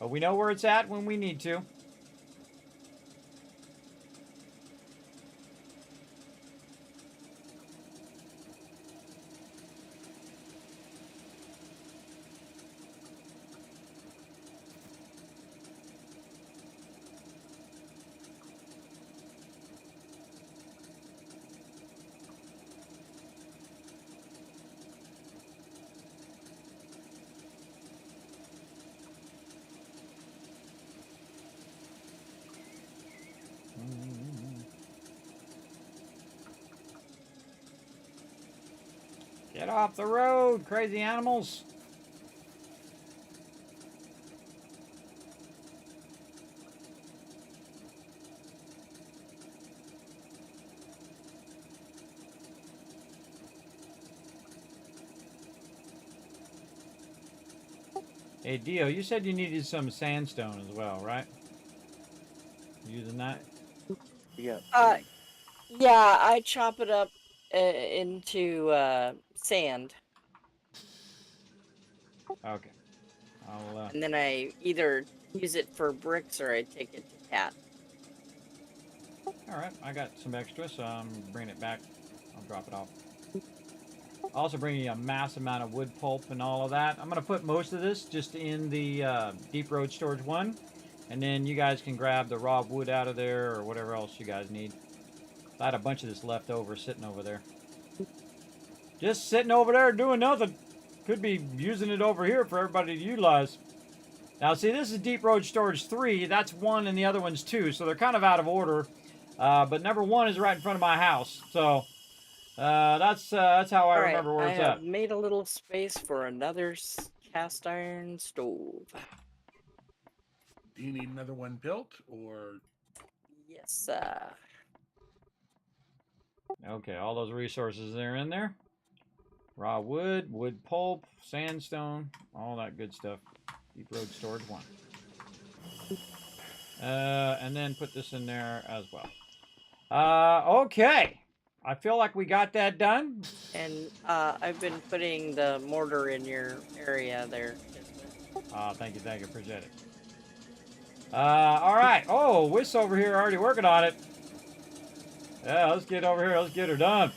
But we know where it's at when we need to. Get off the road, crazy animals. Hey, Dio, you said you needed some sandstone as well, right? Using that? Yeah. Yeah, I chop it up into sand, Okay. I'll, and then I either use it for bricks or I take it to Cat. Alright, I got some extra, so I'm bringing it back. I'll drop it off. Also bringing a mass amount of wood pulp and all of that. I'm going to put most of this just in the Deep Road Storage 1. And then you guys can grab the raw wood out of there or whatever else you guys need. I had a bunch of this left over sitting over there. Just sitting over there doing nothing. Could be using it over here for everybody to utilize. Now see, this is Deep Road Storage 3. That's 1 and the other one's 2. So they're kind of out of order. But number 1 is right in front of my house. So that's how I remember where it's I at. have made a little space for another cast iron stove. Do you need another one built, or? Yes, Okay, all those resources are in there. Raw wood, wood pulp, sandstone, all that good stuff. Deep Road Storage 1. And then put this in there as well. Okay. I feel like we got that done. and I've been putting the mortar in your area there. Thank you, appreciate it. All right. Oh, Wiss over here already working on it. Yeah, let's get over here. Let's get her done.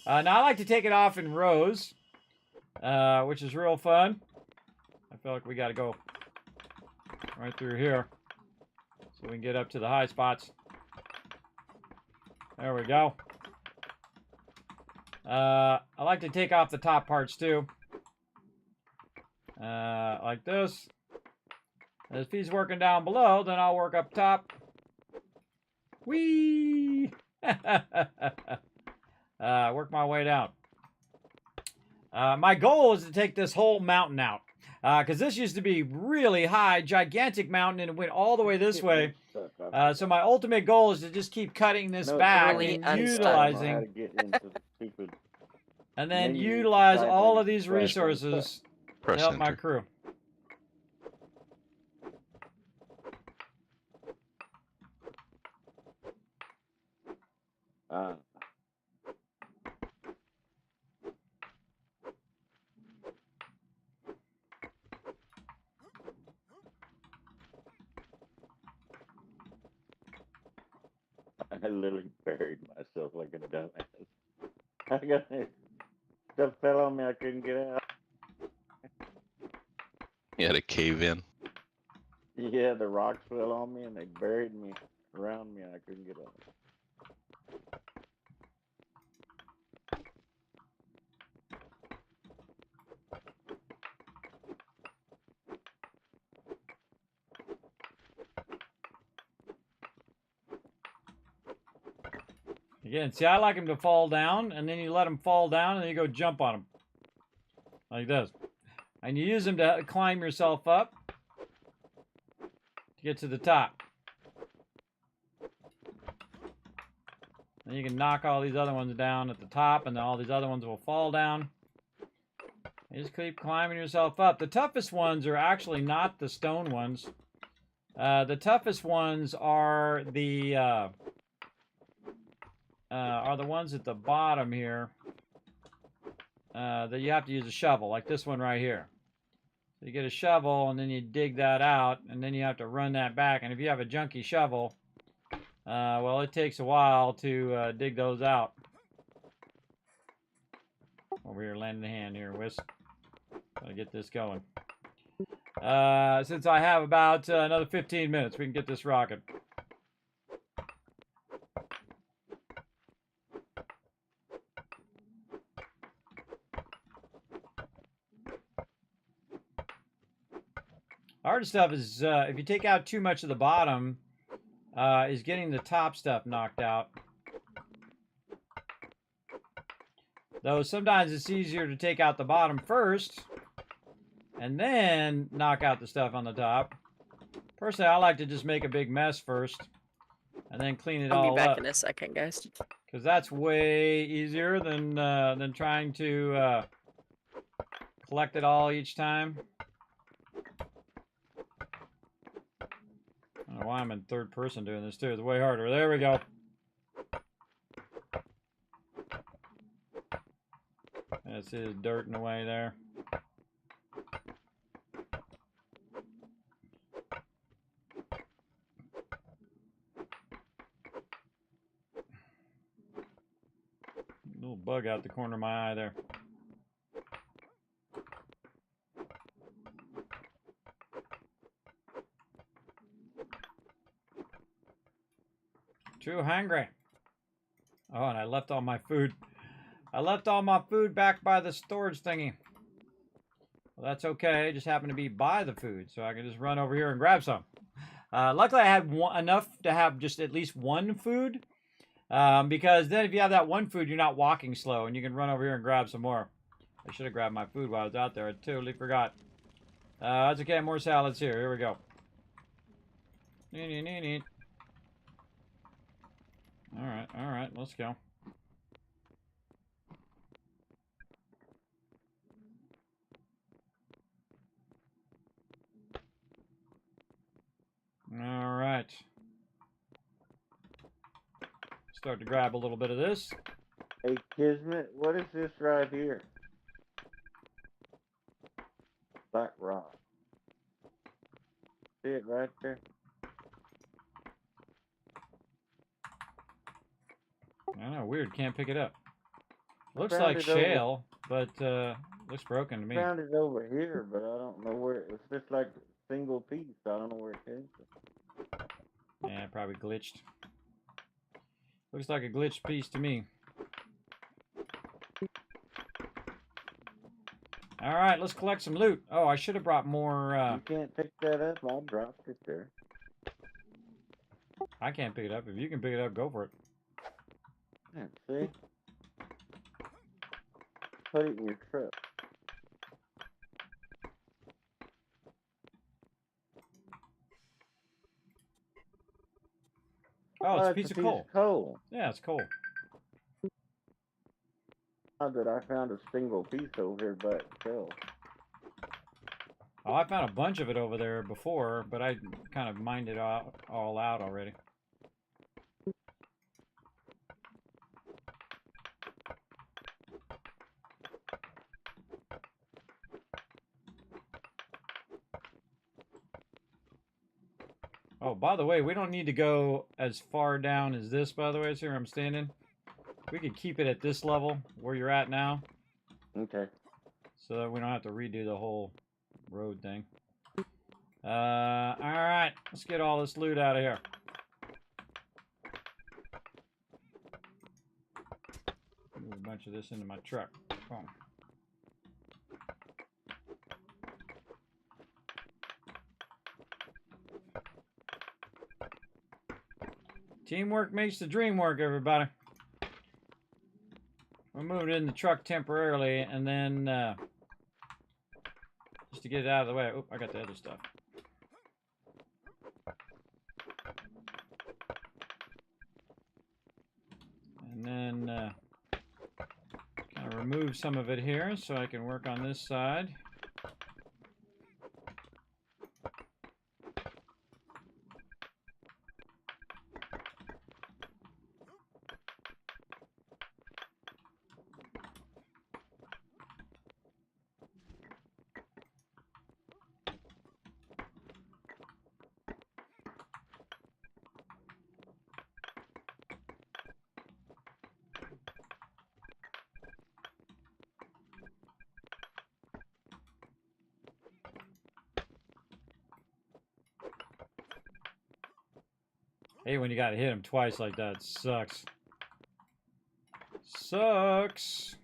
Now I like to take it off in rows, which is real fun. I feel like we got to go right through here so we can get up to the high spots. There we go. I like to take off the top parts too. Like this. If he's working down below, then I'll work up top. Whee! Work my way down. My goal is to take this whole mountain out. Because this used to be really high, gigantic mountain, and it went all the way this way. So my ultimate goal is to just keep cutting this No, back Really and unstuck. I don't know how to utilizing, get into the stupid and then menu to utilize type all in of these press resources to Press help my enter. crew. I literally buried myself like a dumbass. I got stuff fell on me. I couldn't get out. You had a cave in. Yeah, the rocks fell on me and they buried me around me, and I couldn't get out. Again, see, I like him to fall down, and then you let him fall down, and then you go jump on him. Like this. And you use them to climb yourself up to get to the top. Then you can knock all these other ones down at the top, and then all these other ones will fall down. You just keep climbing yourself up. The toughest ones are actually not the stone ones. The toughest ones are the ones at the bottom here that you have to use a shovel, like this one right here. So you get a shovel, and then you dig that out, and then you have to run that back. And if you have a junky shovel, well, it takes a while to dig those out. Over here, lend a hand here, Whis. Gotta get this going. Since I have about another 15 minutes, we can get this rocking. Hard stuff is, if you take out too much of the bottom, is getting the top stuff knocked out. Though sometimes it's easier to take out the bottom first, and then knock out the stuff on the top. Personally, I like to just make a big mess first, and then clean it all I'll up. be back in a second, guys. Because that's way easier than trying to collect it all each time. I don't know why I'm in third person doing this too. It's way harder. There we go. That's his dirt in the way there. Little bug out the corner of my eye there. Too hungry. Oh, and I left all my food. I left all my food back by the storage thingy. Well, that's okay. I just happened to be by the food, so I can just run over here and grab some. Luckily, I had enough to have just at least one food. Because then if you have that one food, you're not walking slow, and you can run over here and grab some more. I should have grabbed my food while I was out there. I totally forgot. That's okay. More salads here. Here we go. All right. Let's go. All right. Start to grab a little bit of this. Hey, Kismet, what is this right here? Black rock. See it right there? I know, weird. Can't pick it up. Looks Found like it over- shale, but looks broken to me. Found it over here, but I don't know where. It's just like a single piece. I don't know where it came from. Yeah, probably glitched. Looks like a glitched piece to me. All right, let's collect some loot. Oh, I should have brought more. You can't pick that up. I dropped it there. I can't pick it up. If you can pick it up, go for it. Yeah, see? Put it in your truck. Oh, it's a piece of coal. Coal. Yeah, it's coal. Not that I found a single piece over here, but still. Oh, I found a bunch of it over there before, but I kind of mined it all out already. Oh, by the way, we don't need to go as far down as this, by the way, here I'm standing. We could keep it at this level where you're at now. Okay. So that we don't have to redo the whole road thing. Alright, let's get all this loot out of here. Move a bunch of this into my truck. Boom. Teamwork makes the dream work, everybody. We're moving it in the truck temporarily, and then just to get it out of the way. Oh, I got the other stuff. And then kind of remove some of it here so I can work on this side. Hey, when you gotta hit him twice like that, it sucks. Sucks.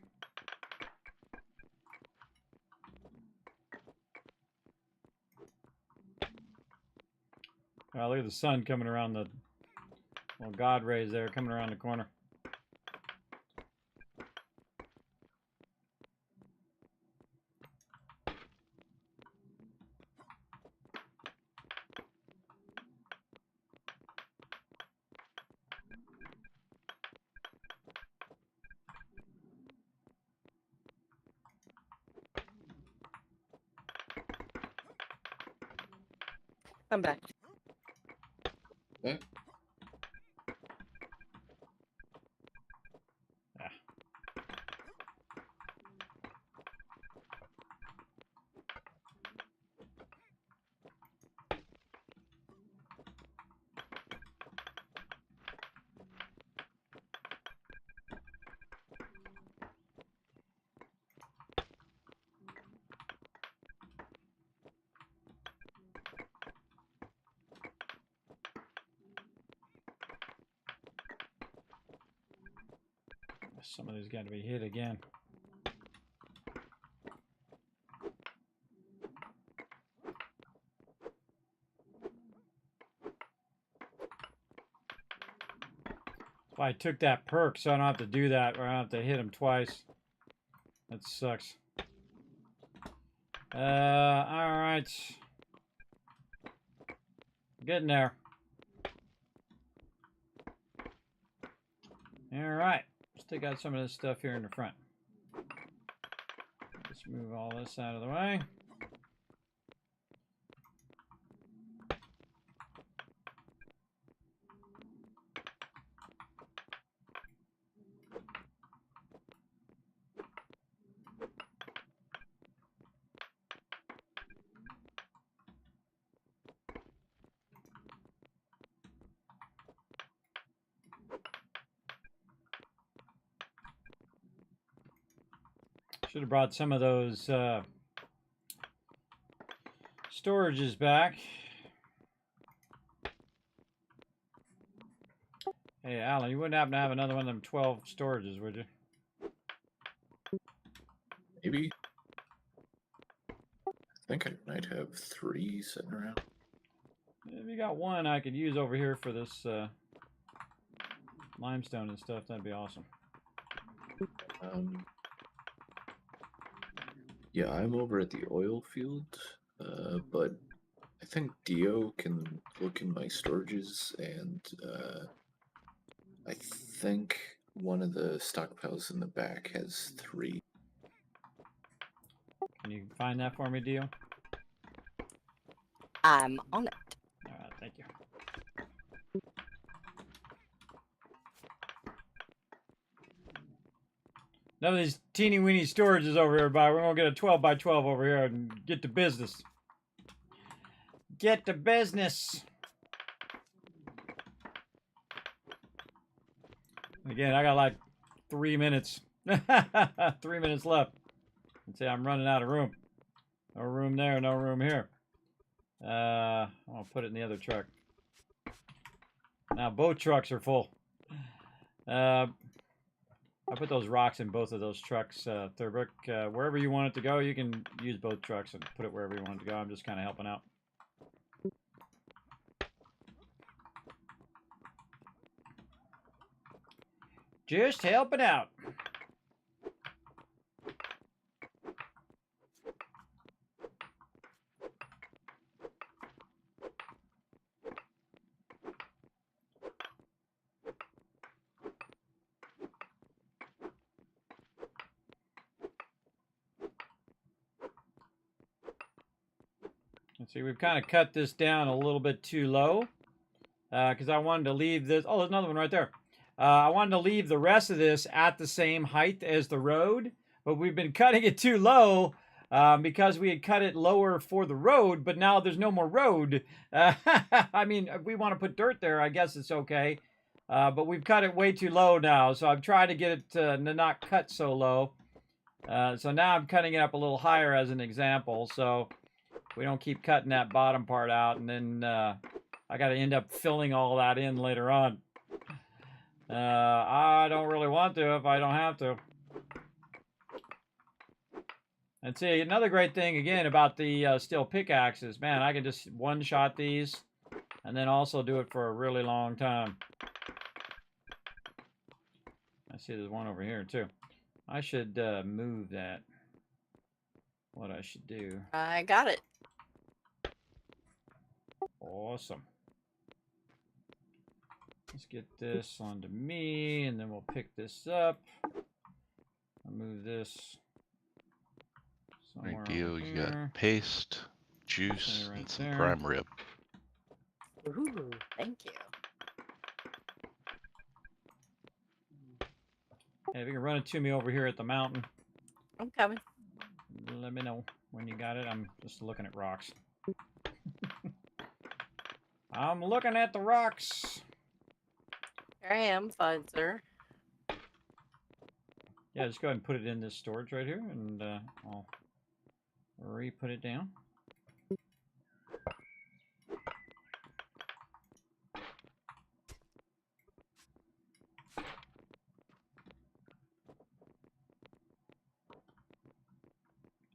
Oh, look at the sun coming around the little God rays there, coming around the corner. I'm back. Okay. Some of these got to be hit again. That's why I took that perk so I don't have to do that, or I don't have to hit him twice. That sucks. Alright. Getting there. Alright. Let's take out some of this stuff here in the front. Just move all this out of the way. Should have brought some of those storages back. Hey, Alan, you wouldn't happen to have another one of them 12 storages, would you? Maybe. I think I might have 3 sitting around. If you got one I could use over here for this limestone and stuff, that'd be awesome. Yeah, I'm over at the oil field, but I think Dio can look in my storages and I think one of the stockpiles in the back has 3. Can you find that for me, Dio? I'm on it. All right, thank you. None of these teeny weeny storages over here, but we're gonna get a 12 by 12 over here and get to business. Get to business. Again, I got like 3 minutes. 3 minutes left. And say I'm running out of room. No room there, no room here. I'll put it in the other truck. Now both trucks are full. I put those rocks in both of those trucks, Thurbrick. Wherever you want it to go, you can use both trucks and put it wherever you want it to go. I'm just kind of helping out. Just helping out. Let's see, we've kind of cut this down a little bit too low because I wanted to leave this. Oh, there's another one right there. I wanted to leave the rest of this at the same height as the road, but we've been cutting it too low because we had cut it lower for the road, but now there's no more road. I mean, if we want to put dirt there, I guess it's okay, but we've cut it way too low now, so I've tried to get it to not cut so low. So now I'm cutting it up a little higher as an example, so we don't keep cutting that bottom part out, and then I got to end up filling all that in later on. I don't really want to if I don't have to. And see, another great thing, again, about the steel pickaxes, man, I can just one-shot these and then also do it for a really long time. I see there's one over here, too. I should move that. What I should do. I got it. Awesome. Let's get this onto me, and then we'll pick this up. I'll move this somewhere. Right, Dio, over you here. got paste, juice, Right and some there. prime rib. Ooh, thank you. Hey, if you can run it to me over here at the mountain, I'm coming. let me know when you got it. I'm just looking at rocks. I'm looking at the rocks. Here I am, fine, sir. Yeah, just go ahead and put it in this storage right here, and I'll re-put it down.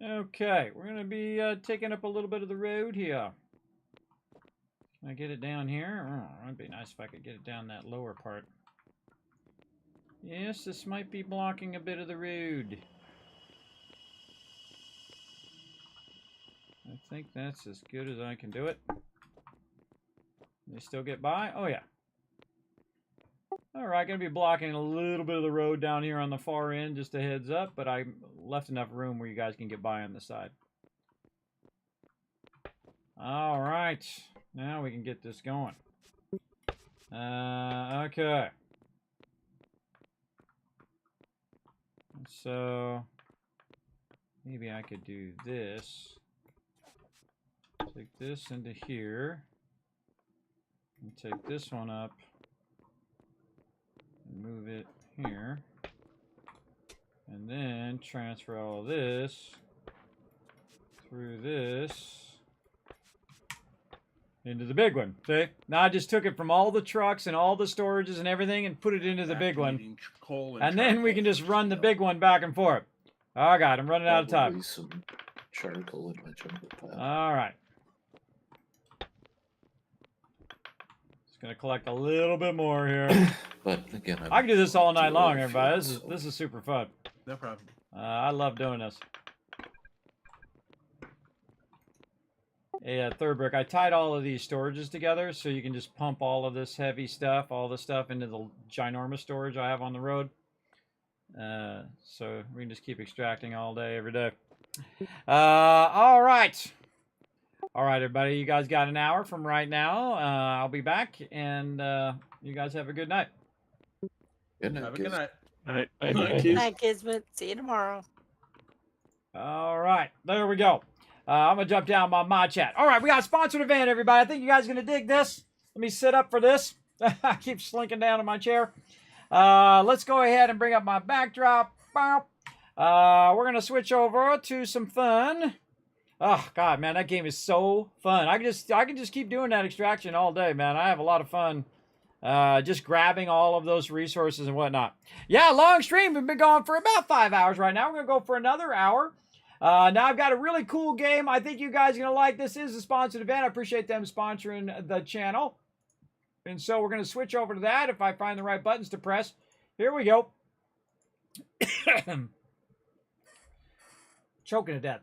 Okay, we're going to be taking up a little bit of the road here. Can I get it down here? Oh, that'd be nice if I could get it down that lower part. Yes, this might be blocking a bit of the road. I think that's as good as I can do it. They still get by? Oh, yeah. Alright, going to be blocking a little bit of the road down here on the far end, just a heads up, but I left enough room where you guys can get by on the side. Alright, now we can get this going. Okay. So, maybe I could do this. Take this into here. And take this one up. And move it here. And then transfer all this through this into the big one. See? Now I just took it from all the trucks and all the storages and everything and put it into the big one. And then we can just run the big one back and forth. Oh God, I'm running out of time. Some charcoal in my jumper pile. All right. Just gonna collect a little bit more here. But again, I can do this all night long, fuel, everybody. so- This is super fun. No problem. I love doing this. a third brick. I tied all of these storages together so you can just pump all of this heavy stuff, all this stuff into the ginormous storage I have on the road. So we can just keep extracting all day, every day. All right. All right, everybody. You guys got an hour from right now. I'll be back, and you guys have a good night. Good night, Have a good night. Night. Thank you. Hi, Kismet. See you tomorrow. All right, there we go. I'm gonna jump down my chat. All right, we got a sponsored event, everybody. I think you guys are gonna dig this. Let me sit up for this. I keep slinking down in my chair. Let's go ahead and bring up my backdrop. We're gonna switch over to some fun. Oh God, man, that game is so fun. I can just keep doing that extraction all day, man. I have a lot of fun. Just grabbing all of those resources and whatnot. Yeah, long stream. We've been going for about 5 hours right now. We're going to go for another hour. Now I've got a really cool game. I think you guys are going to like. This is a sponsored event. I appreciate them sponsoring the channel. And so we're going to switch over to that if I find the right buttons to press. Here we go. Choking to death.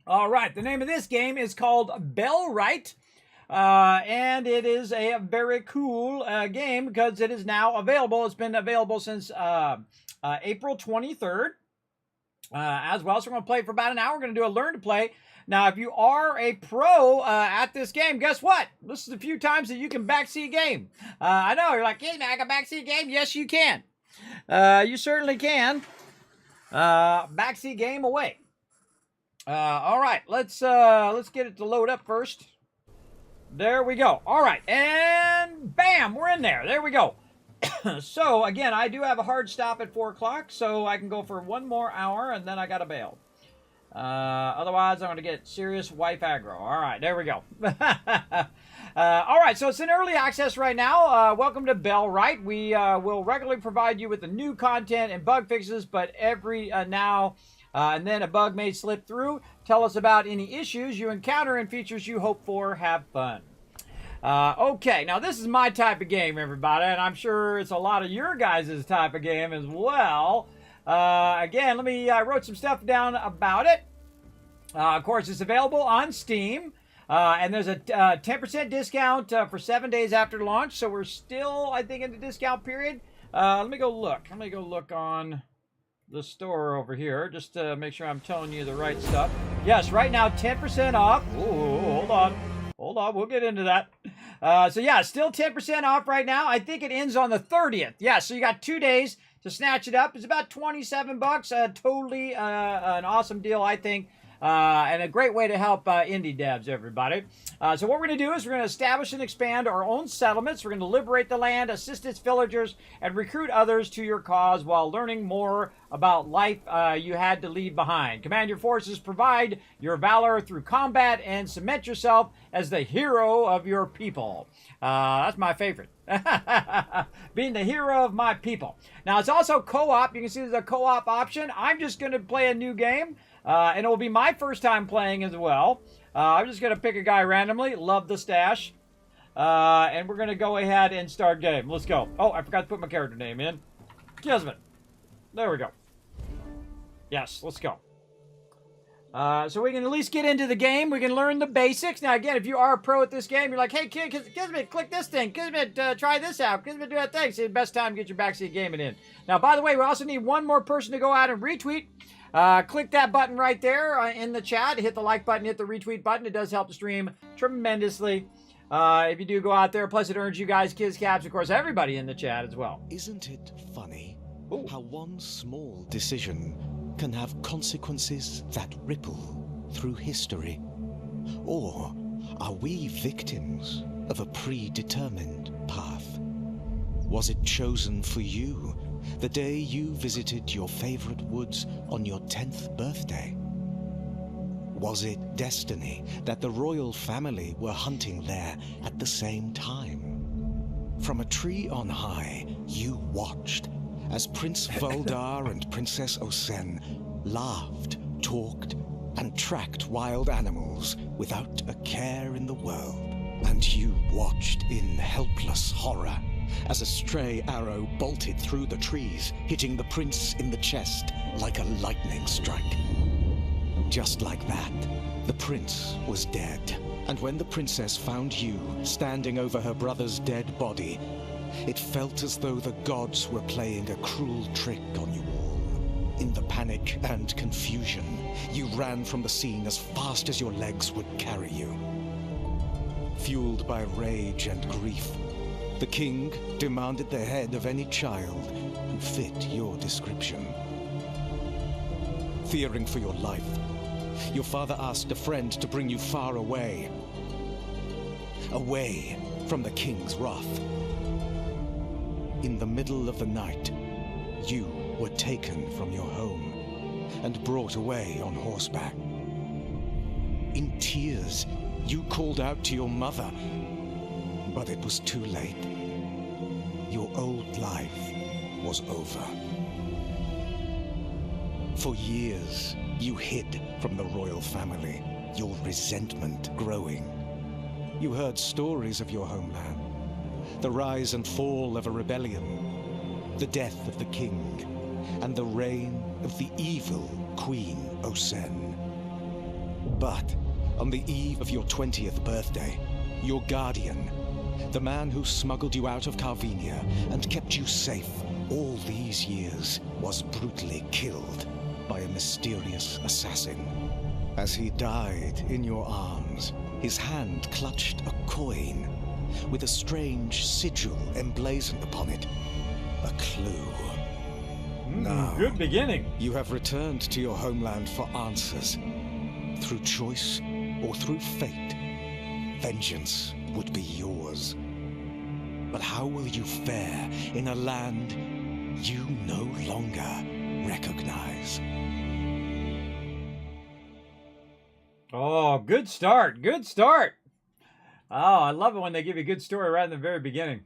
All right. The name of this game is called Bellwright. And it is a very cool game because it is now available. It's been available since April 23rd as well. So we're going to play for about an hour. We're going to do a learn to play. Now, if you are a pro at this game, guess what? This is a few times that you can backseat a game. I know, you're like, hey, man, I can backseat a game. Yes, you can. You certainly can. Backseat game away. All right, let's get it to load up first. There we go. All right, and bam, we're in there. There we go. So, again, I do have a hard stop at 4 o'clock, so I can go for one more hour, and then I got to bail. Otherwise, I'm going to get serious wife aggro. All right, there we go. All right, so it's in early access right now. Welcome to Bellwright. We will regularly provide you with the new content and bug fixes, but every now and then a bug may slip through. Tell us about any issues you encounter and features you hope for. Have fun. Okay, now this is my type of game, everybody, and I'm sure it's a lot of your guys' type of game as well. Again, I wrote some stuff down about it. Of course, it's available on Steam, and there's a 10% discount for 7 days after launch, so we're still, I think, in the discount period. Let me go look. Let me go look on the store over here just to make sure I'm telling you the right stuff. Yes, right now 10% off. Ooh, hold on, we'll get into that. So yeah, still 10% off right now. I think it ends on the 30th. Yeah, so you got 2 days to snatch it up. It's about $27. Totally an awesome deal, I think. And a great way to help indie devs, everybody. So what we're going to do is we're going to establish and expand our own settlements. We're going to liberate the land, assist its villagers, and recruit others to your cause while learning more about life you had to leave behind. Command your forces, provide your valor through combat, and cement yourself as the hero of your people. That's my favorite. Being the hero of my people. Now, it's also co-op. You can see there's a co-op option. I'm just going to play a new game. And it will be my first time playing as well. I'm just going to pick a guy randomly. Love the stash. And we're going to go ahead and start game. Let's go. Oh, I forgot to put my character name in. Kismet. There we go. Yes, let's go. So we can at least get into the game. We can learn the basics. Now, again, if you are a pro at this game, you're like, hey, Kismet, click this thing. Kismet, try this out. Kismet, do that thing. It's the best time to get your backseat gaming in. Now, by the way, we also need one more person to go out and retweet. Click that button right there in the chat. Hit the like button, hit the retweet button. It does help the stream tremendously. If you do go out there, plus it earns you guys, kids, caps, of course, everybody in the chat as well. Isn't it funny how one small decision can have consequences that ripple through history? Or are we victims of a predetermined path? Was it chosen for you the day you visited your favorite woods on your 10th birthday? Was it destiny that the royal family were hunting there at the same time? From a tree on high, you watched as Prince Voldar and Princess Osen laughed, talked, and tracked wild animals without a care in the world. And you watched in helpless horror as a stray arrow bolted through the trees, hitting the prince in the chest like a lightning strike. Just like that, the prince was dead. And when the princess found you standing over her brother's dead body, it felt as though the gods were playing a cruel trick on you all. In the panic and confusion, you ran from the scene as fast as your legs would carry you. Fueled by rage and grief, the king demanded the head of any child who fit your description. Fearing for your life, your father asked a friend to bring you far away. Away from the king's wrath. In the middle of the night, you were taken from your home and brought away on horseback. In tears, you called out to your mother, but it was too late. Your old life was over. For years, you hid from the royal family, your resentment growing. You heard stories of your homeland, the rise and fall of a rebellion, the death of the king, and the reign of the evil Queen Osen. But on the eve of your 20th birthday, your guardian, the man who smuggled you out of Carvinia and kept you safe all these years, was brutally killed by a mysterious assassin. As he died in your arms, his hand clutched a coin with a strange sigil emblazoned upon it. A clue. Now, good beginning. You have returned to your homeland for answers. Through choice or through fate, vengeance would be yours. But how will you fare in a land you no longer recognize? Oh, good start. Good start. Oh, I love it when they give you a good story right in the very beginning.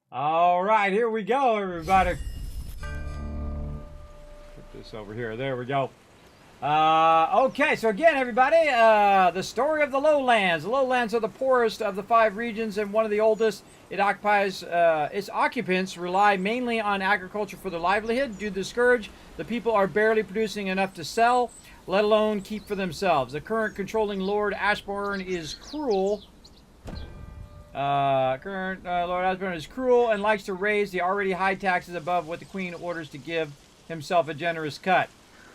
All right, here we go, everybody. Put this over here. There we go. Okay, so again, everybody, the story of the lowlands. The lowlands are the poorest of the 5 regions and one of the oldest. It occupies, its occupants rely mainly on agriculture for their livelihood. Due to the scourge, the people are barely producing enough to sell, let alone keep for themselves. The current controlling Lord Ashbourne is cruel. Lord Ashbourne is cruel and likes to raise the already high taxes above what the Queen orders to give himself a generous cut.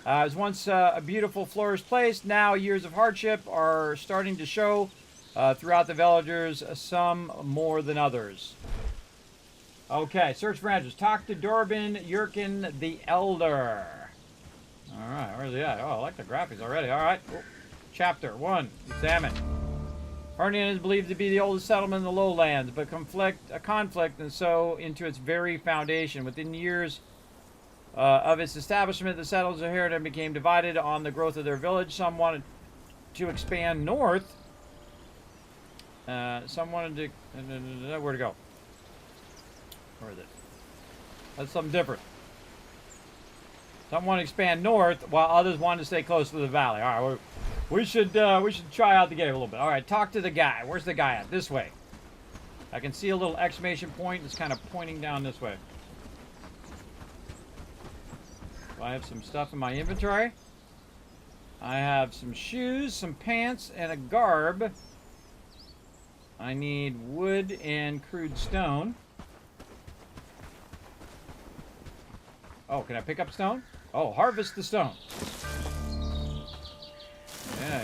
It was once a beautiful, flourished place. Now years of hardship are starting to show throughout the villagers, some more than others. Okay, search for answers. Talk to Dorbin Yurkin the Elder. All right, where's he at? Oh, I like the graphics already. All right. Oh. Chapter 1, examine. Harnian is believed to be the oldest settlement in the lowlands, but a conflict and so into its very foundation. Within years of its establishment, the settlers inherited and became divided on the growth of their village. Some wanted to expand north. Some wanted to... where to go? Where is it? That's something different. Some want to expand north, while others wanted to stay close to the valley. All right, we should try out the game a little bit. All right, talk to the guy. Where's the guy at? This way. I can see a little exclamation point. It's kind of pointing down this way. So I have some stuff in my inventory. I have some shoes, some pants, and a garb. I need wood and crude stone. Oh, can I pick up stone? Oh, harvest the stone.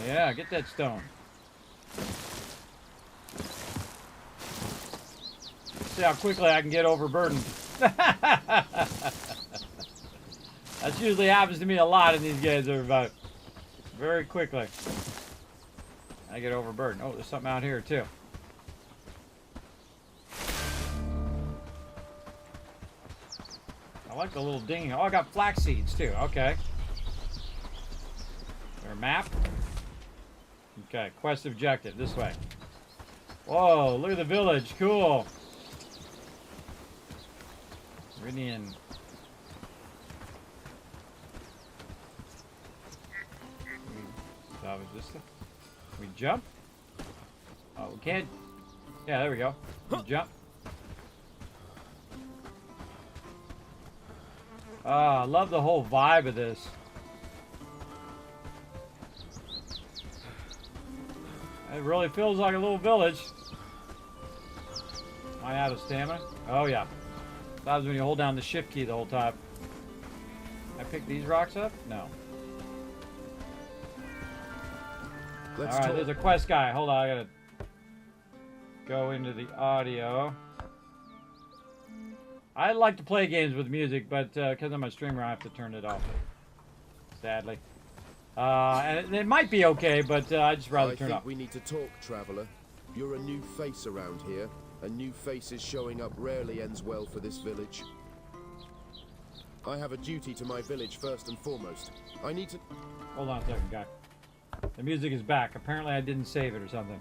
Yeah, get that stone. See how quickly I can get overburdened. That usually happens to me a lot in these games, everybody. Very quickly. I get overburdened. Oh, there's something out here, too. I like the little dinghy. Oh, I got flax seeds, too. Okay. Is there a map? Okay, quest objective. This way. Whoa, look at the village. Cool. Meridian. Salvage this stuff. We jump? Oh, we can't. Yeah, there we go. We jump. I love the whole vibe of this. It really feels like a little village. Am I out of stamina? Oh, yeah. That was when you hold down the shift key the whole time. I pick these rocks up? No. Alright, there's a quest guy. Hold on, I gotta go into the audio. I like to play games with music, but because I'm a streamer, I have to turn it off. Sadly. And it might be okay, but I'd just rather turn it off. We need to talk, traveler. You're a new face around here, and new faces showing up rarely ends well for this village. I have a duty to my village first and foremost. I need to... Hold on a second, guy. The music is back. Apparently I didn't save it or something.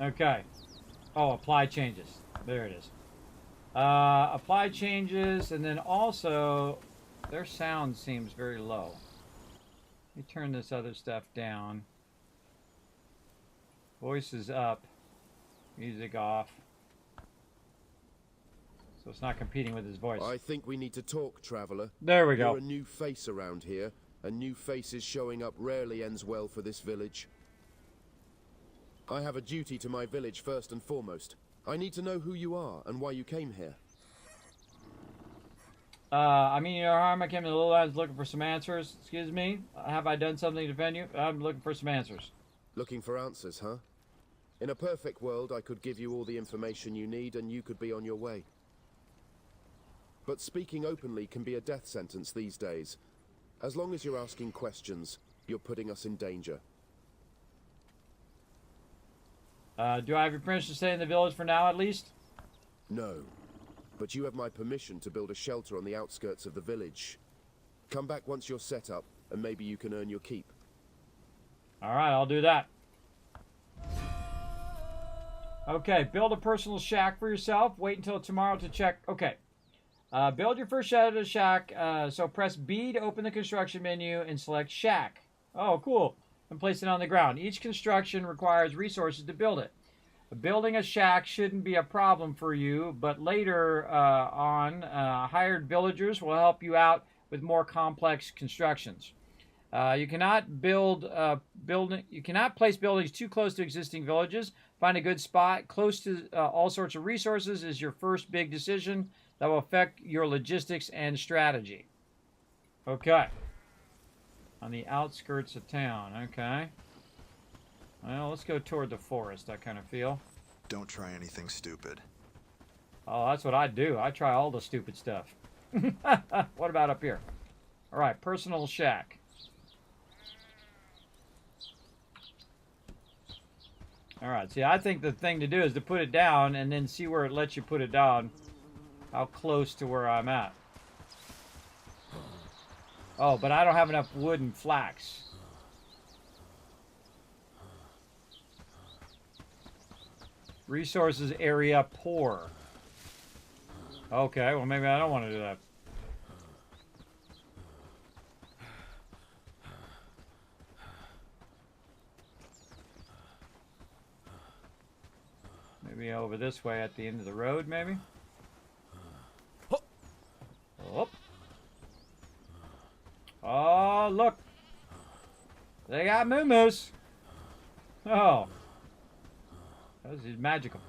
Okay. Oh, apply changes. There it is. Apply changes, and then also their sound seems very low. Let me turn this other stuff down. Voice is up. Music off. So it's not competing with his voice. I think we need to talk, traveler. There we go. You're a new face around here, and new faces showing up rarely ends well for this village. I have a duty to my village first and foremost. I need to know who you are and why you came here. I mean, no harm. I came to the Lowlands looking for some answers. Excuse me? Have I done something to offend you? I'm looking for some answers. Looking for answers, huh? In a perfect world, I could give you all the information you need and you could be on your way. But speaking openly can be a death sentence these days. As long as you're asking questions, you're putting us in danger. Do I have your permission to stay in the village for now, at least? No. But you have my permission to build a shelter on the outskirts of the village. Come back once you're set up, and maybe you can earn your keep. Alright, I'll do that. Okay, build a personal shack for yourself. Wait until tomorrow to check. Okay. Build your first shack. So press B to open the construction menu and select shack. Oh, cool. And place it on the ground. Each construction requires resources to build it. Building a shack shouldn't be a problem for you, but later on, hired villagers will help you out with more complex constructions. You cannot place buildings too close to existing villages. Find a good spot close to all sorts of resources is your first big decision that will affect your logistics and strategy. Okay. On the outskirts of town. Okay. Well, let's go toward the forest, I kind of feel. Don't try anything stupid. Oh, that's what I do. I try all the stupid stuff. What about up here? All right, personal shack. All right, see, I think the thing to do is to put it down and then see where it lets you put it down. How close to where I'm at. Oh, but I don't have enough wood and flax. Resources area poor. Okay, well maybe I don't want to do that. Maybe over this way at the end of the road, maybe? Oh. Oh, look. They got moo-moos. Oh. This is magical.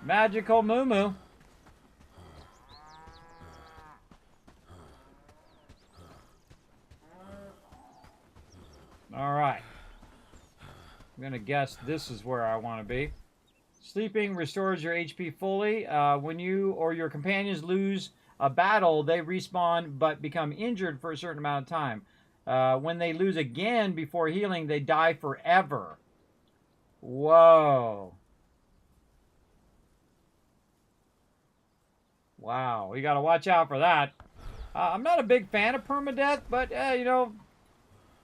Magical moo-moo. Alright. I'm going to guess this is where I want to be. Sleeping restores your HP fully. When you or your companions lose a battle, they respawn but become injured for a certain amount of time. When they lose again before healing, they die forever. Whoa. Wow, we got to watch out for that. I'm not a big fan of permadeath, but, you know,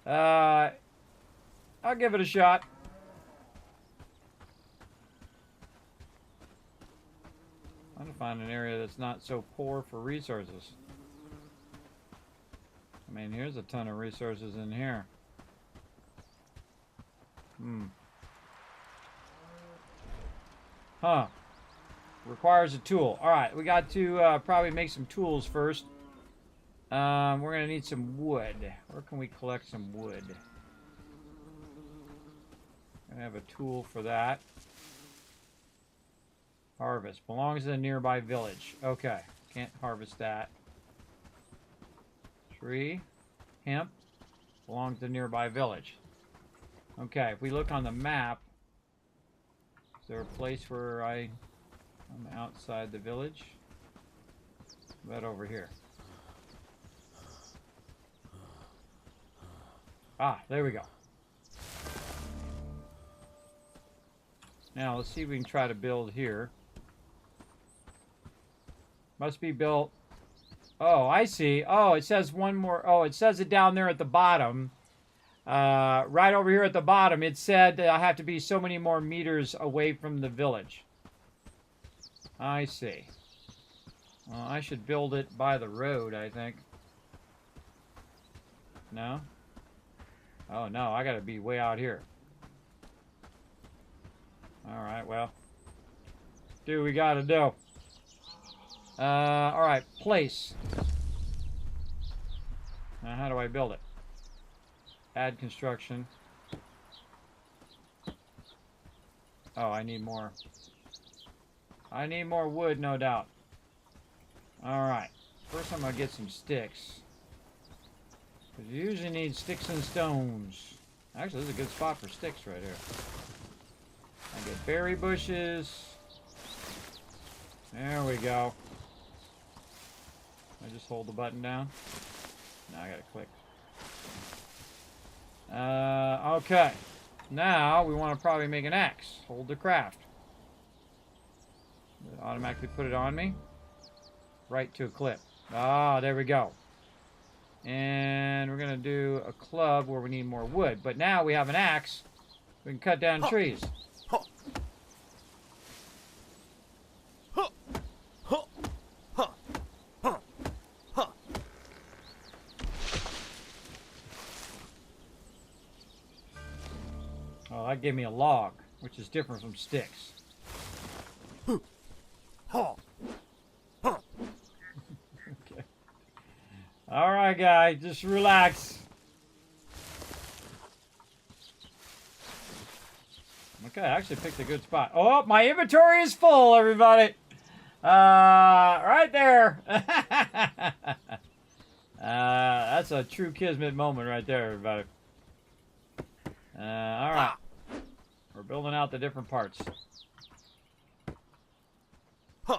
I'll give it a shot. I'm trying to find an area that's not so poor for resources. I mean, here's a ton of resources in here. Huh. Requires a tool. All right, we got to probably make some tools first. We're going to need some wood. Where can we collect some wood? I have a tool for that. Harvest. Belongs to the nearby village. Okay. Can't harvest that. Tree. Hemp. Belongs to the nearby village. Okay, if we look on the map, is there a place where I'm outside the village? How about over here? Ah, there we go. Now, let's see if we can try to build here. Must be built. Oh, I see. Oh, it says one more. Oh, it says it down there at the bottom. Right over here at the bottom, it said that I have to be so many more meters away from the village. I see. Well, I should build it by the road, I think. No? Oh, no, I gotta be way out here. Alright, well. Do what we gotta do. Alright, place. Now, how do I build it? Add construction. Oh, I need more. I need more wood, no doubt. Alright. First I'm gonna get some sticks. Because you usually need sticks and stones. Actually, this is a good spot for sticks right here. I get berry bushes. There we go. I just hold the button down. Now I gotta click. Okay. Now we want to probably make an axe. Hold the craft. Automatically put it on me. Right to a clip. Ah, there we go. And we're gonna do a club where we need more wood. But now we have an axe. We can cut down trees. Oh, that gave me a log, which is different from sticks. Okay. All right, guy, just relax. Okay, I actually picked a good spot. Oh, my inventory is full, everybody. Right there. That's a true Kismet moment right there, everybody. All right. We're building out the different parts. You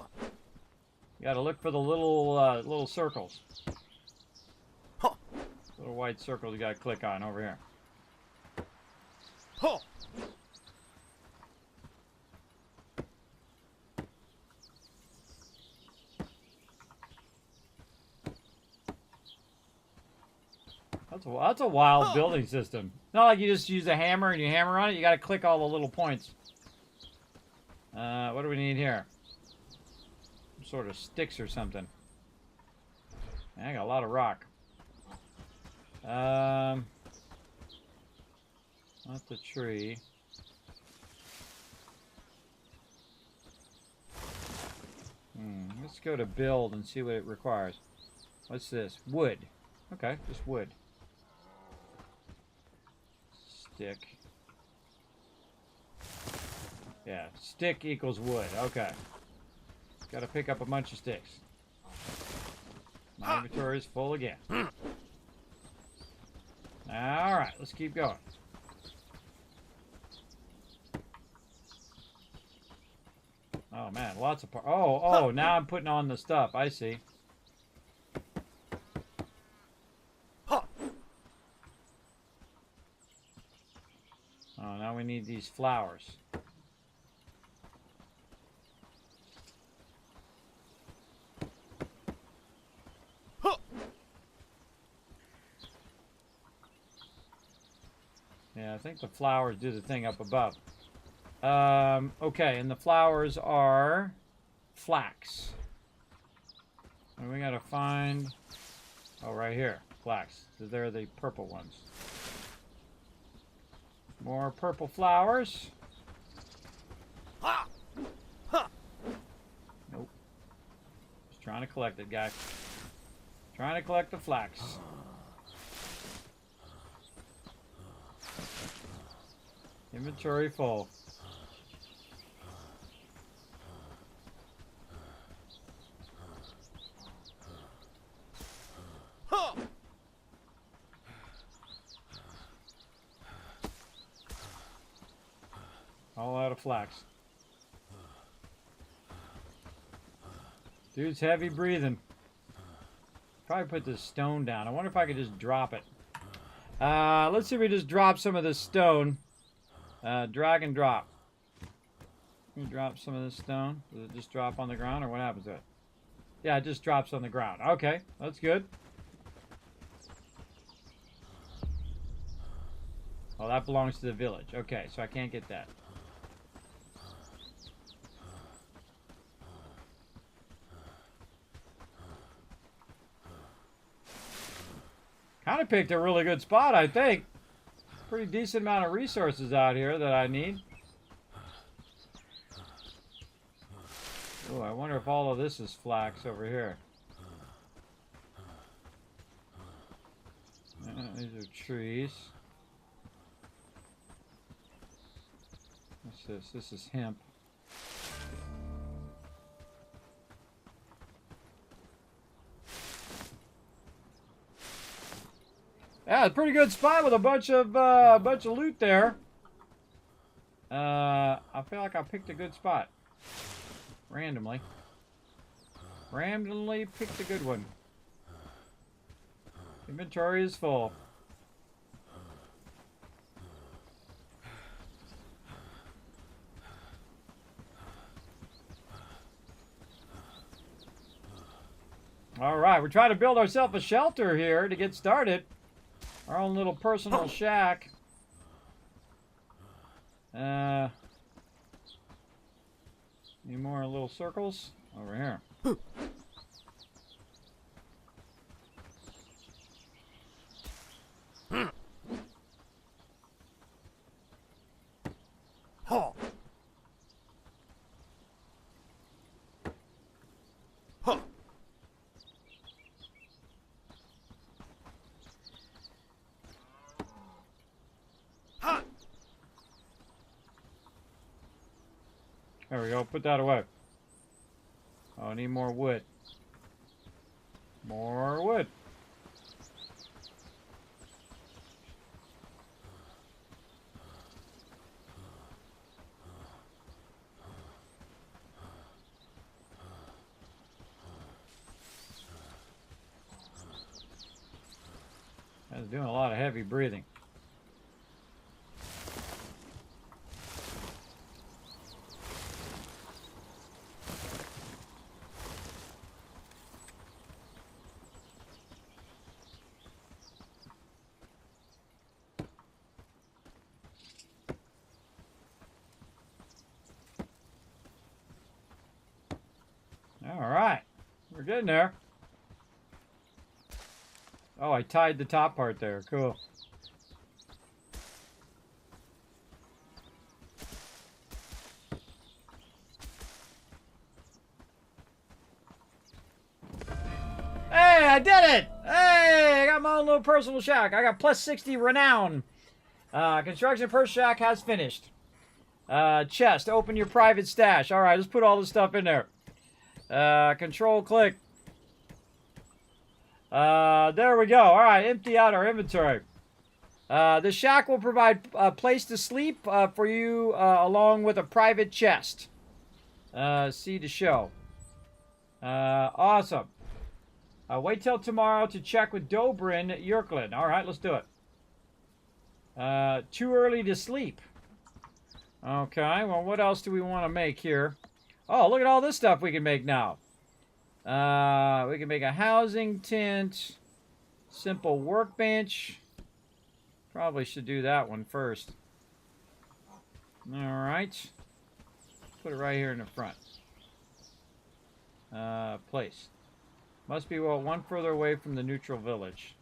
gotta look for the little circles. Little white circles you gotta click on over here. That's a wild building system. Not like you just use a hammer and you hammer on it. You got to click all the little points. What do we need here? Some sort of sticks or something. I got a lot of rock. Not the tree. Let's go to build and see what it requires. What's this? Wood. Okay, just wood. Stick. Yeah, stick equals wood. Okay. Gotta pick up a bunch of sticks. My inventory is full again. Alright, let's keep going. Oh man, lots of oh, now I'm putting on the stuff. I see. Oh, now we need these flowers. Yeah, I think the flowers do the thing up above. Okay, and the flowers are flax. And we gotta find, oh, right here, flax. So they're the purple ones. More purple flowers. trying to collect it, guy. Trying to collect the flax. Inventory full. All out of flax. Dude's heavy breathing. Probably put this stone down. I wonder if I could just drop it. Let's see if we just drop some of this stone. Drag and drop. Let me drop some of this stone. Does it just drop on the ground, or what happens to it? Yeah, it just drops on the ground. Okay, that's good. Oh, that belongs to the village. Okay, so I can't get that. Kind of picked a really good spot, I think. Pretty decent amount of resources out here that I need. Oh, I wonder if all of this is flax over here. These are trees. What's this? This is hemp. Yeah, it's a pretty good spot with a bunch of loot there. I feel like I picked a good spot. Randomly picked a good one. Inventory is full. All right, we're trying to build ourselves a shelter here to get started. Our own little personal shack. Any more little circles? Over here. There we go. Put that away. Oh, I need more wood. More wood. That's doing a lot of heavy breathing. Alright, we're getting there. Oh, I tied the top part there. Cool. Hey, I did it! Hey, I got my own little personal shack. I got plus 60 renown. Construction per shack has finished. Chest, open your private stash. Alright, let's put all this stuff in there. Control click. There we go. All right, empty out our inventory. The shack will provide a place to sleep for you along with a private chest. See to show. Awesome. Wait till tomorrow to check with Dobrin Yerklin. All right, let's do it. Too early to sleep. Okay, well, what else do we want to make here? Oh, look at all this stuff we can make now. We can make a housing tent. Simple workbench. Probably should do that one first. Alright. Put it right here in the front. Place. Must be, well, one further away from the neutral village.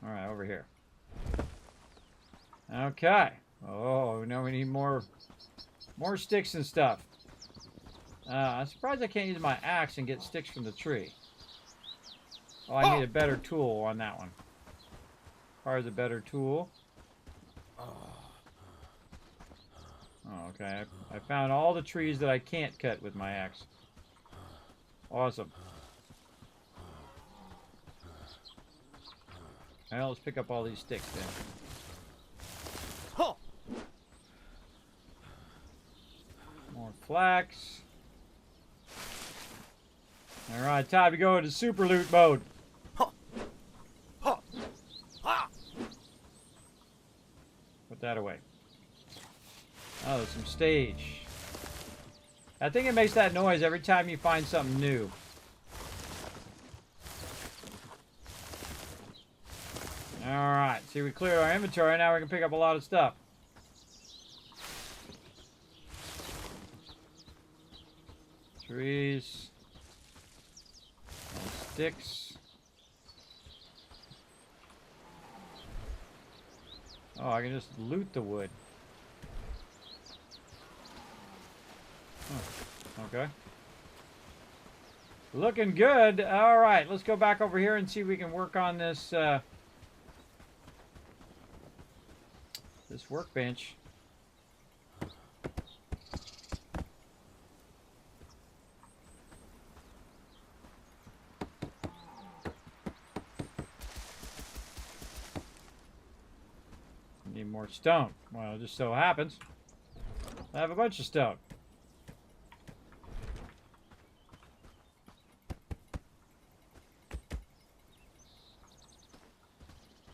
Alright, over here. Okay. Oh, now we need more sticks and stuff. I'm surprised I can't use my axe and get sticks from the tree. Oh, I need a better tool on that one. Requires a better tool. Oh, okay. I found all the trees that I can't cut with my axe. Awesome. Well, let's pick up all these sticks then. More flax. Alright, time to go into super loot mode. Put that away. Oh, there's some stage. I think it makes that noise every time you find something new. Alright, see, we cleared our inventory. Now we can pick up a lot of stuff. Trees. And sticks. Oh, I can just loot the wood. Oh, okay. Looking good. All right, let's go back over here and see if we can work on this this workbench. Need more stone. Well, it just so happens I have a bunch of stone.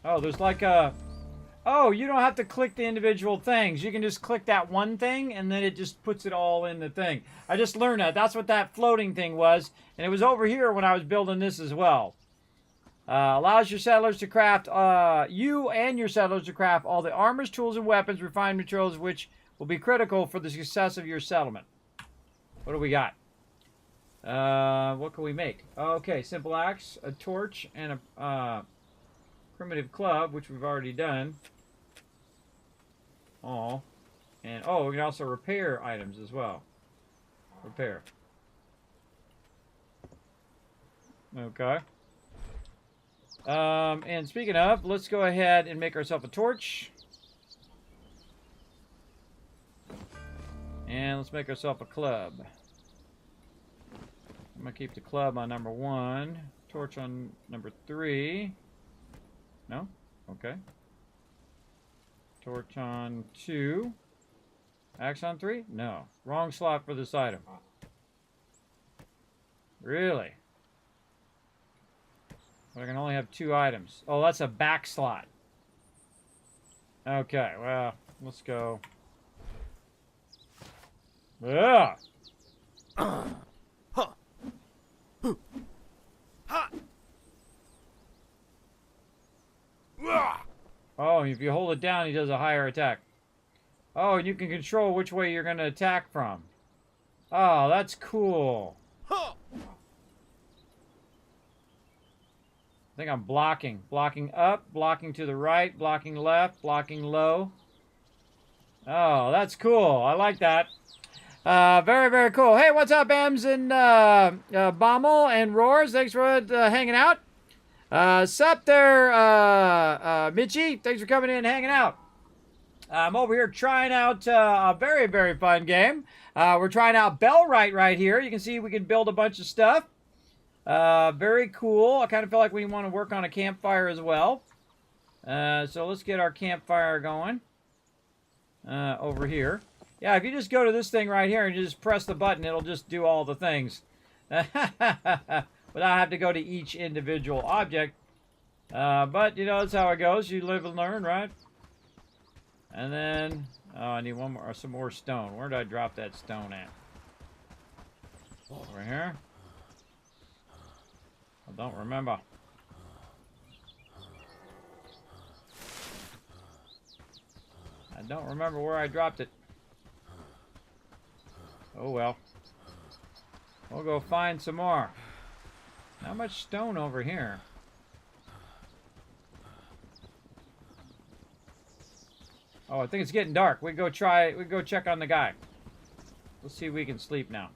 Oh, there's like a... Oh, you don't have to click the individual things. You can just click that one thing, and then it just puts it all in the thing. I just learned that. That's what that floating thing was. And it was over here when I was building this as well. Allows your settlers to craft... you and your settlers to craft all the armors, tools, and weapons, refined materials, which will be critical for the success of your settlement. What do we got? What can we make? Okay, simple axe, a torch, and a... primitive club, which we've already done. Oh. And, oh, we can also repair items as well. Repair. Okay. And speaking of, let's go ahead and make ourselves a torch. And let's make ourselves a club. I'm going to keep the club on number 1. Torch on number 3. No? Okay. Torch on 2. Axe on 3? No. Wrong slot for this item. Really? But I can only have 2 items. Oh, that's a back slot. Okay, well, let's go. Yeah. Oh, if you hold it down, he does a higher attack. Oh, and you can control which way you're going to attack from. Oh, that's cool. I think I'm blocking. Blocking up, blocking to the right, blocking left, blocking low. Oh, that's cool. I like that. Very, very cool. Hey, what's up, Ems and Bommel and Roars? Thanks for hanging out. Sup there, Mitchie. Thanks for coming in and hanging out. I'm over here trying out a very, very fun game. We're trying out Bellwright right here. You can see we can build a bunch of stuff. Very cool. I kind of feel like we want to work on a campfire as well. So let's get our campfire going over here. Yeah, if you just go to this thing right here and you just press the button, it'll just do all the things. Without having to go to each individual object. But, you know, that's how it goes. You live and learn, right? And then... Oh, I need one more, some more stone. Where did I drop that stone at? Over here? I don't remember. I don't remember where I dropped it. Oh, well. We'll go find some more. Not much stone over here. Oh, I think it's getting dark. We go check on the guy. Let's see if we can sleep now.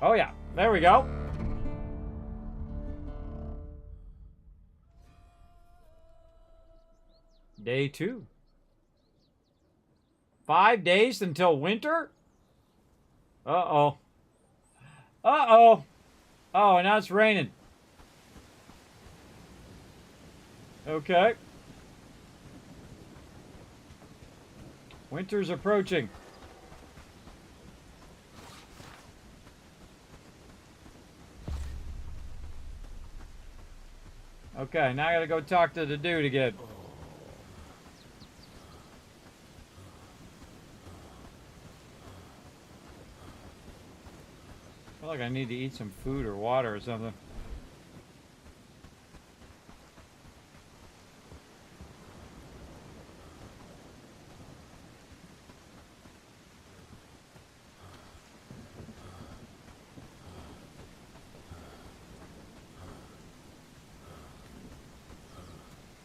Oh, yeah. There we go. Day 2. 5 days until winter? Uh-oh. Uh-oh. Oh, and now it's raining. Okay. Winter's approaching. Okay, now I gotta go talk to the dude again. I feel like I need to eat some food or water or something.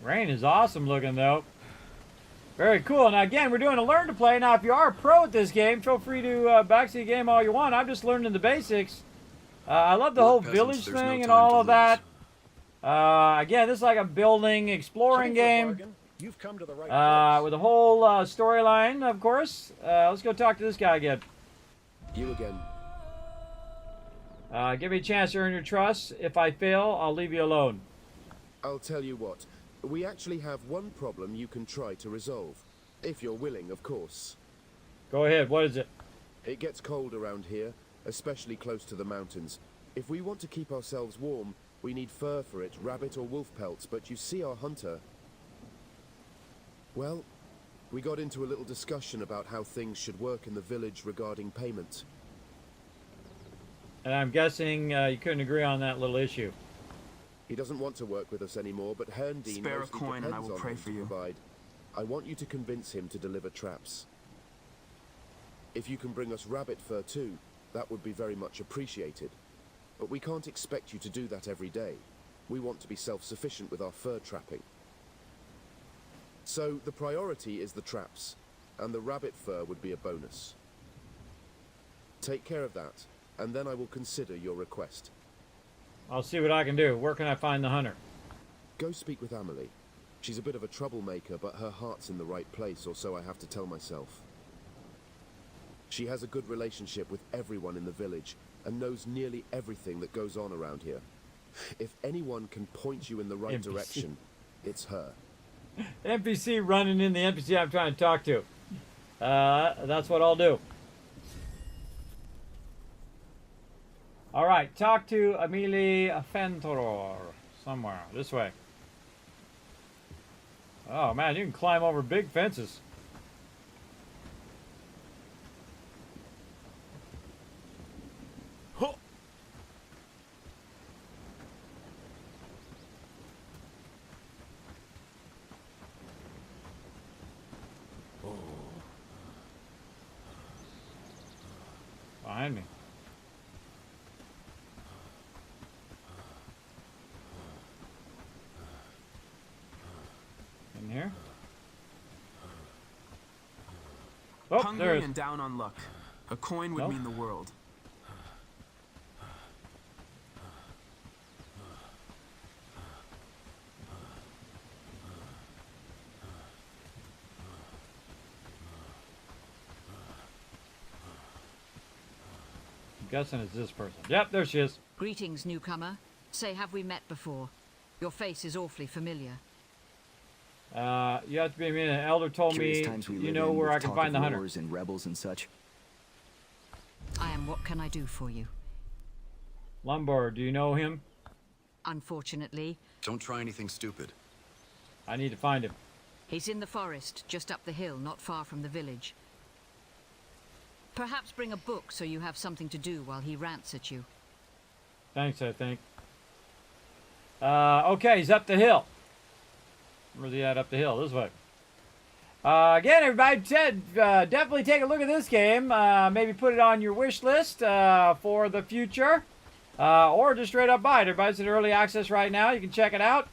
Rain is awesome looking though. Very cool. Now again, we're doing a learn to play. Now if you are a pro at this game, feel free to backseat the game all you want. I'm just learning the basics. I love the whole village thing and all of that. Again, this is like a building, exploring game. You've come to the right with a whole storyline, of course. Let's go talk to this guy again. You again. Give me a chance to earn your trust. If I fail, I'll leave you alone. I'll tell you what. We actually have one problem you can try to resolve. If you're willing, of course. Go ahead, what is it? It gets cold around here, especially close to the mountains. If we want to keep ourselves warm, we need fur for it, rabbit or wolf pelts, but you see our hunter. Well, we got into a little discussion about how things should work in the village regarding payment. And I'm guessing you couldn't agree on that little issue. He doesn't want to work with us anymore, but Herndeen Spare a mostly coin and I depends will on pray him for to you. provide. I want you to convince him to deliver traps. If you can bring us rabbit fur too, that would be very much appreciated. But we can't expect you to do that every day. We want to be self-sufficient with our fur trapping. So the priority is the traps, and the rabbit fur would be a bonus. Take care of that, and then I will consider your request. I'll see what I can do. Where can I find the hunter? Go speak with Amelie. She's a bit of a troublemaker, but her heart's in the right place, or so I have to tell myself. She has a good relationship with everyone in the village, and knows nearly everything that goes on around here. If anyone can point you in the right direction, it's her. NPC running in the NPC I'm trying to talk to. That's what I'll do. All right, talk to Amelie Fentoror. Somewhere. This way. Oh, man, you can climb over big fences. Behind me. In here? Oh, there Hungry it is. and down on luck. A coin would Nope. mean the world. I'm guessing it's this person. Yep, there she is. Greetings, newcomer. Say, have we met before? Your face is awfully familiar. You have to be. I mean, an elder told Curious me times we you live know in where with I can talk find of the hunter. wars and rebels and such. I am. What can I do for you? Lombard, do you know him? Unfortunately, Don't try anything stupid. I need to find him. he's in the forest, just up the hill, not far from the village. Perhaps bring a book so you have something to do while he rants at you. Thanks, I think. Okay, he's up the hill. Where's he at up the hill? This way. Again, everybody, definitely take a look at this game. Maybe put it on your wish list for the future. Or just straight up buy it. Everybody's in early access right now. You can check it out.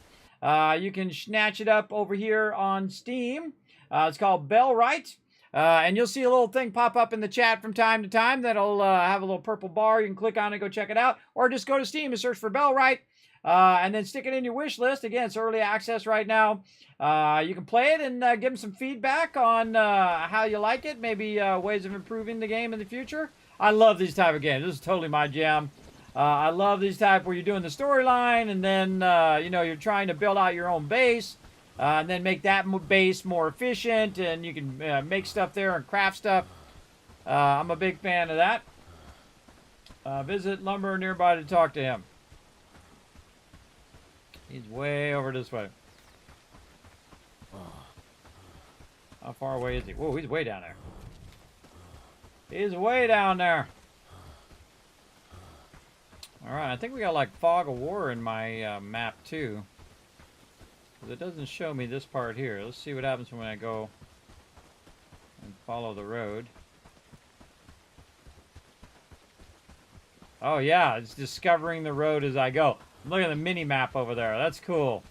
You can snatch it up over here on Steam. It's called Bellwright. And you'll see a little thing pop up in the chat from time to time that'll have a little purple bar. You can click on it, go check it out, or just go to Steam and search for Bellwright, and then stick it in your wish list. Again, it's early access right now. You can play it and give them some feedback on how you like it, maybe ways of improving the game in the future. I love these type of games. This is totally my jam. I love these type where you're doing the storyline, and then you're trying to build out your own base. And then make that base more efficient, and you can make stuff there and craft stuff. I'm a big fan of that. Visit Lumber nearby to talk to him. He's way over this way. How far away is he? Whoa, he's way down there. He's way down there. Alright, I think we got like Fog of War in my map too. It doesn't show me this part here. Let's see what happens when I go and follow the road. Oh yeah, it's discovering the road as I go. Look at the mini map over there. That's cool.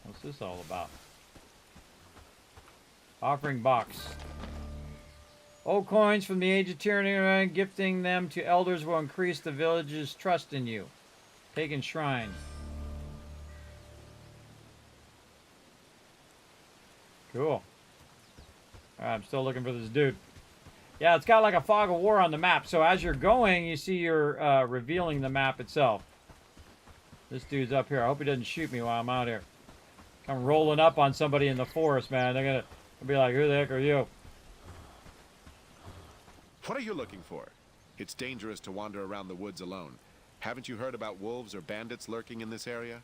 What's this all about? Offering box. Old coins from the age of tyranny, gifting them to elders will increase the village's trust in you. Pagan shrine. Cool. Alright, I'm still looking for this dude. Yeah, it's got like a fog of war on the map. So as you're going, you see you're revealing the map itself. This dude's up here. I hope he doesn't shoot me while I'm out here. Come rolling up on somebody in the forest, man. They're gonna be like, who the heck are you? What are you looking for? It's dangerous to wander around the woods alone. Haven't you heard about wolves or bandits lurking in this area?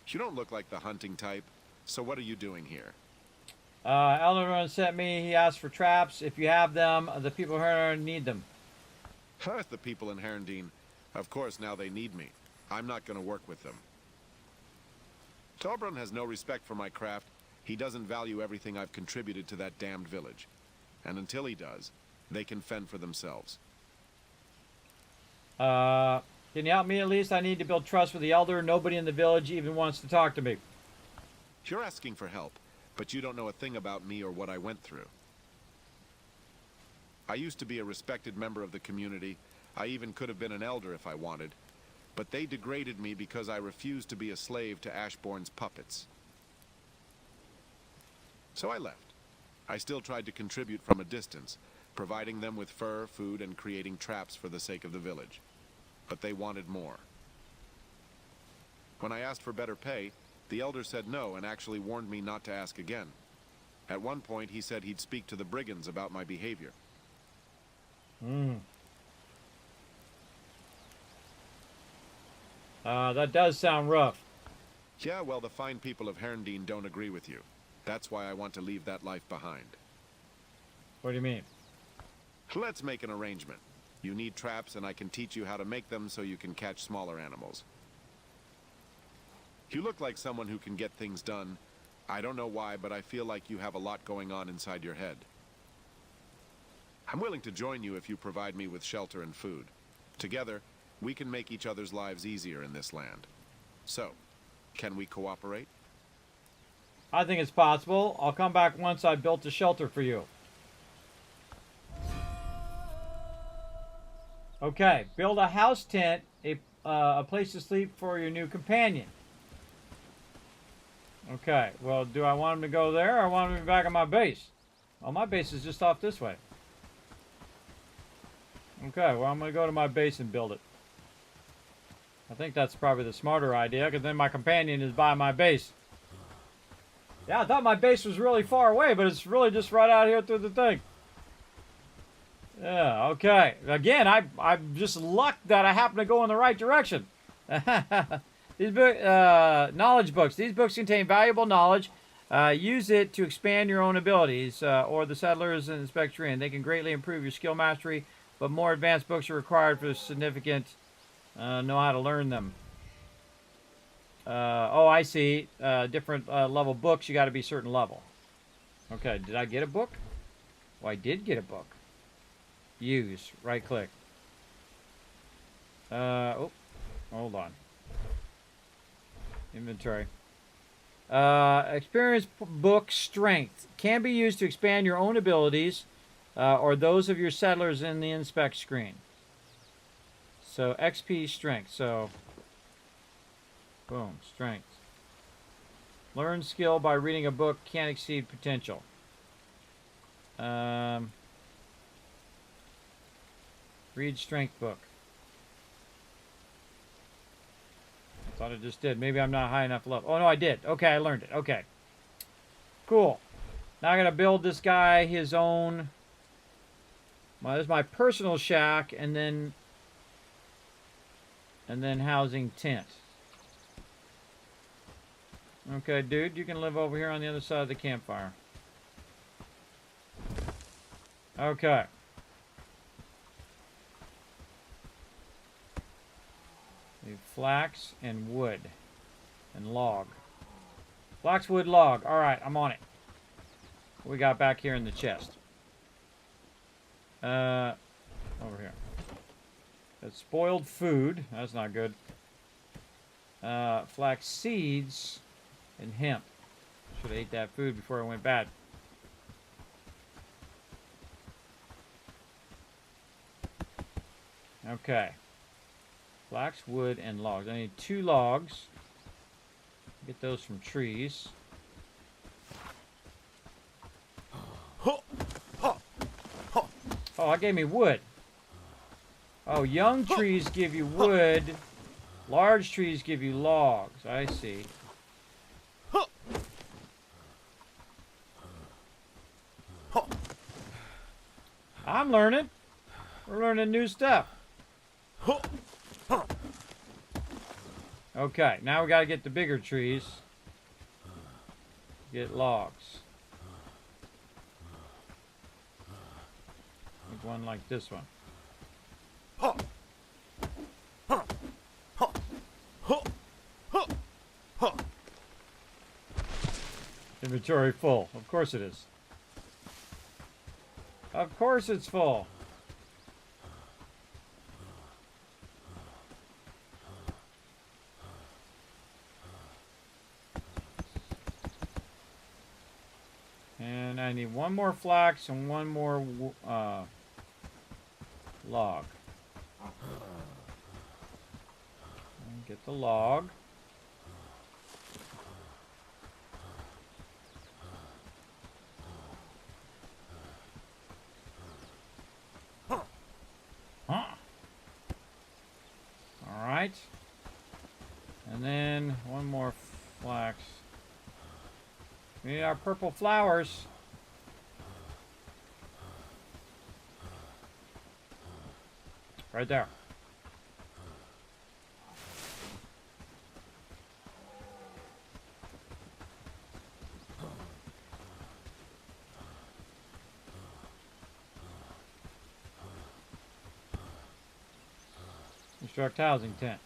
You don't look like the hunting type, so what are you doing here? Elderman sent me. He asked for traps. If you have them, the people here need them. The people in Herndine. Of course, now they need me. I'm not going to work with them. Torbjorn has no respect for my craft. He doesn't value everything I've contributed to that damned village. And until he does, they can fend for themselves. Can you help me at least? I need to build trust with the elder. Nobody in the village even wants to talk to me. You're asking for help, but you don't know a thing about me or what I went through. I used to be a respected member of the community. I even could have been an elder if I wanted. But they degraded me because I refused to be a slave to Ashbourne's puppets. So I left. I still tried to contribute from a distance, providing them with fur, food, and creating traps for the sake of the village. But they wanted more. When I asked for better pay, the elder said no and actually warned me not to ask again. At one point, he said he'd speak to the brigands about my behavior. That does sound rough. Yeah, well, the fine people of Herndine don't agree with you. That's why I want to leave that life behind. What do you mean? Let's make an arrangement. You need traps, and I can teach you how to make them so you can catch smaller animals. You look like someone who can get things done. I don't know why, but I feel like you have a lot going on inside your head. I'm willing to join you if you provide me with shelter and food. Together, we can make each other's lives easier in this land. So, can we cooperate? I think it's possible. I'll come back once I've built a shelter for you. Okay, build a house tent, a place to sleep for your new companion. Okay, well, do I want him to go there or I want him to be back on my base? Well, my base is just off this way. Okay, well, I'm going to go to my base and build it. I think that's probably the smarter idea, because then my companion is by my base. Yeah, I thought my base was really far away, but it's really just right out here through the thing. Yeah, okay. Again, I'm just luck that I happen to go in the right direction. These knowledge books. These books contain valuable knowledge. Use it to expand your own abilities, or the settlers and inspectorian. They can greatly improve your skill mastery, but more advanced books are required for significant know how to learn them. Oh, I see. Different level books, you got to be certain level. Okay, did I get a book? Well, I did get a book. Use. Right click. Oh, hold on. Inventory. Experience book strength can be used to expand your own abilities or those of your settlers in the inspect screen. So XP strength. So boom, strength. Learn skill by reading a book can't exceed potential. Read strength book. I thought I just did. Maybe I'm not high enough level. Oh, no, I did. Okay, I learned it. Okay. Cool. Now I gotta build this guy his own. Well, there's my personal shack, and then housing tent. Okay, dude, you can live over here on the other side of the campfire. Okay. Need flax and wood and log. Flax, wood, log. All right, I'm on it. What we got back here in the chest? Over here. That's spoiled food. That's not good. Flax seeds and hemp. Should have ate that food before it went bad. Okay. Flax, wood, and logs. I need 2 logs. Get those from trees. Oh, that gave me wood. Oh, young trees give you wood. Large trees give you logs. I see. I'm learning. We're learning new stuff. Okay, now we gotta get the bigger trees. Get logs. Like one like this one. Inventory full. Of course it is. Of course it's full. And I need 1 more flax and 1 more log. And get the log. Alright. And then 1 more flax. We need our purple flowers. Right there. Construct housing tent.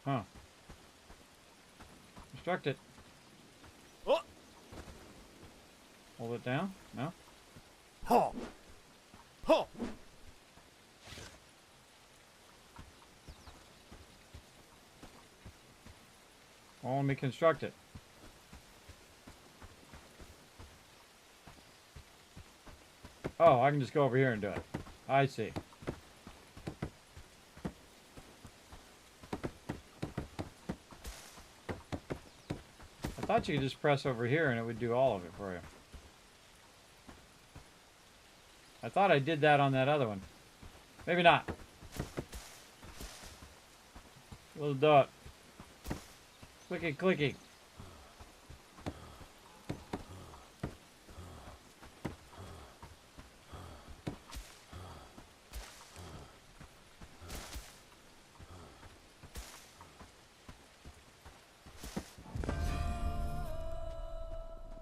Huh. Construct it. Hold it down? No? Oh, let me construct it. Oh, I can just go over here and do it. I see. I thought you could just press over here and it would do all of it for you. I thought I did that on that other one. Maybe not. We'll do it. Clicky, clicky.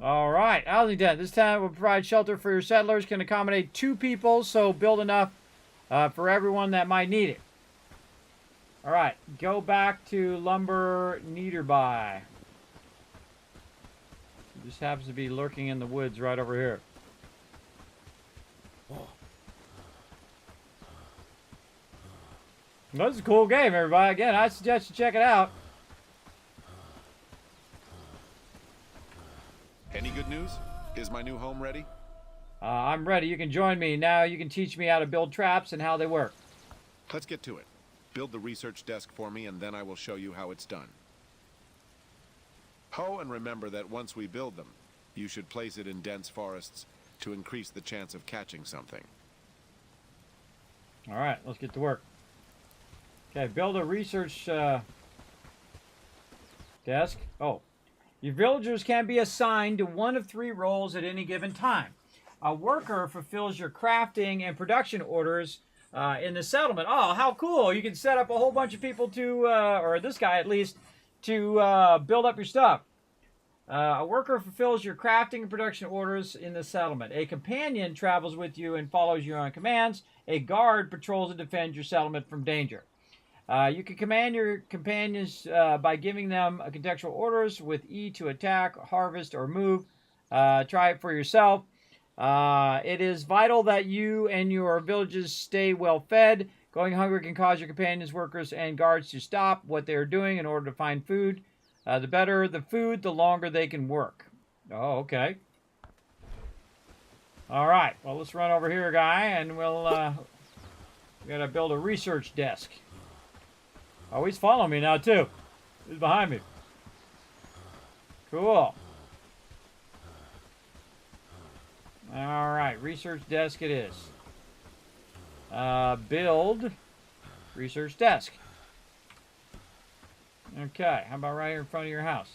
All right, housing tent. This tent will provide shelter for your settlers. Can accommodate 2 people, so build enough for everyone that might need it. All right, go back to lumber nearby. It just happens to be lurking in the woods right over here. Well, this is a cool game, everybody. Again, I suggest you check it out. Any good news? Is my new home ready? I'm ready. You can join me. Now you can teach me how to build traps and how they work. Let's get to it. Build the research desk for me, and then I will show you how it's done. Oh, and remember that once we build them, you should place it in dense forests to increase the chance of catching something. All right, let's get to work. Okay, build a research desk. Oh, your villagers can be assigned to one of 3 roles at any given time. A worker fulfills your crafting and production orders in the settlement. Oh, how cool! You can set up a whole bunch of people to, or this guy at least, to build up your stuff. A worker fulfills your crafting and production orders in the settlement. A companion travels with you and follows you on commands. A guard patrols and defends your settlement from danger. You can command your companions by giving them contextual orders with E to attack, harvest, or move. Try it for yourself. It is vital that you and your villages stay well fed. Going hungry can cause your companions, workers, and guards to stop what they are doing in order to find food. The better the food, the longer they can work. Oh, okay. All right. Well, let's run over here, guy, and we'll we gotta build a research desk. Oh, he's following me now too. He's behind me. Cool. All right, research desk it is. Build research desk. Okay, how about right here in front of your house?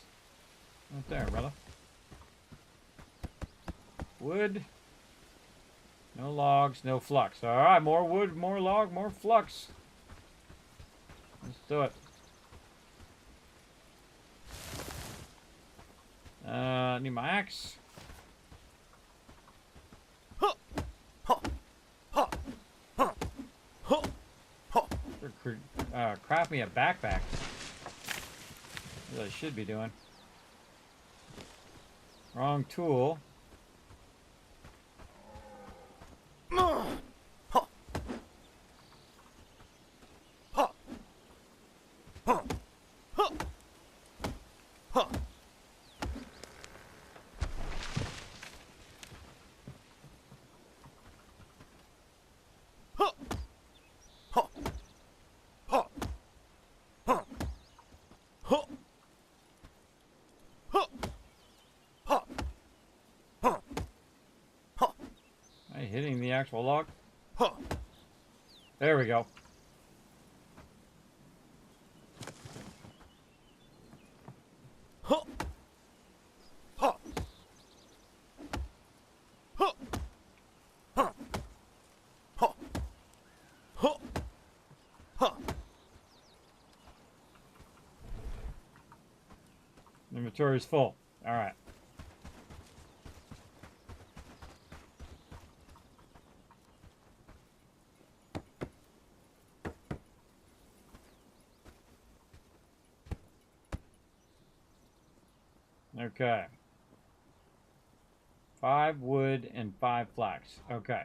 Right there, brother. Wood. No logs, no flux. All right, more wood, more log, more flux. Let's do it. Need my axe. Craft me a backpack. That's what I should be doing. Wrong tool. Hitting the actual log. There we go. Inventory is full. All right. Okay. 5 wood and 5 flax. Okay.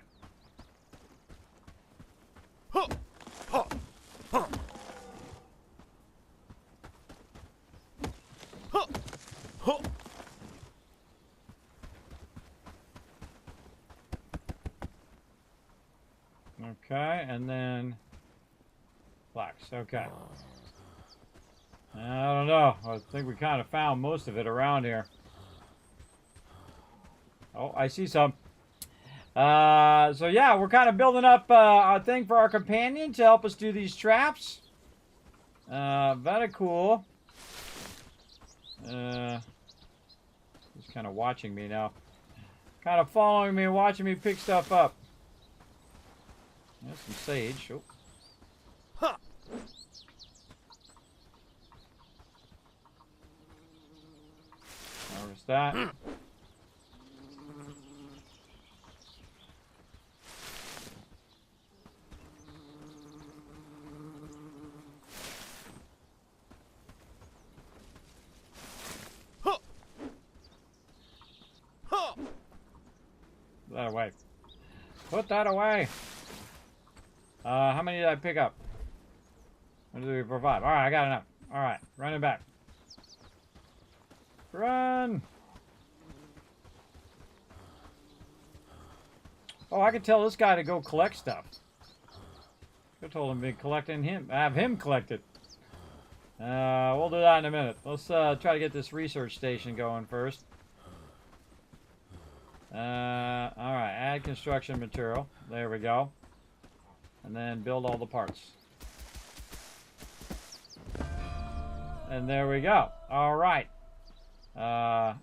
Okay, and then flax. Okay. I don't know. I think we kind of found most of it around here. Oh, I see some. So yeah, we're kind of building up a thing for our companion to help us do these traps. Very cool. He's kind of watching me now. Kind of following me and watching me pick stuff up. There's some sage. Oh. Harvest that. Put that away. Put that away. How many did I pick up? 1, 2, 3, 4, 5. All right, I got enough. All right, running back. Run! Oh, I could tell this guy to go collect stuff. I told him to be collecting him. Have him collect it. We'll do that in a minute. Let's try to get this research station going first. Alright, add construction material. There we go. And then build all the parts. And there we go. Alright. Now,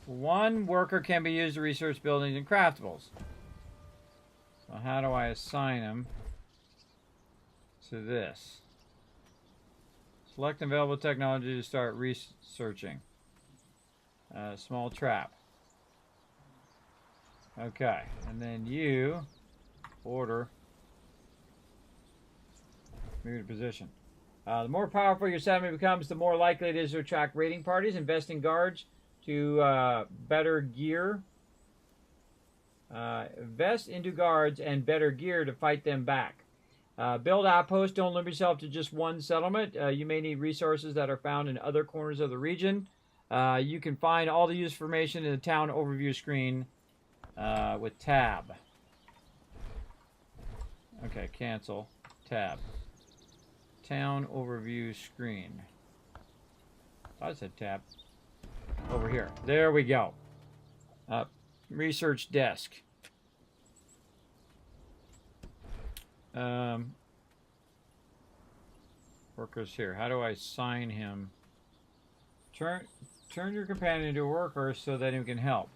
1 worker can be used to research buildings and craftables. So how do I assign him to this? Select available technology to start researching. Small trap. Okay, and then you order move to position. The more powerful your settlement becomes, the more likely it is to attract raiding parties. Invest in guards to better gear. Invest into guards and better gear to fight them back. Build outposts. Don't limit yourself to just one settlement. You may need resources that are found in other corners of the region. You can find all the useful information in the town overview screen with tab. Okay, cancel. Tab. Town overview screen. I said tab. Over here. There we go. Research desk. Workers here. How do I assign him? Turn your companion into a worker so that he can help.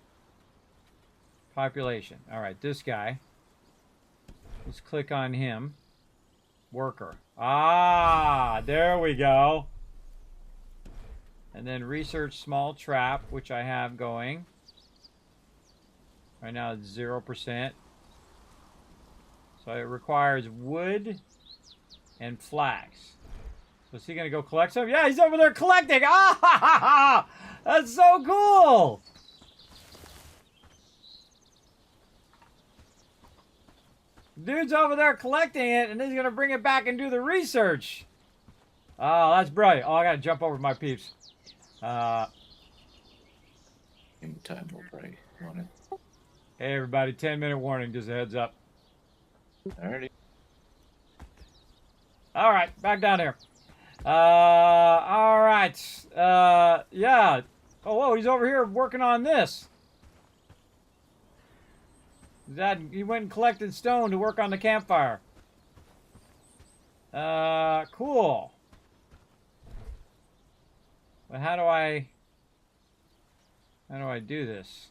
Population. Alright, this guy. Let's click on him. Worker. Ah, there we go. And then research small trap, which I have going. Right now it's 0%. So it requires wood and flax. So is he going to go collect some? Yeah, he's over there collecting. Ah, that's so cool. Dude's over there collecting it, and he's going to bring it back and do the research. Oh, that's brilliant. Oh, I got to jump over my peeps. In time, we'll probably want it. Hey, everybody, 10-minute warning, just a heads up. Alrighty. All right, back down here. All right. Yeah. Oh, whoa, he's over here working on this. He went and collected stone to work on the campfire. Cool. But how do I do this?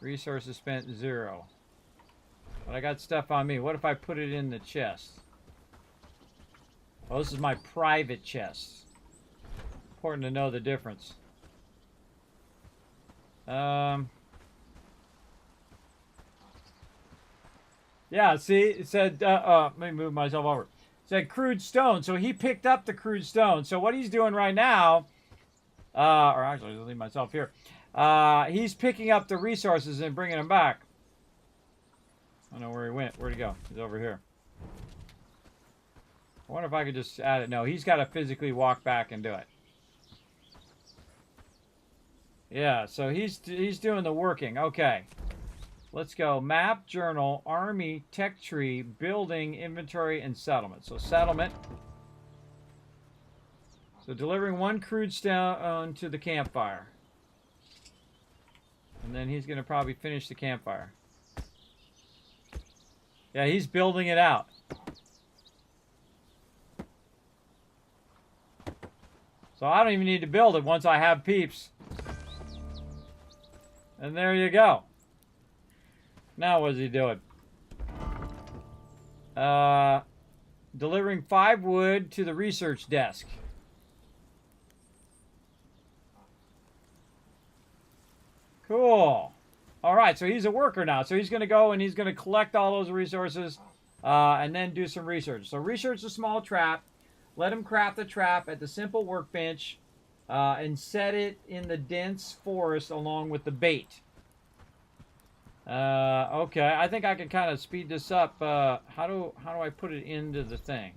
Resources spent 0. But I got stuff on me. What if I put it in the chest? Oh, this is my private chest. Important to know the difference. Yeah, see, it said, let me move myself over. It said crude stone, so he picked up the crude stone. So what he's doing right now, or actually, I'll leave myself here. He's picking up the resources and bringing them back. I don't know where he went. Where'd he go? He's over here. I wonder if I could just add it. No, he's got to physically walk back and do it. Yeah, so he's doing the working. Okay. Let's go. Map, journal, army, tech tree, building, inventory, and settlement. So settlement. So delivering 1 crude stone to the campfire. And then he's going to probably finish the campfire. Yeah, he's building it out. So I don't even need to build it once I have peeps. And there you go. Now what's he doing? Delivering 5 wood to the research desk. Cool. All right, so he's a worker now. So he's going to go and he's going to collect all those resources and then do some research. So research a small trap. Let him craft the trap at the simple workbench and set it in the dense forest along with the bait. Okay, I think I can kind of speed this up. How do I put it into the thing?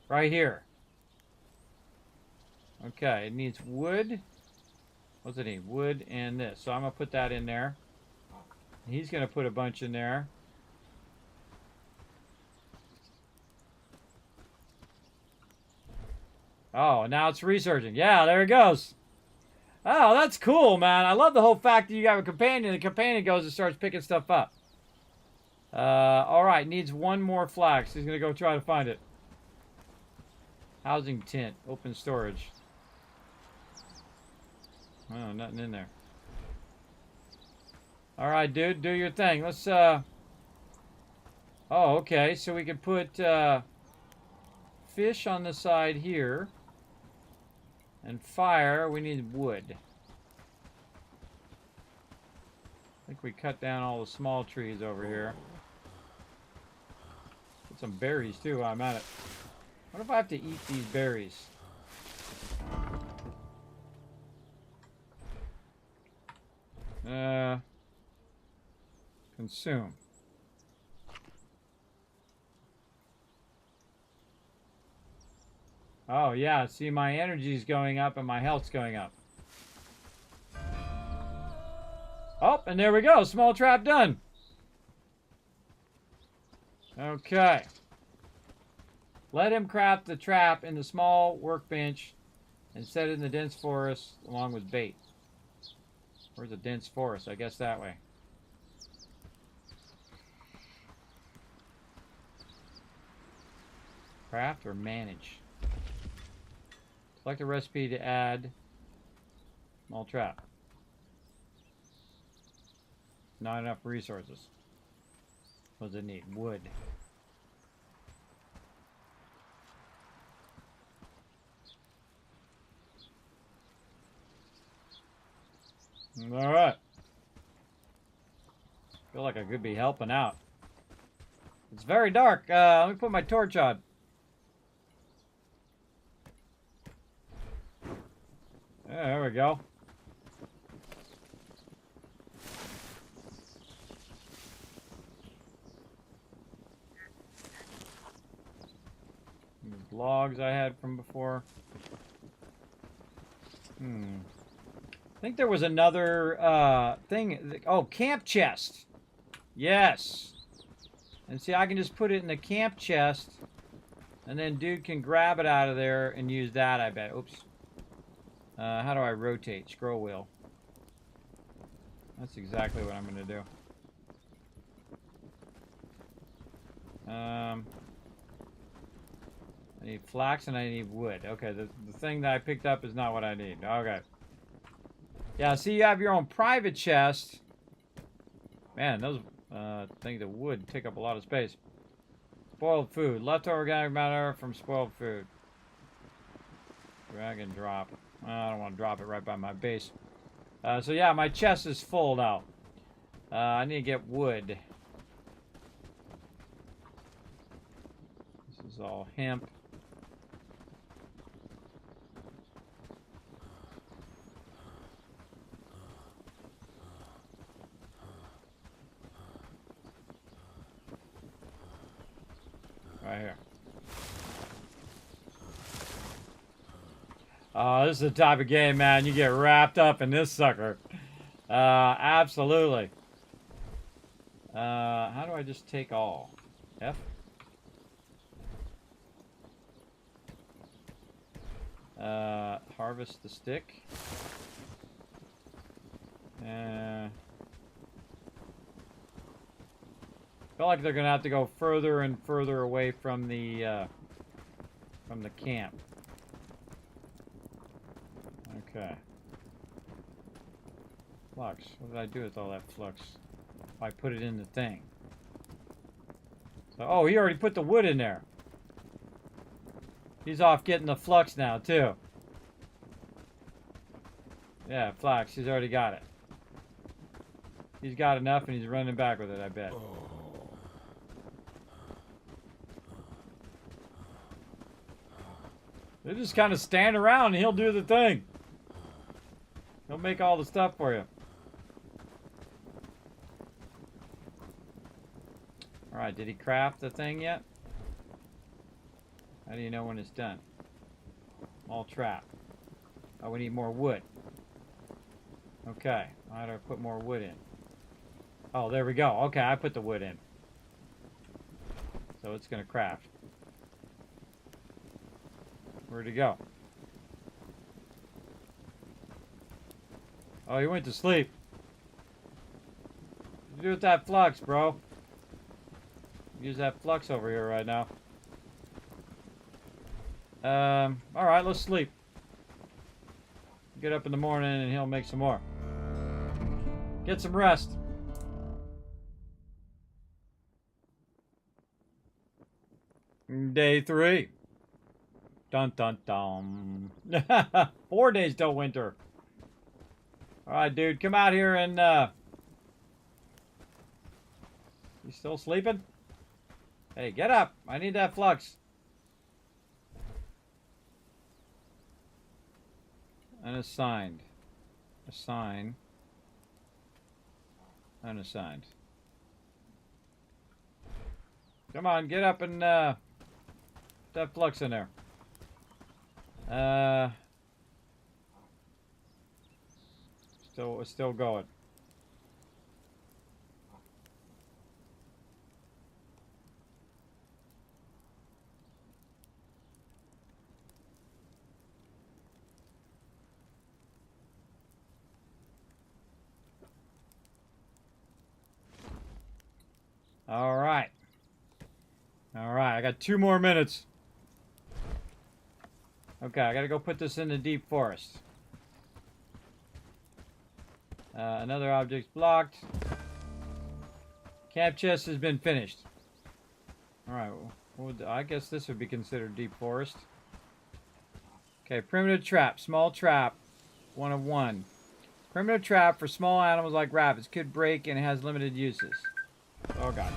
Right here. Okay, it needs wood. What's it need? Wood and this. So I'm gonna put that in there. He's gonna put a bunch in there. Oh, now it's researching. Yeah, there it goes. Oh, that's cool, man. I love the whole fact that you got a companion. The companion goes and starts picking stuff up. All right, needs one more flax. He's gonna go try to find it. Housing tent, open storage. Oh, nothing in there. All right, dude, do your thing. Let's. Oh, okay. So we can put fish on the side here, and fire. We need wood. I think we cut down all the small trees over here. Put some berries too while I'm at it. What if I have to eat these berries? Consume. Oh yeah, see my energy's going up and my health's going up. Oh, and there we go. Small trap done. Okay. Let him craft the trap in the small workbench and set it in the dense forest along with bait. Where's the dense forest? I guess that way. Craft or manage? Select a recipe to add small trap. Not enough resources. What does it need? Wood. Alright. Feel like I could be helping out. It's very dark. Let me put my torch on. Yeah, there we go. These logs I had from before. I think there was another thing. Oh, camp chest. Yes. And see, I can just put it in the camp chest, and then dude can grab it out of there and use that, I bet. Oops. How do I rotate? Scroll wheel. That's exactly what I'm going to do. I need flax and I need wood. Okay, the thing that I picked up is not what I need. Okay. Yeah, see, you have your own private chest. Man, those things of wood take up a lot of space. Spoiled food. Leftover organic matter from spoiled food. Drag and drop. I don't want to drop it right by my base. So yeah, my chest is full now. I need to get wood. This is all hemp. Right here. Oh, this is the type of game, man. You get wrapped up in this sucker. Absolutely. How do I just take all? F? Harvest the stick. Feel like they're gonna have to go further and further away from the camp. Okay. Flux. What did I do with all that flux? I put it in the thing. So, oh, he already put the wood in there. He's off getting the flux now, too. Yeah, flux. He's already got it. He's got enough and he's running back with it, I bet. They just kind of stand around and he'll do the thing. He'll make all the stuff for you. Alright, did he craft the thing yet? How do you know when it's done? Small trap. Oh, we need more wood. Okay, how do I put more wood in? Oh, there we go. Okay, I put the wood in. So it's gonna craft. Where'd he go? Oh, he went to sleep. What do you do with that flux, bro? Use that flux over here right now. Alright, let's sleep. Get up in the morning and he'll make some more. Get some rest. Day 3. Dun dun dun. 4 days till winter. Alright, dude, come out here and, You still sleeping? Hey, get up. I need that flux. Unassigned. Assign. Unassigned. Come on, get up and, put that flux in there. Still going. All right. All right, I got 2 more minutes. Okay, I gotta go put this in the deep forest. Another object's blocked. Camp chest has been finished. Alright, I guess this would be considered deep forest. Okay, primitive trap. Small trap. 1 of 1. Primitive trap for small animals like rabbits. Could break and has limited uses. Oh god.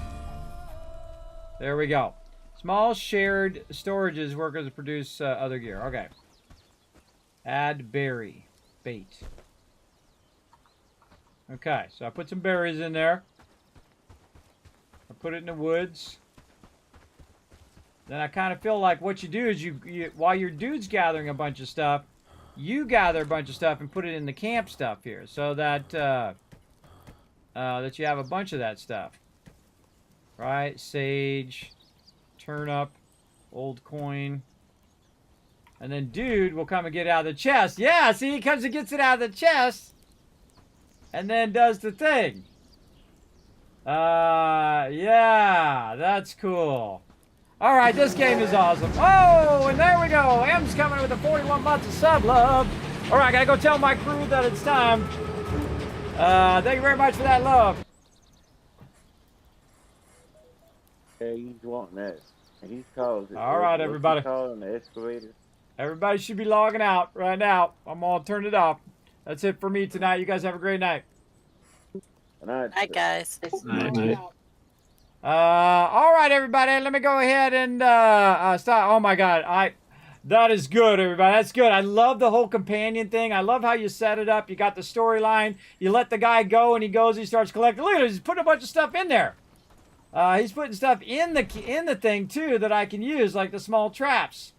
There we go. Small shared storages work to produce other gear. Okay. Add berry. Bait. Okay, so I put some berries in there. I put it in the woods. Then I kind of feel like what you do is you while your dude's gathering a bunch of stuff, you gather a bunch of stuff and put it in the camp stuff here, so that that you have a bunch of that stuff. Right? Sage, turnip, old coin. And then dude will come and get it out of the chest. Yeah, see, he comes and gets it out of the chest. And then does the thing. Yeah, that's cool. Alright, this game is awesome. Oh, and there we go. M's coming with the 41 months of sub love. Alright, gotta go tell my crew that it's time. Thank you very much for that love. Hey, he's wanting that. He's calling it. Alright, everybody. Calling the excavator. Everybody should be logging out right now. I'm all turned it off. That's it for me tonight. You guys have a great night. Good night. Hi, guys. Night. All right, everybody. Let me go ahead and stop. Oh my God, that is good, everybody. That's good. I love the whole companion thing. I love how you set it up. You got the storyline. You let the guy go, and he goes. He starts collecting. Look at it. He's putting a bunch of stuff in there. He's putting stuff in the thing too that I can use, like the small traps.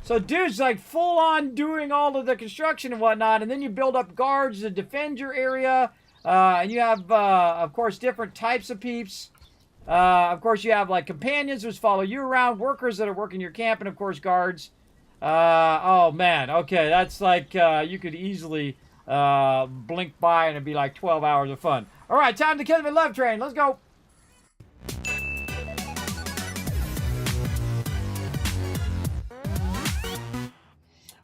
So dude's like full on doing all of the construction and whatnot, and then you build up guards to defend your area, and you have, of course, different types of peeps. Of course, you have like companions which follow you around, workers that are working your camp, and of course, guards. Oh man, okay, that's like you could easily blink by and it'd be like 12 hours of fun. All right, time to Kismet Love Train. Let's go.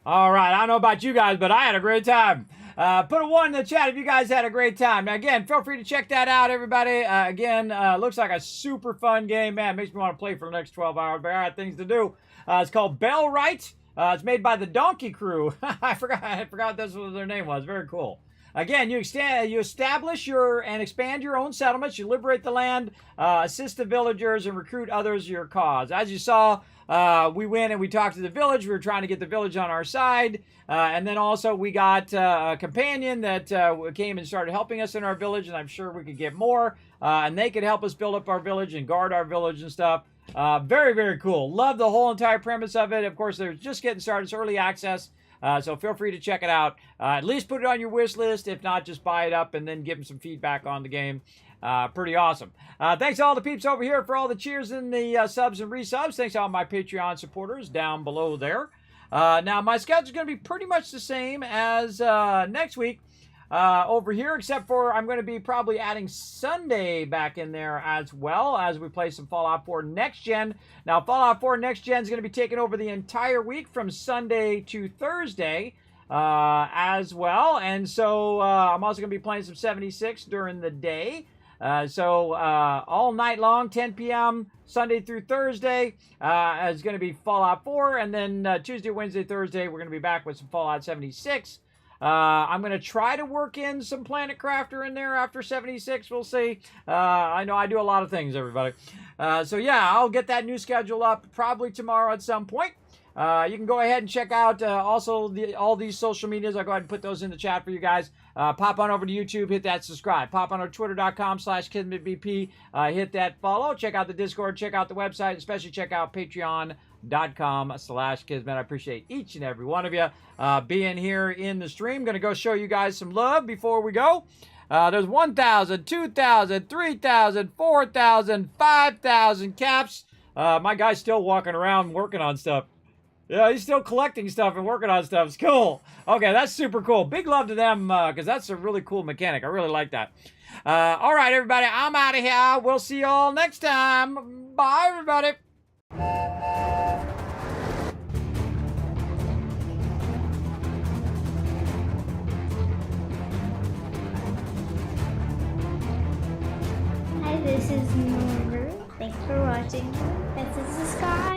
All right, I don't know about you guys, but I had a great time. Put a 1 in the chat if you guys had a great time. Now, again, feel free to check that out, everybody. Again, looks like a super fun game. Man, makes me want to play for the next 12 hours, but I got things to do. It's called Bellwright. It's made by the Donkey Crew. I forgot that's what their name was. Very cool. Again, you establish and expand your own settlements. You liberate the land, assist the villagers, and recruit others to your cause. As you saw, we went and we talked to the village. We were trying to get the village on our side. And then also we got a companion that came and started helping us in our village, and I'm sure we could get more. and they can help us build up our village and guard our village and stuff. Very, very cool. Love the whole entire premise of it. Of course, they're just getting started. It's early access, so feel free to check it out. At least put it on your wish list. If not, just buy it up and then give them some feedback on the game. Pretty awesome. Thanks to all the peeps over here for all the cheers and the subs and resubs. Thanks to all my Patreon supporters down below there. Now, my schedule is going to be pretty much the same as next week over here, except for I'm going to be probably adding Sunday back in there as well as we play some Fallout 4 Next Gen. Now, Fallout 4 Next Gen is going to be taking over the entire week from Sunday to Thursday as well. And so I'm also going to be playing some 76 during the day. So all night long, 10 p.m. Sunday through Thursday is going to be Fallout 4, and then Tuesday, Wednesday, Thursday, we're going to be back with some Fallout 76. I'm going to try to work in some Planet Crafter in there after 76. We'll see. I know I do a lot of things, everybody. So yeah, I'll get that new schedule up probably tomorrow at some point. You can go ahead and check out also all these social medias. I'll go ahead and put those in the chat for you guys. Pop on over to YouTube, hit that subscribe. Pop on over to twitter.com/KismetBP, hit that follow. Check out the Discord, check out the website, especially check out patreon.com/Kismet. I appreciate each and every one of you being here in the stream. Going to go show you guys some love before we go. There's 1,000, 2,000, 3,000, 4,000, 5,000 caps. My guy's still walking around working on stuff. Yeah, he's still collecting stuff and working on stuff. It's cool. Okay, that's super cool. Big love to them because that's a really cool mechanic. I really like that. All right, everybody, I'm out of here. We'll see you all next time. Bye, everybody. Hi, this is Norbert. Thanks for watching. This is the sky.